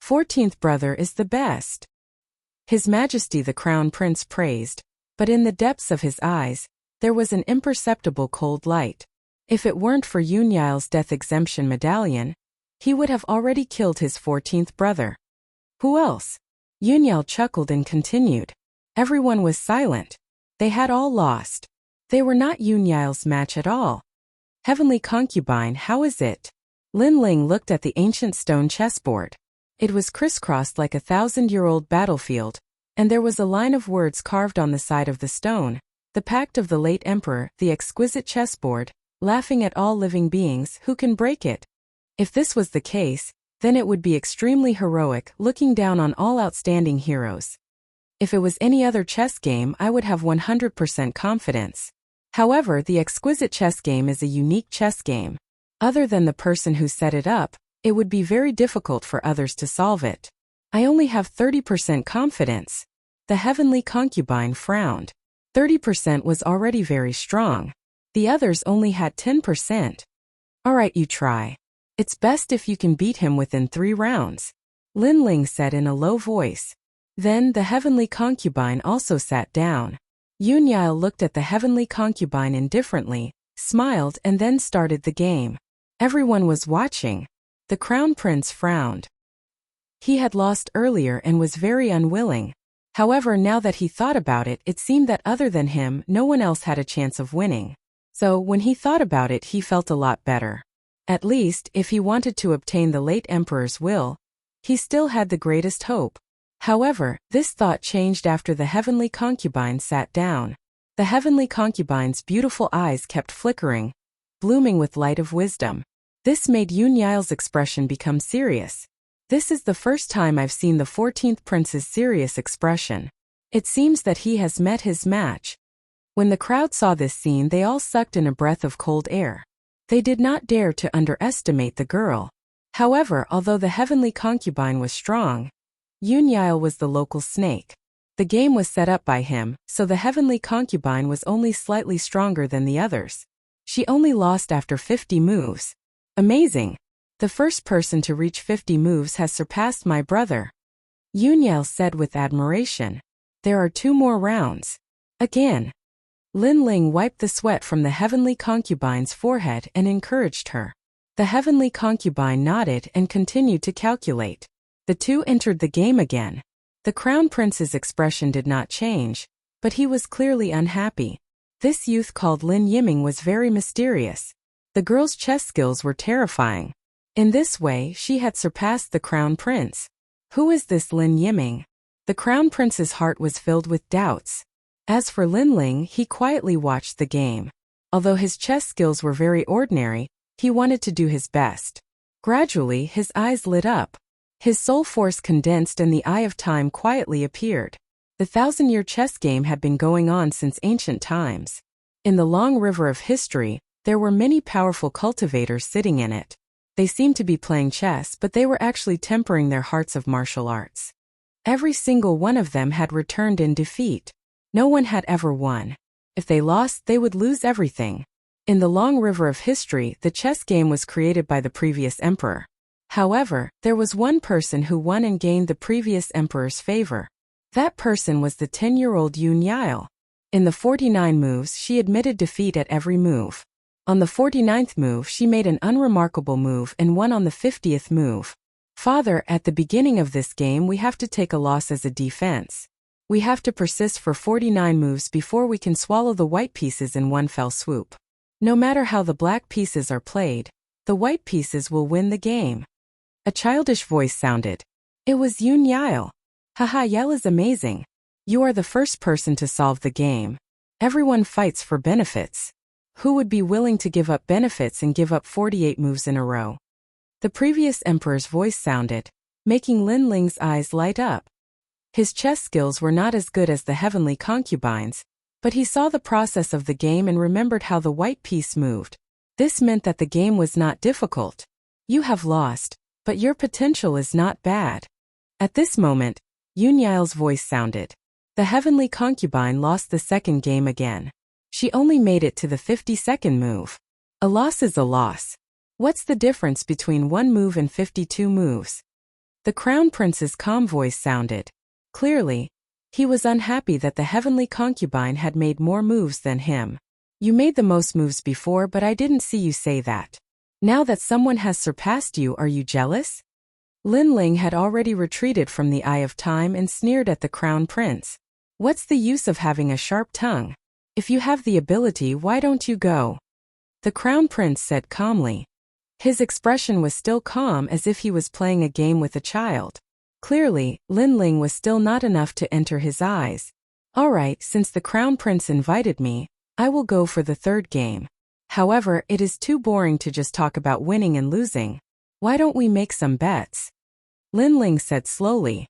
14th brother is the best. His Majesty the Crown Prince praised, but in the depths of his eyes, there was an imperceptible cold light. If it weren't for Yunyail's death exemption medallion, he would have already killed his 14th brother. Who else? Yunyail chuckled and continued. Everyone was silent. They had all lost. They were not Yunyail's match at all. Heavenly concubine, how is it? Lin Ling looked at the ancient stone chessboard. It was crisscrossed like a 1,000-year-old battlefield, and there was a line of words carved on the side of the stone. The pact of the late emperor, the exquisite chessboard, laughing at all living beings, who can break it? If this was the case, then it would be extremely heroic, looking down on all outstanding heroes. If it was any other chess game, I would have 100% confidence. However, the exquisite chess game is a unique chess game. Other than the person who set it up, it would be very difficult for others to solve it. I only have 30% confidence. The heavenly concubine frowned. 30% was already very strong. The others only had 10%. Alright, you try. It's best if you can beat him within 3 rounds. Lin Ling said in a low voice. Then the heavenly concubine also sat down. Yunyail looked at the heavenly concubine indifferently, smiled and then started the game. Everyone was watching. The crown prince frowned. He had lost earlier and was very unwilling. However, now that he thought about it, it seemed that other than him, no one else had a chance of winning. So, when he thought about it, he felt a lot better. At least, if he wanted to obtain the late emperor's will, he still had the greatest hope. However, this thought changed after the heavenly concubine sat down. The heavenly concubine's beautiful eyes kept flickering, blooming with light of wisdom. This made Yunyail's expression become serious. This is the first time I've seen the 14th prince's serious expression. It seems that he has met his match. When the crowd saw this scene, they all sucked in a breath of cold air. They did not dare to underestimate the girl. However, although the heavenly concubine was strong, Yunyail was the local snake. The game was set up by him, so the heavenly concubine was only slightly stronger than the others. She only lost after 50 moves. Amazing! The first person to reach 50 moves has surpassed my brother. Yunyail said with admiration. There are 2 more rounds. Again. Lin Ling wiped the sweat from the heavenly concubine's forehead and encouraged her. The heavenly concubine nodded and continued to calculate. The 2 entered the game again. The crown prince's expression did not change, but he was clearly unhappy. This youth called Lin Yiming was very mysterious. The girl's chess skills were terrifying. In this way, she had surpassed the crown prince. Who is this Lin Yiming? The crown prince's heart was filled with doubts. As for Lin Ling, he quietly watched the game. Although his chess skills were very ordinary, he wanted to do his best. Gradually, his eyes lit up. His soul force condensed and the eye of time quietly appeared. The 1,000-year chess game had been going on since ancient times. In the long river of history, there were many powerful cultivators sitting in it. They seemed to be playing chess, but they were actually tempering their hearts of martial arts. Every single one of them had returned in defeat. No one had ever won. If they lost, they would lose everything. In the long river of history, the chess game was created by the previous emperor. However, there was one person who won and gained the previous emperor's favor. That person was the 10-year-old Yunyail. In the 49 moves, she admitted defeat at every move. On the 49th move, she made an unremarkable move and won on the 50th move. Father, at the beginning of this game, we have to take a loss as a defense. We have to persist for 49 moves before we can swallow the white pieces in one fell swoop. No matter how the black pieces are played, the white pieces will win the game. A childish voice sounded. It was Yunyail. Haha, Yell is amazing. You are the first person to solve the game. Everyone fights for benefits. Who would be willing to give up benefits and give up 48 moves in a row? The previous emperor's voice sounded, making Lin Ling's eyes light up. His chess skills were not as good as the heavenly concubine's, but he saw the process of the game and remembered how the white piece moved. This meant that the game was not difficult. You have lost, but your potential is not bad. At this moment, Yunyail's voice sounded. The heavenly concubine lost the second game again. She only made it to the 52nd move. A loss is a loss. What's the difference between one move and 52 moves? The Crown Prince's calm voice sounded. Clearly, he was unhappy that the heavenly concubine had made more moves than him. You made the most moves before, but I didn't see you say that. Now that someone has surpassed you, are you jealous? Lin Ling had already retreated from the Eye of Time and sneered at the Crown Prince. What's the use of having a sharp tongue? If you have the ability, why don't you go? The Crown Prince said calmly. His expression was still calm, as if he was playing a game with a child. Clearly, Lin Ling was still not enough to enter his eyes. All right, since the Crown Prince invited me, I will go for the third game. However, it is too boring to just talk about winning and losing. Why don't we make some bets? Lin Ling said slowly.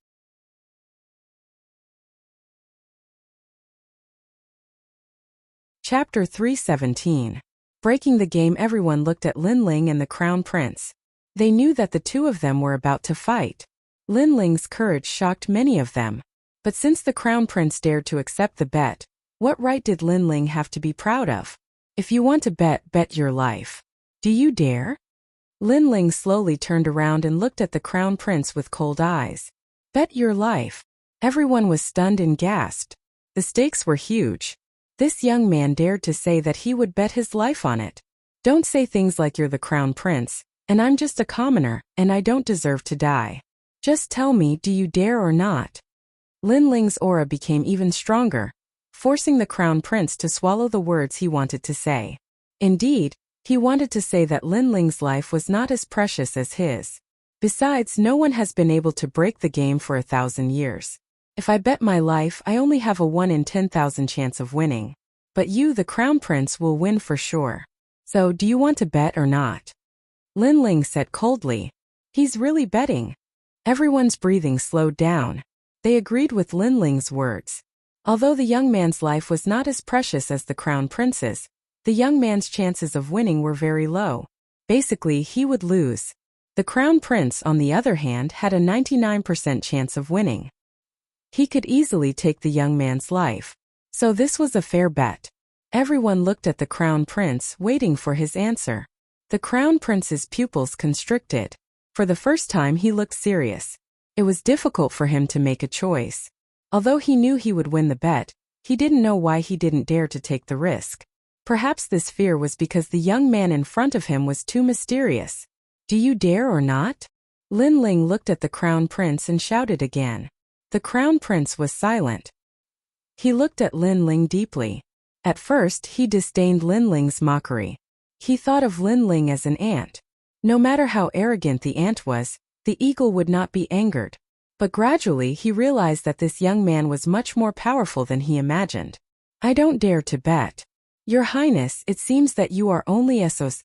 Chapter 317. Breaking the game. Everyone looked at Lin Ling and the Crown Prince. They knew that the two of them were about to fight. Lin Ling's courage shocked many of them. But since the Crown Prince dared to accept the bet, what right did Lin Ling have to be proud of? If you want to bet, bet your life. Do you dare? Lin Ling slowly turned around and looked at the Crown Prince with cold eyes. Bet your life. Everyone was stunned and gasped. The stakes were huge. This young man dared to say that he would bet his life on it. Don't say things like you're the Crown Prince, and I'm just a commoner, and I don't deserve to die. Just tell me, do you dare or not? Lin Ling's aura became even stronger, forcing the Crown Prince to swallow the words he wanted to say. Indeed, he wanted to say that Lin Ling's life was not as precious as his. Besides, no one has been able to break the game for 1,000 years. If I bet my life, I only have a 1 in 10,000 chance of winning. But you, the Crown Prince, will win for sure. So, do you want to bet or not? Lin Ling said coldly. He's really betting. Everyone's breathing slowed down. They agreed with Lin Ling's words. Although the young man's life was not as precious as the Crown Prince's, the young man's chances of winning were very low. Basically, he would lose. The Crown Prince, on the other hand, had a 99% chance of winning. He could easily take the young man's life. So this was a fair bet. Everyone looked at the Crown Prince, waiting for his answer. The Crown Prince's pupils constricted. For the first time, he looked serious. It was difficult for him to make a choice. Although he knew he would win the bet, he didn't know why he didn't dare to take the risk. Perhaps this fear was because the young man in front of him was too mysterious. Do you dare or not? Lin Ling looked at the Crown Prince and shouted again. The Crown Prince was silent. He looked at Lin Ling deeply. At first, he disdained Lin Ling's mockery. He thought of Lin Ling as an ant. No matter how arrogant the ant was, the eagle would not be angered. But gradually he realized that this young man was much more powerful than he imagined. I don't dare to bet. Your Highness, it seems that you are only Essos.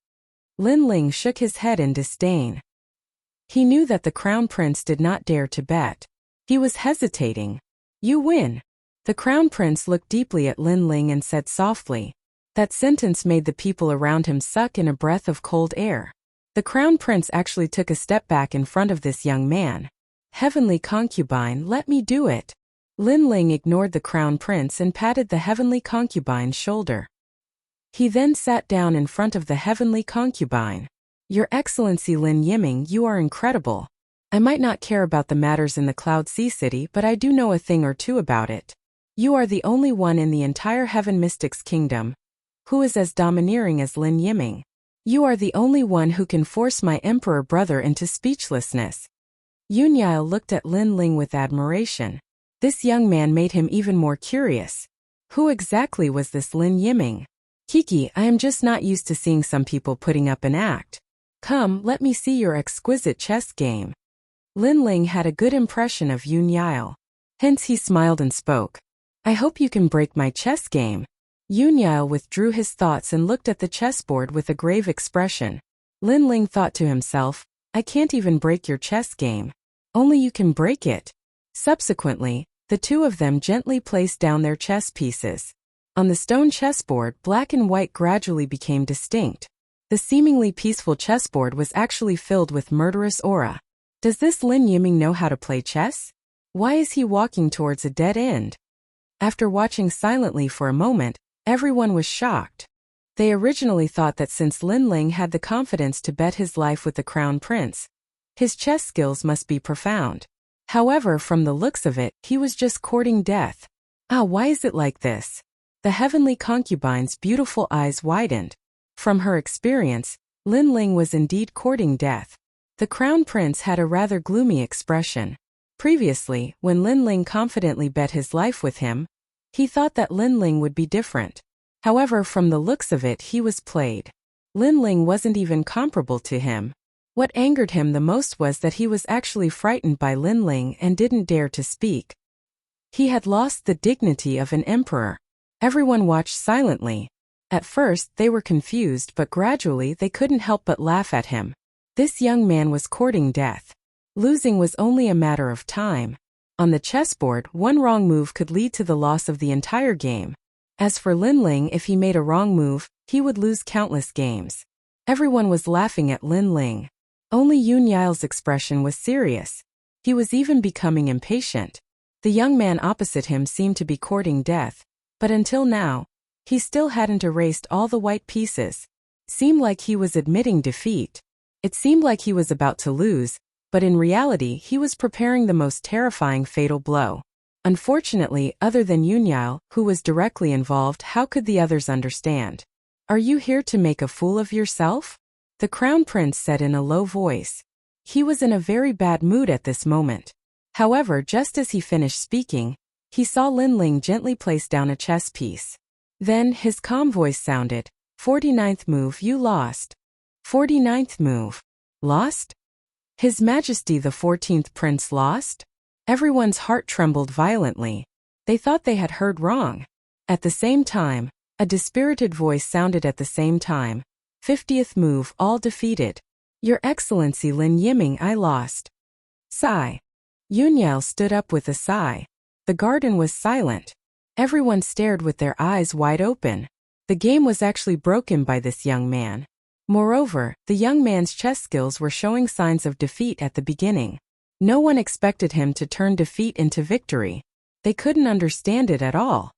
Lin Ling shook his head in disdain. He knew that the Crown Prince did not dare to bet. He was hesitating. You win. The Crown Prince looked deeply at Lin Ling and said softly. That sentence made the people around him suck in a breath of cold air. The Crown Prince actually took a step back in front of this young man. Heavenly concubine, let me do it. Lin Ling ignored the Crown Prince and patted the heavenly concubine's shoulder. He then sat down in front of the heavenly concubine. Your Excellency Lin Yiming, you are incredible. I might not care about the matters in the Cloud Sea City, but I do know a thing or two about it. You are the only one in the entire Heaven Mystics Kingdom who is as domineering as Lin Yiming. You are the only one who can force my emperor brother into speechlessness. Yunyail looked at Lin Ling with admiration. This young man made him even more curious. Who exactly was this Lin Yiming? Kiki, I am just not used to seeing some people putting up an act. Come, let me see your exquisite chess game. Lin Ling had a good impression of Yunyail. Hence he smiled and spoke. I hope you can break my chess game. Yunyail withdrew his thoughts and looked at the chessboard with a grave expression. Lin Ling thought to himself, I can't even break your chess game. Only you can break it. Subsequently, the two of them gently placed down their chess pieces. On the stone chessboard, black and white gradually became distinct. The seemingly peaceful chessboard was actually filled with murderous aura. Does this Lin Yiming know how to play chess? Why is he walking towards a dead end? After watching silently for a moment, everyone was shocked. They originally thought that since Lin Ling had the confidence to bet his life with the Crown Prince, his chess skills must be profound. However, from the looks of it, he was just courting death. Why is it like this? The heavenly concubine's beautiful eyes widened. From her experience, Lin Ling was indeed courting death. The Crown Prince had a rather gloomy expression. Previously, when Lin Ling confidently bet his life with him, he thought that Lin Ling would be different. However, from the looks of it, he was played. Lin Ling wasn't even comparable to him. What angered him the most was that he was actually frightened by Lin Ling and didn't dare to speak. He had lost the dignity of an emperor. Everyone watched silently. At first, they were confused, but gradually they couldn't help but laugh at him. This young man was courting death. Losing was only a matter of time. On the chessboard, one wrong move could lead to the loss of the entire game. As for Lin Ling, if he made a wrong move, he would lose countless games. Everyone was laughing at Lin Ling. Only Yun Yao's expression was serious. He was even becoming impatient. The young man opposite him seemed to be courting death, but until now, he still hadn't erased all the white pieces. Seemed like he was admitting defeat. It seemed like he was about to lose, but in reality he was preparing the most terrifying fatal blow. Unfortunately, other than Yun Yao, who was directly involved, how could the others understand? Are you here to make a fool of yourself? The Crown Prince said in a low voice. He was in a very bad mood at this moment. However, just as he finished speaking, he saw Lin Ling gently place down a chess piece. Then, his calm voice sounded, 49th move, you lost. 49th move. Lost? His Majesty the 14th Prince lost? Everyone's heart trembled violently. They thought they had heard wrong. At the same time, a dispirited voice sounded at the same time. 50th move, all defeated. Your Excellency Lin Yiming, I lost. Sigh. Yun Yao stood up with a sigh. The garden was silent. Everyone stared with their eyes wide open. The game was actually broken by this young man. Moreover, the young man's chess skills were showing signs of defeat at the beginning. No one expected him to turn defeat into victory. They couldn't understand it at all.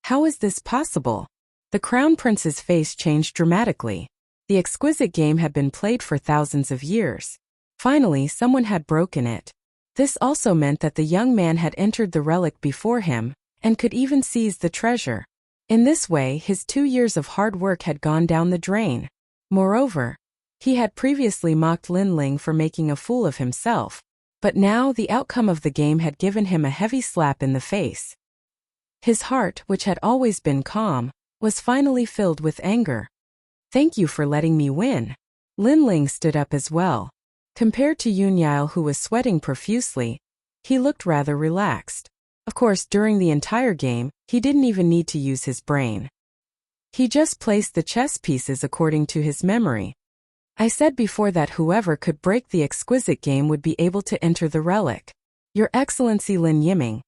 How is this possible? The Crown Prince's face changed dramatically. The exquisite game had been played for thousands of years. Finally, someone had broken it. This also meant that the young man had entered the relic before him, and could even seize the treasure. In this way, his 2 years of hard work had gone down the drain. Moreover, he had previously mocked Lin Ling for making a fool of himself, but now the outcome of the game had given him a heavy slap in the face. His heart, which had always been calm, was finally filled with anger. Thank you for letting me win. Lin Ling stood up as well. Compared to Yun Yao, who was sweating profusely, he looked rather relaxed. Of course, during the entire game, he didn't even need to use his brain. He just placed the chess pieces according to his memory. I said before that whoever could break the exquisite game would be able to enter the relic. Your Excellency Lin Yiming,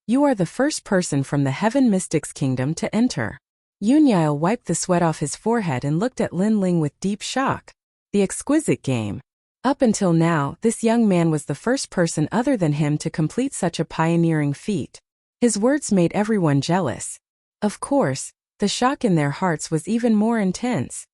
you are the first person from the Heaven Mystics Kingdom to enter. Yun Yao wiped the sweat off his forehead and looked at Lin Ling with deep shock. The exquisite game. Up until now, this young man was the first person other than him to complete such a pioneering feat. His words made everyone jealous. Of course, the shock in their hearts was even more intense.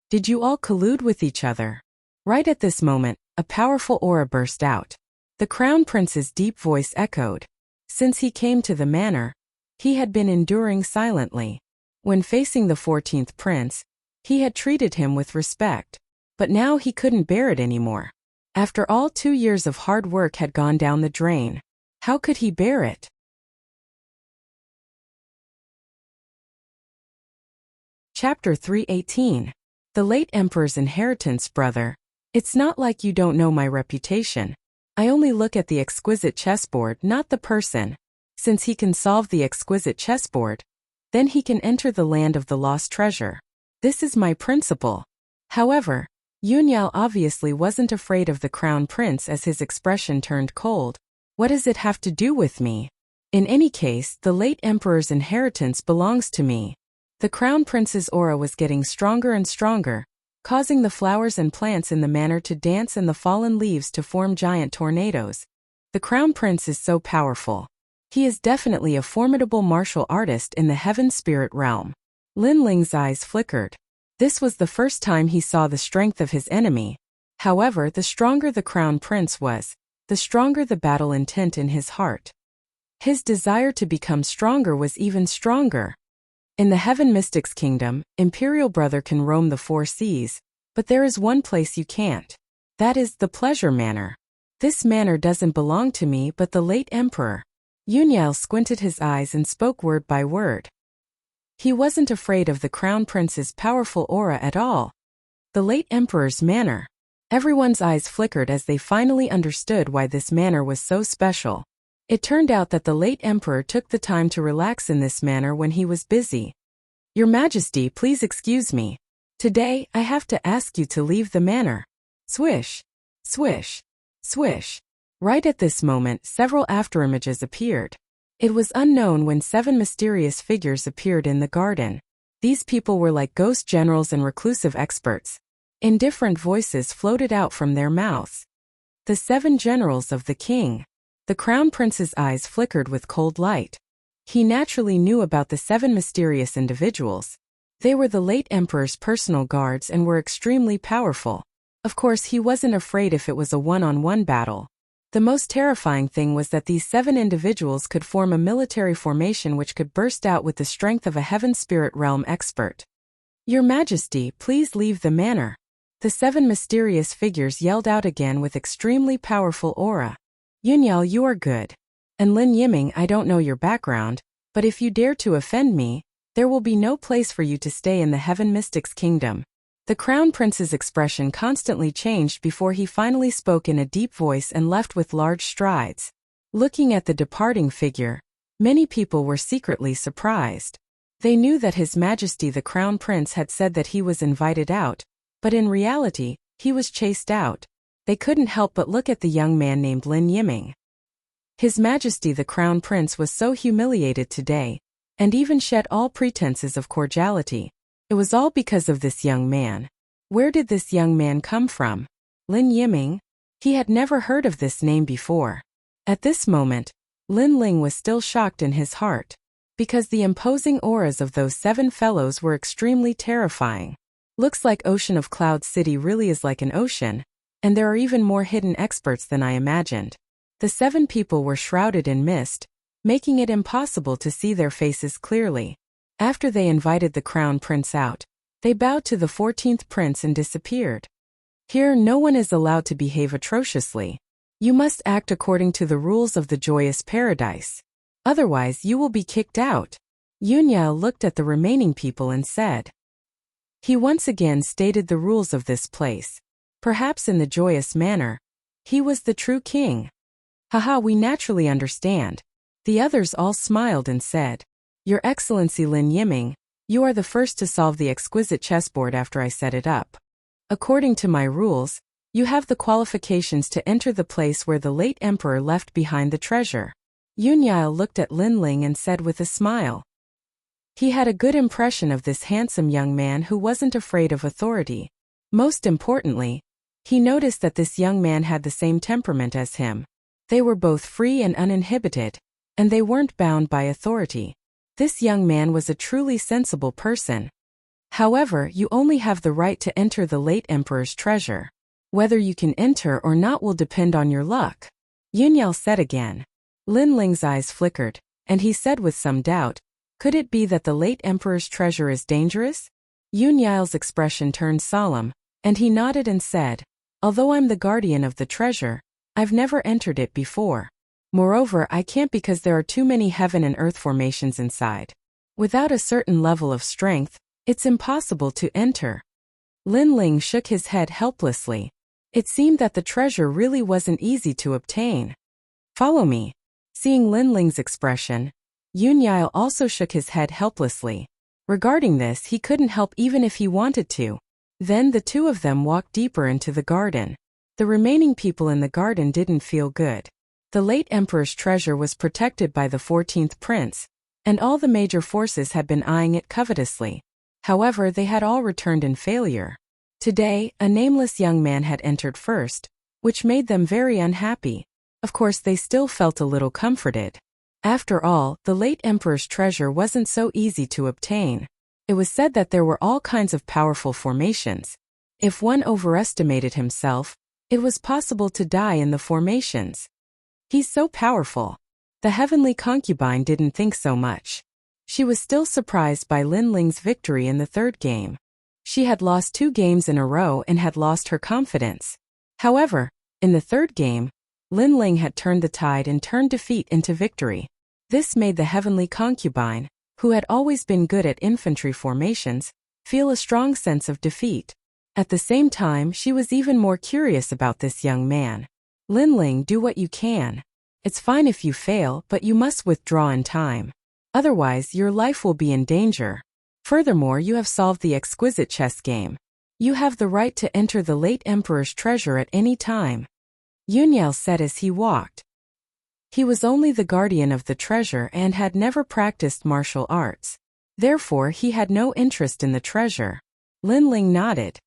Did you all collude with each other? Right at this moment, a powerful aura burst out. The Crown Prince's deep voice echoed. Since he came to the manor, he had been enduring silently. When facing the 14th Prince, he had treated him with respect. But now he couldn't bear it anymore. After all, 2 years of hard work had gone down the drain. How could he bear it? Chapter 318. The late Emperor's inheritance, brother. It's not like you don't know my reputation. I only look at the exquisite chessboard, not the person. Since he can solve the exquisite chessboard, then he can enter the land of the lost treasure. This is my principle. However, Yun Yao obviously wasn't afraid of the Crown Prince as his expression turned cold. What does it have to do with me? In any case, the late Emperor's inheritance belongs to me. The Crown Prince's aura was getting stronger and stronger. causing the flowers and plants in the manor to dance and the fallen leaves to form giant tornadoes. The Crown Prince is so powerful. He is definitely a formidable martial artist in the heaven spirit realm. Lin Ling's eyes flickered. This was the first time he saw the strength of his enemy. However, the stronger the Crown Prince was, the stronger the battle intent in his heart. His desire to become stronger was even stronger. In the Heaven Mystics Kingdom, Imperial Brother can roam the 4 seas, but there is one place you can't. That is the Pleasure Manor. This manor doesn't belong to me but the late Emperor. Yunyao squinted his eyes and spoke word by word. He wasn't afraid of the Crown Prince's powerful aura at all. The late Emperor's manor. Everyone's eyes flickered as they finally understood why this manor was so special. It turned out that the late Emperor took the time to relax in this manor when he was busy. Your Majesty, please excuse me. Today, I have to ask you to leave the manor. Swish. Swish. Swish. Right at this moment, several afterimages appeared. It was unknown when 7 mysterious figures appeared in the garden. These people were like ghost generals and reclusive experts. Indifferent voices floated out from their mouths. The 7 generals of the king. The Crown Prince's eyes flickered with cold light. He naturally knew about the 7 mysterious individuals. They were the late Emperor's personal guards and were extremely powerful. Of course, he wasn't afraid if it was a one-on-one battle. The most terrifying thing was that these 7 individuals could form a military formation which could burst out with the strength of a heaven spirit realm expert. Your Majesty, please leave the manor. The 7 mysterious figures yelled out again with extremely powerful aura. Yunyao, you are good. And Lin Yiming, I don't know your background, but if you dare to offend me, there will be no place for you to stay in the Heaven Mystics Kingdom. The Crown Prince's expression constantly changed before he finally spoke in a deep voice and left with large strides. Looking at the departing figure, many people were secretly surprised. They knew that His Majesty the Crown Prince had said that he was invited out, but in reality, he was chased out. They couldn't help but look at the young man named Lin Yiming. His Majesty the Crown Prince was so humiliated today, and even shed all pretenses of cordiality. It was all because of this young man. Where did this young man come from? Lin Yiming? He had never heard of this name before. At this moment, Lin Ling was still shocked in his heart, because the imposing auras of those 7 fellows were extremely terrifying. Looks like Ocean of Cloud City really is like an ocean, and there are even more hidden experts than I imagined. The 7 people were shrouded in mist, making it impossible to see their faces clearly. After they invited the Crown Prince out, they bowed to the 14th Prince and disappeared. Here no one is allowed to behave atrociously. You must act according to the rules of the Joyous Paradise. Otherwise you will be kicked out. Yunyao looked at the remaining people and said. He once again stated the rules of this place. Perhaps in the joyous manner, he was the true king. Haha, we naturally understand. The others all smiled and said, Your Excellency Lin Yiming, you are the first to solve the exquisite chessboard after I set it up. According to my rules, you have the qualifications to enter the place where the late emperor left behind the treasure. Yunyao looked at Lin Ling and said with a smile. He had a good impression of this handsome young man who wasn't afraid of authority. Most importantly, he noticed that this young man had the same temperament as him. They were both free and uninhibited, and they weren't bound by authority. This young man was a truly sensible person. However, you only have the right to enter the late emperor's treasure. Whether you can enter or not will depend on your luck. Yunyao said again. Lin Ling's eyes flickered, and he said with some doubt, Could it be that the late emperor's treasure is dangerous? Yunyao's expression turned solemn, and he nodded and said, Although I'm the guardian of the treasure, I've never entered it before. Moreover, I can't because there are too many heaven and earth formations inside. Without a certain level of strength, it's impossible to enter. Lin Ling shook his head helplessly. It seemed that the treasure really wasn't easy to obtain. Follow me. Seeing Lin Ling's expression, Yunyao also shook his head helplessly. Regarding this, he couldn't help even if he wanted to. Then the two of them walked deeper into the garden. The remaining people in the garden didn't feel good. The late emperor's treasure was protected by the 14th prince, and all the major forces had been eyeing it covetously. However, they had all returned in failure. Today, a nameless young man had entered first, which made them very unhappy. Of course, they still felt a little comforted. After all, the late emperor's treasure wasn't so easy to obtain. It was said that there were all kinds of powerful formations. If one overestimated himself, it was possible to die in the formations. He's so powerful. The heavenly concubine didn't think so much. She was still surprised by Lin Ling's victory in the third game. She had lost 2 games in a row and had lost her confidence. However, in the third game, Lin Ling had turned the tide and turned defeat into victory. This made the heavenly concubine, who had always been good at infantry formations, feel a strong sense of defeat. At the same time, she was even more curious about this young man. Lin Ling, do what you can. It's fine if you fail, but you must withdraw in time. Otherwise, your life will be in danger. Furthermore, you have solved the exquisite chess game. You have the right to enter the late emperor's treasure at any time. Yunyao said as he walked. He was only the guardian of the treasure and had never practiced martial arts. Therefore, he had no interest in the treasure. Lin Ling nodded.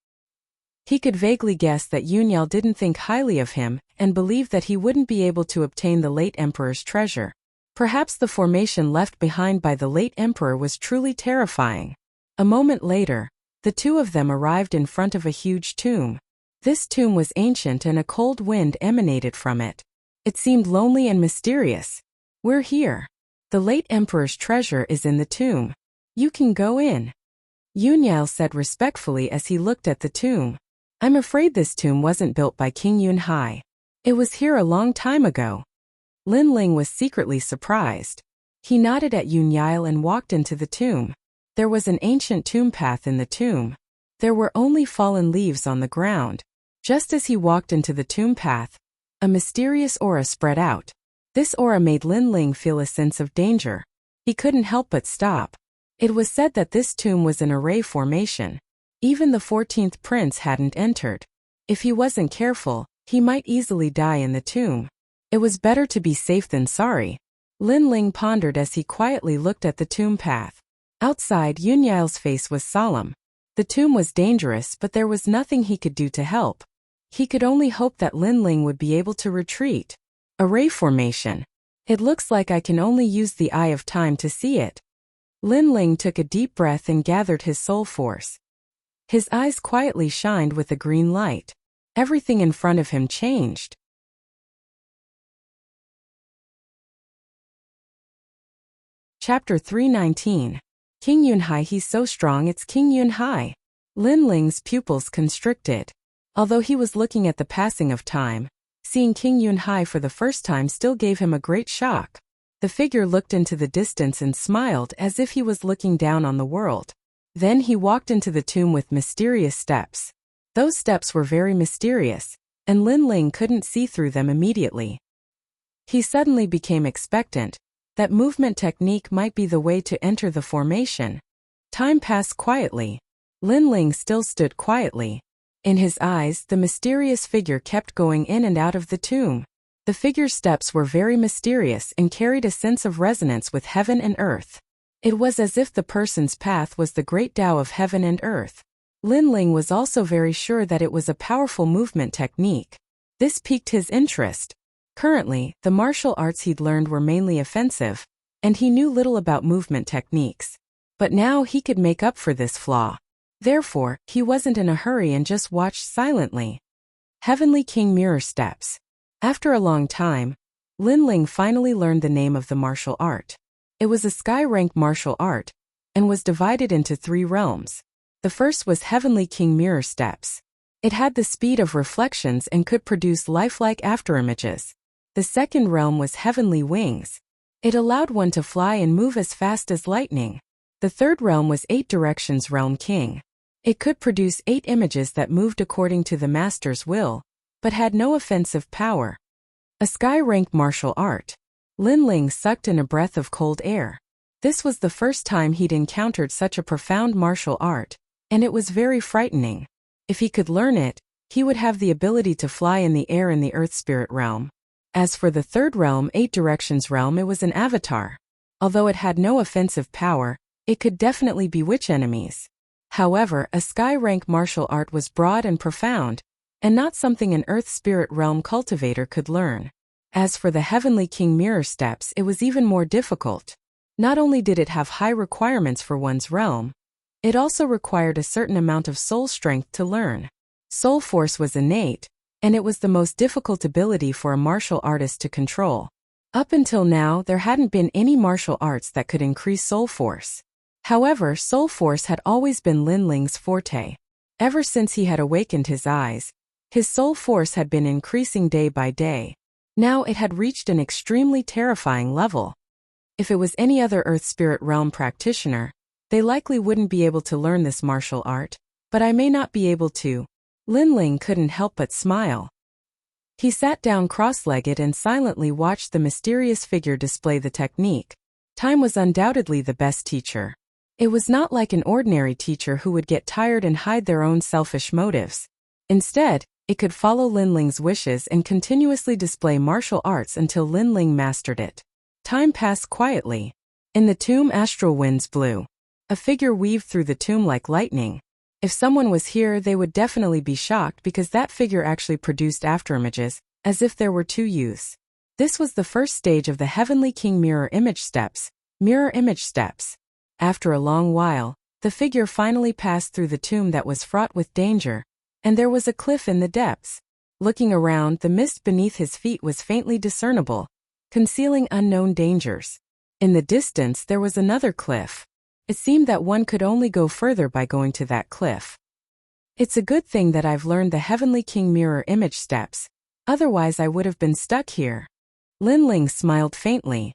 He could vaguely guess that Yunyao didn't think highly of him and believed that he wouldn't be able to obtain the late emperor's treasure. Perhaps the formation left behind by the late emperor was truly terrifying. A moment later, the two of them arrived in front of a huge tomb. This tomb was ancient and a cold wind emanated from it. It seemed lonely and mysterious. We're here. The late emperor's treasure is in the tomb. You can go in. Yunyao said respectfully as he looked at the tomb. I'm afraid this tomb wasn't built by King Yunhai. It was here a long time ago. Lin Ling was secretly surprised. He nodded at Yunyao and walked into the tomb. There was an ancient tomb path in the tomb. There were only fallen leaves on the ground. Just as he walked into the tomb path, a mysterious aura spread out. This aura made Lin Ling feel a sense of danger. He couldn't help but stop. It was said that this tomb was an array formation. Even the 14th prince hadn't entered. If he wasn't careful, he might easily die in the tomb. It was better to be safe than sorry. Lin Ling pondered as he quietly looked at the tomb path. Outside, Yunyao's face was solemn. The tomb was dangerous, but there was nothing he could do to help. He could only hope that Lin Ling would be able to retreat. Array formation. It looks like I can only use the eye of time to see it. Lin Ling took a deep breath and gathered his soul force. His eyes quietly shined with a green light. Everything in front of him changed. Chapter 319. King Yunhai, he's so strong, it's King Yunhai. Lin Ling's pupils constricted. Although he was looking at the passing of time, seeing King Yunhai for the first time still gave him a great shock. The figure looked into the distance and smiled as if he was looking down on the world. Then he walked into the tomb with mysterious steps. Those steps were very mysterious, and Lin Ling couldn't see through them immediately. He suddenly became expectant. That movement technique might be the way to enter the formation. Time passed quietly. Lin Ling still stood quietly. In his eyes, the mysterious figure kept going in and out of the tomb. The figure's steps were very mysterious and carried a sense of resonance with heaven and earth. It was as if the person's path was the great Tao of heaven and earth. Lin Ling was also very sure that it was a powerful movement technique. This piqued his interest. Currently, the martial arts he'd learned were mainly offensive, and he knew little about movement techniques. But now he could make up for this flaw. Therefore, he wasn't in a hurry and just watched silently. Heavenly King Mirror Steps. After a long time, Lin Ling finally learned the name of the martial art. It was a sky-rank martial art, and was divided into 3 realms. The first was Heavenly King Mirror Steps. It had the speed of reflections and could produce lifelike afterimages. The second realm was Heavenly Wings. It allowed one to fly and move as fast as lightning. The third realm was 8 Directions Realm King. It could produce 8 images that moved according to the master's will, but had no offensive power. A sky-rank martial art. Lin Ling sucked in a breath of cold air. This was the first time he'd encountered such a profound martial art, and it was very frightening. If he could learn it, he would have the ability to fly in the air in the Earth Spirit realm. As for the third realm, 8 Directions realm, it was an avatar. Although it had no offensive power, it could definitely bewitch enemies. However, a sky-rank martial art was broad and profound, and not something an earth spirit realm cultivator could learn. As for the Heavenly King Mirror Steps, it was even more difficult. Not only did it have high requirements for one's realm, it also required a certain amount of soul strength to learn. Soul force was innate, and it was the most difficult ability for a martial artist to control. Up until now, there hadn't been any martial arts that could increase soul force. However, soul force had always been Lin Ling's forte. Ever since he had awakened his eyes, his soul force had been increasing day by day. Now it had reached an extremely terrifying level. If it was any other Earth Spirit Realm practitioner, they likely wouldn't be able to learn this martial art, but I may not be able to. Lin Ling couldn't help but smile. He sat down cross-legged and silently watched the mysterious figure display the technique. Time was undoubtedly the best teacher. It was not like an ordinary teacher who would get tired and hide their own selfish motives. Instead, it could follow Lin Ling's wishes and continuously display martial arts until Lin Ling mastered it. Time passed quietly. In the tomb, astral winds blew. A figure weaved through the tomb like lightning. If someone was here, they would definitely be shocked because that figure actually produced afterimages, as if there were two youths. This was the first stage of the Heavenly King Mirror Image Steps. Mirror Image Steps. After a long while, the figure finally passed through the tomb that was fraught with danger, and there was a cliff in the depths. Looking around, the mist beneath his feet was faintly discernible, concealing unknown dangers. In the distance, there was another cliff. It seemed that one could only go further by going to that cliff. It's a good thing that I've learned the Heavenly King Mirror Image Steps, otherwise I would have been stuck here. Lin Ling smiled faintly.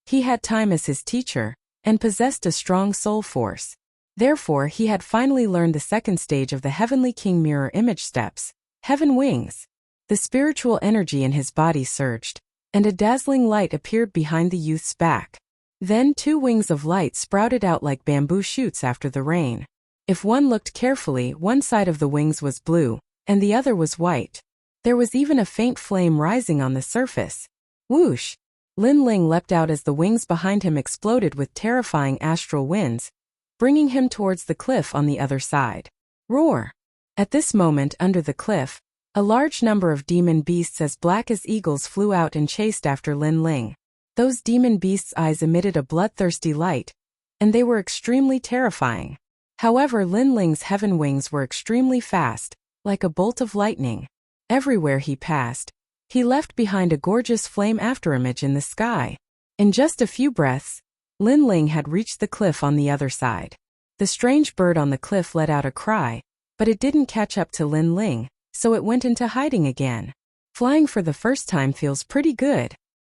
He had time as his teacher, and possessed a strong soul force. Therefore, he had finally learned the second stage of the Heavenly King Mirror Image Steps, Heaven Wings. The spiritual energy in his body surged, and a dazzling light appeared behind the youth's back. Then 2 wings of light sprouted out like bamboo shoots after the rain. If one looked carefully, one side of the wings was blue, and the other was white. There was even a faint flame rising on the surface. Whoosh! Lin Ling leapt out as the wings behind him exploded with terrifying astral winds, bringing him towards the cliff on the other side. Roar! At this moment, under the cliff, a large number of demon beasts as black as eagles flew out and chased after Lin Ling. Those demon beasts' eyes emitted a bloodthirsty light, and they were extremely terrifying. However, Lin Ling's heaven wings were extremely fast, like a bolt of lightning. Everywhere he passed, he left behind a gorgeous flame afterimage in the sky. In just a few breaths, Lin Ling had reached the cliff on the other side. The strange bird on the cliff let out a cry, but it didn't catch up to Lin Ling, so it went into hiding again. Flying for the first time feels pretty good.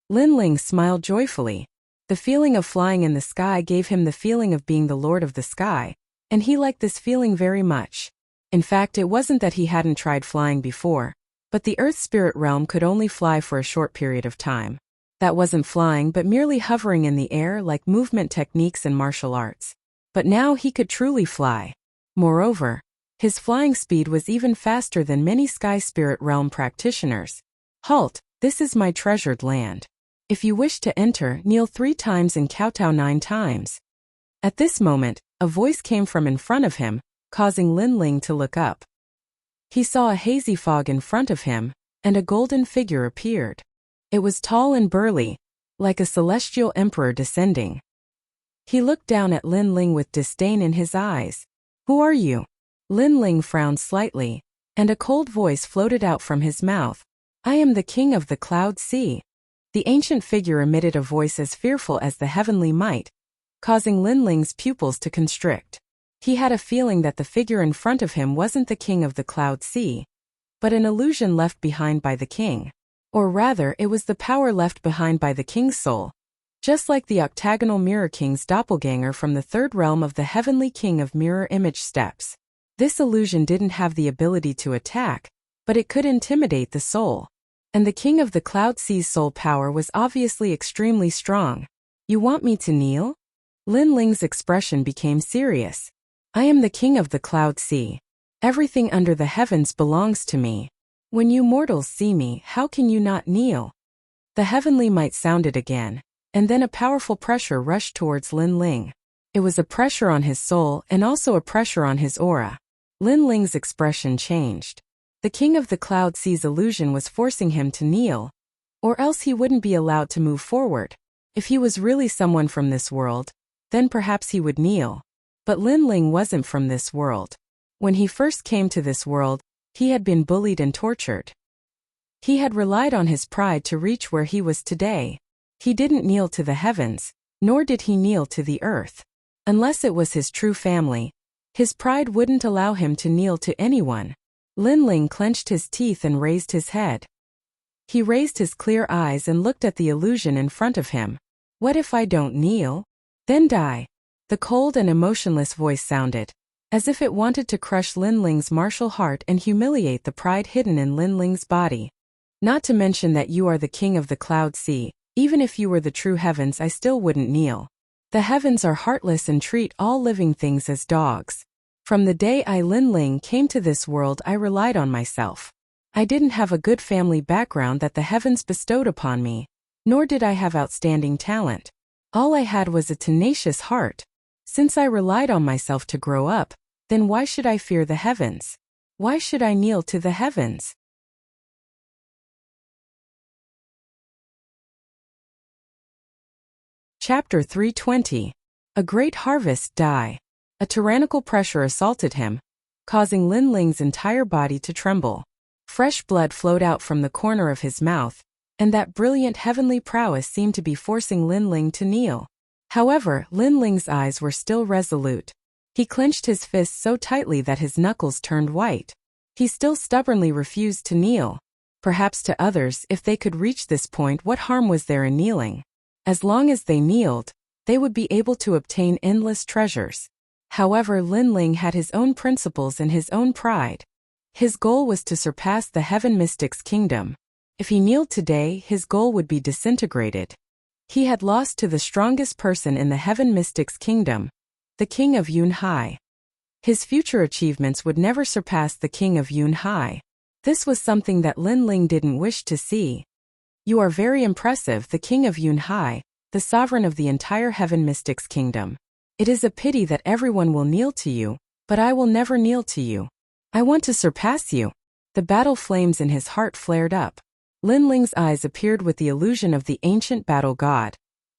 Lin Ling smiled joyfully. The feeling of flying in the sky gave him the feeling of being the lord of the sky, and he liked this feeling very much. In fact, it wasn't that he hadn't tried flying before, but the Earth Spirit Realm could only fly for a short period of time. That wasn't flying but merely hovering in the air like movement techniques in martial arts. But now he could truly fly. Moreover, his flying speed was even faster than many Sky Spirit Realm practitioners. Halt, this is my treasured land. If you wish to enter, kneel 3 times and kowtow 9 times. At this moment, a voice came from in front of him, causing Lin Ling to look up. He saw a hazy fog in front of him, and a golden figure appeared. It was tall and burly, like a celestial emperor descending. He looked down at Lin Ling with disdain in his eyes. Who are you? Lin Ling frowned slightly, and a cold voice floated out from his mouth. I am the king of the cloud sea. The ancient figure emitted a voice as fearful as the heavenly might, causing Lin Ling's pupils to constrict. He had a feeling that the figure in front of him wasn't the king of the cloud sea, but an illusion left behind by the king. Or rather, it was the power left behind by the king's soul, just like the octagonal mirror king's doppelganger from the 3rd realm of the Heavenly King of Mirror Image Steps. This illusion didn't have the ability to attack, but it could intimidate the soul. And the king of the cloud sea's soul power was obviously extremely strong. You want me to kneel? Lin Ling's expression became serious. I am the king of the cloud sea. Everything under the heavens belongs to me. When you mortals see me, how can you not kneel? The heavenly might sounded again, and then a powerful pressure rushed towards Lin Ling. It was a pressure on his soul and also a pressure on his aura. Lin Ling's expression changed. The King of the Cloud Sea's illusion was forcing him to kneel, or else he wouldn't be allowed to move forward. If he was really someone from this world, then perhaps he would kneel. But Lin Ling wasn't from this world. When he first came to this world, he had been bullied and tortured. He had relied on his pride to reach where he was today. He didn't kneel to the heavens, nor did he kneel to the earth. Unless it was his true family, his pride wouldn't allow him to kneel to anyone. Lin Ling clenched his teeth and raised his head. He raised his clear eyes and looked at the illusion in front of him. What if I don't kneel? Then die. The cold and emotionless voice sounded, as if it wanted to crush Lin Ling's martial heart and humiliate the pride hidden in Lin Ling's body. Not to mention that you are the King of the Cloud Sea. Even if you were the true heavens, I still wouldn't kneel. The heavens are heartless and treat all living things as dogs. From the day I Lin Ling came to this world, I relied on myself. I didn't have a good family background that the heavens bestowed upon me, nor did I have outstanding talent. All I had was a tenacious heart. Since I relied on myself to grow up, then why should I fear the heavens? Why should I kneel to the heavens? Chapter 320. A Great Harvest Die. A tyrannical pressure assaulted him, causing Lin Ling's entire body to tremble. Fresh blood flowed out from the corner of his mouth, and that brilliant heavenly prowess seemed to be forcing Lin Ling to kneel. However, Lin Ling's eyes were still resolute. He clenched his fists so tightly that his knuckles turned white. He still stubbornly refused to kneel. Perhaps to others, if they could reach this point, what harm was there in kneeling? As long as they kneeled, they would be able to obtain endless treasures. However, Lin Ling had his own principles and his own pride. His goal was to surpass the Heaven Mystic's kingdom. If he kneeled today, his goal would be disintegrated. He had lost to the strongest person in the Heaven Mystic's kingdom, the King of Yunhai. His future achievements would never surpass the King of Yunhai. This was something that Lin Ling didn't wish to see. You are very impressive, the King of Yunhai, the sovereign of the entire Heaven Mystic's kingdom. It is a pity that everyone will kneel to you, but I will never kneel to you. I want to surpass you. The battle flames in his heart flared up. Lin Ling's eyes appeared with the illusion of the ancient battle god,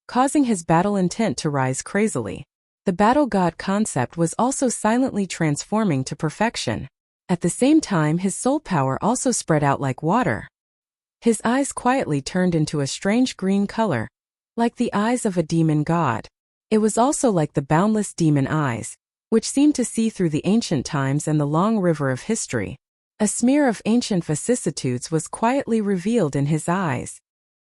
causing his battle intent to rise crazily. The battle god concept was also silently transforming to perfection. At the same time, his soul power also spread out like water. His eyes quietly turned into a strange green color, like the eyes of a demon god. It was also like the boundless demon eyes, which seemed to see through the ancient times and the long river of history. A smear of ancient vicissitudes was quietly revealed in his eyes.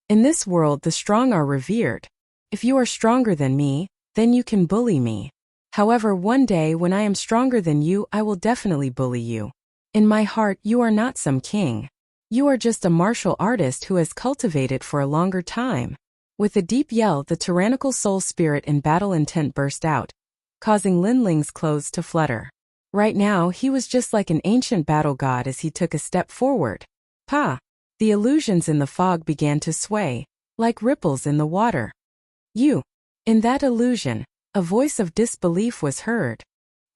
In this world, the strong are revered. If you are stronger than me, then you can bully me. However, one day when I am stronger than you, I will definitely bully you. In my heart, you are not some king. You are just a martial artist who has cultivated for a longer time. With a deep yell, the tyrannical soul spirit in battle intent burst out, causing Lin Ling's clothes to flutter. Right now, he was just like an ancient battle god as he took a step forward. Pa! The illusions in the fog began to sway, like ripples in the water. You! In that illusion, a voice of disbelief was heard.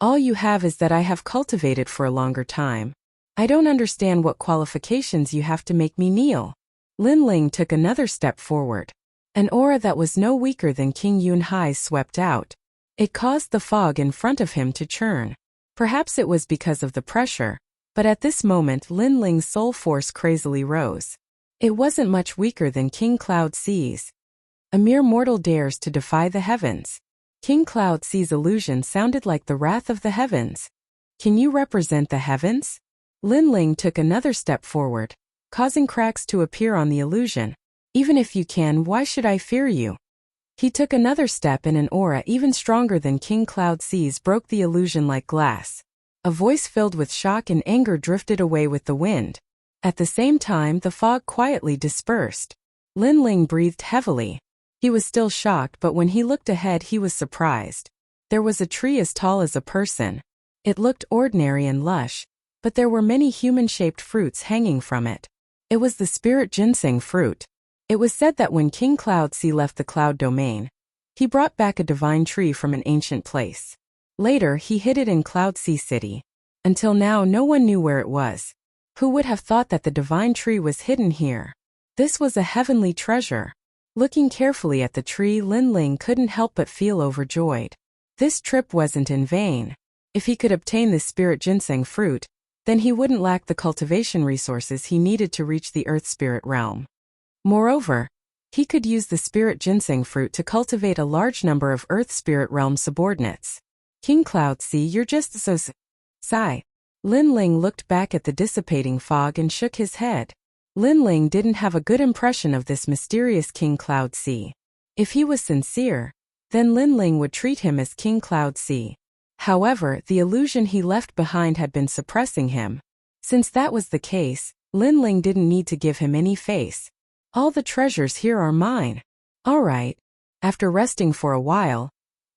All you have is that I have cultivated for a longer time. I don't understand what qualifications you have to make me kneel. Lin Ling took another step forward. An aura that was no weaker than King Yunhai's swept out. It caused the fog in front of him to churn. Perhaps it was because of the pressure, but at this moment Lin Ling's soul force crazily rose. It wasn't much weaker than King Cloud Sea's. A mere mortal dares to defy the heavens. King Cloud Sea's illusion sounded like the wrath of the heavens. Can you represent the heavens? Lin Ling took another step forward, causing cracks to appear on the illusion. Even if you can, why should I fear you? He took another step and an aura even stronger than King Cloud Sea's broke the illusion like glass. A voice filled with shock and anger drifted away with the wind. At the same time, the fog quietly dispersed. Lin Ling breathed heavily. He was still shocked, but when he looked ahead he was surprised. There was a tree as tall as a person. It looked ordinary and lush, but there were many human-shaped fruits hanging from it. It was the spirit ginseng fruit. It was said that when King Cloud Sea left the cloud domain, He brought back a divine tree from an ancient place. Later, he hid it in Cloud Sea City. Until now, no one knew where it was. Who would have thought that the divine tree was hidden here? This was a heavenly treasure. Looking carefully at the tree, Lin Ling couldn't help but feel overjoyed. This trip wasn't in vain. If he could obtain this spirit ginseng fruit, then he wouldn't lack the cultivation resources he needed to reach the earth spirit realm. Moreover, he could use the spirit ginseng fruit to cultivate a large number of earth spirit realm subordinates. King Cloud Sea, you're just so sigh. Lin Ling looked back at the dissipating fog and shook his head. Lin Ling didn't have a good impression of this mysterious King Cloud Sea. If he was sincere, then Lin Ling would treat him as King Cloud Sea. However, the illusion he left behind had been suppressing him. Since that was the case, Lin Ling didn't need to give him any face. All the treasures here are mine. All right. After resting for a while,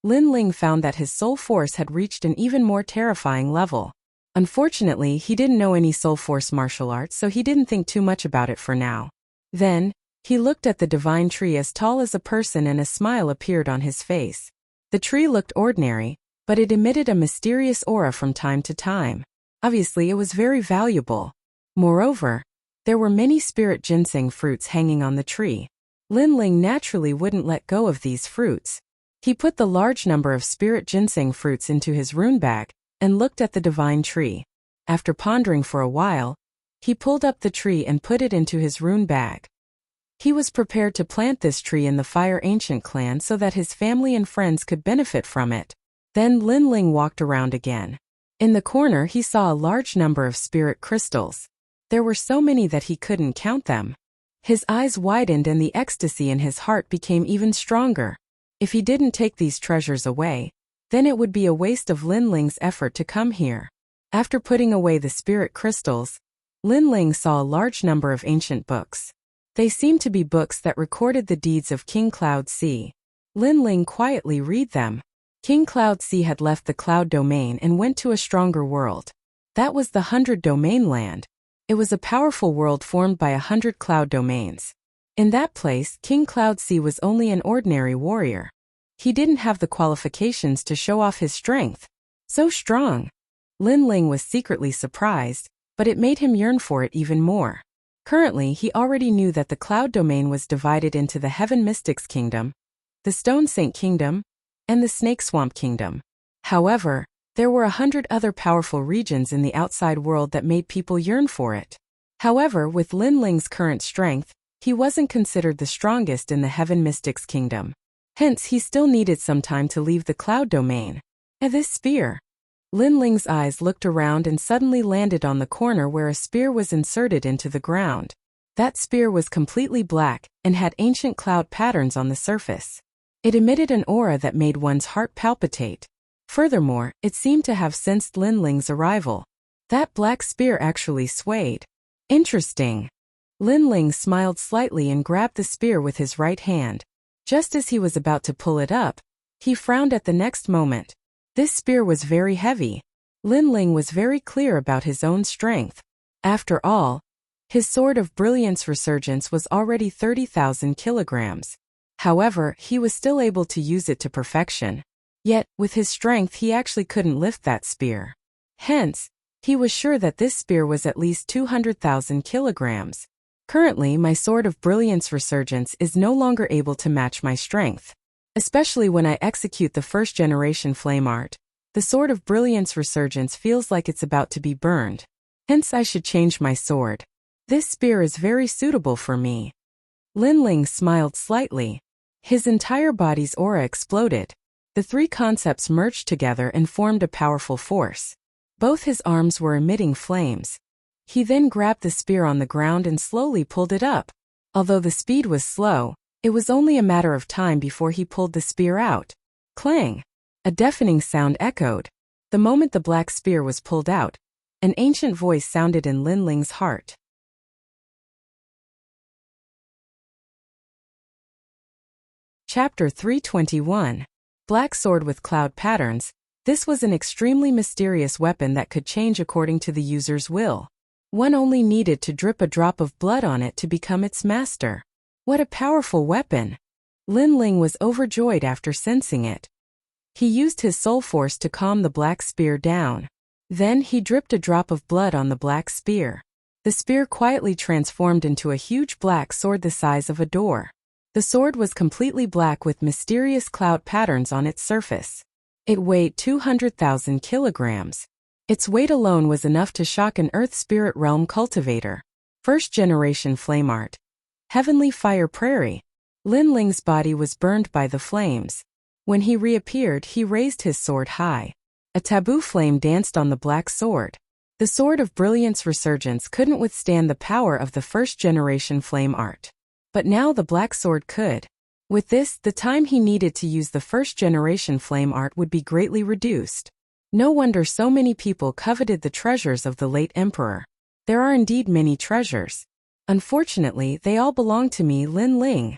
Lin Ling found that his soul force had reached an even more terrifying level. Unfortunately, he didn't know any soul force martial arts, so he didn't think too much about it for now. Then, he looked at the divine tree as tall as a person and a smile appeared on his face. The tree looked ordinary, but it emitted a mysterious aura from time to time. Obviously, it was very valuable. Moreover, there were many spirit ginseng fruits hanging on the tree. Lin Ling naturally wouldn't let go of these fruits. He put the large number of spirit ginseng fruits into his rune bag and looked at the divine tree. After pondering for a while, he pulled up the tree and put it into his rune bag. He was prepared to plant this tree in the Fire Ancient clan so that his family and friends could benefit from it. Then Lin Ling walked around again. In the corner, he saw a large number of spirit crystals. There were so many that he couldn't count them. His eyes widened and the ecstasy in his heart became even stronger. If he didn't take these treasures away, then it would be a waste of Lin Ling's effort to come here. After putting away the spirit crystals, Lin Ling saw a large number of ancient books. They seemed to be books that recorded the deeds of King Cloud Sea. Lin Ling quietly read them. King Cloud Sea had left the Cloud Domain and went to a stronger world. That was the 100 Domain Land. It was a powerful world formed by 100 cloud domains. In that place, King Cloud Sea was only an ordinary warrior. He didn't have the qualifications to show off his strength. So strong. Lin Ling was secretly surprised, but it made him yearn for it even more. Currently, he already knew that the Cloud Domain was divided into the Heaven Mystics Kingdom, the Stone Saint Kingdom, and the Snake Swamp Kingdom. However, there were 100 other powerful regions in the outside world that made people yearn for it. However, with Lin Ling's current strength, he wasn't considered the strongest in the Heaven Mystics Kingdom. Hence, he still needed some time to leave the Cloud Domain. And this spear. Lin Ling's eyes looked around and suddenly landed on the corner where a spear was inserted into the ground. That spear was completely black and had ancient cloud patterns on the surface. It emitted an aura that made one's heart palpitate. Furthermore, it seemed to have sensed Lin Ling's arrival. That black spear actually swayed. Interesting. Lin Ling smiled slightly and grabbed the spear with his right hand. Just as he was about to pull it up, he frowned at the next moment. This spear was very heavy. Lin Ling was very clear about his own strength. After all, his Sword of Brilliance Resurgence was already 30,000 kilograms. However, he was still able to use it to perfection. Yet, with his strength he actually couldn't lift that spear. Hence, he was sure that this spear was at least 200,000 kilograms. Currently, my Sword of Brilliance Resurgence is no longer able to match my strength. Especially when I execute the first generation flame art, the Sword of Brilliance Resurgence feels like it's about to be burned. Hence I should change my sword. This spear is very suitable for me. Lin Ling smiled slightly. His entire body's aura exploded. The three concepts merged together and formed a powerful force. Both his arms were emitting flames. He then grabbed the spear on the ground and slowly pulled it up. Although the speed was slow, it was only a matter of time before he pulled the spear out. Clang! A deafening sound echoed. The moment the black spear was pulled out, an ancient voice sounded in Lin Ling's heart. Chapter 321. Black Sword with Cloud Patterns. This was an extremely mysterious weapon that could change according to the user's will. One only needed to drip a drop of blood on it to become its master. What a powerful weapon! Lin Ling was overjoyed after sensing it. He used his soul force to calm the black spear down. Then he dripped a drop of blood on the black spear. The spear quietly transformed into a huge black sword the size of a door. The sword was completely black with mysterious cloud patterns on its surface. It weighed 200,000 kilograms. Its weight alone was enough to shock an Earth Spirit Realm cultivator. First generation flame art. Heavenly Fire Prairie. Lin Ling's body was burned by the flames. When he reappeared, he raised his sword high. A taboo flame danced on the black sword. The Sword of Brilliance Resurgence couldn't withstand the power of the first generation flame art. But now the black sword could. With this, the time he needed to use the first generation flame art would be greatly reduced. No wonder so many people coveted the treasures of the late emperor. There are indeed many treasures. Unfortunately, they all belong to me, Lin Ling.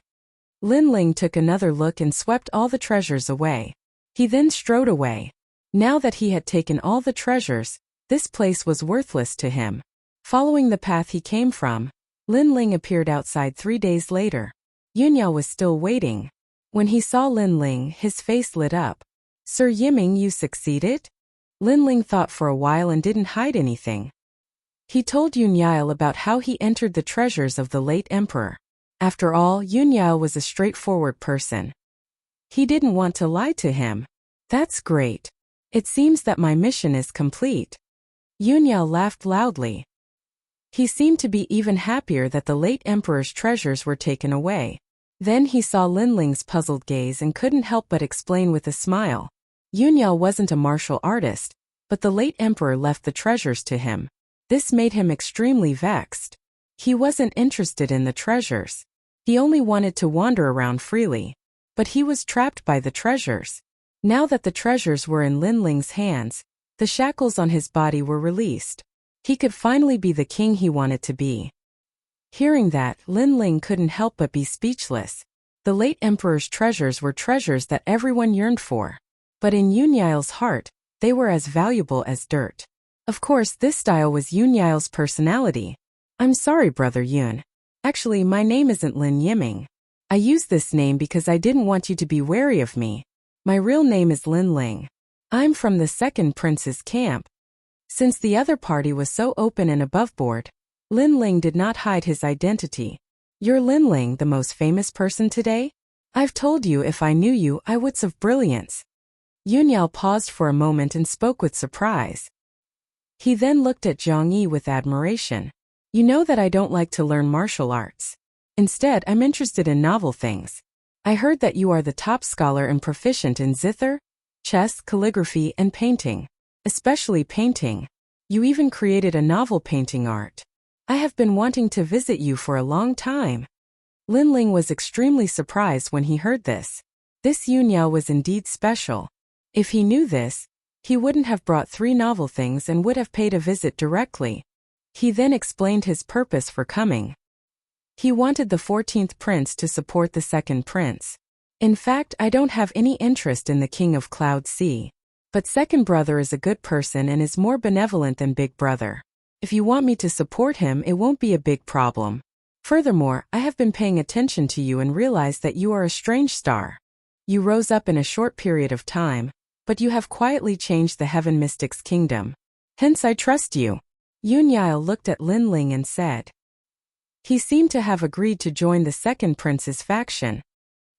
Lin Ling took another look and swept all the treasures away. He then strode away. Now that he had taken all the treasures, this place was worthless to him. Following the path he came from, Lin Ling appeared outside 3 days later. Yunyao was still waiting. When he saw Lin Ling, his face lit up. Sir Yiming, you succeeded? Lin Ling thought for a while and didn't hide anything. He told Yunyao about how he entered the treasures of the late emperor. After all, Yunyao was a straightforward person. He didn't want to lie to him. That's great. It seems that my mission is complete. Yunyao laughed loudly. He seemed to be even happier that the late emperor's treasures were taken away. Then he saw Lin Ling's puzzled gaze and couldn't help but explain with a smile. Yunyao wasn't a martial artist, but the late emperor left the treasures to him. This made him extremely vexed. He wasn't interested in the treasures. He only wanted to wander around freely. But he was trapped by the treasures. Now that the treasures were in Lin Ling's hands, the shackles on his body were released. He could finally be the king he wanted to be. Hearing that, Lin Ling couldn't help but be speechless. The late emperor's treasures were treasures that everyone yearned for. But in Yunyao's heart, they were as valuable as dirt. Of course, this style was Yunyao's personality. I'm sorry, Brother Yun. Actually, my name isn't Lin Yiming. I used this name because I didn't want you to be wary of me. My real name is Lin Ling. I'm from the second prince's camp. Since the other party was so open and aboveboard, Lin Ling did not hide his identity. You're Lin Ling, the most famous person today? I've told you if I knew you, I would of brilliance. Yunyao paused for a moment and spoke with surprise. He then looked at Zhang Yi with admiration. You know that I don't like to learn martial arts. Instead, I'm interested in novel things. I heard that you are the top scholar and proficient in zither, chess, calligraphy, and painting. Especially painting. You even created a novel painting art. I have been wanting to visit you for a long time. Lin Ling was extremely surprised when he heard this. This Yunyao was indeed special. If he knew this, he wouldn't have brought 3 novel things and would have paid a visit directly. He then explained his purpose for coming. He wanted the 14th prince to support the 2nd prince. In fact, I don't have any interest in the king of Cloud Sea. But second brother is a good person and is more benevolent than big brother. If you want me to support him, it won't be a big problem. Furthermore, I have been paying attention to you and realized that you are a strange star. You rose up in a short period of time, but you have quietly changed the Heaven Mystics' kingdom. Hence I trust you. Yunyao looked at Lin Ling and said. He seemed to have agreed to join the second prince's faction.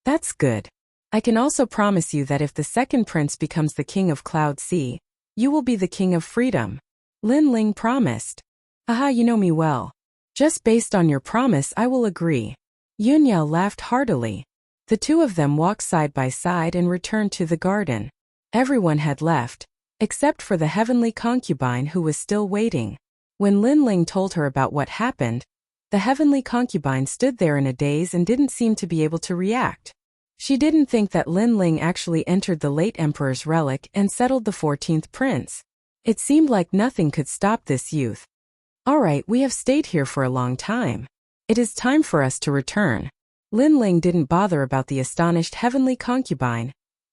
That's good. I can also promise you that if the second prince becomes the king of Cloud Sea, you will be the king of freedom. Lin Ling promised. Aha, you know me well. Just based on your promise, I will agree. Yunyao laughed heartily. The two of them walked side by side and returned to the garden. Everyone had left, except for the heavenly concubine who was still waiting. When Lin Ling told her about what happened, the heavenly concubine stood there in a daze and didn't seem to be able to react. She didn't think that Lin Ling actually entered the late emperor's relic and settled the 14th prince. It seemed like nothing could stop this youth. All right, we have stayed here for a long time. It is time for us to return. Lin Ling didn't bother about the astonished heavenly concubine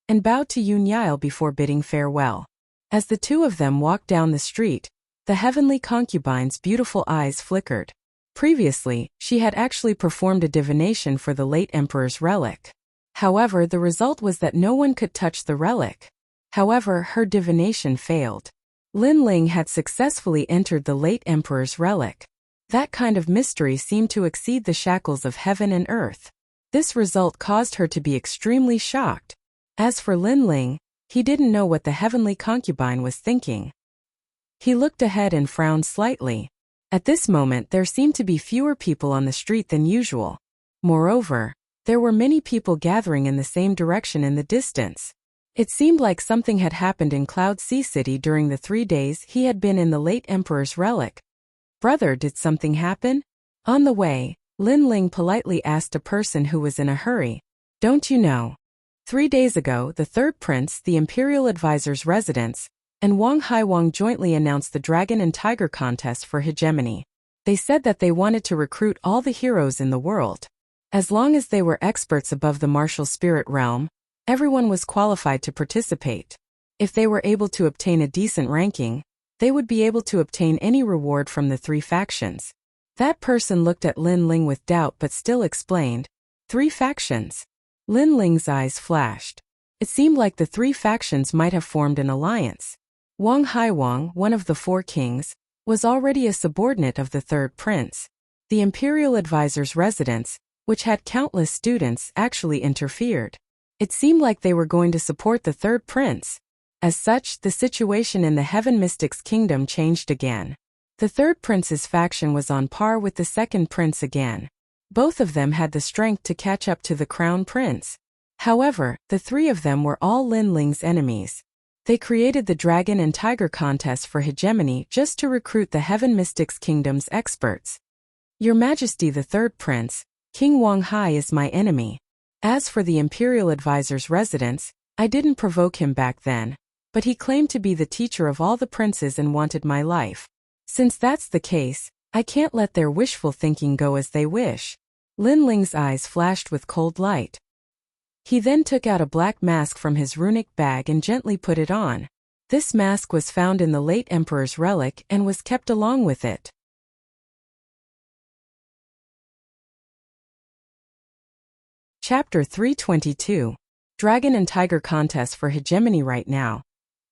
and bowed to Yunyao before bidding farewell. As the two of them walked down the street, the heavenly concubine's beautiful eyes flickered. Previously, she had actually performed a divination for the late emperor's relic. However, the result was that no one could touch the relic. However, her divination failed. Lin Ling had successfully entered the late emperor's relic. That kind of mystery seemed to exceed the shackles of heaven and earth. This result caused her to be extremely shocked. As for Lin Ling, he didn't know what the heavenly concubine was thinking. He looked ahead and frowned slightly. At this moment, there seemed to be fewer people on the street than usual. Moreover, there were many people gathering in the same direction in the distance. It seemed like something had happened in Cloud Sea City during the 3 days he had been in the late emperor's relic. Brother, did something happen? On the way, Lin Ling politely asked a person who was in a hurry. Don't you know? 3 days ago, the third prince, the imperial advisor's residence, and Wang Haiwang jointly announced the Dragon and Tiger contest for hegemony. They said that they wanted to recruit all the heroes in the world. As long as they were experts above the martial spirit realm, everyone was qualified to participate. If they were able to obtain a decent ranking, they would be able to obtain any reward from the 3 factions. That person looked at Lin Ling with doubt but still explained, 3 factions. Lin Ling's eyes flashed. It seemed like the 3 factions might have formed an alliance. Wang Haiwang, one of the 4 kings, was already a subordinate of the third prince. The imperial advisor's residence, which had countless students, actually interfered. It seemed like they were going to support the third prince. As such, the situation in the Heaven Mystics Kingdom changed again. The third prince's faction was on par with the second prince again. Both of them had the strength to catch up to the crown prince. However, the 3 of them were all Lin Ling's enemies. They created the Dragon and Tiger contest for hegemony just to recruit the Heaven Mystics Kingdom's experts. Your Majesty, the third prince, King Wang Hai, is my enemy. As for the imperial advisor's residence, I didn't provoke him back then, but he claimed to be the teacher of all the princes and wanted my life. Since that's the case, I can't let their wishful thinking go as they wish. Lin Ling's eyes flashed with cold light. He then took out a black mask from his runic bag and gently put it on. This mask was found in the late emperor's relic and was kept along with it. Chapter 322. Dragon and Tiger Contest for Hegemony. Right now,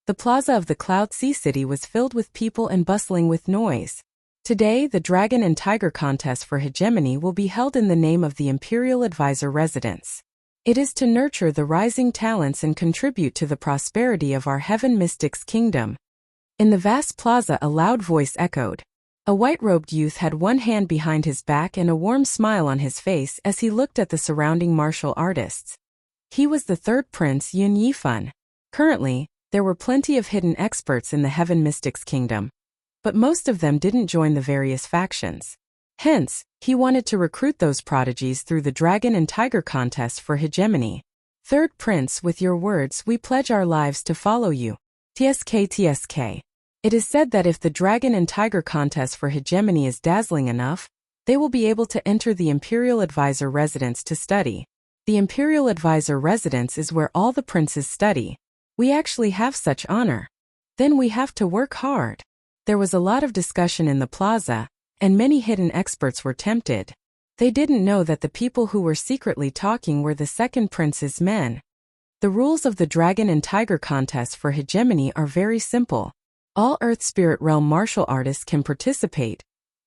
the plaza of the Cloud Sea City was filled with people and bustling with noise. Today, the Dragon and Tiger Contest for Hegemony will be held in the name of the Imperial Advisor Residence. It is to nurture the rising talents and contribute to the prosperity of our Heaven Mystics Kingdom. In the vast plaza, a loud voice echoed. A white-robed youth had one hand behind his back and a warm smile on his face as he looked at the surrounding martial artists. He was the third prince, Yun Yifan. Currently, there were plenty of hidden experts in the Heaven Mystics Kingdom, but most of them didn't join the various factions. Hence, he wanted to recruit those prodigies through the Dragon and Tiger contest for hegemony. Third prince, with your words, we pledge our lives to follow you. TSK. It is said that if the Dragon and Tiger contest for hegemony is dazzling enough, they will be able to enter the Imperial Advisor Residence to study. The Imperial Advisor Residence is where all the princes study. We actually have such honor. Then we have to work hard. There was a lot of discussion in the plaza, and many hidden experts were tempted. They didn't know that the people who were secretly talking were the second prince's men. The rules of the Dragon and Tiger contest for hegemony are very simple. All Earth Spirit Realm martial artists can participate,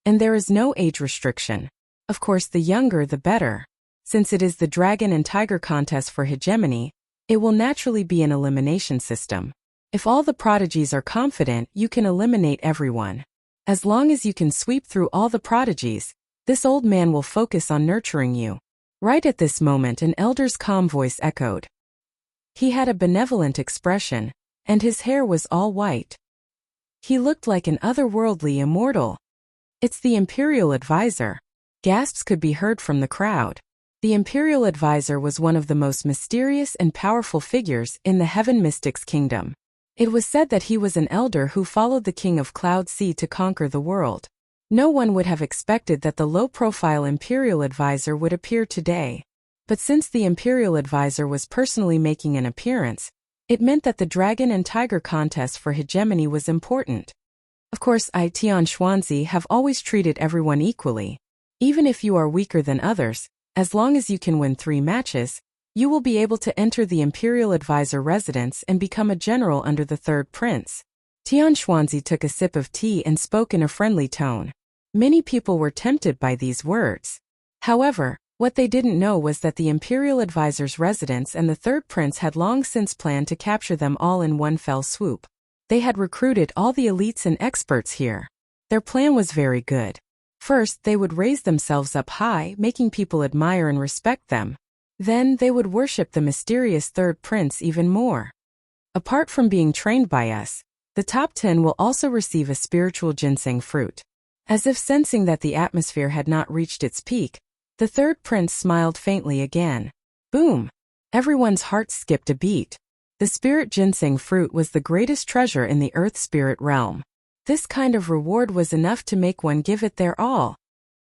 and there is no age restriction. Of course, the younger the better. Since it is the Dragon and Tiger contest for hegemony, it will naturally be an elimination system. If all the prodigies are confident, you can eliminate everyone. As long as you can sweep through all the prodigies, this old man will focus on nurturing you. Right at this moment, an elder's calm voice echoed. He had a benevolent expression, and his hair was all white. He looked like an otherworldly immortal. It's the Imperial Advisor. Gasps could be heard from the crowd. The Imperial Advisor was one of the most mysterious and powerful figures in the Heaven Mystics Kingdom. It was said that he was an elder who followed the King of Cloud Sea to conquer the world. No one would have expected that the low-profile Imperial Advisor would appear today. But since the Imperial Advisor was personally making an appearance, it meant that the Dragon and Tiger contest for hegemony was important. Of course, Tian Xuanzi have always treated everyone equally. Even if you are weaker than others, as long as you can win 3 matches, You will be able to enter the Imperial Advisor residence and become a general under the third prince. Tian Xuanzi took a sip of tea and spoke in a friendly tone. Many people were tempted by these words. However, what they didn't know was that the Imperial Advisor's residence and the third prince had long since planned to capture them all in one fell swoop. They had recruited all the elites and experts here. Their plan was very good. First, they would raise themselves up high, making people admire and respect them. Then, they would worship the mysterious third prince even more. Apart from being trained by us, the top 10 will also receive a spiritual ginseng fruit. As if sensing that the atmosphere had not reached its peak, the third prince smiled faintly again. Boom! Everyone's heart skipped a beat. The spirit ginseng fruit was the greatest treasure in the earth spirit realm. This kind of reward was enough to make one give it their all.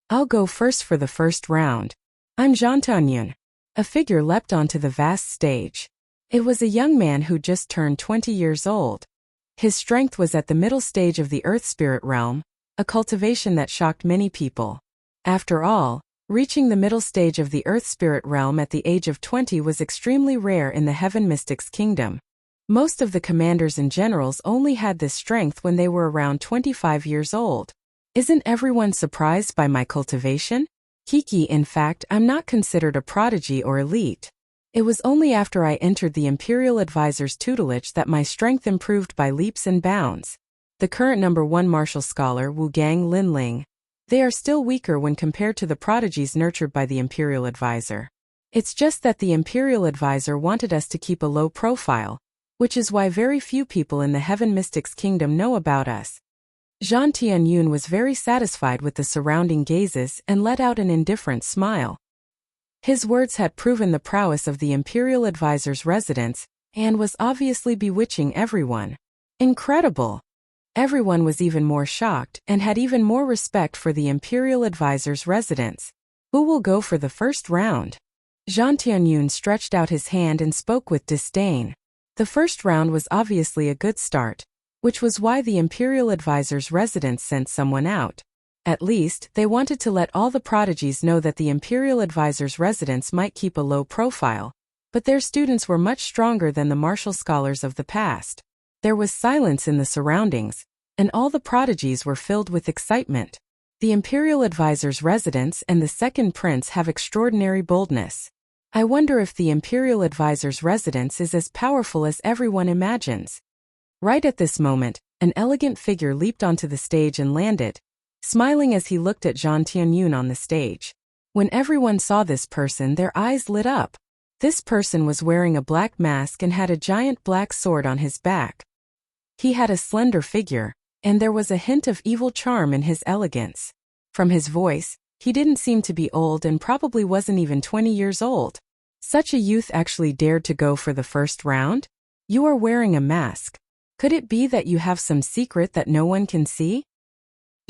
I'll go first for the first round. I'm Zhang Tanyun. A figure leapt onto the vast stage. It was a young man who just turned 20 years old. His strength was at the middle stage of the earth spirit realm, a cultivation that shocked many people. After all, reaching the middle stage of the earth spirit realm at the age of 20 was extremely rare in the Heaven Mystics Kingdom. Most of the commanders and generals only had this strength when they were around 25 years old. Isn't everyone surprised by my cultivation? Kiki, in fact, I'm not considered a prodigy or elite. It was only after I entered the Imperial Advisor's tutelage that my strength improved by leaps and bounds. The current number 1 martial scholar, Wu Gang Linling. They are still weaker when compared to the prodigies nurtured by the Imperial Advisor. It's just that the Imperial Advisor wanted us to keep a low profile, which is why very few people in the Heaven Mystics Kingdom know about us. Zhang Tianyun was very satisfied with the surrounding gazes and let out an indifferent smile. His words had proven the prowess of the Imperial Advisor's residence and was obviously bewitching everyone. Incredible! Everyone was even more shocked and had even more respect for the Imperial Advisor's residence. Who will go for the first round? Zhang Tianyun stretched out his hand and spoke with disdain. The first round was obviously a good start, which was why the Imperial Advisor's residence sent someone out. At least, they wanted to let all the prodigies know that the Imperial Advisor's residence might keep a low profile, but their students were much stronger than the martial scholars of the past. There was silence in the surroundings, and all the prodigies were filled with excitement. The Imperial Advisor's residence and the second prince have extraordinary boldness. I wonder if the Imperial Advisor's residence is as powerful as everyone imagines. Right at this moment, an elegant figure leaped onto the stage and landed, smiling as he looked at Zhang Tianyun on the stage. When everyone saw this person, their eyes lit up. This person was wearing a black mask and had a giant black sword on his back. He had a slender figure, and there was a hint of evil charm in his elegance. From his voice, he didn't seem to be old and probably wasn't even 20 years old. Such a youth actually dared to go for the first round? You are wearing a mask. Could it be that you have some secret that no one can see?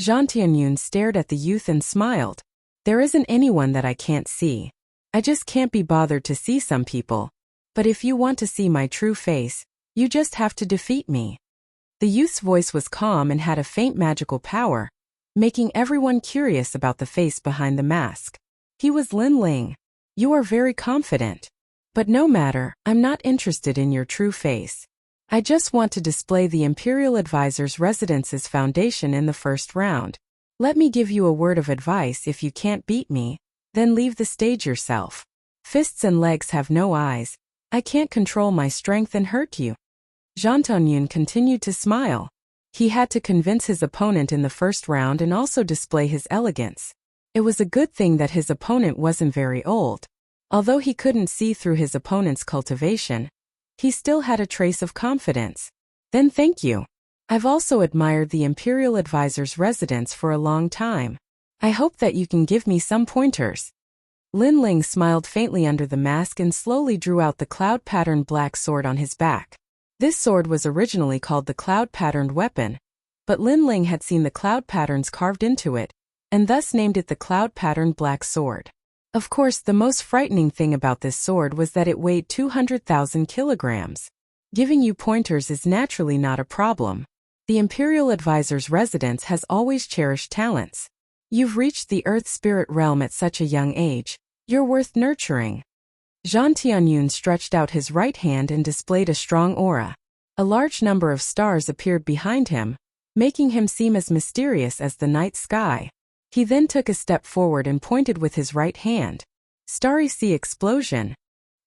Zhang Tianyun stared at the youth and smiled. There isn't anyone that I can't see. I just can't be bothered to see some people. But if you want to see my true face, you just have to defeat me. The youth's voice was calm and had a faint magical power, making everyone curious about the face behind the mask. He was Lin Ling. You are very confident. But no matter, I'm not interested in your true face. I just want to display the Imperial Advisor's residence's foundation in the first round. Let me give you a word of advice: if you can't beat me, then leave the stage yourself. Fists and legs have no eyes. I can't control my strength and hurt you. Zhang Tianyun continued to smile. He had to convince his opponent in the first round and also display his elegance. It was a good thing that his opponent wasn't very old. Although he couldn't see through his opponent's cultivation, he still had a trace of confidence. Then thank you. I've also admired the Imperial Advisor's residence for a long time. I hope that you can give me some pointers. Lin Ling smiled faintly under the mask and slowly drew out the cloud-patterned black sword on his back. This sword was originally called the cloud-patterned weapon, but Lin Ling had seen the cloud patterns carved into it, and thus named it the cloud-patterned black sword. Of course, the most frightening thing about this sword was that it weighed 200,000 kilograms. Giving you pointers is naturally not a problem. The Imperial Advisor's residence has always cherished talents. You've reached the Earth Spirit realm at such a young age. You're worth nurturing. Zhan Tianyun stretched out his right hand and displayed a strong aura. A large number of stars appeared behind him, making him seem as mysterious as the night sky. He then took a step forward and pointed with his right hand. Starry sea explosion.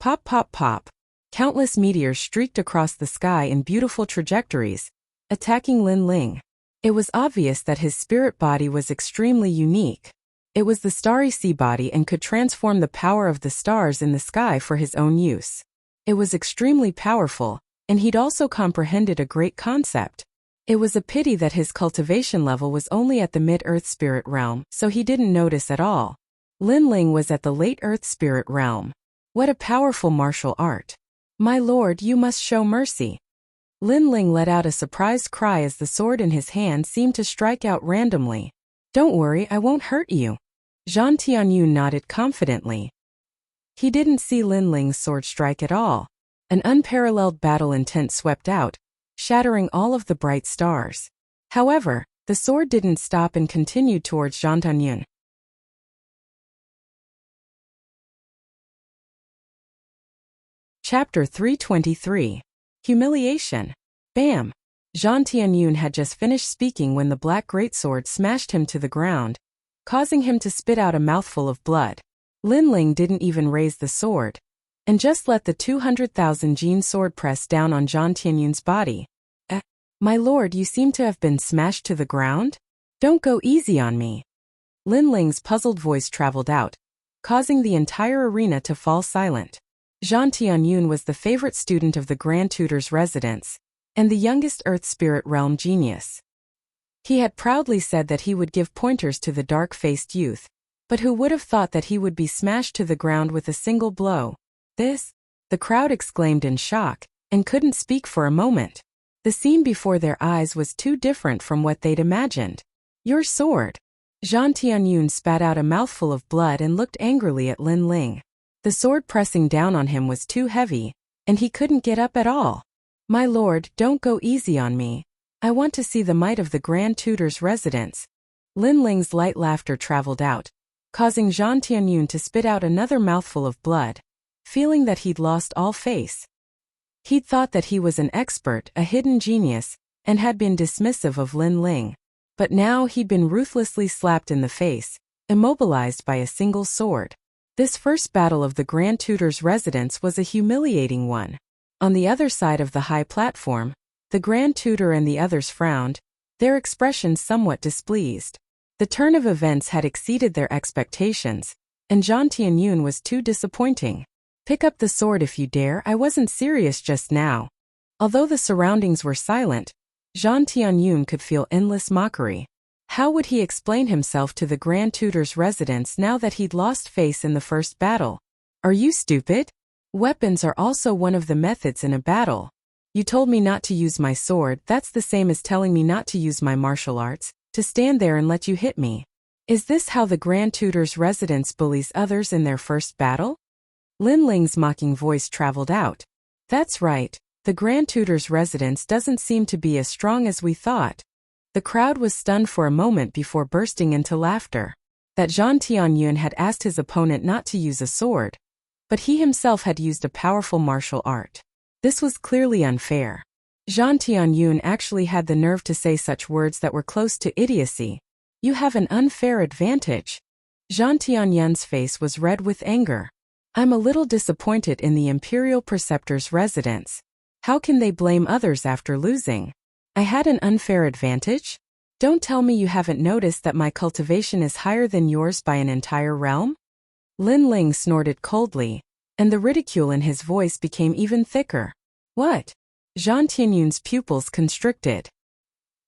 Pop pop pop. Countless meteors streaked across the sky in beautiful trajectories, attacking Lin Ling. It was obvious that his spirit body was extremely unique. It was the starry sea body and could transform the power of the stars in the sky for his own use. It was extremely powerful, and he'd also comprehended a great concept. It was a pity that his cultivation level was only at the mid-earth spirit realm, so he didn't notice at all. Lin Ling was at the late earth spirit realm. What a powerful martial art. My lord, you must show mercy. Lin Ling let out a surprised cry as the sword in his hand seemed to strike out randomly. Don't worry, I won't hurt you. Zhan Tianyun nodded confidently. He didn't see Lin Ling's sword strike at all. An unparalleled battle intent swept out, shattering all of the bright stars. However, the sword didn't stop and continued towards Zhan Tianyun. Chapter 323. Humiliation. Bam! Zhan Tianyun had just finished speaking when the black greatsword smashed him to the ground, causing him to spit out a mouthful of blood. Lin Ling didn't even raise the sword, and just let the 200,000 gene sword press down on Zhan Tianyun's body. My lord, you seem to have been smashed to the ground? Don't go easy on me. Lin Ling's puzzled voice traveled out, causing the entire arena to fall silent. Zhan Tianyun was the favorite student of the Grand Tutor's residence, and the youngest Earth Spirit Realm genius. He had proudly said that he would give pointers to the dark-faced youth, but who would have thought that he would be smashed to the ground with a single blow? This? The crowd exclaimed in shock, and couldn't speak for a moment. The scene before their eyes was too different from what they'd imagined. Your sword. Zhan Tianyun spat out a mouthful of blood and looked angrily at Lin Ling. The sword pressing down on him was too heavy, and he couldn't get up at all. My lord, don't go easy on me. I want to see the might of the Grand Tutor's residence. Lin Ling's light laughter traveled out, causing Zhan Tianyun to spit out another mouthful of blood, feeling that he'd lost all face. He'd thought that he was an expert, a hidden genius, and had been dismissive of Lin Ling. But now he'd been ruthlessly slapped in the face, immobilized by a single sword. This first battle of the Grand Tutor's residence was a humiliating one. On the other side of the high platform, the Grand Tutor and the others frowned, their expressions somewhat displeased. The turn of events had exceeded their expectations, and Zhan Tianyun was too disappointing. Pick up the sword if you dare, I wasn't serious just now. Although the surroundings were silent, Zhan Tianyun could feel endless mockery. How would he explain himself to the Grand Tutor's residence now that he'd lost face in the first battle? Are you stupid? Weapons are also one of the methods in a battle. You told me not to use my sword, that's the same as telling me not to use my martial arts, to stand there and let you hit me. Is this how the Grand Tutor's residence bullies others in their first battle? Lin Ling's mocking voice traveled out. That's right, the Grand Tutor's residence doesn't seem to be as strong as we thought. The crowd was stunned for a moment before bursting into laughter. That Zhan Tianyun had asked his opponent not to use a sword, but he himself had used a powerful martial art. This was clearly unfair. Zhan Tianyun actually had the nerve to say such words that were close to idiocy. You have an unfair advantage. Zhan Tianyun's face was red with anger. I'm a little disappointed in the Imperial Preceptor's residence. How can they blame others after losing? I had an unfair advantage? Don't tell me you haven't noticed that my cultivation is higher than yours by an entire realm? Lin Ling snorted coldly, and the ridicule in his voice became even thicker. What? Zhan Tianyun's pupils constricted.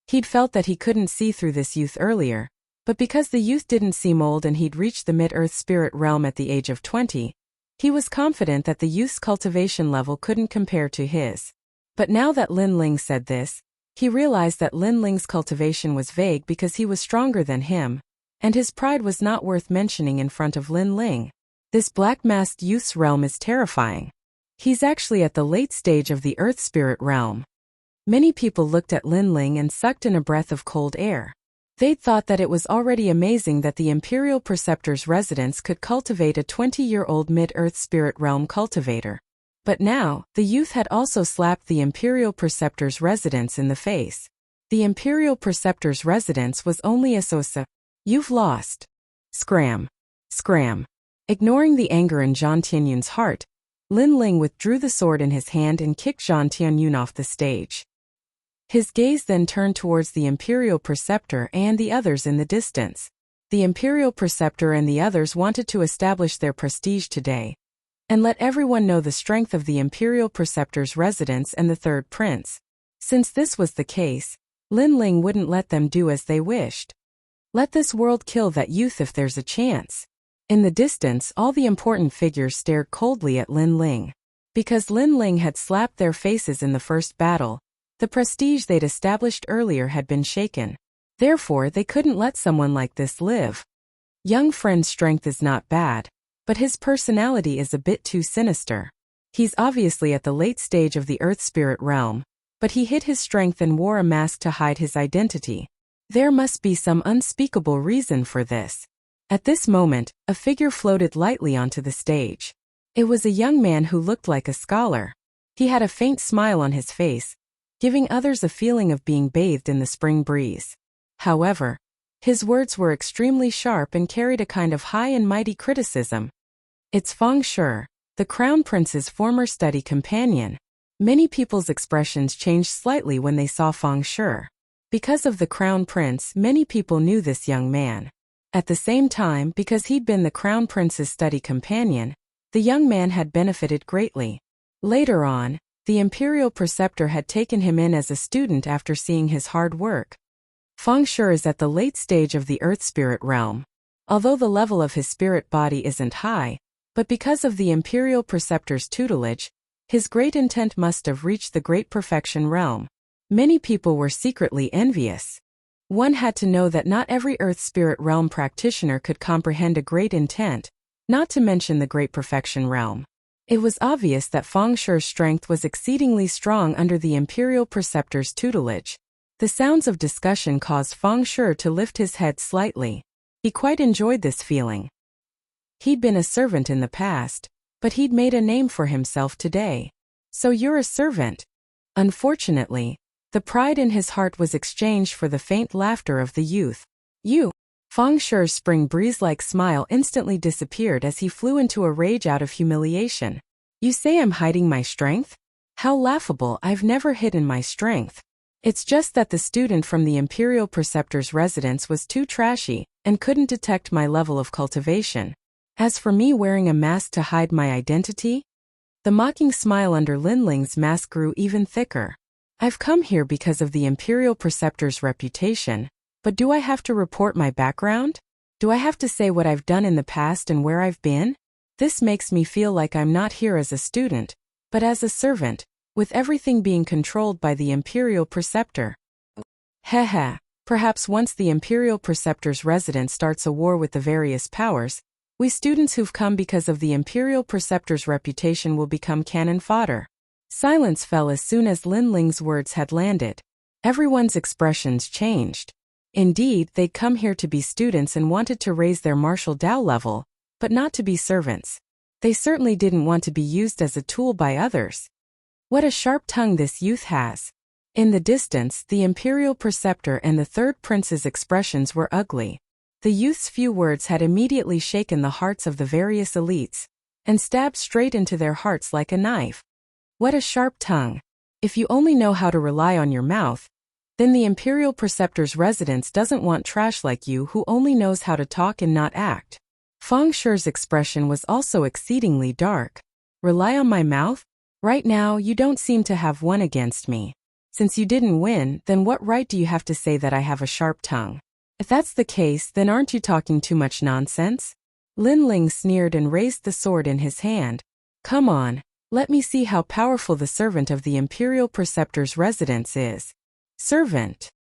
He'd felt that he couldn't see through this youth earlier, but because the youth didn't seem old and he'd reached the mid-earth spirit realm at the age of 20, he was confident that the youth's cultivation level couldn't compare to his. But now that Lin Ling said this, he realized that Lin Ling's cultivation was vague because he was stronger than him, and his pride was not worth mentioning in front of Lin Ling. This black-masked youth's realm is terrifying. He's actually at the late stage of the Earth Spirit realm. Many people looked at Lin Ling and sucked in a breath of cold air. They'd thought that it was already amazing that the Imperial Preceptor's residence could cultivate a 20-year-old mid-earth spirit realm cultivator. But now, the youth had also slapped the Imperial Preceptor's residence in the face. The Imperial Preceptor's residence was only a sosa. You've lost. Scram. Scram. Ignoring the anger in Zhang Tianyun's heart, Lin Ling withdrew the sword in his hand and kicked Zhang Tianyun off the stage. His gaze then turned towards the Imperial Preceptor and the others in the distance. The Imperial Preceptor and the others wanted to establish their prestige today, and let everyone know the strength of the Imperial Preceptor's residence and the third prince. Since this was the case, Lin Ling wouldn't let them do as they wished. Let this world kill that youth if there's a chance. In the distance, all the important figures stared coldly at Lin Ling. Because Lin Ling had slapped their faces in the first battle, the prestige they'd established earlier had been shaken. Therefore, they couldn't let someone like this live. Young friend's strength is not bad, but his personality is a bit too sinister. He's obviously at the late stage of the Earth Spirit realm, but he hid his strength and wore a mask to hide his identity. There must be some unspeakable reason for this. At this moment, a figure floated lightly onto the stage. It was a young man who looked like a scholar. He had a faint smile on his face, giving others a feeling of being bathed in the spring breeze. However, his words were extremely sharp and carried a kind of high and mighty criticism. It's Feng Shi, the Crown Prince's former study companion. Many people's expressions changed slightly when they saw Feng Shi. Because of the Crown Prince, many people knew this young man. At the same time, because he'd been the Crown Prince's study companion, the young man had benefited greatly. Later on, the Imperial Preceptor had taken him in as a student after seeing his hard work. Feng Shi is at the late stage of the Earth Spirit realm. Although the level of his spirit body isn't high, but because of the Imperial Preceptor's tutelage, his great intent must have reached the Great Perfection realm. Many people were secretly envious. One had to know that not every Earth Spirit realm practitioner could comprehend a great intent, not to mention the Great Perfection realm. It was obvious that Feng Shi's strength was exceedingly strong under the Imperial Preceptor's tutelage. The sounds of discussion caused Feng Shi to lift his head slightly. He quite enjoyed this feeling. He'd been a servant in the past, but he'd made a name for himself today. So you're a servant? Unfortunately, the pride in his heart was exchanged for the faint laughter of the youth. You! Feng Shi's spring breeze-like smile instantly disappeared as he flew into a rage out of humiliation. You say I'm hiding my strength? How laughable, I've never hidden my strength. It's just that the student from the Imperial Preceptor's residence was too trashy and couldn't detect my level of cultivation. As for me wearing a mask to hide my identity? The mocking smile under Lin Ling's mask grew even thicker. I've come here because of the Imperial Preceptor's reputation. But do I have to report my background? Do I have to say what I've done in the past and where I've been? This makes me feel like I'm not here as a student, but as a servant, with everything being controlled by the Imperial Preceptor. Heh. Perhaps once the Imperial Preceptor's residence starts a war with the various powers, we students who've come because of the Imperial Preceptor's reputation will become cannon fodder. Silence fell as soon as Lin Ling's words had landed. Everyone's expressions changed. Indeed, they'd come here to be students and wanted to raise their martial Dao level, but not to be servants. They certainly didn't want to be used as a tool by others. What a sharp tongue this youth has. In the distance, the Imperial Preceptor and the third prince's expressions were ugly. The youth's few words had immediately shaken the hearts of the various elites, and stabbed straight into their hearts like a knife. What a sharp tongue. If you only know how to rely on your mouth, then the Imperial Preceptor's residence doesn't want trash like you who only knows how to talk and not act. Feng Shi's expression was also exceedingly dark. Rely on my mouth? Right now, you don't seem to have won against me. Since you didn't win, then what right do you have to say that I have a sharp tongue? If that's the case, then aren't you talking too much nonsense? Lin Ling sneered and raised the sword in his hand. Come on, let me see how powerful the servant of the Imperial Preceptor's residence is. Servant.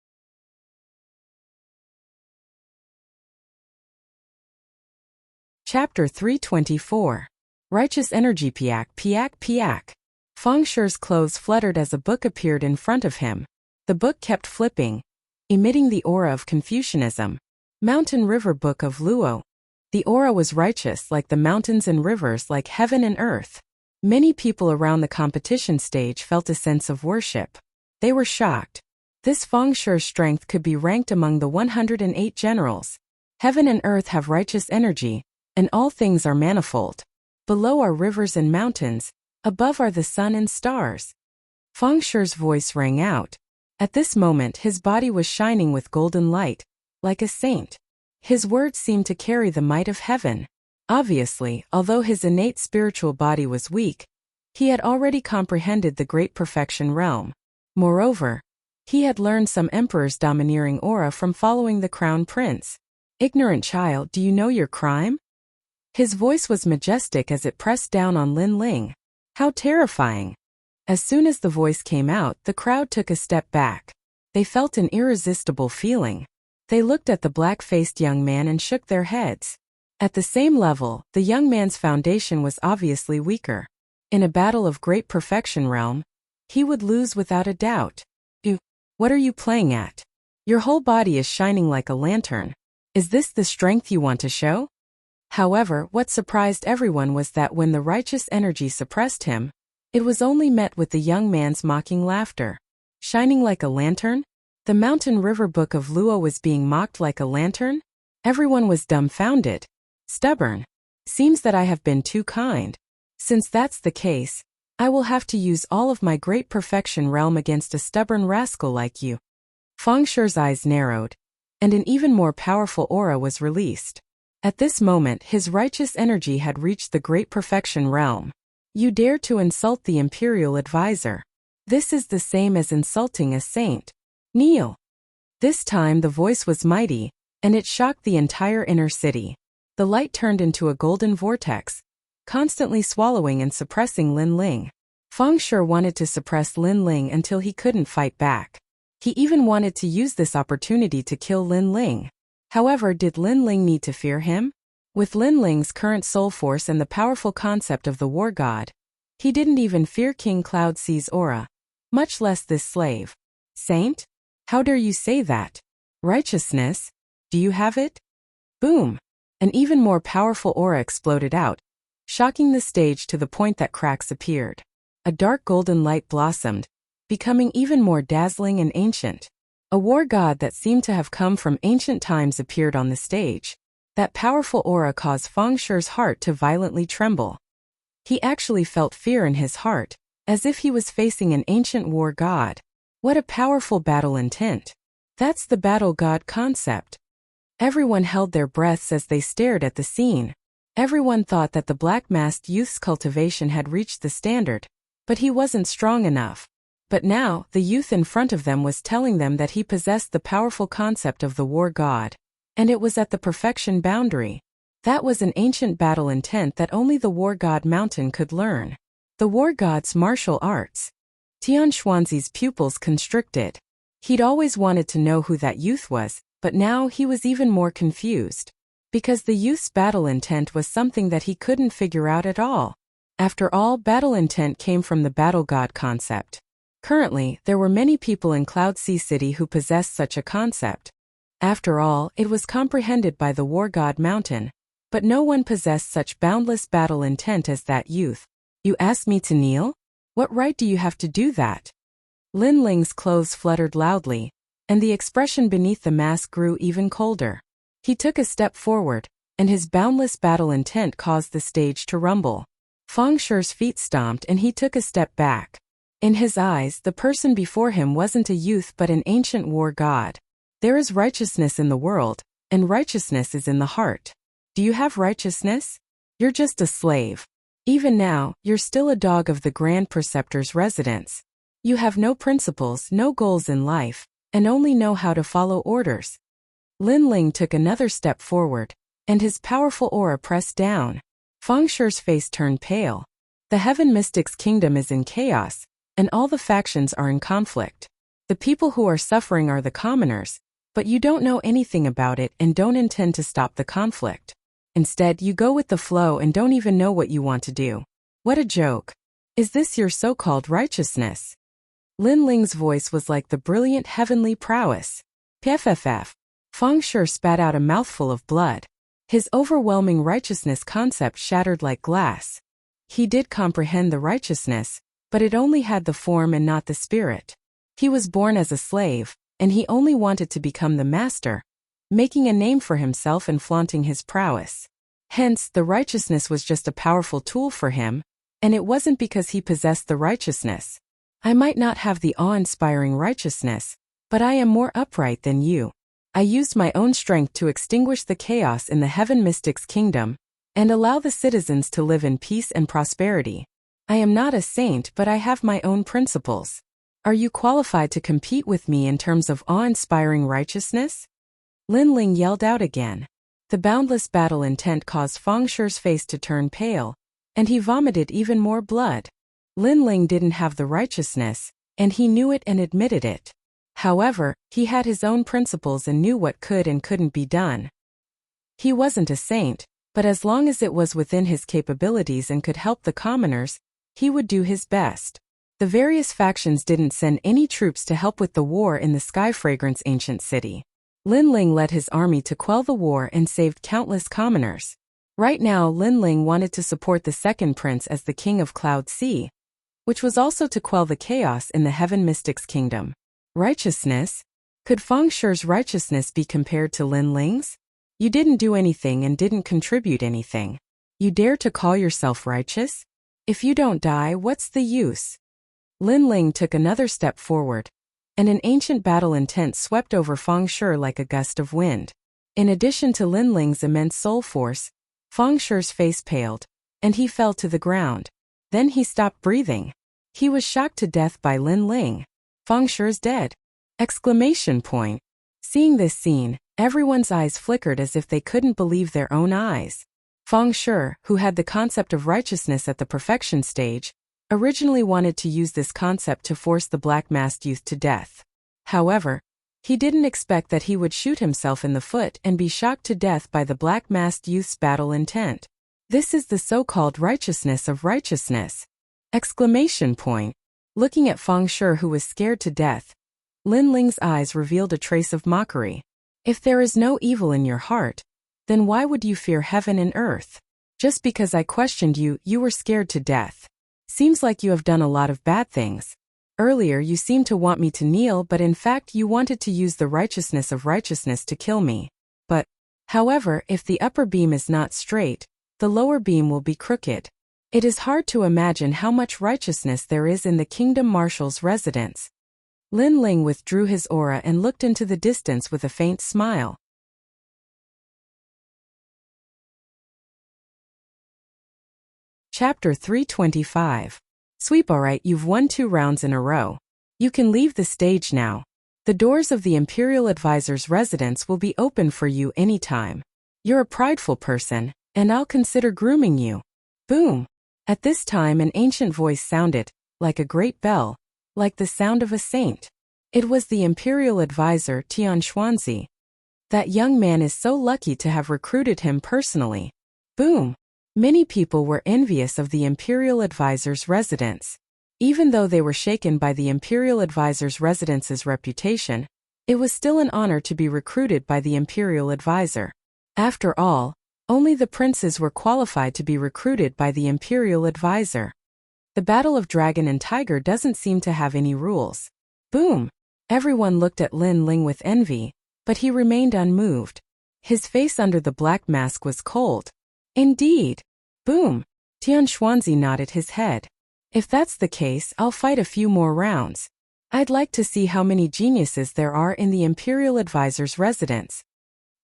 Chapter 324. Righteous Energy. Piak. Feng Shi's clothes fluttered as a book appeared in front of him. The book kept flipping. emitting the aura of Confucianism. Mountain River Book of Luo. The aura was righteous like the mountains and rivers like heaven and earth. Many people around the competition stage felt a sense of worship. They were shocked. This Feng Shui's strength could be ranked among the 108 generals. Heaven and earth have righteous energy, and all things are manifold. Below are rivers and mountains, above are the sun and stars. Feng Shui's voice rang out. At this moment his body was shining with golden light, like a saint. His words seemed to carry the might of heaven. Obviously, although his innate spiritual body was weak, he had already comprehended the great perfection realm. Moreover, he had learned some emperor's domineering aura from following the crown prince. Ignorant child, do you know your crime? His voice was majestic as it pressed down on Lin Ling. How terrifying! As soon as the voice came out, the crowd took a step back. They felt an irresistible feeling. They looked at the black-faced young man and shook their heads. At the same level, the young man's foundation was obviously weaker. In a battle of great perfection realm, he would lose without a doubt. What are you playing at? Your whole body is shining like a lantern. Is this the strength you want to show? However, what surprised everyone was that when the righteous energy suppressed him, it was only met with the young man's mocking laughter. Shining like a lantern? The Mountain River Book of Luo was being mocked like a lantern? Everyone was dumbfounded. Stubborn. Seems that I have been too kind. Since that's the case, I will have to use all of my great perfection realm against a stubborn rascal like you. Feng Shui's eyes narrowed, and an even more powerful aura was released. At this moment his righteous energy had reached the great perfection realm. You dare to insult the imperial advisor. This is the same as insulting a saint. Kneel. This time the voice was mighty, and it shocked the entire inner city. The light turned into a golden vortex, constantly swallowing and suppressing Lin Ling. Feng Shui wanted to suppress Lin Ling until he couldn't fight back. He even wanted to use this opportunity to kill Lin Ling. However, did Lin Ling need to fear him? With Lin Ling's current soul force and the powerful concept of the war god, he didn't even fear King Cloud Sea's aura, much less this slave. Saint? How dare you say that? Righteousness? Do you have it? Boom! An even more powerful aura exploded out, shocking the stage to the point that cracks appeared. A dark golden light blossomed, becoming even more dazzling and ancient. A war god that seemed to have come from ancient times appeared on the stage. That powerful aura caused Feng Shui's heart to violently tremble. He actually felt fear in his heart, as if he was facing an ancient war god. What a powerful battle intent. That's the battle god concept. Everyone held their breaths as they stared at the scene. Everyone thought that the black-masked youth's cultivation had reached the standard, but he wasn't strong enough. But now, the youth in front of them was telling them that he possessed the powerful concept of the war god. And it was at the perfection boundary. That was an ancient battle intent that only the war god mountain could learn. The war god's martial arts. Tian Xuanzi's pupils constricted. He'd always wanted to know who that youth was, but now he was even more confused. Because the youth's battle intent was something that he couldn't figure out at all. After all, battle intent came from the battle god concept. Currently, there were many people in Cloud Sea City who possessed such a concept. After all, it was comprehended by the war god mountain, but no one possessed such boundless battle intent as that youth. You ask me to kneel? What right do you have to do that? Lin Ling's clothes fluttered loudly, and the expression beneath the mask grew even colder. He took a step forward, and his boundless battle intent caused the stage to rumble. Feng Shui's feet stomped and he took a step back. In his eyes, the person before him wasn't a youth but an ancient war god. There is righteousness in the world, and righteousness is in the heart. Do you have righteousness? You're just a slave. Even now, you're still a dog of the Grand Preceptor's residence. You have no principles, no goals in life, and only know how to follow orders. Lin Ling took another step forward, and his powerful aura pressed down. Feng Shui's face turned pale. The Heaven Mystic's kingdom is in chaos, and all the factions are in conflict. The people who are suffering are the commoners, but you don't know anything about it and don't intend to stop the conflict. Instead, you go with the flow and don't even know what you want to do. What a joke. Is this your so-called righteousness? Lin Ling's voice was like the brilliant heavenly prowess. Pff. Feng Shi spat out a mouthful of blood. His overwhelming righteousness concept shattered like glass. He did comprehend the righteousness, but it only had the form and not the spirit. He was born as a slave, and he only wanted to become the master, making a name for himself and flaunting his prowess. Hence, the righteousness was just a powerful tool for him, and it wasn't because he possessed the righteousness. I might not have the awe-inspiring righteousness, but I am more upright than you. I used my own strength to extinguish the chaos in the Heaven Mystic's kingdom, and allow the citizens to live in peace and prosperity. I am not a saint, but I have my own principles. Are you qualified to compete with me in terms of awe-inspiring righteousness? Lin Ling yelled out again. The boundless battle intent caused Feng Shi's face to turn pale, and he vomited even more blood. Lin Ling didn't have the righteousness, and he knew it and admitted it. However, he had his own principles and knew what could and couldn't be done. He wasn't a saint, but as long as it was within his capabilities and could help the commoners, he would do his best. The various factions didn't send any troops to help with the war in the Sky Fragrance ancient city. Lin Ling led his army to quell the war and saved countless commoners. Right now, Lin Ling wanted to support the second prince as the king of Cloud Sea, which was also to quell the chaos in the Heaven Mystic's kingdom. Righteousness? Could Feng Shi's righteousness be compared to Lin Ling's? You didn't do anything and didn't contribute anything. You dare to call yourself righteous? If you don't die, what's the use? Lin Ling took another step forward, and an ancient battle intent swept over Feng Shi like a gust of wind. In addition to Lin Ling's immense soul force, Feng Shi's face paled, and he fell to the ground. Then he stopped breathing. He was shocked to death by Lin Ling. Feng Shi's dead! Exclamation point. Seeing this scene, everyone's eyes flickered as if they couldn't believe their own eyes. Feng Shi, who had the concept of righteousness at the perfection stage, originally wanted to use this concept to force the black-masked youth to death. However, he didn't expect that he would shoot himself in the foot and be shocked to death by the black-masked youth's battle intent. This is the so-called righteousness of righteousness! Exclamation point. Looking at Feng Shi, who was scared to death, Lin Ling's eyes revealed a trace of mockery. If there is no evil in your heart, then why would you fear heaven and earth? Just because I questioned you, you were scared to death. Seems like you have done a lot of bad things. Earlier you seemed to want me to kneel, but in fact you wanted to use the righteousness of righteousness to kill me. But, however, if the upper beam is not straight, the lower beam will be crooked. It is hard to imagine how much righteousness there is in the Kingdom Marshal's residence. Lin Ling withdrew his aura and looked into the distance with a faint smile. Chapter 325. Sweep. Alright, you've won 2 rounds in a row. You can leave the stage now. The doors of the Imperial Advisor's residence will be open for you anytime. You're a prideful person, and I'll consider grooming you. Boom! At this time an ancient voice sounded, like a great bell, like the sound of a saint. It was the Imperial Advisor Tian Xuanzi. That young man is so lucky to have recruited him personally. Boom! Many people were envious of the Imperial Advisor's residence. Even though they were shaken by the Imperial Advisor's residence's reputation, it was still an honor to be recruited by the Imperial Advisor. After all, only the princes were qualified to be recruited by the Imperial Advisor. The Battle of Dragon and Tiger doesn't seem to have any rules. Boom! Everyone looked at Lin Ling with envy, but he remained unmoved. His face under the black mask was cold. Indeed. Boom! Tian Xuanzi nodded his head. If that's the case, I'll fight a few more rounds. I'd like to see how many geniuses there are in the Imperial Advisor's residence.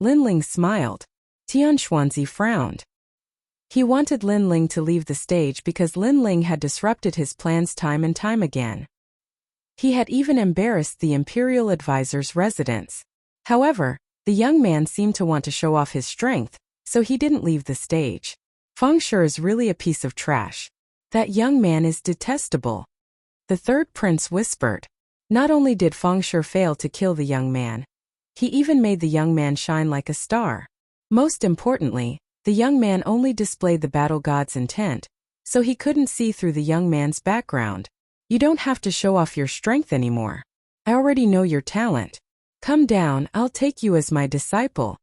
Lin Ling smiled. Tian Xuanzi frowned. He wanted Lin Ling to leave the stage because Lin Ling had disrupted his plans time and time again. He had even embarrassed the Imperial Advisor's residence. However, the young man seemed to want to show off his strength, so he didn't leave the stage. Feng Shi is really a piece of trash. That young man is detestable. The third prince whispered. Not only did Feng Shi fail to kill the young man, he even made the young man shine like a star. Most importantly, the young man only displayed the battle god's intent, so he couldn't see through the young man's background. You don't have to show off your strength anymore. I already know your talent. Come down, I'll take you as my disciple,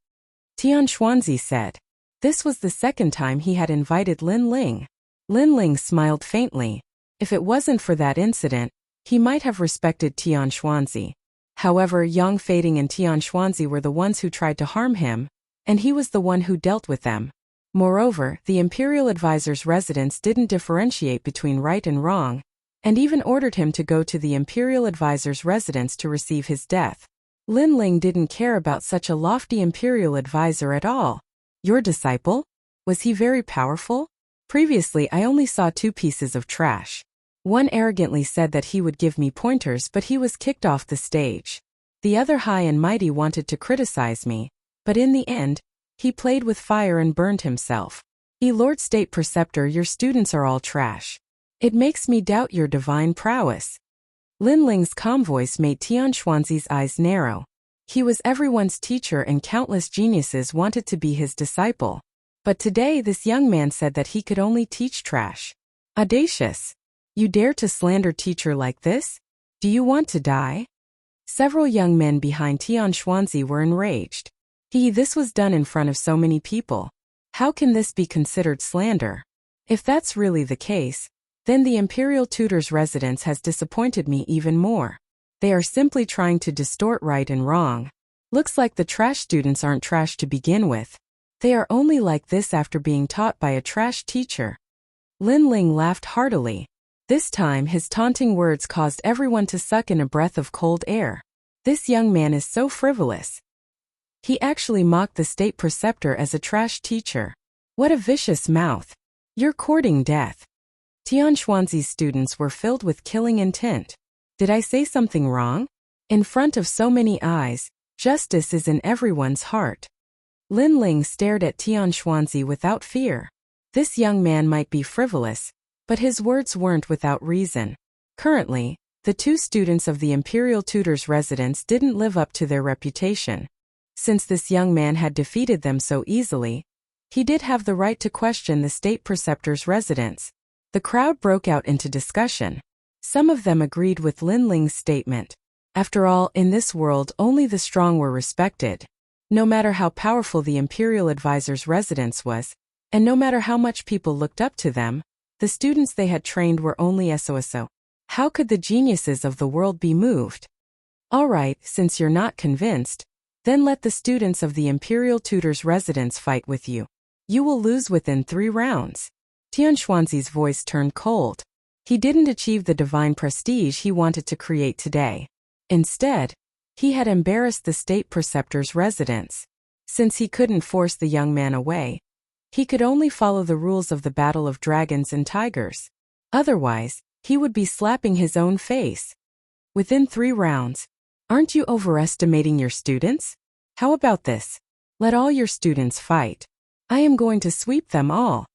Tian Xuanzi said. This was the second time he had invited Lin Ling. Lin Ling smiled faintly. If it wasn't for that incident, he might have respected Tian Xuanzi. However, Yang Fading and Tian Xuanzi were the ones who tried to harm him, and he was the one who dealt with them. Moreover, the imperial advisor's residence didn't differentiate between right and wrong, and even ordered him to go to the imperial advisor's residence to receive his death. Lin Ling didn't care about such a lofty imperial advisor at all. Your disciple? Was he very powerful? Previously, I only saw 2 pieces of trash. One arrogantly said that he would give me pointers, but he was kicked off the stage. The other high and mighty wanted to criticize me, but in the end, he played with fire and burned himself. Lord State Preceptor, your students are all trash. It makes me doubt your divine prowess. Lin Ling's calm voice made Tian Xuanzi's eyes narrow. He was everyone's teacher and countless geniuses wanted to be his disciple. But today this young man said that he could only teach trash. Audacious! You dare to slander teacher like this? Do you want to die? Several young men behind Tian Xuanzi were enraged. This was done in front of so many people. How can this be considered slander? If that's really the case, then the imperial tutor's residence has disappointed me even more. They are simply trying to distort right and wrong. Looks like the trash students aren't trash to begin with. They are only like this after being taught by a trash teacher. Lin Ling laughed heartily. This time his taunting words caused everyone to suck in a breath of cold air. This young man is so frivolous. He actually mocked the state preceptor as a trash teacher. What a vicious mouth. You're courting death. Tian Xuanzi's students were filled with killing intent. Did I say something wrong? In front of so many eyes, justice is in everyone's heart. Lin Ling stared at Tian Xuanzi without fear. This young man might be frivolous, but his words weren't without reason. Currently, the 2 students of the imperial tutor's residence didn't live up to their reputation. Since this young man had defeated them so easily, he did have the right to question the state preceptor's residence. The crowd broke out into discussion. Some of them agreed with Lin Ling's statement. After all, in this world only the strong were respected. No matter how powerful the imperial advisor's residence was, and no matter how much people looked up to them, the students they had trained were only so. How could the geniuses of the world be moved? All right, since you're not convinced, then let the students of the imperial tutor's residence fight with you. You will lose within 3 rounds. Tian Xuanzi's voice turned cold. He didn't achieve the divine prestige he wanted to create today. Instead, he had embarrassed the state preceptor's residence. Since he couldn't force the young man away, he could only follow the rules of the Battle of Dragons and Tigers. Otherwise, he would be slapping his own face. Within 3 rounds. Aren't you overestimating your students? How about this? Let all your students fight. I am going to sweep them all.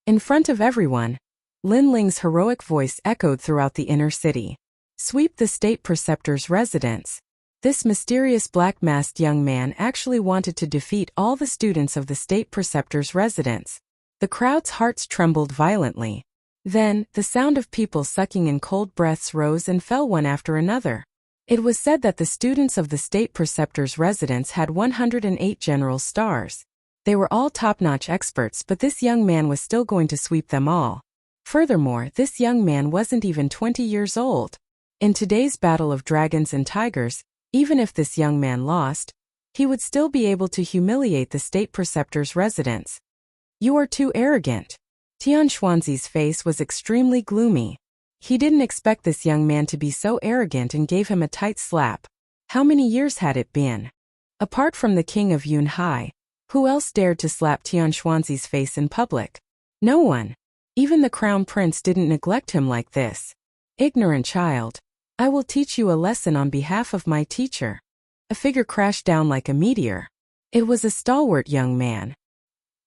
In front of everyone, Lin Ling's heroic voice echoed throughout the inner city. Sweep the state preceptor's residence. This mysterious black-masked young man actually wanted to defeat all the students of the state preceptor's residence. The crowd's hearts trembled violently. Then, the sound of people sucking in cold breaths rose and fell one after another. It was said that the students of the state preceptor's residence had 108 general stars. They were all top-notch experts, but this young man was still going to sweep them all. Furthermore, this young man wasn't even 20 years old. In today's Battle of Dragons and Tigers, even if this young man lost, he would still be able to humiliate the state preceptor's residence. You are too arrogant. Tian Xuanzi's face was extremely gloomy. He didn't expect this young man to be so arrogant and gave him a tight slap. How many years had it been? Apart from the king of Yunhai, who else dared to slap Tian Xuanzi's face in public? No one. Even the crown prince didn't neglect him like this. Ignorant child. I will teach you a lesson on behalf of my teacher. A figure crashed down like a meteor. It was a stalwart young man.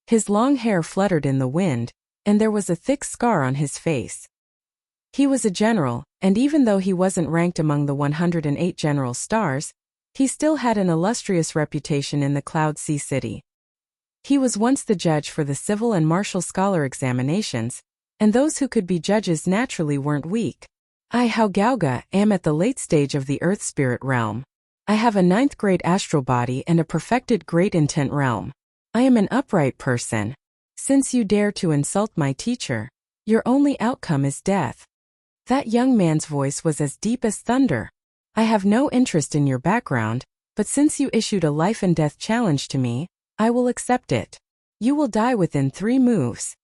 His long hair fluttered in the wind, and there was a thick scar on his face. He was a general, and even though he wasn't ranked among the 108 general stars, he still had an illustrious reputation in the Cloud Sea City. He was once the judge for the civil and martial scholar examinations, and those who could be judges naturally weren't weak. I, Hao Gaoga, am at the late stage of the Earth Spirit realm. I have a ninth-grade astral body and a perfected great intent realm. I am an upright person. Since you dare to insult my teacher, your only outcome is death." That young man's voice was as deep as thunder. "I have no interest in your background, but since you issued a life and death challenge to me, I will accept it. You will die within 3 moves."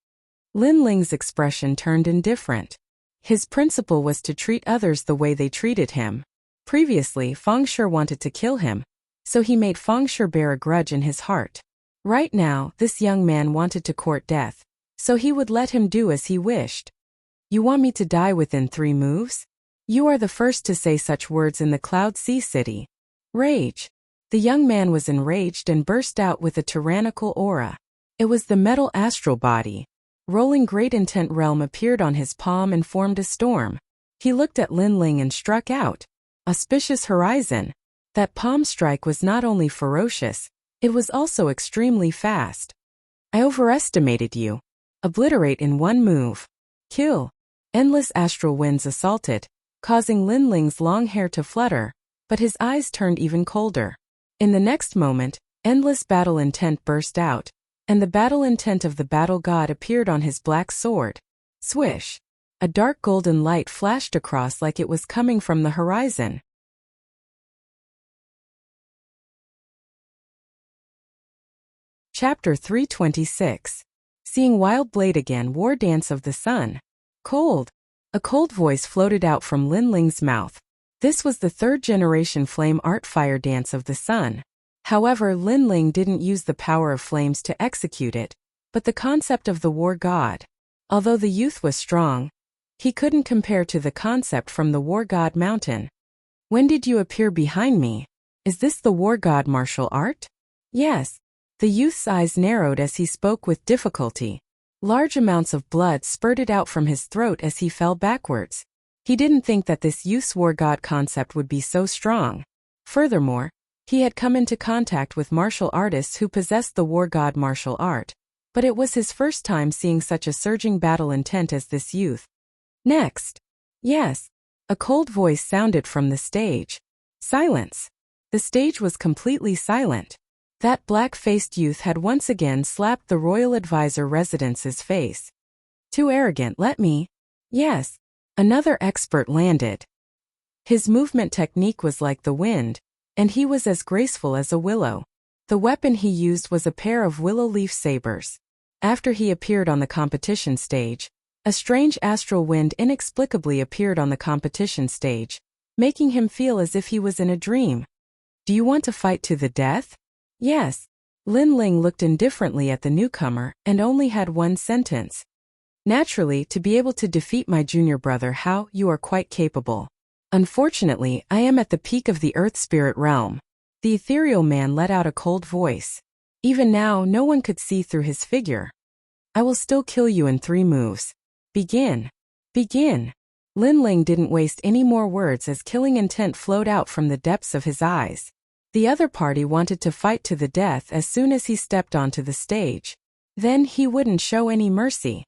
Lin Ling's expression turned indifferent. His principle was to treat others the way they treated him. Previously, Feng Shi wanted to kill him, so he made Feng Shi bear a grudge in his heart. Right now, this young man wanted to court death, so he would let him do as he wished. "You want me to die within 3 moves? You are the first to say such words in the Cloud Sea City." Rage. The young man was enraged and burst out with a tyrannical aura. It was the metal astral body. Rolling great intent realm appeared on his palm and formed a storm. He looked at Lin Ling and struck out. Auspicious horizon. That palm strike was not only ferocious, it was also extremely fast. "I overestimated you. Obliterate in 1 move. Kill." Endless astral winds assaulted, causing Lin Ling's long hair to flutter, but his eyes turned even colder. In the next moment, endless battle intent burst out, and the battle intent of the battle god appeared on his black sword. Swish! A dark golden light flashed across like it was coming from the horizon. Chapter 326. Seeing Wild Blade again. War Dance of the Sun. Cold. A cold voice floated out from Lin Ling's mouth. This was the 3rd-generation flame art fire dance of the sun. However, Lin Ling didn't use the power of flames to execute it, but the concept of the war god. Although the youth was strong, he couldn't compare to the concept from the war god mountain. "When did you appear behind me? Is this the war god martial art?" "Yes." The youth's eyes narrowed as he spoke with difficulty. Large amounts of blood spurted out from his throat as he fell backwards. He didn't think that this youth's war god concept would be so strong. Furthermore, he had come into contact with martial artists who possessed the war god martial art, but it was his first time seeing such a surging battle intent as this youth. "Next." "Yes." A cold voice sounded from the stage. Silence. The stage was completely silent. That black-faced youth had once again slapped the royal advisor residence's face. "Too arrogant, let me." "Yes." Another expert landed. His movement technique was like the wind, and he was as graceful as a willow. The weapon he used was a pair of willow leaf sabers. After he appeared on the competition stage, a strange astral wind inexplicably appeared on the competition stage, making him feel as if he was in a dream. "Do you want to fight to the death?" "Yes." Lin Ling looked indifferently at the newcomer and only had one sentence. "Naturally, to be able to defeat my junior brother Hao, you are quite capable. Unfortunately, I am at the peak of the earth spirit realm." The ethereal man let out a cold voice. Even now, no one could see through his figure. "I will still kill you in 3 moves. Begin." "Begin." Lin Ling didn't waste any more words as killing intent flowed out from the depths of his eyes. The other party wanted to fight to the death as soon as he stepped onto the stage. Then he wouldn't show any mercy.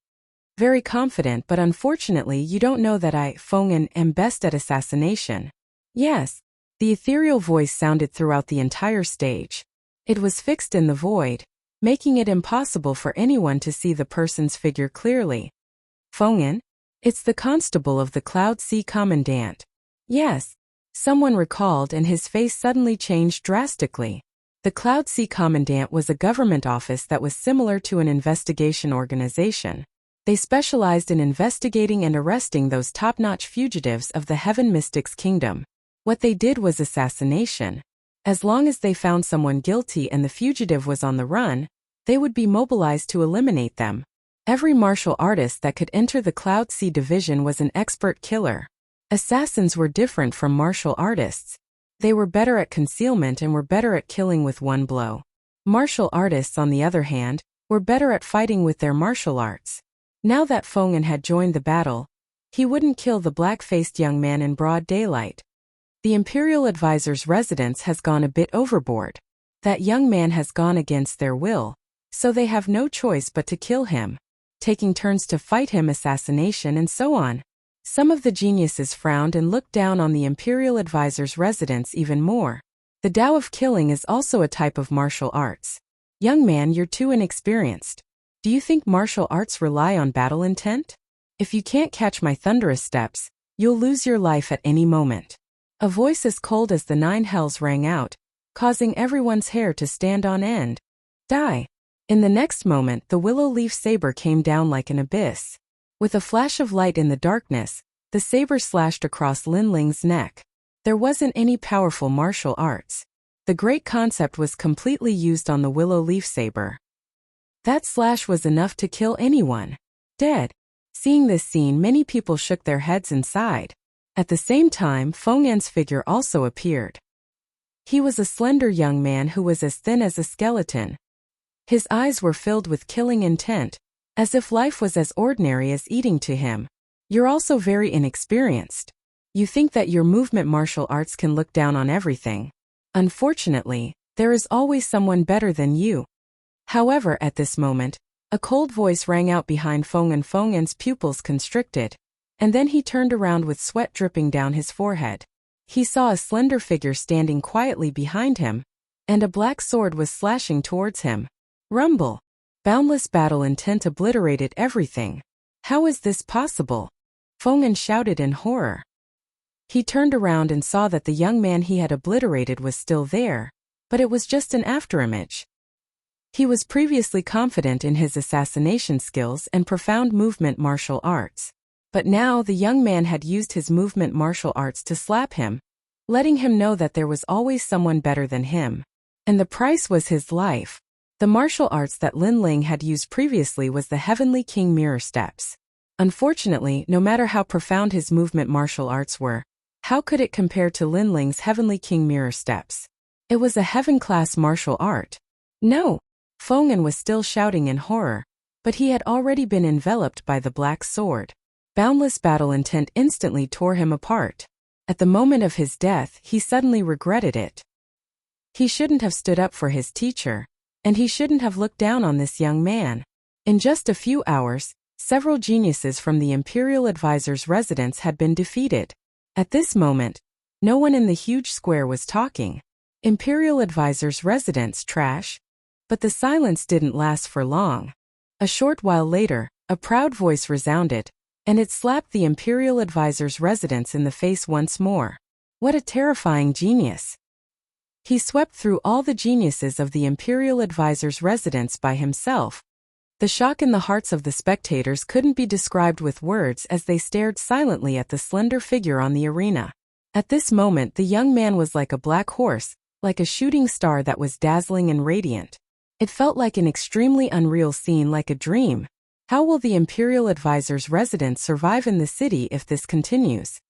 "Very confident, but unfortunately you don't know that I, Feng, am best at assassination." "Yes." The ethereal voice sounded throughout the entire stage. It was fixed in the void, making it impossible for anyone to see the person's figure clearly. "Feng? It's the constable of the Cloud Sea Commandant." "Yes." Someone recalled, and his face suddenly changed drastically. The Cloud Sea Commandant was a government office that was similar to an investigation organization. They specialized in investigating and arresting those top-notch fugitives of the Heaven Mystics Kingdom. What they did was assassination. As long as they found someone guilty and the fugitive was on the run, they would be mobilized to eliminate them. Every martial artist that could enter the Cloud Sea Division was an expert killer. Assassins were different from martial artists. They were better at concealment and were better at killing with one blow. Martial artists, on the other hand, were better at fighting with their martial arts. Now that Feng had joined the battle, he wouldn't kill the black-faced young man in broad daylight. The Imperial Advisor's residence has gone a bit overboard. That young man has gone against their will, so they have no choice but to kill him, taking turns to fight him, assassination, and so on. Some of the geniuses frowned and looked down on the Imperial Advisor's residence even more. The Tao of killing is also a type of martial arts. Young man, you're too inexperienced. Do you think martial arts rely on battle intent? If you can't catch my thunderous steps, you'll lose your life at any moment. A voice as cold as the nine hells rang out, causing everyone's hair to stand on end. Die. In the next moment, the willow leaf saber came down like an abyss. With a flash of light in the darkness, the saber slashed across Lin Ling's neck. There wasn't any powerful martial arts. The great concept was completely used on the willow leaf saber. That slash was enough to kill anyone. Dead. Seeing this scene, many people shook their heads and sighed. At the same time, Feng An's figure also appeared. He was a slender young man who was as thin as a skeleton. His eyes were filled with killing intent, as if life was as ordinary as eating to him. You're also very inexperienced. You think that your movement martial arts can look down on everything. Unfortunately, there is always someone better than you. However, at this moment, a cold voice rang out behind Feng An. Feng An's pupils constricted, and then he turned around with sweat dripping down his forehead. He saw a slender figure standing quietly behind him, and a black sword was slashing towards him. Rumble. Boundless battle intent obliterated everything. How is this possible? Feng An shouted in horror. He turned around and saw that the young man he had obliterated was still there, but it was just an afterimage. He was previously confident in his assassination skills and profound movement martial arts. But now the young man had used his movement martial arts to slap him, letting him know that there was always someone better than him. And the price was his life. The martial arts that Lin Ling had used previously was the Heavenly King Mirror Steps. Unfortunately, no matter how profound his movement martial arts were, how could it compare to Lin Ling's Heavenly King Mirror Steps? It was a heaven-class martial art. No! Feng An was still shouting in horror, but he had already been enveloped by the black sword. Boundless battle intent instantly tore him apart. At the moment of his death, he suddenly regretted it. He shouldn't have stood up for his teacher, and he shouldn't have looked down on this young man. In just a few hours, several geniuses from the Imperial Advisor's residence had been defeated. At this moment, no one in the huge square was talking. Imperial Advisor's residence trash. But the silence didn't last for long. A short while later, a proud voice resounded, and it slapped the Imperial Advisor's residence in the face once more. What a terrifying genius! He swept through all the geniuses of the Imperial Advisor's residence by himself. The shock in the hearts of the spectators couldn't be described with words as they stared silently at the slender figure on the arena. At this moment, the young man was like a black horse, like a shooting star that was dazzling and radiant. It felt like an extremely unreal scene, like a dream. How will the Imperial Advisor's residence survive in the city if this continues?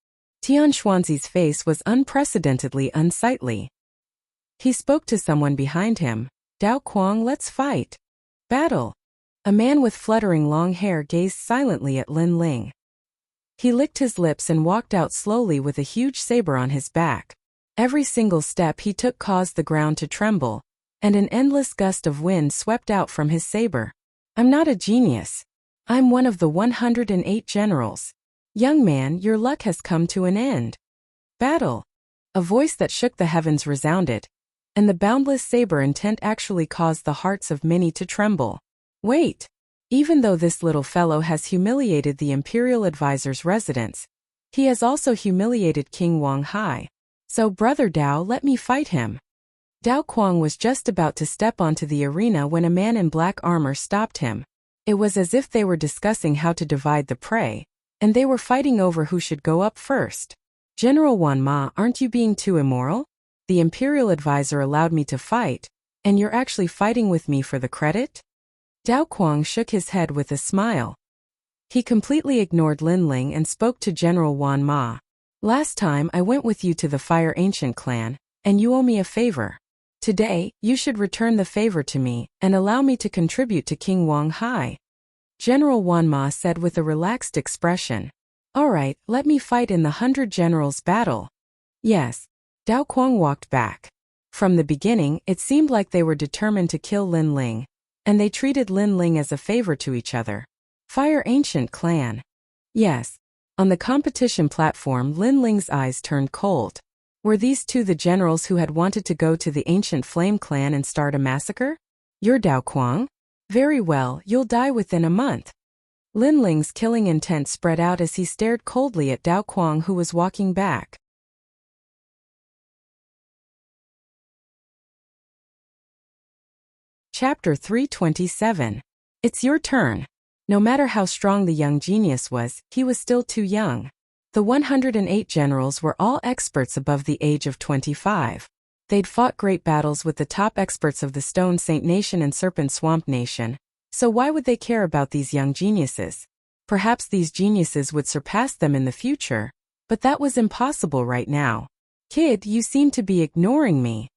Tian Xuanzi's face was unprecedentedly unsightly. He spoke to someone behind him. Dao Kuang, let's fight. Battle. A man with fluttering long hair gazed silently at Lin Ling. He licked his lips and walked out slowly with a huge saber on his back. Every single step he took caused the ground to tremble, and an endless gust of wind swept out from his saber. I'm not a genius. I'm one of the 108 generals. Young man, your luck has come to an end. Battle. A voice that shook the heavens resounded, and the boundless saber intent actually caused the hearts of many to tremble. Wait. Even though this little fellow has humiliated the Imperial Advisor's residence, he has also humiliated King Wang Hai. So Brother Dao, let me fight him. Dao Kuang was just about to step onto the arena when a man in black armor stopped him. It was as if they were discussing how to divide the prey, and they were fighting over who should go up first. General Wan Ma, aren't you being too immoral? The Imperial Advisor allowed me to fight, and you're actually fighting with me for the credit? Dao Kuang shook his head with a smile. He completely ignored Lin Ling and spoke to General Wan Ma. Last time I went with you to the Fire Ancient clan, and you owe me a favor. Today, you should return the favor to me and allow me to contribute to King Wang Hai. General Wan Ma said with a relaxed expression. Alright, let me fight in the 100 Generals battle. Yes. Dao Kuang walked back. From the beginning, it seemed like they were determined to kill Lin Ling, and they treated Lin Ling as a favor to each other. Fire Ancient clan. Yes. On the competition platform, Lin Ling's eyes turned cold. Were these two the generals who had wanted to go to the ancient Flame clan and start a massacre? You're Dao Kuang? Very well, you'll die within a month. Lin Ling's killing intent spread out as he stared coldly at Dao Kuang, who was walking back. Chapter 327. It's your turn. No matter how strong the young genius was, he was still too young. The 108 generals were all experts above the age of 25. They'd fought great battles with the top experts of the Stone Saint Nation and Serpent Swamp Nation, so why would they care about these young geniuses? Perhaps these geniuses would surpass them in the future, but that was impossible right now. Kid, you seem to be ignoring me.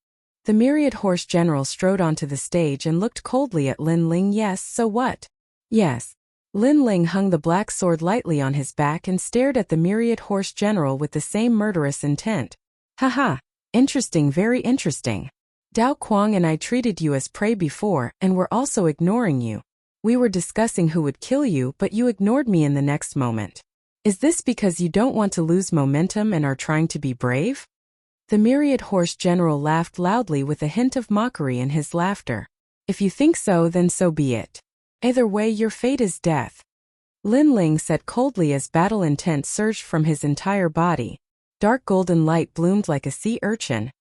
The myriad horse general strode onto the stage and looked coldly at Lin Ling. Yes, so what? Yes. Lin Ling hung the black sword lightly on his back and stared at the myriad horse general with the same murderous intent. Haha, interesting, very interesting. Dao Kuang and I treated you as prey before and were also ignoring you. We were discussing who would kill you, but you ignored me in the next moment. Is this because you don't want to lose momentum and are trying to be brave? The myriad horse general laughed loudly with a hint of mockery in his laughter. If you think so, then so be it. Either way, your fate is death. Lin Ling said coldly as battle intent surged from his entire body. Dark golden light bloomed like a sea urchin,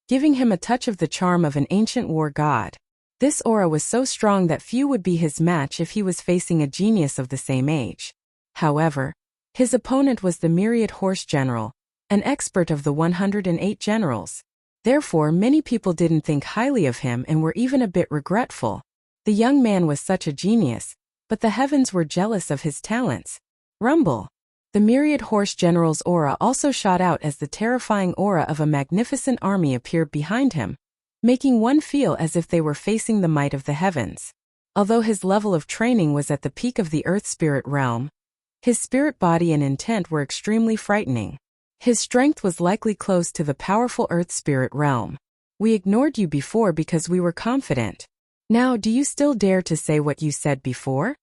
giving him a touch of the charm of an ancient war god. This aura was so strong that few would be his match if he was facing a genius of the same age. However, his opponent was the myriad horse general, an expert of the 108 generals. Therefore, many people didn't think highly of him and were even a bit regretful. The young man was such a genius, but the heavens were jealous of his talents. Rumble. The myriad horse general's aura also shot out as the terrifying aura of a magnificent army appeared behind him, making one feel as if they were facing the might of the heavens. Although his level of training was at the peak of the earth spirit realm, his spirit body and intent were extremely frightening. His strength was likely close to the powerful earth spirit realm. We ignored you before because we were confident. Now, do you still dare to say what you said before?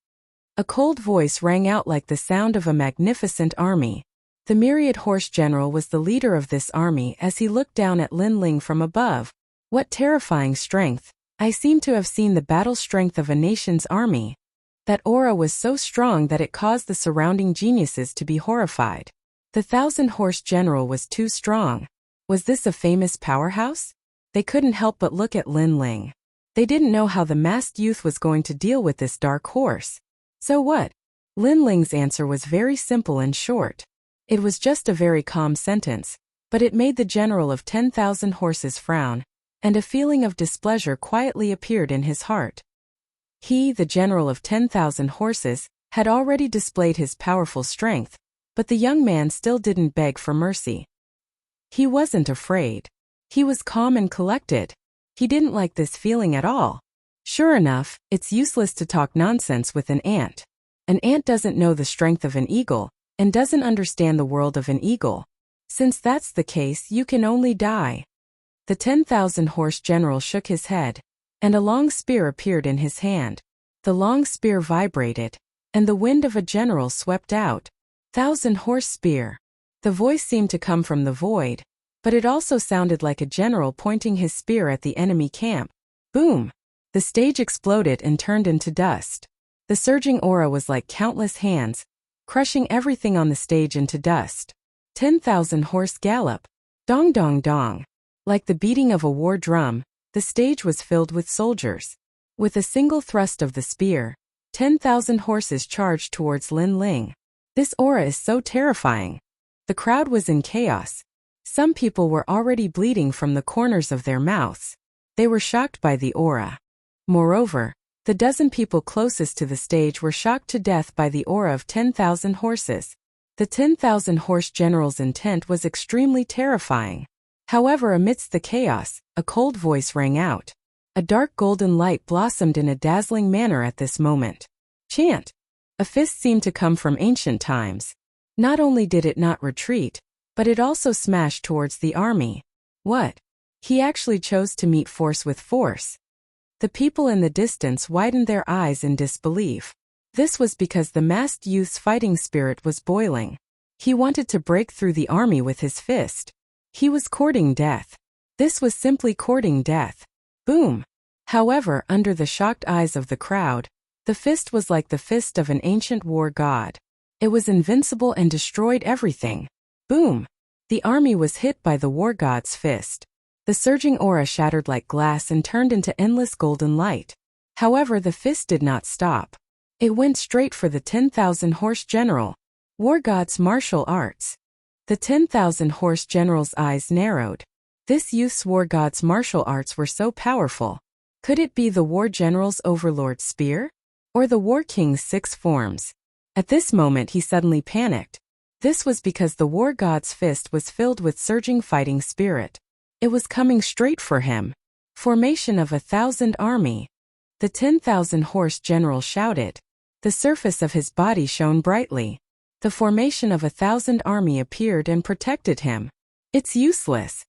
A cold voice rang out like the sound of a magnificent army. The myriad horse general was the leader of this army as he looked down at Lin Ling from above. What terrifying strength! I seem to have seen the battle strength of a nation's army. That aura was so strong that it caused the surrounding geniuses to be horrified. The 1,000-horse general was too strong. Was this a famous powerhouse? They couldn't help but look at Lin Ling. They didn't know how the masked youth was going to deal with this dark horse. So what? Lin Ling's answer was very simple and short. It was just a very calm sentence, but it made the general of 10,000 horses frown, and a feeling of displeasure quietly appeared in his heart. He, the general of 10,000 horses, had already displayed his powerful strength, but the young man still didn't beg for mercy. He wasn't afraid. He was calm and collected. He didn't like this feeling at all. Sure enough, it's useless to talk nonsense with an ant. An ant doesn't know the strength of an eagle, and doesn't understand the world of an eagle. Since that's the case, you can only die. The 10,000-horse general shook his head, and a long spear appeared in his hand. The long spear vibrated, and the wind of a general swept out. 1,000-horse spear. The voice seemed to come from the void, but it also sounded like a general pointing his spear at the enemy camp. Boom! The stage exploded and turned into dust. The surging aura was like countless hands, crushing everything on the stage into dust. 10,000-horse gallop. Dong dong dong. Like the beating of a war drum, the stage was filled with soldiers. With a single thrust of the spear, 10,000 horses charged towards Lin Ling. This aura is so terrifying. The crowd was in chaos. Some people were already bleeding from the corners of their mouths. They were shocked by the aura. Moreover, the dozen people closest to the stage were shocked to death by the aura of 10,000 horses. The 10,000-horse general's intent was extremely terrifying. However, amidst the chaos, a cold voice rang out. A dark golden light blossomed in a dazzling manner at this moment. Chant! A fist seemed to come from ancient times. Not only did it not retreat, but it also smashed towards the army. What? He actually chose to meet force with force. The people in the distance widened their eyes in disbelief. This was because the masked youth's fighting spirit was boiling. He wanted to break through the army with his fist. He was courting death. This was simply courting death. Boom! However, under the shocked eyes of the crowd, the fist was like the fist of an ancient war god. It was invincible and destroyed everything. Boom! The army was hit by the war god's fist. The surging aura shattered like glass and turned into endless golden light. However, the fist did not stop. It went straight for the 10,000-horse general. War god's martial arts. The 10,000-horse general's eyes narrowed. This youth's war god's martial arts were so powerful. Could it be the war general's overlord spear? Or the war king's 6 forms? At this moment he suddenly panicked. This was because the war god's fist was filled with surging fighting spirit. It was coming straight for him. Formation of 1,000 army. The 10,000-horse general shouted. The surface of his body shone brightly. The formation of 1,000 army appeared and protected him. It's useless.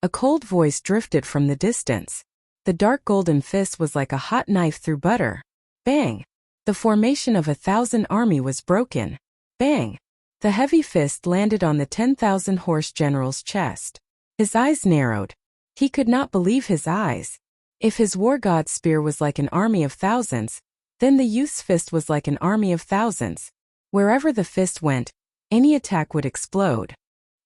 A cold voice drifted from the distance. The dark golden fist was like a hot knife through butter. Bang! The formation of 1,000 army was broken. Bang! The heavy fist landed on the 10,000-horse general's chest. His eyes narrowed. He could not believe his eyes. If his war god's spear was like an army of thousands, then the youth's fist was like an army of thousands. Wherever the fist went, any attack would explode.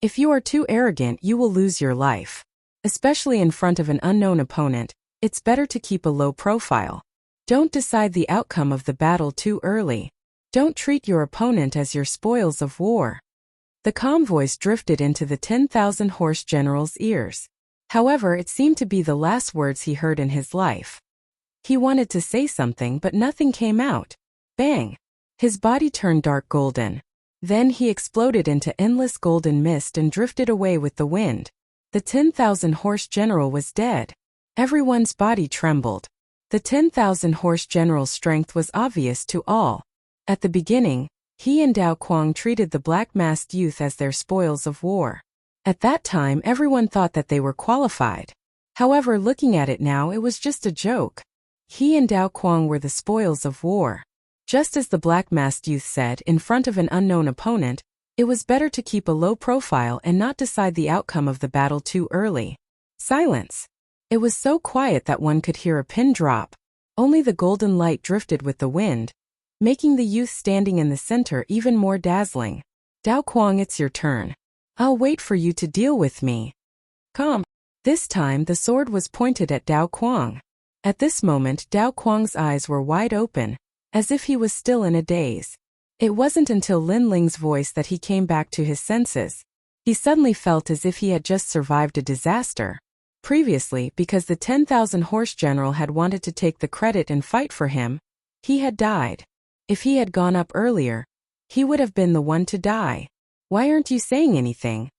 If you are too arrogant, you will lose your life. Especially in front of an unknown opponent, it's better to keep a low profile. Don't decide the outcome of the battle too early. Don't treat your opponent as your spoils of war. The calm voice drifted into the 10,000-horse general's ears. However, it seemed to be the last words he heard in his life. He wanted to say something, but nothing came out. Bang! His body turned dark golden. Then he exploded into endless golden mist and drifted away with the wind. The 10,000-horse general was dead. Everyone's body trembled. The 10,000-horse general's strength was obvious to all. At the beginning, he and Dao Quang treated the black-masked youth as their spoils of war. At that time, everyone thought that they were qualified. However, looking at it now, it was just a joke. He and Dao Quang were the spoils of war. Just as the black-masked youth said in front of an unknown opponent, it was better to keep a low profile and not decide the outcome of the battle too early. Silence. It was so quiet that one could hear a pin drop. Only the golden light drifted with the wind, making the youth standing in the center even more dazzling. Dao Quang, it's your turn. I'll wait for you to deal with me. Come. This time the sword was pointed at Dao Quang. At this moment Dao Quang's eyes were wide open, as if he was still in a daze. It wasn't until Lin Ling's voice that he came back to his senses. He suddenly felt as if he had just survived a disaster. Previously, because the 10,000-horse general had wanted to take the credit and fight for him, he had died. If he had gone up earlier, he would have been the one to die. Why aren't you saying anything?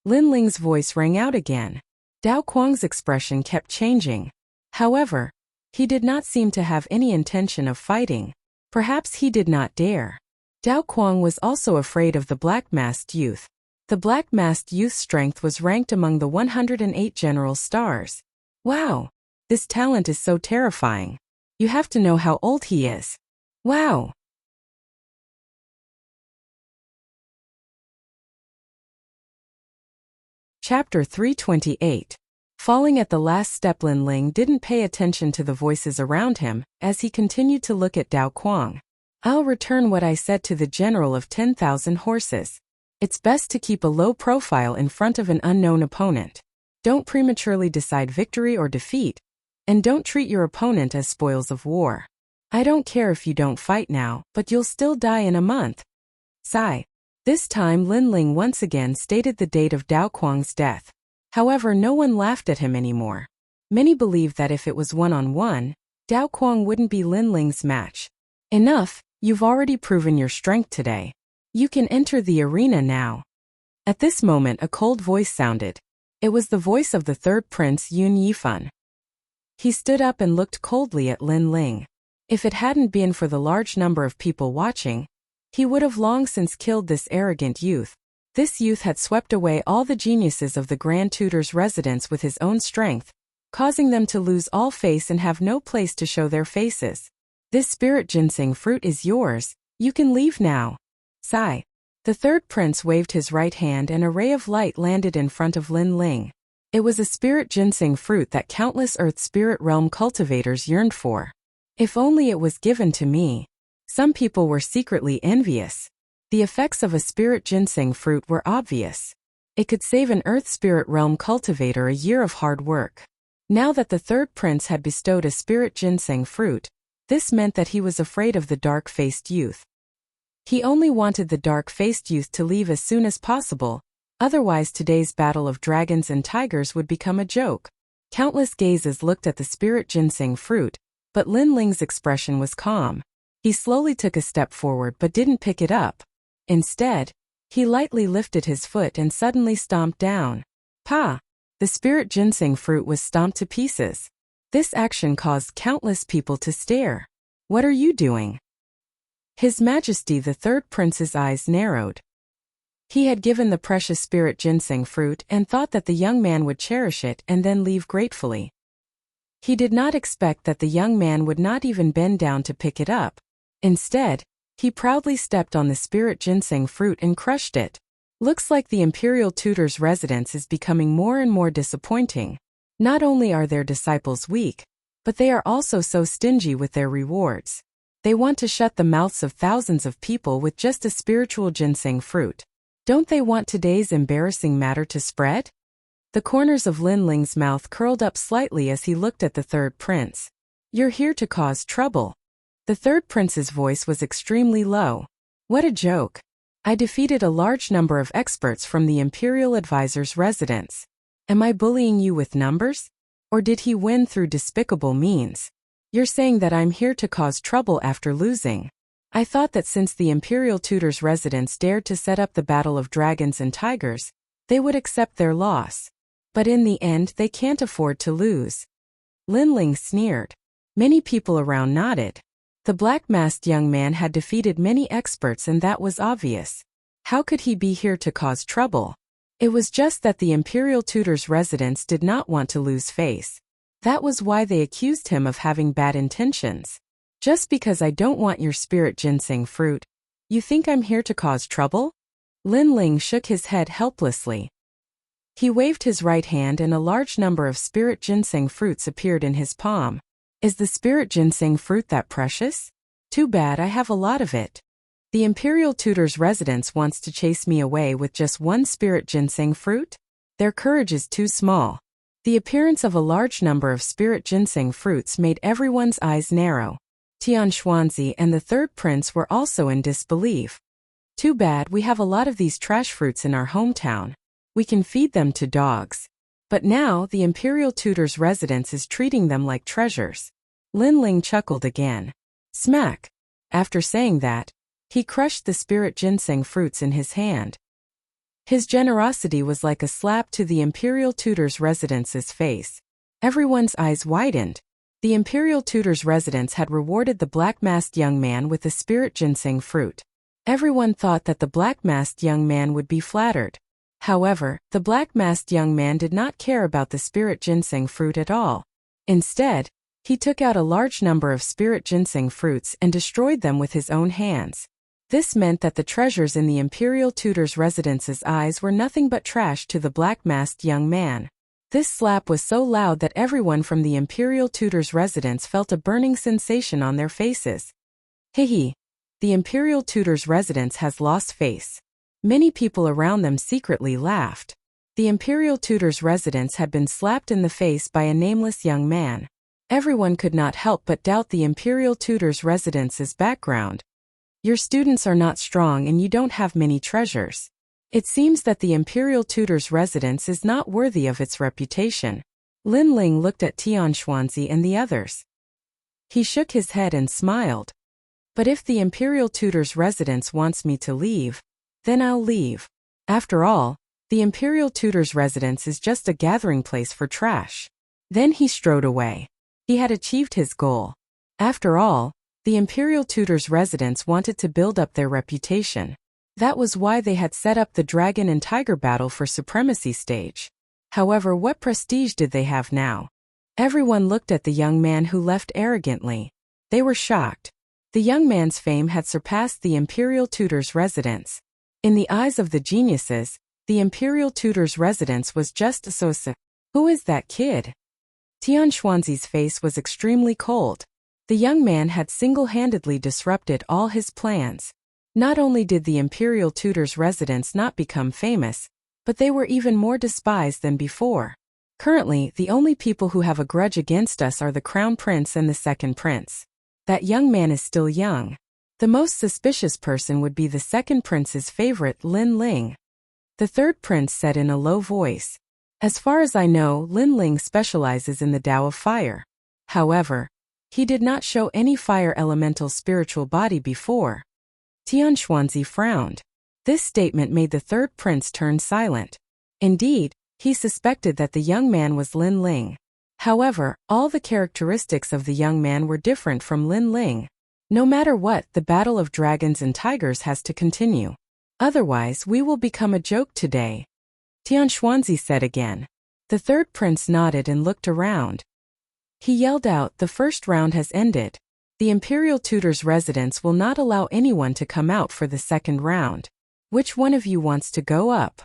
Lin Ling's voice rang out again. Dao Quang's expression kept changing. However, he did not seem to have any intention of fighting. Perhaps he did not dare. Dao Quang was also afraid of the black-masked youth. The black-masked youth's strength was ranked among the 108 general stars. Wow! This talent is so terrifying. You have to know how old he is. Wow! Chapter 328. Falling at the last step, Lin Ling didn't pay attention to the voices around him as he continued to look at Dao Quang. I'll return what I said to the general of 10,000 horses. It's best to keep a low profile in front of an unknown opponent. Don't prematurely decide victory or defeat, and don't treat your opponent as spoils of war. I don't care if you don't fight now, but you'll still die in a month. Sigh. This time Lin Ling once again stated the date of Dao Quang's death. However, no one laughed at him anymore. Many believed that if it was one-on-one, Dao Quang wouldn't be Lin Ling's match. Enough, you've already proven your strength today. You can enter the arena now. At this moment a cold voice sounded. It was the voice of the third prince, Yun Yifan. He stood up and looked coldly at Lin Ling. If it hadn't been for the large number of people watching, he would have long since killed this arrogant youth. This youth had swept away all the geniuses of the Grand Tutor's residence with his own strength, causing them to lose all face and have no place to show their faces. This spirit ginseng fruit is yours, you can leave now. Sigh. The third prince waved his right hand and a ray of light landed in front of Lin Ling. It was a spirit ginseng fruit that countless Earth Spirit Realm cultivators yearned for. If only it was given to me. Some people were secretly envious. The effects of a spirit ginseng fruit were obvious. It could save an Earth Spirit Realm cultivator a year of hard work. Now that the third prince had bestowed a spirit ginseng fruit, this meant that he was afraid of the dark-faced youth. He only wanted the dark-faced youth to leave as soon as possible, otherwise today's battle of dragons and tigers would become a joke. Countless gazes looked at the spirit ginseng fruit, but Lin Ling's expression was calm. He slowly took a step forward but didn't pick it up. Instead, he lightly lifted his foot and suddenly stomped down. Pa! The spirit ginseng fruit was stomped to pieces. This action caused countless people to stare. What are you doing? His Majesty the third prince's eyes narrowed. He had given the precious spirit ginseng fruit and thought that the young man would cherish it and then leave gratefully. He did not expect that the young man would not even bend down to pick it up. Instead, he proudly stepped on the spirit ginseng fruit and crushed it. Looks like the imperial tutor's residence is becoming more and more disappointing. Not only are their disciples weak, but they are also so stingy with their rewards. They want to shut the mouths of thousands of people with just a spiritual ginseng fruit. Don't they want today's embarrassing matter to spread? The corners of Lin Ling's mouth curled up slightly as he looked at the third prince. You're here to cause trouble. The third prince's voice was extremely low. What a joke. I defeated a large number of experts from the Imperial Advisor's residence. Am I bullying you with numbers? Or did he win through despicable means? You're saying that I'm here to cause trouble after losing. I thought that since the Imperial Tutor's residence dared to set up the battle of dragons and tigers, they would accept their loss. But in the end they can't afford to lose. Lin Ling sneered. Many people around nodded. The black-masked young man had defeated many experts and that was obvious. How could he be here to cause trouble? It was just that the Imperial Tutor's residence did not want to lose face. That was why they accused him of having bad intentions. Just because I don't want your spirit ginseng fruit, you think I'm here to cause trouble? Lin Ling shook his head helplessly. He waved his right hand and a large number of spirit ginseng fruits appeared in his palm. Is the spirit ginseng fruit that precious? Too bad I have a lot of it. The Imperial Tutor's residence wants to chase me away with just one spirit ginseng fruit? Their courage is too small. The appearance of a large number of spirit ginseng fruits made everyone's eyes narrow. Tian Xuanzi and the third prince were also in disbelief. Too bad we have a lot of these trash fruits in our hometown. We can feed them to dogs. But now the Imperial Tutor's residence is treating them like treasures. Lin Ling chuckled again. Smack! After saying that, he crushed the spirit ginseng fruits in his hand. His generosity was like a slap to the Imperial Tutor's residence's face. Everyone's eyes widened. The Imperial Tutor's residence had rewarded the black-masked young man with the spirit ginseng fruit. Everyone thought that the black-masked young man would be flattered. However, the black-masked young man did not care about the spirit ginseng fruit at all. Instead, he took out a large number of spirit ginseng fruits and destroyed them with his own hands. This meant that the treasures in the Imperial Tutor's residence's eyes were nothing but trash to the black-masked young man. This slap was so loud that everyone from the Imperial Tutor's residence felt a burning sensation on their faces. Hehe. The Imperial Tutor's residence has lost face. Many people around them secretly laughed. The Imperial Tutor's residence had been slapped in the face by a nameless young man. Everyone could not help but doubt the Imperial Tutor's residence's background. Your students are not strong and you don't have many treasures. It seems that the Imperial Tutor's residence is not worthy of its reputation. Lin Ling looked at Tian Xuanzi and the others. He shook his head and smiled. But if the Imperial Tutor's residence wants me to leave, then I'll leave. After all, the Imperial Tutor's residence is just a gathering place for trash. Then he strode away. He had achieved his goal. After all, the Imperial Tutor's residence wanted to build up their reputation. That was why they had set up the dragon and tiger battle for supremacy stage. However, what prestige did they have now? Everyone looked at the young man who left arrogantly. They were shocked. The young man's fame had surpassed the Imperial Tutor's residence. In the eyes of the geniuses, the imperial tutor's residence was just so. Who is that kid? Tian Xuanzi's face was extremely cold. The young man had single-handedly disrupted all his plans. Not only did the imperial tutor's residence not become famous, but they were even more despised than before. Currently, the only people who have a grudge against us are the crown prince and the second prince. That young man is still young. The most suspicious person would be the second prince's favorite, Lin Ling. The third prince said in a low voice. As far as I know, Lin Ling specializes in the Tao of fire. However, he did not show any fire elemental spiritual body before. Tian Xuanzi frowned. This statement made the third prince turn silent. Indeed, he suspected that the young man was Lin Ling. However, all the characteristics of the young man were different from Lin Ling. No matter what, the battle of dragons and tigers has to continue. Otherwise, we will become a joke today. Tian Xuanzi said again. The third prince nodded and looked around. He yelled out, the first round has ended. The imperial tutor's residence will not allow anyone to come out for the second round. Which one of you wants to go up?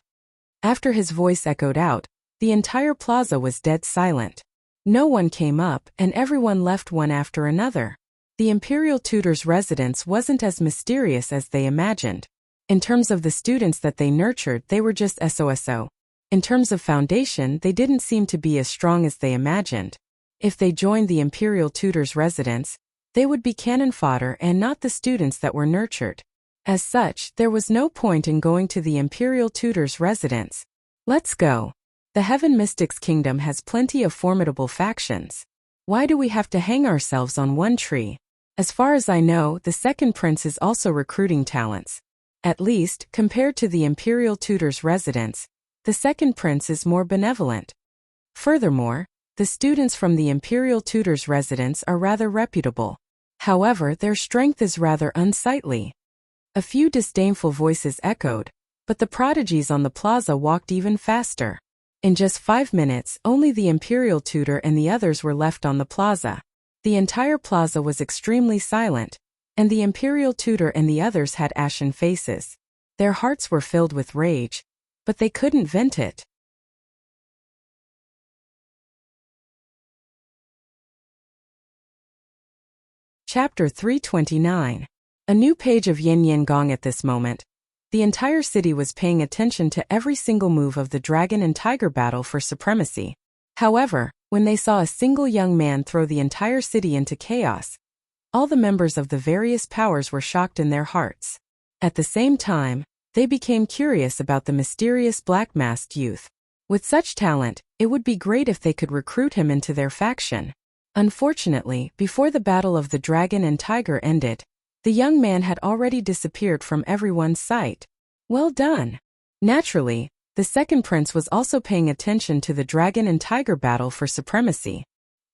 After his voice echoed out, the entire plaza was dead silent. No one came up, and everyone left one after another. The imperial tutor's residence wasn't as mysterious as they imagined. In terms of the students that they nurtured, they were just so. In terms of foundation, they didn't seem to be as strong as they imagined. If they joined the imperial tutor's residence, they would be cannon fodder and not the students that were nurtured. As such, there was no point in going to the imperial tutor's residence. Let's go. The Heaven Mystics Kingdom has plenty of formidable factions. Why do we have to hang ourselves on one tree? As far as I know, the second prince is also recruiting talents. At least, compared to the imperial tutor's residence, the second prince is more benevolent. Furthermore, the students from the imperial tutor's residence are rather reputable. However, their strength is rather unsightly. A few disdainful voices echoed, but the prodigies on the plaza walked even faster. In just 5 minutes, only the imperial tutor and the others were left on the plaza. The entire plaza was extremely silent, and the imperial tutor and the others had ashen faces. Their hearts were filled with rage, but they couldn't vent it. Chapter 329. A new page of Yin Yin Gong. At this moment, the entire city was paying attention to every single move of the dragon and tiger battle for supremacy. However, when they saw a single young man throw the entire city into chaos, all the members of the various powers were shocked in their hearts. At the same time, they became curious about the mysterious black-masked youth. With such talent, it would be great if they could recruit him into their faction. Unfortunately, before the battle of the dragon and tiger ended, the young man had already disappeared from everyone's sight. Well done. Naturally, the second prince was also paying attention to the dragon and tiger battle for supremacy.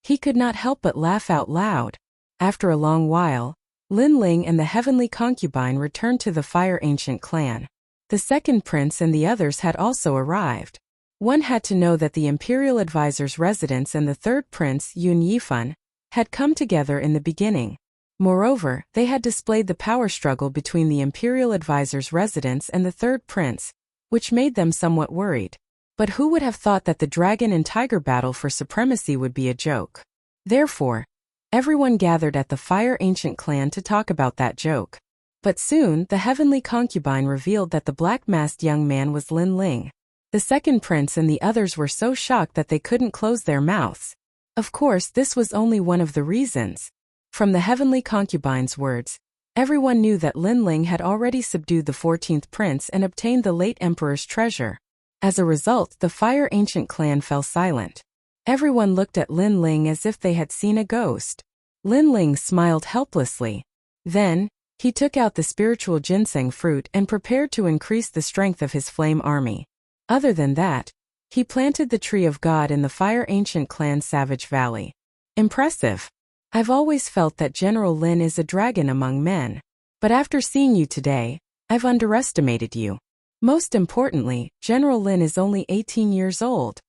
He could not help but laugh out loud. After a long while, Lin Ling and the heavenly concubine returned to the Fire Ancient clan. The second prince and the others had also arrived. One had to know that the imperial advisor's residence and the third prince, Yun Yifan, had come together in the beginning. Moreover, they had displayed the power struggle between the imperial advisor's residence and the third prince, which made them somewhat worried. But who would have thought that the dragon and tiger battle for supremacy would be a joke? Therefore, everyone gathered at the Fire Ancient clan to talk about that joke. But soon, the heavenly concubine revealed that the black-masked young man was Lin Ling. The second prince and the others were so shocked that they couldn't close their mouths. Of course, this was only one of the reasons. From the heavenly concubine's words, everyone knew that Lin Ling had already subdued the 14th prince and obtained the late emperor's treasure. As a result, the Fire Ancient clan fell silent. Everyone looked at Lin Ling as if they had seen a ghost. Lin Ling smiled helplessly. Then, he took out the spiritual ginseng fruit and prepared to increase the strength of his flame army. Other than that, he planted the tree of God in the Fire Ancient clan's Savage Valley. Impressive. I've always felt that General Lin is a dragon among men. But after seeing you today, I've underestimated you. Most importantly, General Lin is only 18 years old.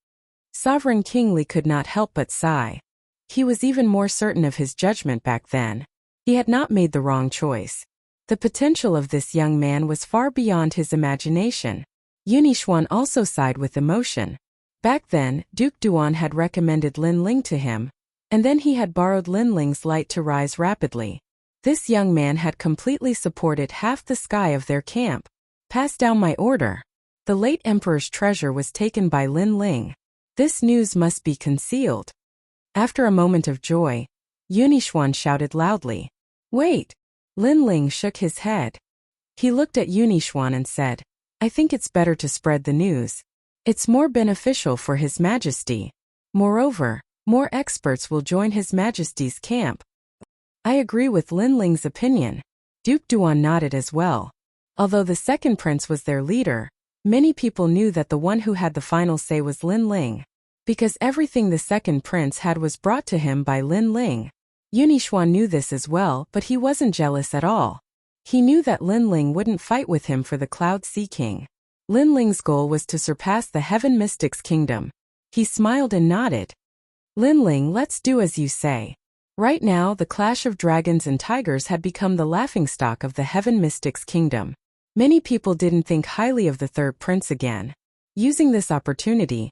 Sovereign King Li could not help but sigh. He was even more certain of his judgment back then. He had not made the wrong choice. The potential of this young man was far beyond his imagination. Yunixuan also sighed with emotion. Back then, Duke Duan had recommended Lin Ling to him, and then he had borrowed Lin Ling's light to rise rapidly. This young man had completely supported half the sky of their camp. Pass down my order. The late emperor's treasure was taken by Lin Ling. This news must be concealed. After a moment of joy, Yunixuan shouted loudly. Wait! Lin Ling shook his head. He looked at Yunixuan and said, I think it's better to spread the news. It's more beneficial for His Majesty. Moreover, more experts will join His Majesty's camp. I agree with Lin Ling's opinion. Duke Duan nodded as well. Although the second prince was their leader, many people knew that the one who had the final say was Lin Ling. Because everything the second prince had was brought to him by Lin Ling. Yunixuan knew this as well, but he wasn't jealous at all. He knew that Lin Ling wouldn't fight with him for the Cloud Sea King. Lin Ling's goal was to surpass the Heaven Mystic's kingdom. He smiled and nodded. Lin Ling, let's do as you say. Right now, the clash of dragons and tigers had become the laughingstock of the Heaven Mystic's kingdom. Many people didn't think highly of the third prince again. Using this opportunity,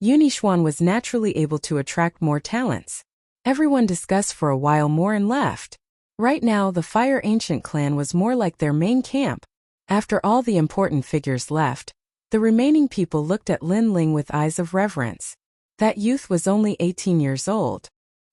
Yunixuan was naturally able to attract more talents. Everyone discussed for a while more and left. Right now, the Fire Ancient clan was more like their main camp. After all the important figures left, the remaining people looked at Lin Ling with eyes of reverence. That youth was only 18 years old.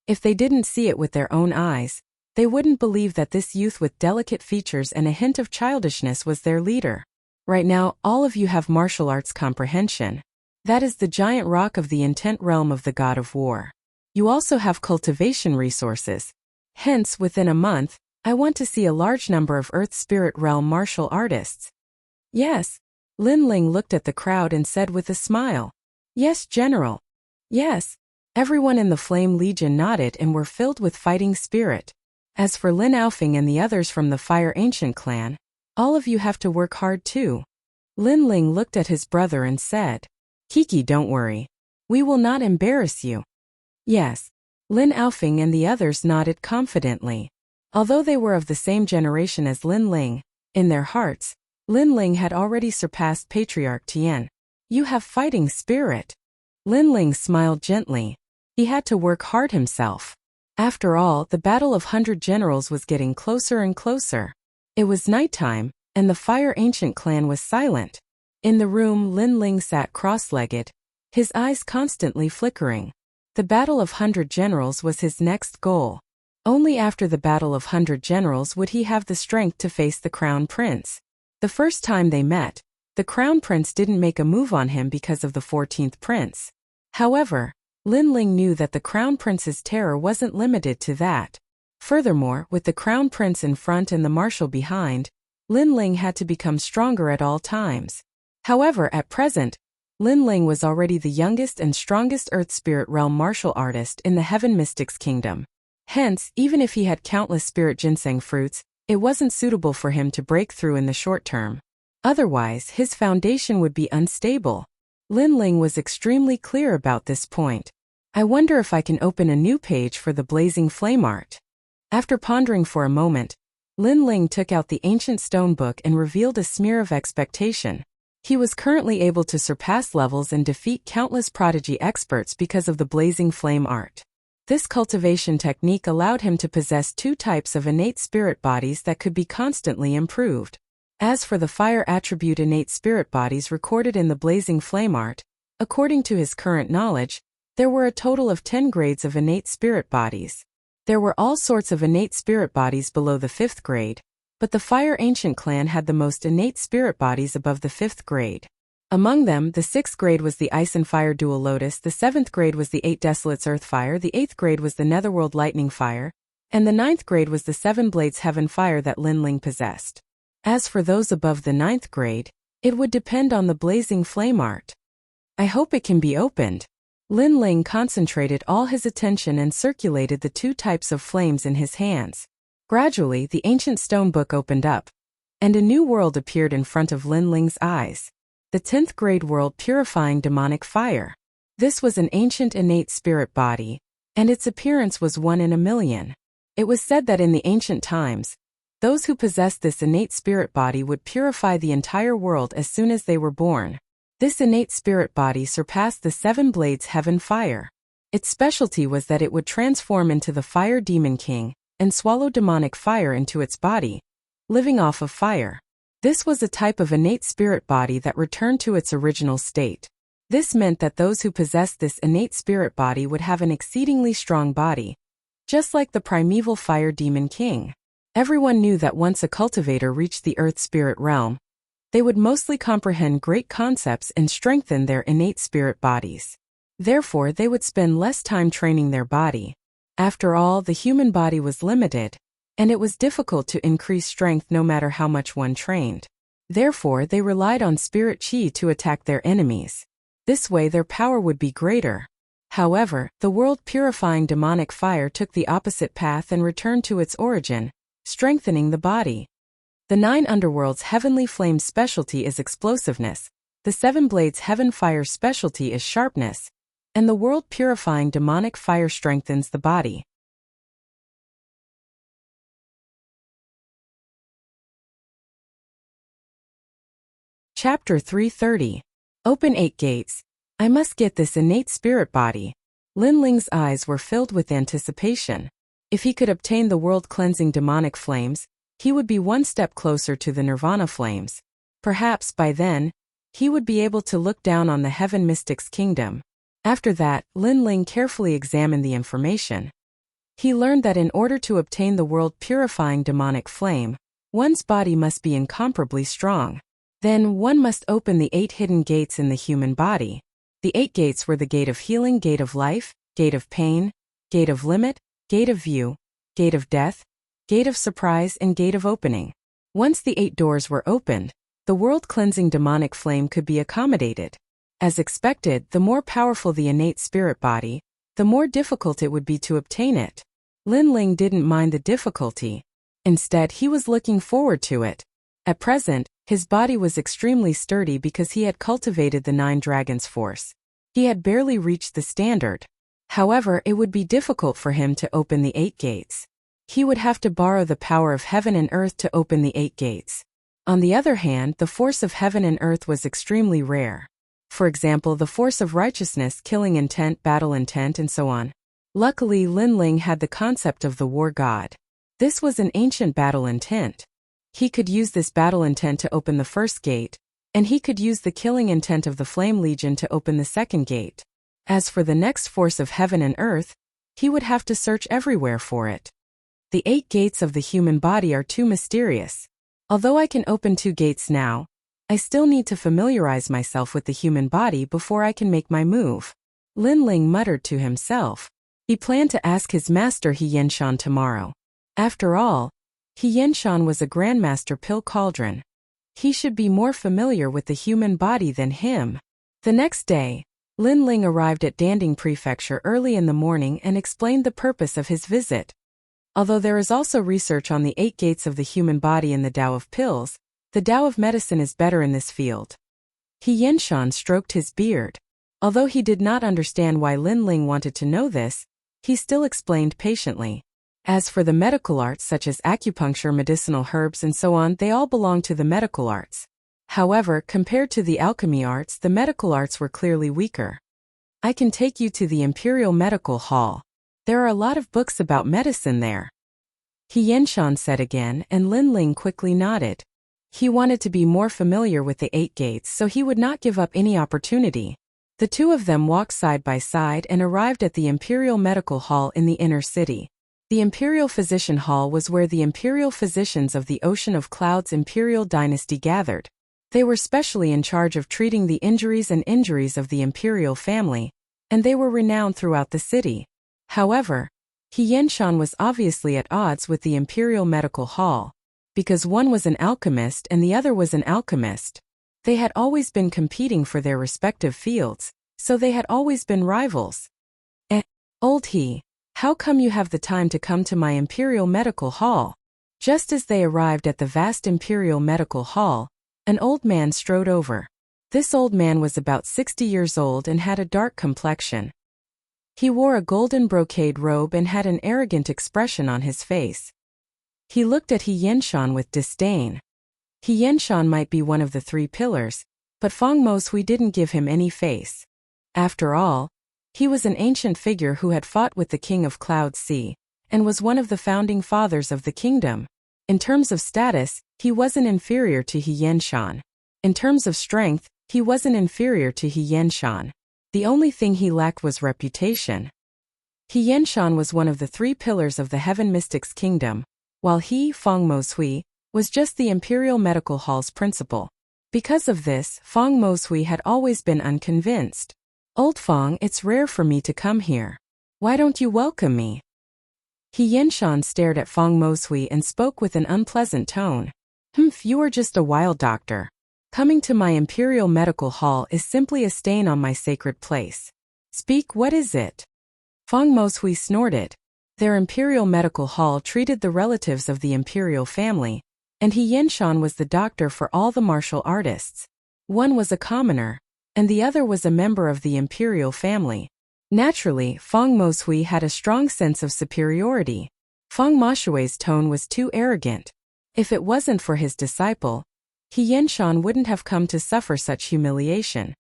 If they didn't see it with their own eyes, they wouldn't believe that this youth with delicate features and a hint of childishness was their leader. Right now, all of you have martial arts comprehension. That is the giant rock of the intent realm of the God of War. You also have cultivation resources. Hence, within a month, I want to see a large number of Earth Spirit Realm martial artists. Yes. Lin Ling looked at the crowd and said with a smile. Yes, General. Yes. Everyone in the Flame Legion nodded and were filled with fighting spirit. As for Lin Aofing and the others from the Fire Ancient clan, all of you have to work hard too. Lin Ling looked at his brother and said, Kiki, don't worry. We will not embarrass you. Yes. Lin Aofing and the others nodded confidently. Although they were of the same generation as Lin Ling, in their hearts, Lin Ling had already surpassed Patriarch Tian. You have fighting spirit. Lin Ling smiled gently. He had to work hard himself. After all, the Battle of 100 Generals was getting closer and closer. It was nighttime, and the Fire Ancient clan was silent. In the room, Lin Ling sat cross-legged, his eyes constantly flickering. The Battle of 100 Generals was his next goal. Only after the Battle of 100 Generals would he have the strength to face the Crown Prince. The first time they met, the Crown Prince didn't make a move on him because of the 14th Prince. However, Lin Ling knew that the Crown Prince's terror wasn't limited to that. Furthermore, with the Crown Prince in front and the Marshal behind, Lin Ling had to become stronger at all times. However, at present, Lin Ling was already the youngest and strongest Earth Spirit Realm martial artist in the Heaven Mystics Kingdom. Hence, even if he had countless spirit ginseng fruits, it wasn't suitable for him to break through in the short term. Otherwise, his foundation would be unstable. Lin Ling was extremely clear about this point. I wonder if I can open a new page for the Blazing Flame art. After pondering for a moment, Lin Ling took out the ancient stone book and revealed a smear of expectation. He was currently able to surpass levels and defeat countless prodigy experts because of the Blazing Flame art. This cultivation technique allowed him to possess two types of innate spirit bodies that could be constantly improved. As for the fire attribute innate spirit bodies recorded in the Blazing Flame art, according to his current knowledge, there were a total of 10 grades of innate spirit bodies. There were all sorts of innate spirit bodies below the 5th grade, but the Fire Ancient clan had the most innate spirit bodies above the 5th grade. Among them, the 6th grade was the Ice and Fire Dual Lotus, the 7th grade was the 8 Desolates Earth Fire, the 8th grade was the Netherworld Lightning Fire, and the 9th grade was the 7 Blades Heaven Fire that Lin Ling possessed. As for those above the 9th grade, it would depend on the Blazing Flame art. I hope it can be opened. Lin Ling concentrated all his attention and circulated the two types of flames in his hands. Gradually, the ancient stone book opened up, and a new world appeared in front of Lin Ling's eyes. The 10th grade world Purifying Demonic Fire. This was an ancient innate spirit body, and its appearance was 1 in a million. It was said that in the ancient times, Those who possessed this innate spirit body would purify the entire world as soon as they were born. This innate spirit body surpassed the 7 blades heaven fire. Its specialty was that it would transform into the fire demon king and swallow demonic fire into its body, living off of fire. This was a type of innate spirit body that returned to its original state. This meant that those who possessed this innate spirit body would have an exceedingly strong body, just like the primeval fire demon king. Everyone knew that once a cultivator reached the earth spirit realm, they would mostly comprehend great concepts and strengthen their innate spirit bodies. Therefore, they would spend less time training their body. After all, the human body was limited, and it was difficult to increase strength no matter how much one trained. Therefore, they relied on spirit chi to attack their enemies. This way their power would be greater. However, the world-purifying demonic fire took the opposite path and returned to its origin, strengthening the body. The 9 underworlds' heavenly flame's specialty is explosiveness, the 7 blades heaven fire's specialty is sharpness, and the world-purifying demonic fire strengthens the body. Chapter 330. Open 8 gates. I must get this innate spirit body. Lin Ling's eyes were filled with anticipation. If he could obtain the world-cleansing demonic flames, he would be one step closer to the nirvana flames. Perhaps by then, he would be able to look down on the heaven mystic's kingdom. After that, Lin Ling carefully examined the information. He learned that in order to obtain the world-purifying demonic flame, one's body must be incomparably strong. Then one must open the 8 hidden gates in the human body. The 8 gates were the gate of healing, gate of life, gate of pain, gate of limit, gate of view, gate of death, gate of surprise, and gate of opening. Once the 8 doors were opened, the world-cleansing demonic flame could be accommodated. As expected, the more powerful the innate spirit body, the more difficult it would be to obtain it. Lin Ling didn't mind the difficulty. Instead, he was looking forward to it. At present, his body was extremely sturdy because he had cultivated the 9 dragons' force. He had barely reached the standard. However, it would be difficult for him to open the 8 gates. He would have to borrow the power of heaven and earth to open the 8 gates. On the other hand, the force of heaven and earth was extremely rare. For example, the force of righteousness, killing intent, battle intent, and so on. Luckily, Lin Ling had the concept of the war god. This was an ancient battle intent. He could use this battle intent to open the first gate, and he could use the killing intent of the Flame Legion to open the second gate. As for the next force of heaven and earth, he would have to search everywhere for it. The 8 gates of the human body are too mysterious. Although I can open 2 gates now, I still need to familiarize myself with the human body before I can make my move. Lin Ling muttered to himself. He planned to ask his master He Yenshan tomorrow. After all, He Yenshan was a grandmaster pill cauldron. He should be more familiar with the human body than him. The next day, Lin Ling arrived at Danding Prefecture early in the morning and explained the purpose of his visit. Although there is also research on the 8 gates of the human body in the Tao of pills, the Tao of medicine is better in this field. He Yenshan stroked his beard. Although he did not understand why Lin Ling wanted to know this, he still explained patiently. As for the medical arts such as acupuncture, medicinal herbs, and so on, they all belong to the medical arts. However, compared to the alchemy arts, the medical arts were clearly weaker. I can take you to the Imperial Medical Hall. There are a lot of books about medicine there. He Yenshan said again, and Lin Ling quickly nodded. He wanted to be more familiar with the 8 gates, so he would not give up any opportunity. The two of them walked side by side and arrived at the Imperial Medical Hall in the inner city. The Imperial Physician Hall was where the imperial physicians of the Ocean of Clouds Imperial Dynasty gathered. They were specially in charge of treating the injuries of the imperial family, and they were renowned throughout the city. However, He Yenshan was obviously at odds with the Imperial Medical Hall, because one was an alchemist and the other was an alchemist. They had always been competing for their respective fields, so they had always been rivals. Old He, how come you have the time to come to my Imperial Medical Hall? Just as they arrived at the vast Imperial Medical Hall, an old man strode over. This old man was about 60 years old and had a dark complexion. He wore a golden brocade robe and had an arrogant expression on his face. He looked at He Yinshan with disdain. He Yinshan might be one of the 3 pillars, but Feng Moshui didn't give him any face. After all, he was an ancient figure who had fought with the king of Cloud Sea, and was one of the founding fathers of the kingdom. In terms of status, he wasn't inferior to He Yinshan. In terms of strength, he wasn't inferior to He Yinshan. The only thing he lacked was reputation. He Yinshan was one of the 3 pillars of the Heaven Mystics Kingdom, while he, Feng Moshui, was just the Imperial Medical Hall's principal. Because of this, Feng Moshui had always been unconvinced. "Old Feng, it's rare for me to come here. Why don't you welcome me?" He Yinshan stared at Feng Moshui and spoke with an unpleasant tone. You are just a wild doctor. Coming to my Imperial Medical Hall is simply a stain on my sacred place. Speak, what is it? Feng Moshui snorted. Their Imperial Medical Hall treated the relatives of the Imperial family, and He Yinshan was the doctor for all the martial artists. One was a commoner, and the other was a member of the Imperial family. Naturally, Feng Moshui had a strong sense of superiority. Feng Moshui's tone was too arrogant. If it wasn't for his disciple, He Yinshan wouldn't have come to suffer such humiliation.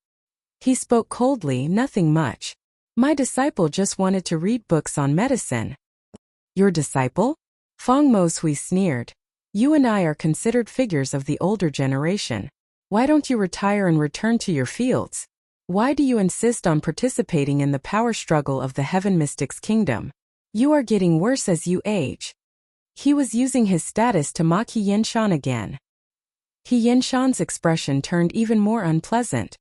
He spoke coldly, nothing much. My disciple just wanted to read books on medicine. Your disciple? Feng Moshui sneered. You and I are considered figures of the older generation. Why don't you retire and return to your fields? Why do you insist on participating in the power struggle of the Heaven Mystics Kingdom? You are getting worse as you age. He was using his status to mock He Yinshan again. He Yinshan's expression turned even more unpleasant.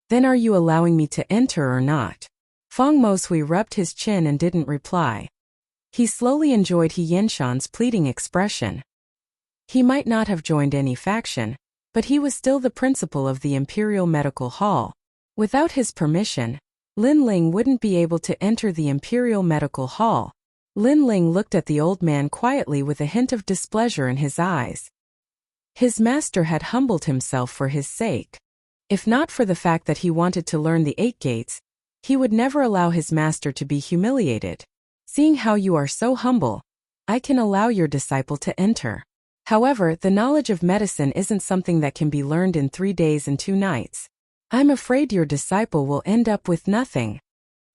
Then are you allowing me to enter or not? Feng Moshui rubbed his chin and didn't reply. He slowly enjoyed He Yinshan's pleading expression. He might not have joined any faction, but he was still the principal of the Imperial Medical Hall. Without his permission, Lin Ling wouldn't be able to enter the Imperial Medical Hall. Lin Ling looked at the old man quietly with a hint of displeasure in his eyes. His master had humbled himself for his sake. If not for the fact that he wanted to learn the 8 gates, he would never allow his master to be humiliated. Seeing how you are so humble, I can allow your disciple to enter. However, the knowledge of medicine isn't something that can be learned in 3 days and 2 nights. I'm afraid your disciple will end up with nothing.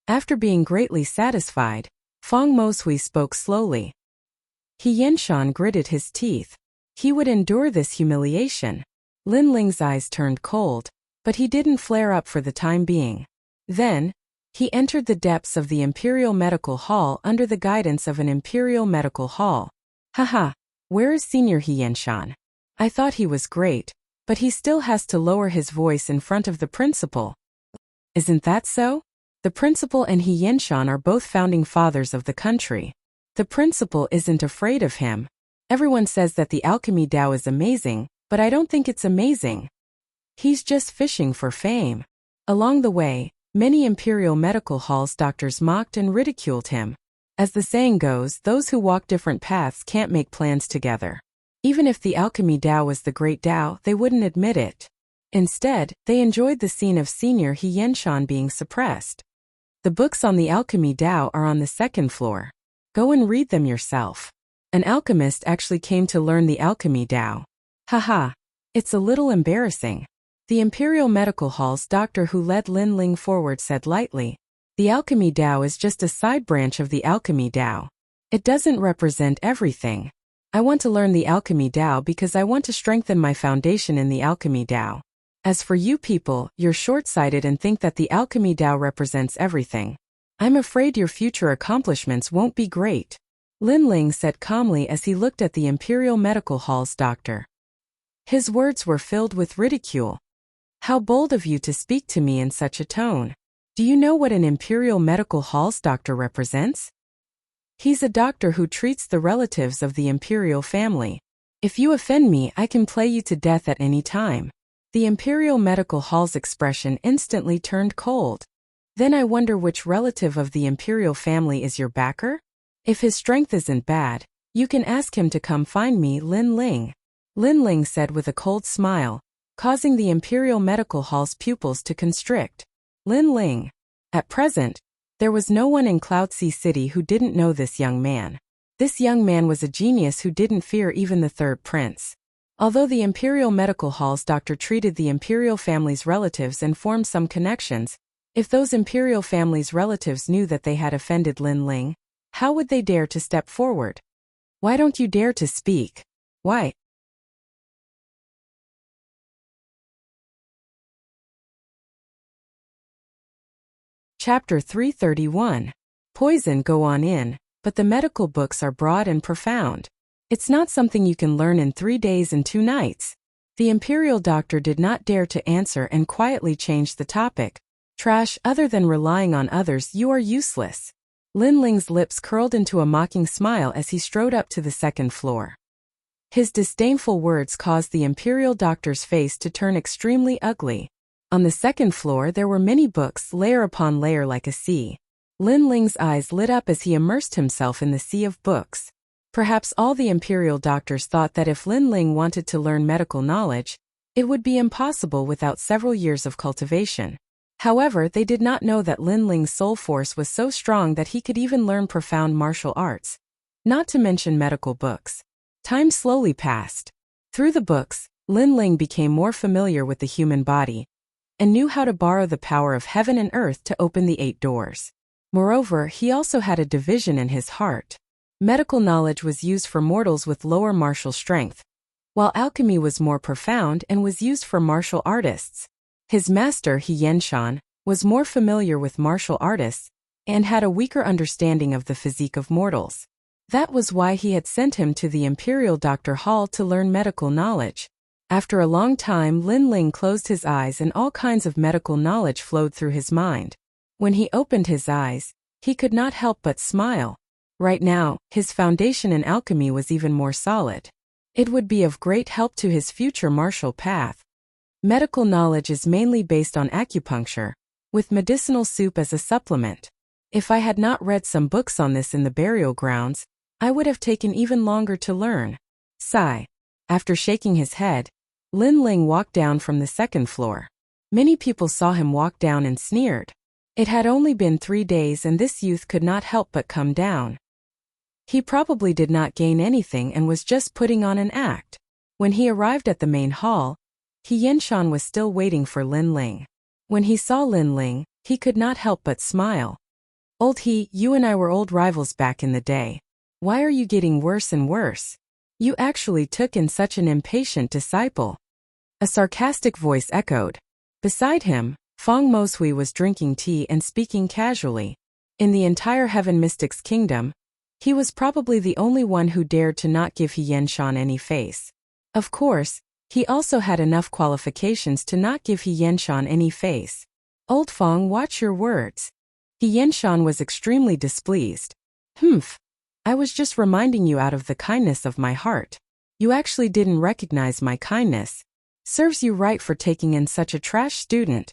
After being greatly satisfied, Feng Moshui spoke slowly. He Yinshan gritted his teeth. He would endure this humiliation. Lin Ling's eyes turned cold, but he didn't flare up for the time being. Then, he entered the depths of the Imperial Medical Hall under the guidance of an Imperial Medical Hall. Haha, where is Senior He Yinshan? I thought he was great, but he still has to lower his voice in front of the principal. Isn't that so? The principal and He Yinshan are both founding fathers of the country. The principal isn't afraid of him. Everyone says that the alchemy Dao is amazing, but I don't think it's amazing. He's just fishing for fame. Along the way, many Imperial Medical Hall's doctors mocked and ridiculed him. As the saying goes, those who walk different paths can't make plans together. Even if the alchemy Dao was the great Dao, they wouldn't admit it. Instead, they enjoyed the scene of Senior He Yinshan being suppressed. The books on the alchemy Dao are on the 2nd floor. Go and read them yourself. An alchemist actually came to learn the alchemy Dao. Haha, it's a little embarrassing. The Imperial Medical Hall's doctor who led Lin Ling forward said lightly, the alchemy Dao is just a side branch of the alchemy Dao. It doesn't represent everything. I want to learn the alchemy Dao because I want to strengthen my foundation in the alchemy Dao. As for you people, you're short-sighted and think that the alchemy Dao represents everything. I'm afraid your future accomplishments won't be great. Lin Ling said calmly as he looked at the Imperial Medical Hall's doctor. His words were filled with ridicule. How bold of you to speak to me in such a tone. Do you know what an Imperial Medical Hall's doctor represents? He's a doctor who treats the relatives of the Imperial family. If you offend me, I can play you to death at any time. The Imperial Medical Hall's expression instantly turned cold. Then I wonder which relative of the Imperial family is your backer? If his strength isn't bad, you can ask him to come find me, Lin Ling. Lin Ling said with a cold smile, causing the Imperial Medical Hall's pupils to constrict. Lin Ling. At present, there was no one in Cloud Sea City who didn't know this young man. This young man was a genius who didn't fear even the third prince. Although the Imperial Medical Hall's doctor treated the imperial family's relatives and formed some connections, if those imperial family's relatives knew that they had offended Lin Ling, how would they dare to step forward? Why don't you dare to speak? Why? Chapter 331. Poison go on in, but the medical books are broad and profound. It's not something you can learn in 3 days and 2 nights. The imperial doctor did not dare to answer and quietly changed the topic. Trash, other than relying on others, you are useless. Lin Ling's lips curled into a mocking smile as he strode up to the second floor. His disdainful words caused the imperial doctor's face to turn extremely ugly. On the second floor there were many books, layer upon layer like a sea. Lin Ling's eyes lit up as he immersed himself in the sea of books. Perhaps all the imperial doctors thought that if Lin Ling wanted to learn medical knowledge, it would be impossible without several years of cultivation. However, they did not know that Lin Ling's soul force was so strong that he could even learn profound martial arts. Not to mention medical books. Time slowly passed. Through the books, Lin Ling became more familiar with the human body and knew how to borrow the power of heaven and earth to open the 8 doors. Moreover, he also had a division in his heart. Medical knowledge was used for mortals with lower martial strength, while alchemy was more profound and was used for martial artists. His master, He Yenshan, was more familiar with martial artists and had a weaker understanding of the physique of mortals. That was why he had sent him to the Imperial Doctor Hall to learn medical knowledge. After a long time, Lin Ling closed his eyes and all kinds of medical knowledge flowed through his mind. When he opened his eyes, he could not help but smile. Right now, his foundation in alchemy was even more solid. It would be of great help to his future martial path. Medical knowledge is mainly based on acupuncture, with medicinal soup as a supplement. If I had not read some books on this in the burial grounds, I would have taken even longer to learn. Sigh. After shaking his head, Lin Ling walked down from the second floor. Many people saw him walk down and sneered. It had only been 3 days and this youth could not help but come down. He probably did not gain anything and was just putting on an act. When he arrived at the main hall, He Yenshan was still waiting for Lin Ling. When he saw Lin Ling, he could not help but smile. Old He, you and I were old rivals back in the day. Why are you getting worse and worse? You actually took in such an impatient disciple. A sarcastic voice echoed. Beside him, Feng Moshui was drinking tea and speaking casually. In the entire Heaven Mystics Kingdom, he was probably the only one who dared to not give He Yenshan any face. Of course, he also had enough qualifications to not give He Yenshan any face. Old Feng, watch your words. He Yenshan was extremely displeased. Humph. I was just reminding you out of the kindness of my heart. You actually didn't recognize my kindness. Serves you right for taking in such a trash student.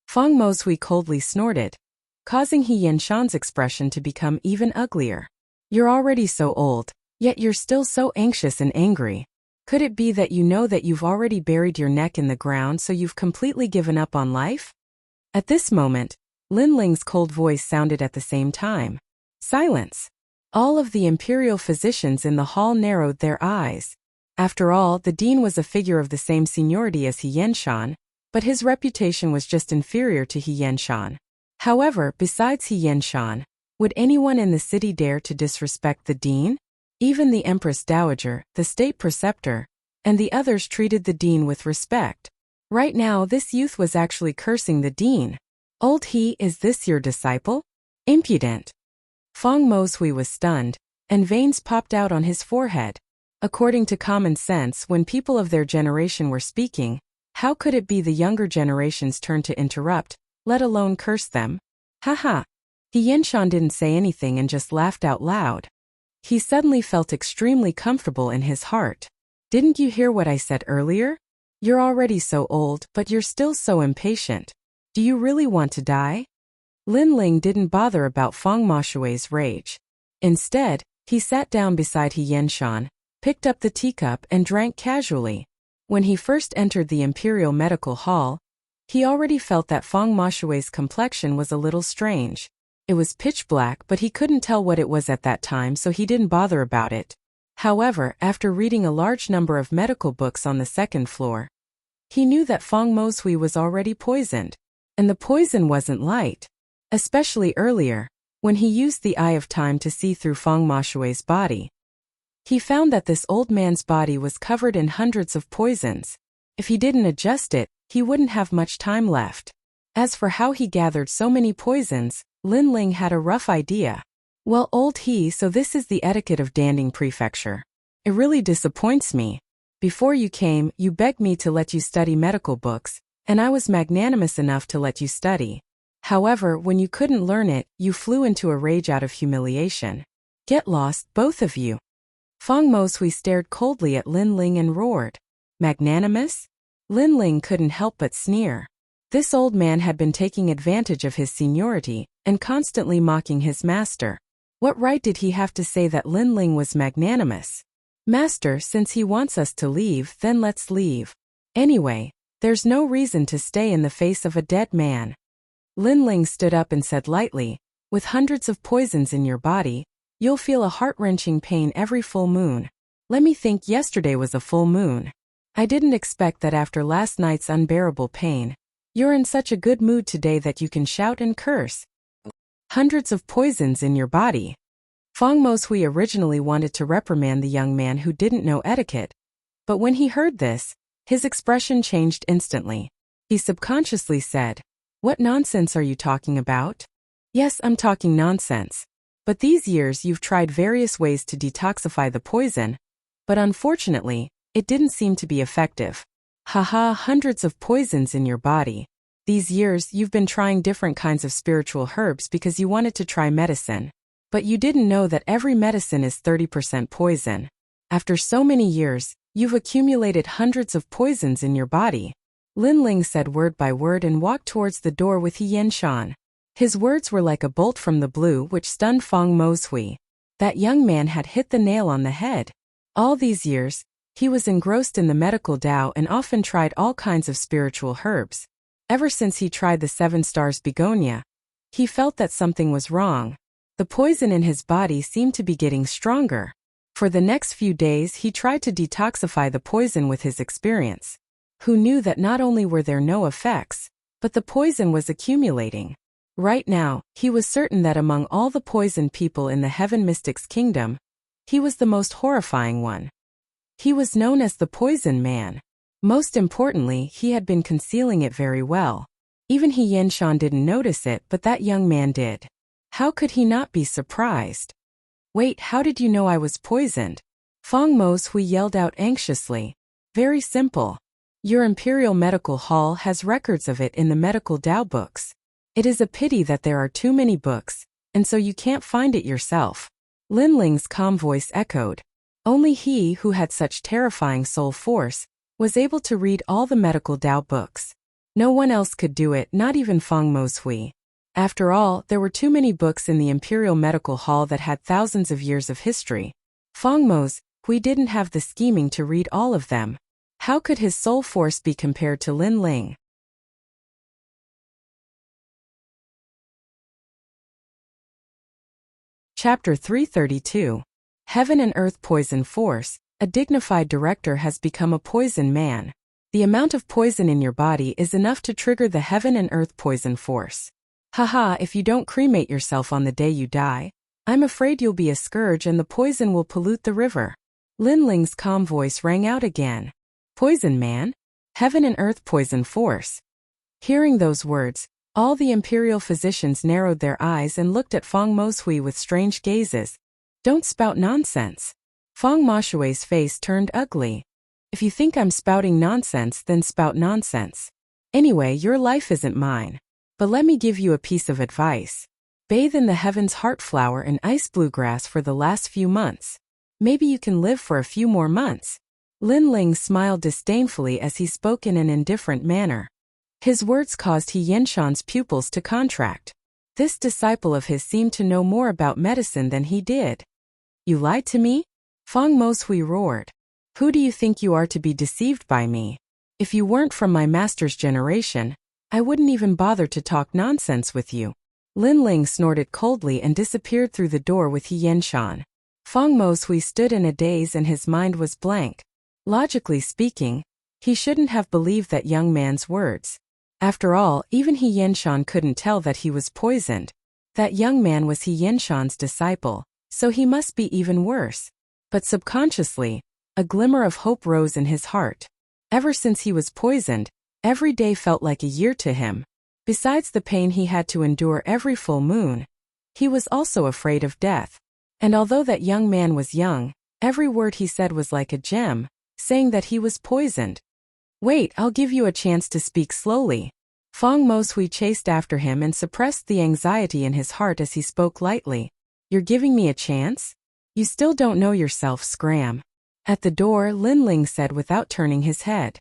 Feng Moshui coldly snorted, causing He Yenshan's expression to become even uglier. You're already so old, yet you're still so anxious and angry. Could it be that you know that you've already buried your neck in the ground so you've completely given up on life? At this moment, Lin Ling's cold voice sounded at the same time. Silence. All of the imperial physicians in the hall narrowed their eyes. After all, the dean was a figure of the same seniority as He Yenshan, but his reputation was just inferior to He Yenshan. However, besides He Yenshan, would anyone in the city dare to disrespect the dean? Even the Empress Dowager, the state preceptor, and the others treated the dean with respect. Right now, this youth was actually cursing the dean. Old He, is this your disciple? Impudent. Feng Moshui was stunned, and veins popped out on his forehead. According to common sense, when people of their generation were speaking, how could it be the younger generation's turn to interrupt, let alone curse them? Haha. He Yenshan didn't say anything and just laughed out loud. He suddenly felt extremely comfortable in his heart. Didn't you hear what I said earlier? You're already so old, but you're still so impatient. Do you really want to die? Lin Ling didn't bother about Feng Moshui's rage. Instead, he sat down beside He Yenshan, picked up the teacup and drank casually. When he first entered the Imperial Medical Hall, he already felt that Feng Moshui's complexion was a little strange. It was pitch black, but he couldn't tell what it was at that time, so he didn't bother about it. However, after reading a large number of medical books on the second floor, he knew that Feng Moshui was already poisoned. And the poison wasn't light. Especially earlier, when he used the Eye of Time to see through Feng Moshui's body. He found that this old man's body was covered in hundreds of poisons. If he didn't adjust it, he wouldn't have much time left. As for how he gathered so many poisons, Lin Ling had a rough idea. Well, so this is the etiquette of Danding Prefecture. It really disappoints me. Before you came, you begged me to let you study medical books, and I was magnanimous enough to let you study. However, when you couldn't learn it, you flew into a rage out of humiliation. Get lost, both of you. Feng Moshui stared coldly at Lin Ling and roared. Magnanimous? Lin Ling couldn't help but sneer. This old man had been taking advantage of his seniority and constantly mocking his master. What right did he have to say that Lin Ling was magnanimous? Master, since he wants us to leave, then let's leave. Anyway, there's no reason to stay in the face of a dead man. Lin Ling stood up and said lightly, with hundreds of poisons in your body, you'll feel a heart-wrenching pain every full moon. Let me think, yesterday was a full moon. I didn't expect that after last night's unbearable pain. You're in such a good mood today that you can shout and curse. Hundreds of poisons in your body. Feng Moshui originally wanted to reprimand the young man who didn't know etiquette. But when he heard this, his expression changed instantly. He subconsciously said, What nonsense are you talking about? Yes, I'm talking nonsense. But these years you've tried various ways to detoxify the poison, but unfortunately, it didn't seem to be effective. Haha, hundreds of poisons in your body. These years you've been trying different kinds of spiritual herbs because you wanted to try medicine. But you didn't know that every medicine is 30% poison. After so many years, you've accumulated hundreds of poisons in your body. Lin Ling said word by word and walked towards the door with He Yenshan. His words were like a bolt from the blue which stunned Feng Moshui. That young man had hit the nail on the head. All these years, he was engrossed in the medical Tao and often tried all kinds of spiritual herbs. Ever since he tried the 7 stars begonia, he felt that something was wrong. The poison in his body seemed to be getting stronger. For the next few days he tried to detoxify the poison with his experience. Who knew that not only were there no effects, but the poison was accumulating. Right now, he was certain that among all the poisoned people in the Heaven Mystics Kingdom, he was the most horrifying one. He was known as the Poison Man. Most importantly, he had been concealing it very well. Even He Yenshan didn't notice it, but that young man did. How could he not be surprised? Wait, how did you know I was poisoned? Feng Moshui yelled out anxiously. Very simple. Your Imperial Medical Hall has records of it in the medical Tao books. It is a pity that there are too many books, and so you can't find it yourself. Lin Ling's calm voice echoed. Only he who had such terrifying soul force was able to read all the medical Tao books. No one else could do it, not even Feng Moshui. After all, there were too many books in the Imperial Medical Hall that had thousands of years of history. Feng Moshui didn't have the scheming to read all of them. How could his soul force be compared to Lin Ling? Chapter 332. Heaven and Earth Poison Force. A dignified director has become a poison man. The amount of poison in your body is enough to trigger the Heaven and Earth Poison Force. Haha, if you don't cremate yourself on the day you die, I'm afraid you'll be a scourge and the poison will pollute the river. Lin Ling's calm voice rang out again. Poison man? Heaven and Earth Poison Force. Hearing those words, all the imperial physicians narrowed their eyes and looked at Feng Moshui with strange gazes. Don't spout nonsense. Feng Moshui's face turned ugly. If you think I'm spouting nonsense, then spout nonsense. Anyway, your life isn't mine. But let me give you a piece of advice. Bathe in the Heaven's Heartflower and Ice Bluegrass for the last few months. Maybe you can live for a few more months. Lin Ling smiled disdainfully as he spoke in an indifferent manner. His words caused He Yenshan's pupils to contract. This disciple of his seemed to know more about medicine than he did. You lied to me? Feng Moshui roared. Who do you think you are to be deceived by me? If you weren't from my master's generation, I wouldn't even bother to talk nonsense with you. Lin Ling snorted coldly and disappeared through the door with He Yenshan. Feng Moshui stood in a daze and his mind was blank. Logically speaking, he shouldn't have believed that young man's words. After all, even He Yenshan couldn't tell that he was poisoned. That young man was He Yenshan's disciple, so he must be even worse. But subconsciously, a glimmer of hope rose in his heart. Ever since he was poisoned, every day felt like a year to him. Besides the pain he had to endure every full moon, he was also afraid of death. And although that young man was young, every word he said was like a gem, saying that he was poisoned. Wait, I'll give you a chance to speak slowly. Feng Moshui chased after him and suppressed the anxiety in his heart as he spoke lightly. You're giving me a chance? You still don't know yourself, scram. At the door, Lin Ling said without turning his head.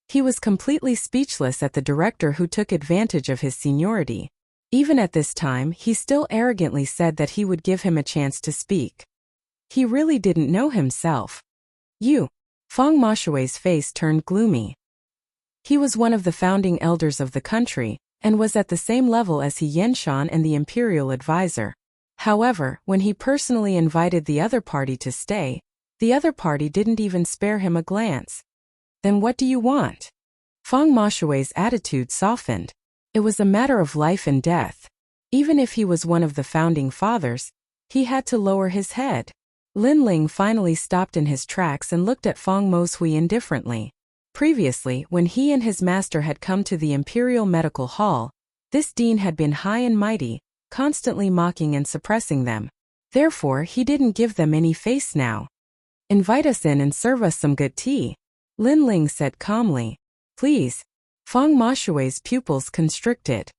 He was completely speechless at the director who took advantage of his seniority. Even at this time, he still arrogantly said that he would give him a chance to speak. He really didn't know himself. You. Feng Moshui's face turned gloomy. He was one of the founding elders of the country, and was at the same level as He Yenshan and the imperial advisor. However, when he personally invited the other party to stay, the other party didn't even spare him a glance. Then what do you want? Feng Moshui's attitude softened. It was a matter of life and death. Even if he was one of the founding fathers, he had to lower his head. Lin Ling finally stopped in his tracks and looked at Feng Moshui indifferently. Previously, when he and his master had come to the Imperial Medical Hall, this dean had been high and mighty, constantly mocking and suppressing them. Therefore, he didn't give them any face now. Invite us in and serve us some good tea, Lin Ling said calmly. Please. Feng Moshui's pupils constricted.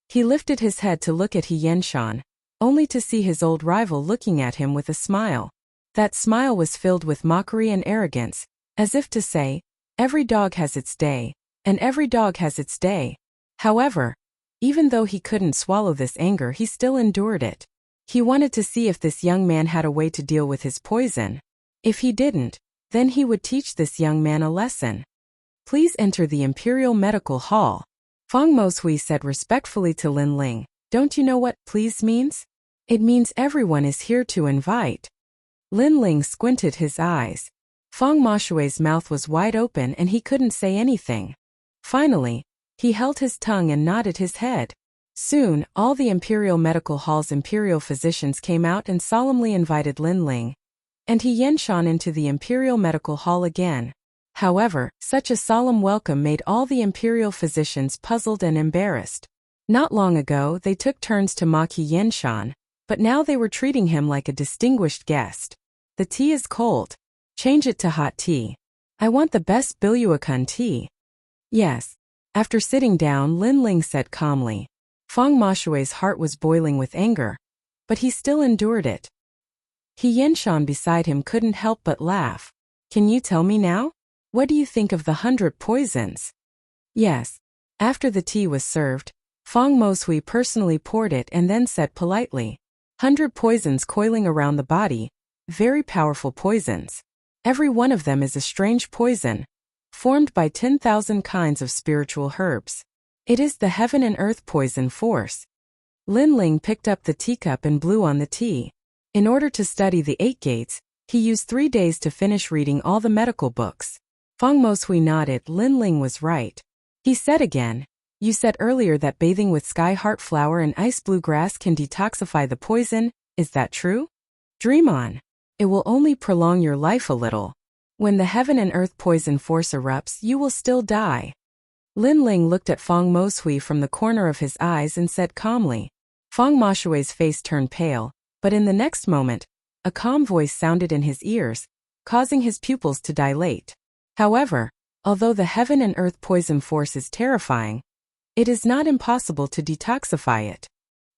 He lifted his head to look at He Yenshan, only to see his old rival looking at him with a smile. That smile was filled with mockery and arrogance, as if to say, every dog has its day, and every dog has its day. However, even though he couldn't swallow this anger, he still endured it. He wanted to see if this young man had a way to deal with his poison. If he didn't, then he would teach this young man a lesson. Please enter the Imperial Medical Hall, Feng Moshui said respectfully to Lin Ling. Don't you know what please means? It means everyone is here to invite. Lin Ling squinted his eyes. Feng Moshui's mouth was wide open and he couldn't say anything. Finally, he held his tongue and nodded his head. Soon, all the Imperial Medical Hall's imperial physicians came out and solemnly invited Lin Ling and He Yenshan into the Imperial Medical Hall again. However, such a solemn welcome made all the imperial physicians puzzled and embarrassed. Not long ago, they took turns to mock He Yenshan, but now they were treating him like a distinguished guest. The tea is cold. Change it to hot tea. I want the best Bilyuakun tea. Yes. After sitting down, Lin Ling said calmly. Feng Moshui's heart was boiling with anger, but he still endured it. He Yenshan beside him couldn't help but laugh. Can you tell me now? What do you think of the 100 poisons? Yes. After the tea was served, Feng Moshui personally poured it and then said politely, 100 poisons coiling around the body, very powerful poisons. Every one of them is a strange poison, formed by 10,000 kinds of spiritual herbs. It is the heaven and earth poison force. Lin Ling picked up the teacup and blew on the tea. In order to study the 8 gates, he used 3 days to finish reading all the medical books. Feng Moshui nodded. Lin Ling was right. He said again, you said earlier that bathing with sky heart flower and ice blue grass can detoxify the poison, is that true? Dream on. It will only prolong your life a little. When the heaven and earth poison force erupts, you will still die. Lin Ling looked at Feng Moshui from the corner of his eyes and said calmly. Feng Moshui's face turned pale, but in the next moment, a calm voice sounded in his ears, causing his pupils to dilate. However, although the heaven and earth poison force is terrifying, it is not impossible to detoxify it.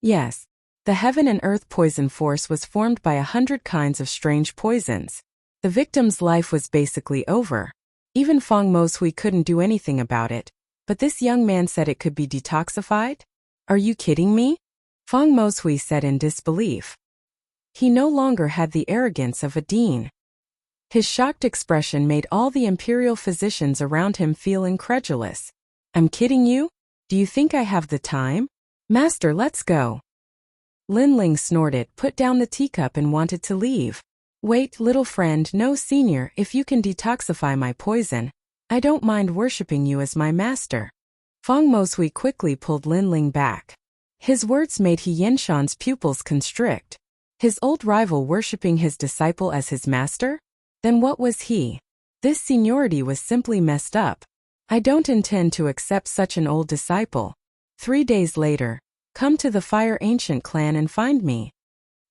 Yes, the heaven and earth poison force was formed by 100 kinds of strange poisons. The victim's life was basically over. Even Feng Moshui couldn't do anything about it, but this young man said it could be detoxified? Are you kidding me? Feng Moshui said in disbelief. He no longer had the arrogance of a dean. His shocked expression made all the imperial physicians around him feel incredulous. I'm kidding you? Do you think I have the time? Master, let's go. Linling snorted, put down the teacup and wanted to leave. Wait, little friend, no senior, if you can detoxify my poison, I don't mind worshipping you as my master. Feng Moshui quickly pulled Linling back. His words made He Yinshan's pupils constrict. His old rival worshipping his disciple as his master? Then what was he? This seniority was simply messed up. I don't intend to accept such an old disciple. 3 days later, come to the Fire Ancient clan and find me.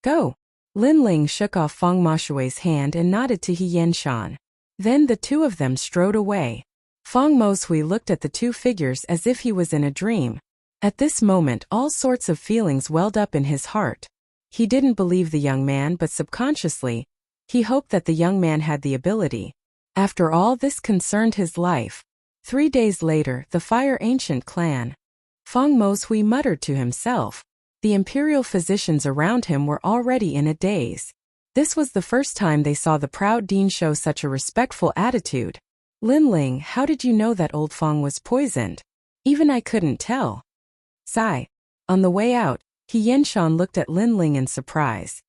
Go. Linling shook off Feng Moshui's hand and nodded to He Yinshan. Then the two of them strode away. Feng Moshui looked at the two figures as if he was in a dream. At this moment all sorts of feelings welled up in his heart. He didn't believe the young man, but subconsciously, he hoped that the young man had the ability. After all, this concerned his life. 3 days later, the Fire Ancient clan. Feng Moshui muttered to himself. The imperial physicians around him were already in a daze. This was the first time they saw the proud dean show such a respectful attitude. Linling, how did you know that old Feng was poisoned? Even I couldn't tell. Sigh. On the way out, He Yinshan looked at Linling in surprise.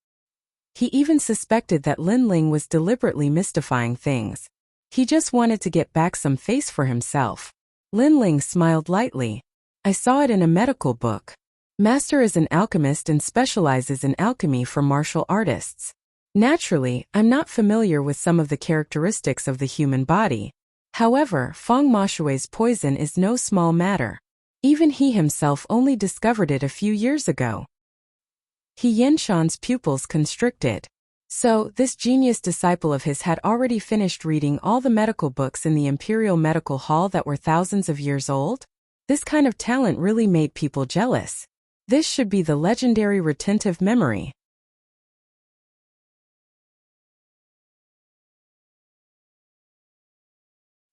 He even suspected that Linling was deliberately mystifying things. He just wanted to get back some face for himself. Linling smiled lightly. I saw it in a medical book. Master is an alchemist and specializes in alchemy for martial artists. Naturally, I'm not familiar with some of the characteristics of the human body. However, Feng Moshui's poison is no small matter. Even he himself only discovered it a few years ago. He Yinshan's pupils constricted. So, this genius disciple of his had already finished reading all the medical books in the Imperial Medical Hall that were thousands of years old? This kind of talent really made people jealous. This should be the legendary retentive memory.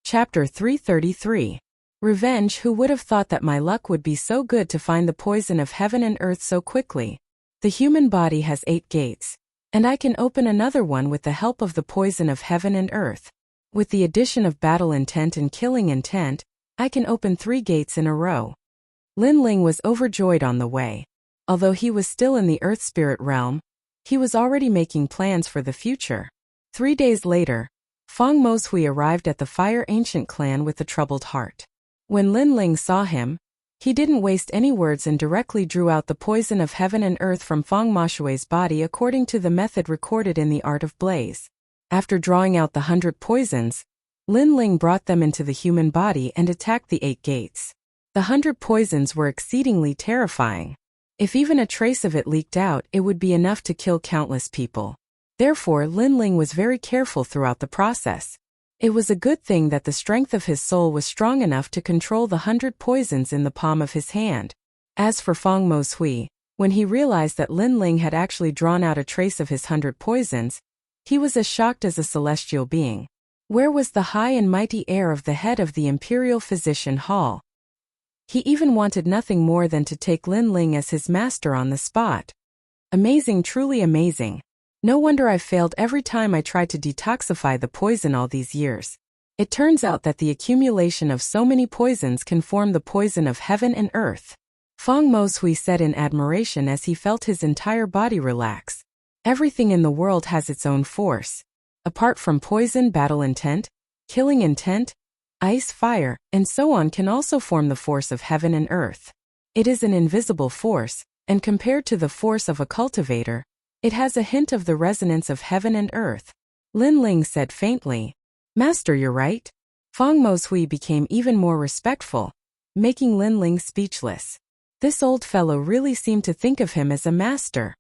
Chapter 333. Revenge. Who would have thought that my luck would be so good to find the poison of heaven and earth so quickly? The human body has 8 gates, and I can open another one with the help of the poison of heaven and earth. With the addition of battle intent and killing intent, I can open 3 gates in a row. Linling was overjoyed on the way. Although he was still in the earth spirit realm, he was already making plans for the future. 3 days later, Feng Moshui arrived at the Fire Ancient clan with a troubled heart. When Linling saw him, he didn't waste any words and directly drew out the poison of heaven and earth from Feng Moshui's body according to the method recorded in the Art of Blaze. After drawing out the 100 poisons, Linling brought them into the human body and attacked the 8 gates. The 100 poisons were exceedingly terrifying. If even a trace of it leaked out, it would be enough to kill countless people. Therefore, Linling was very careful throughout the process. It was a good thing that the strength of his soul was strong enough to control the 100 poisons in the palm of his hand. As for Feng Moshui, when he realized that Linling had actually drawn out a trace of his 100 poisons, he was as shocked as a celestial being. Where was the high and mighty air of the head of the Imperial Physician Hall? He even wanted nothing more than to take Linling as his master on the spot. Amazing, truly amazing. No wonder I failed every time I tried to detoxify the poison all these years. It turns out that the accumulation of so many poisons can form the poison of heaven and earth. Feng Moshui said in admiration as he felt his entire body relax. Everything in the world has its own force. Apart from poison, battle intent, killing intent, ice, fire, and so on can also form the force of heaven and earth. It is an invisible force, and compared to the force of a cultivator, it has a hint of the resonance of heaven and earth. Linling said faintly. Master, you're right. Feng Moshui became even more respectful, making Linling speechless. This old fellow really seemed to think of him as a master.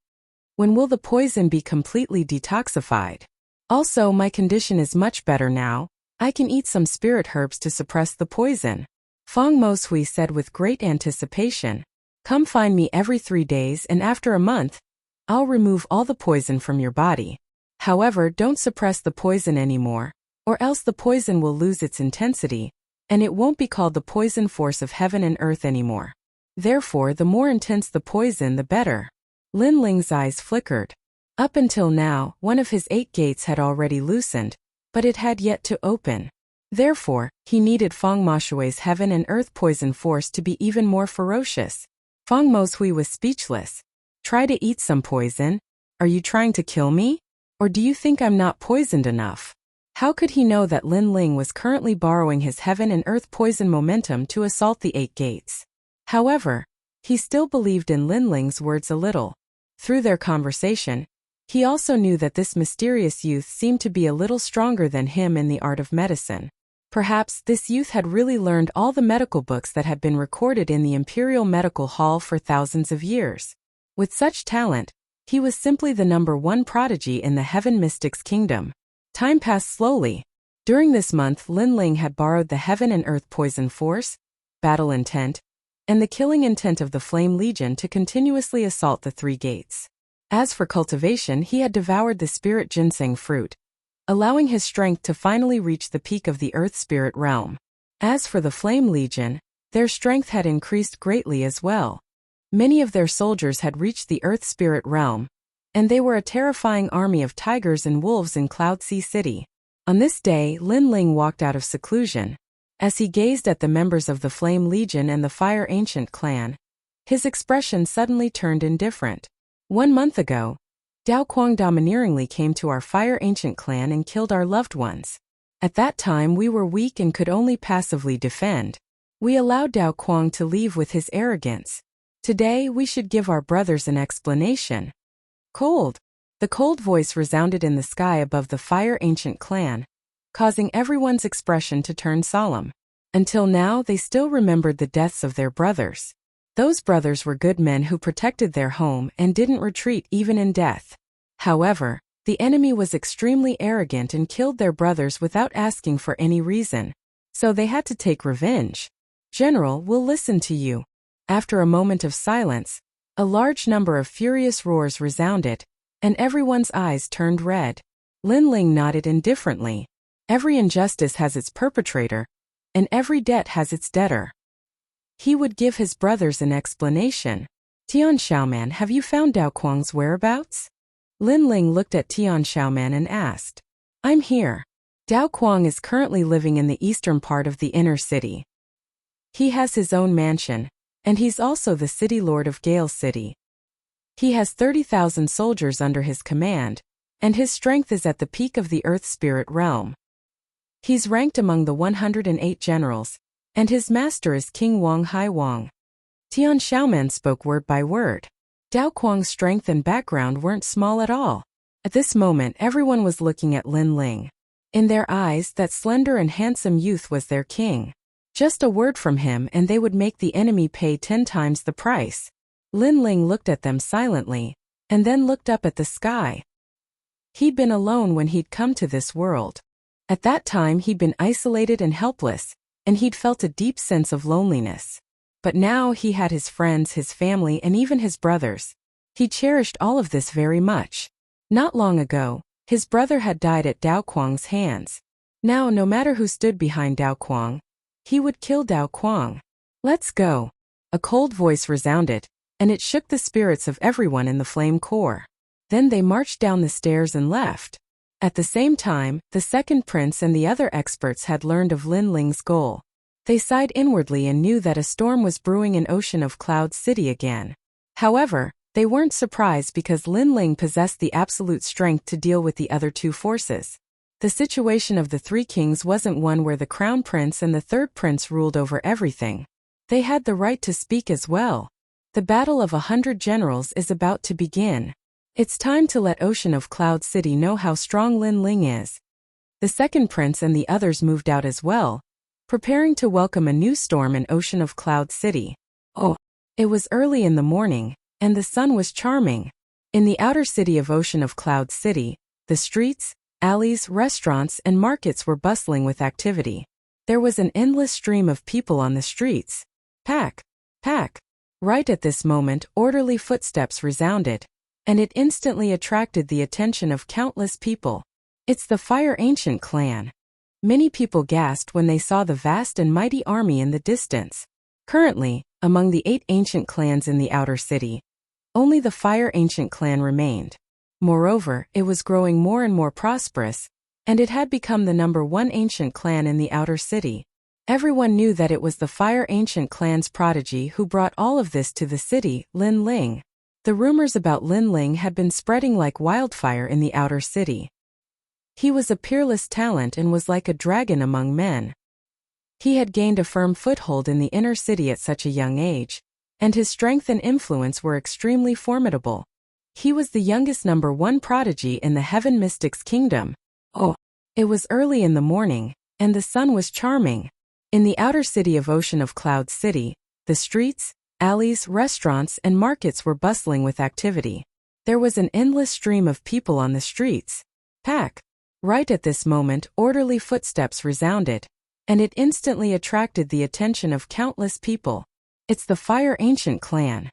When will the poison be completely detoxified? Also, my condition is much better now. I can eat some spirit herbs to suppress the poison. Feng Moshui said with great anticipation. Come find me every 3 days and after a month, I'll remove all the poison from your body. However, don't suppress the poison anymore, or else the poison will lose its intensity, and it won't be called the poison force of heaven and earth anymore. Therefore, the more intense the poison, the better. Linling's eyes flickered. Up until now, one of his 8 gates had already loosened, but it had yet to open. Therefore, he needed Feng Moshui's heaven and earth poison force to be even more ferocious. Feng Moshui was speechless. Try to eat some poison? Are you trying to kill me? Or do you think I'm not poisoned enough? How could he know that Lin Ling was currently borrowing his heaven and earth poison momentum to assault the 8 gates? However, he still believed in Lin Ling's words a little. Through their conversation, he also knew that this mysterious youth seemed to be a little stronger than him in the art of medicine. Perhaps this youth had really learned all the medical books that had been recorded in the Imperial Medical Hall for thousands of years. With such talent, he was simply the #1 prodigy in the Heaven Mystics Kingdom. Time passed slowly. During this month, Lin Ling had borrowed the Heaven and Earth Poison Force, Battle Intent, and the Killing Intent of the Flame Legion to continuously assault the 3 gates. As for cultivation, he had devoured the Spirit Ginseng fruit, allowing his strength to finally reach the peak of the Earth Spirit realm. As for the Flame Legion, their strength had increased greatly as well. Many of their soldiers had reached the Earth Spirit realm, and they were a terrifying army of tigers and wolves in Cloud Sea City. On this day, Lin Ling walked out of seclusion. As he gazed at the members of the Flame Legion and the Fire Ancient clan, his expression suddenly turned indifferent. 1 month ago, Dao Kuang domineeringly came to our Fire Ancient clan and killed our loved ones. At that time we were weak and could only passively defend. We allowed Dao Kuang to leave with his arrogance. Today we should give our brothers an explanation. Cold. The cold voice resounded in the sky above the Fire Ancient clan, causing everyone's expression to turn solemn. Until now they still remembered the deaths of their brothers. Those brothers were good men who protected their home and didn't retreat even in death. However, the enemy was extremely arrogant and killed their brothers without asking for any reason. So they had to take revenge. General, we'll listen to you. After a moment of silence, a large number of furious roars resounded, and everyone's eyes turned red. Lin Ling nodded indifferently. Every injustice has its perpetrator, and every debt has its debtor. He would give his brothers an explanation. Tian Xiaoman, have you found Dao Kuang's whereabouts? Lin Ling looked at Tian Xiaoman and asked. I'm here. Dao Kuang is currently living in the eastern part of the inner city. He has his own mansion, and he's also the city lord of Gale City. He has 30,000 soldiers under his command, and his strength is at the peak of the Earth Spirit realm. He's ranked among the 108 generals, and his master is King Wang Hai Wang. Tian Xiaoman spoke word by word. Dao Kuang's strength and background weren't small at all. At this moment everyone was looking at Lin Ling. In their eyes, that slender and handsome youth was their king. Just a word from him and they would make the enemy pay 10 times the price. Lin Ling looked at them silently, and then looked up at the sky. He'd been alone when he'd come to this world. At that time he'd been isolated and helpless, and he'd felt a deep sense of loneliness. But now he had his friends, his family, and even his brothers. He cherished all of this very much. Not long ago, his brother had died at Dao Kuang's hands. Now, no matter who stood behind Dao Kuang, he would kill Dao Kuang. Let's go. A cold voice resounded, and it shook the spirits of everyone in the Flame Corps. Then they marched down the stairs and left. At the same time, the second prince and the other experts had learned of Lin Ling's goal. They sighed inwardly and knew that a storm was brewing in Ocean of Cloud City again. However, they weren't surprised because Lin Ling possessed the absolute strength to deal with the other 2 forces. The situation of the 3 kings wasn't one where the crown prince and the third prince ruled over everything. They had the right to speak as well. The battle of 100 generals is about to begin. It's time to let Ocean of Cloud City know how strong Lin Ling is. The second prince and the others moved out as well, preparing to welcome a new storm in Ocean of Cloud City. Oh, it was early in the morning, and the sun was charming. In the outer city of Ocean of Cloud City, the streets, alleys, restaurants, and markets were bustling with activity. There was an endless stream of people on the streets. Pack, pack. Right at this moment, orderly footsteps resounded, and it instantly attracted the attention of countless people. It's the Fire Ancient clan. Many people gasped when they saw the vast and mighty army in the distance. Currently, among the 8 ancient clans in the outer city, only the Fire Ancient clan remained. Moreover, it was growing more and more prosperous, and it had become the #1 ancient clan in the outer city. Everyone knew that it was the Fire Ancient Clan's prodigy who brought all of this to the city, Lin Ling. The rumors about Lin Ling had been spreading like wildfire in the outer city. He was a peerless talent and was like a dragon among men. He had gained a firm foothold in the inner city at such a young age, and his strength and influence were extremely formidable. He was the youngest number 1 prodigy in the Heaven Mystics Kingdom. Oh, it was early in the morning, and the sun was charming. In the outer city of Ocean of Cloud City, the streets, alleys, restaurants, and markets were bustling with activity. There was an endless stream of people on the streets. Pack. Right at this moment, orderly footsteps resounded, and it instantly attracted the attention of countless people. It's the Fire Ancient Clan.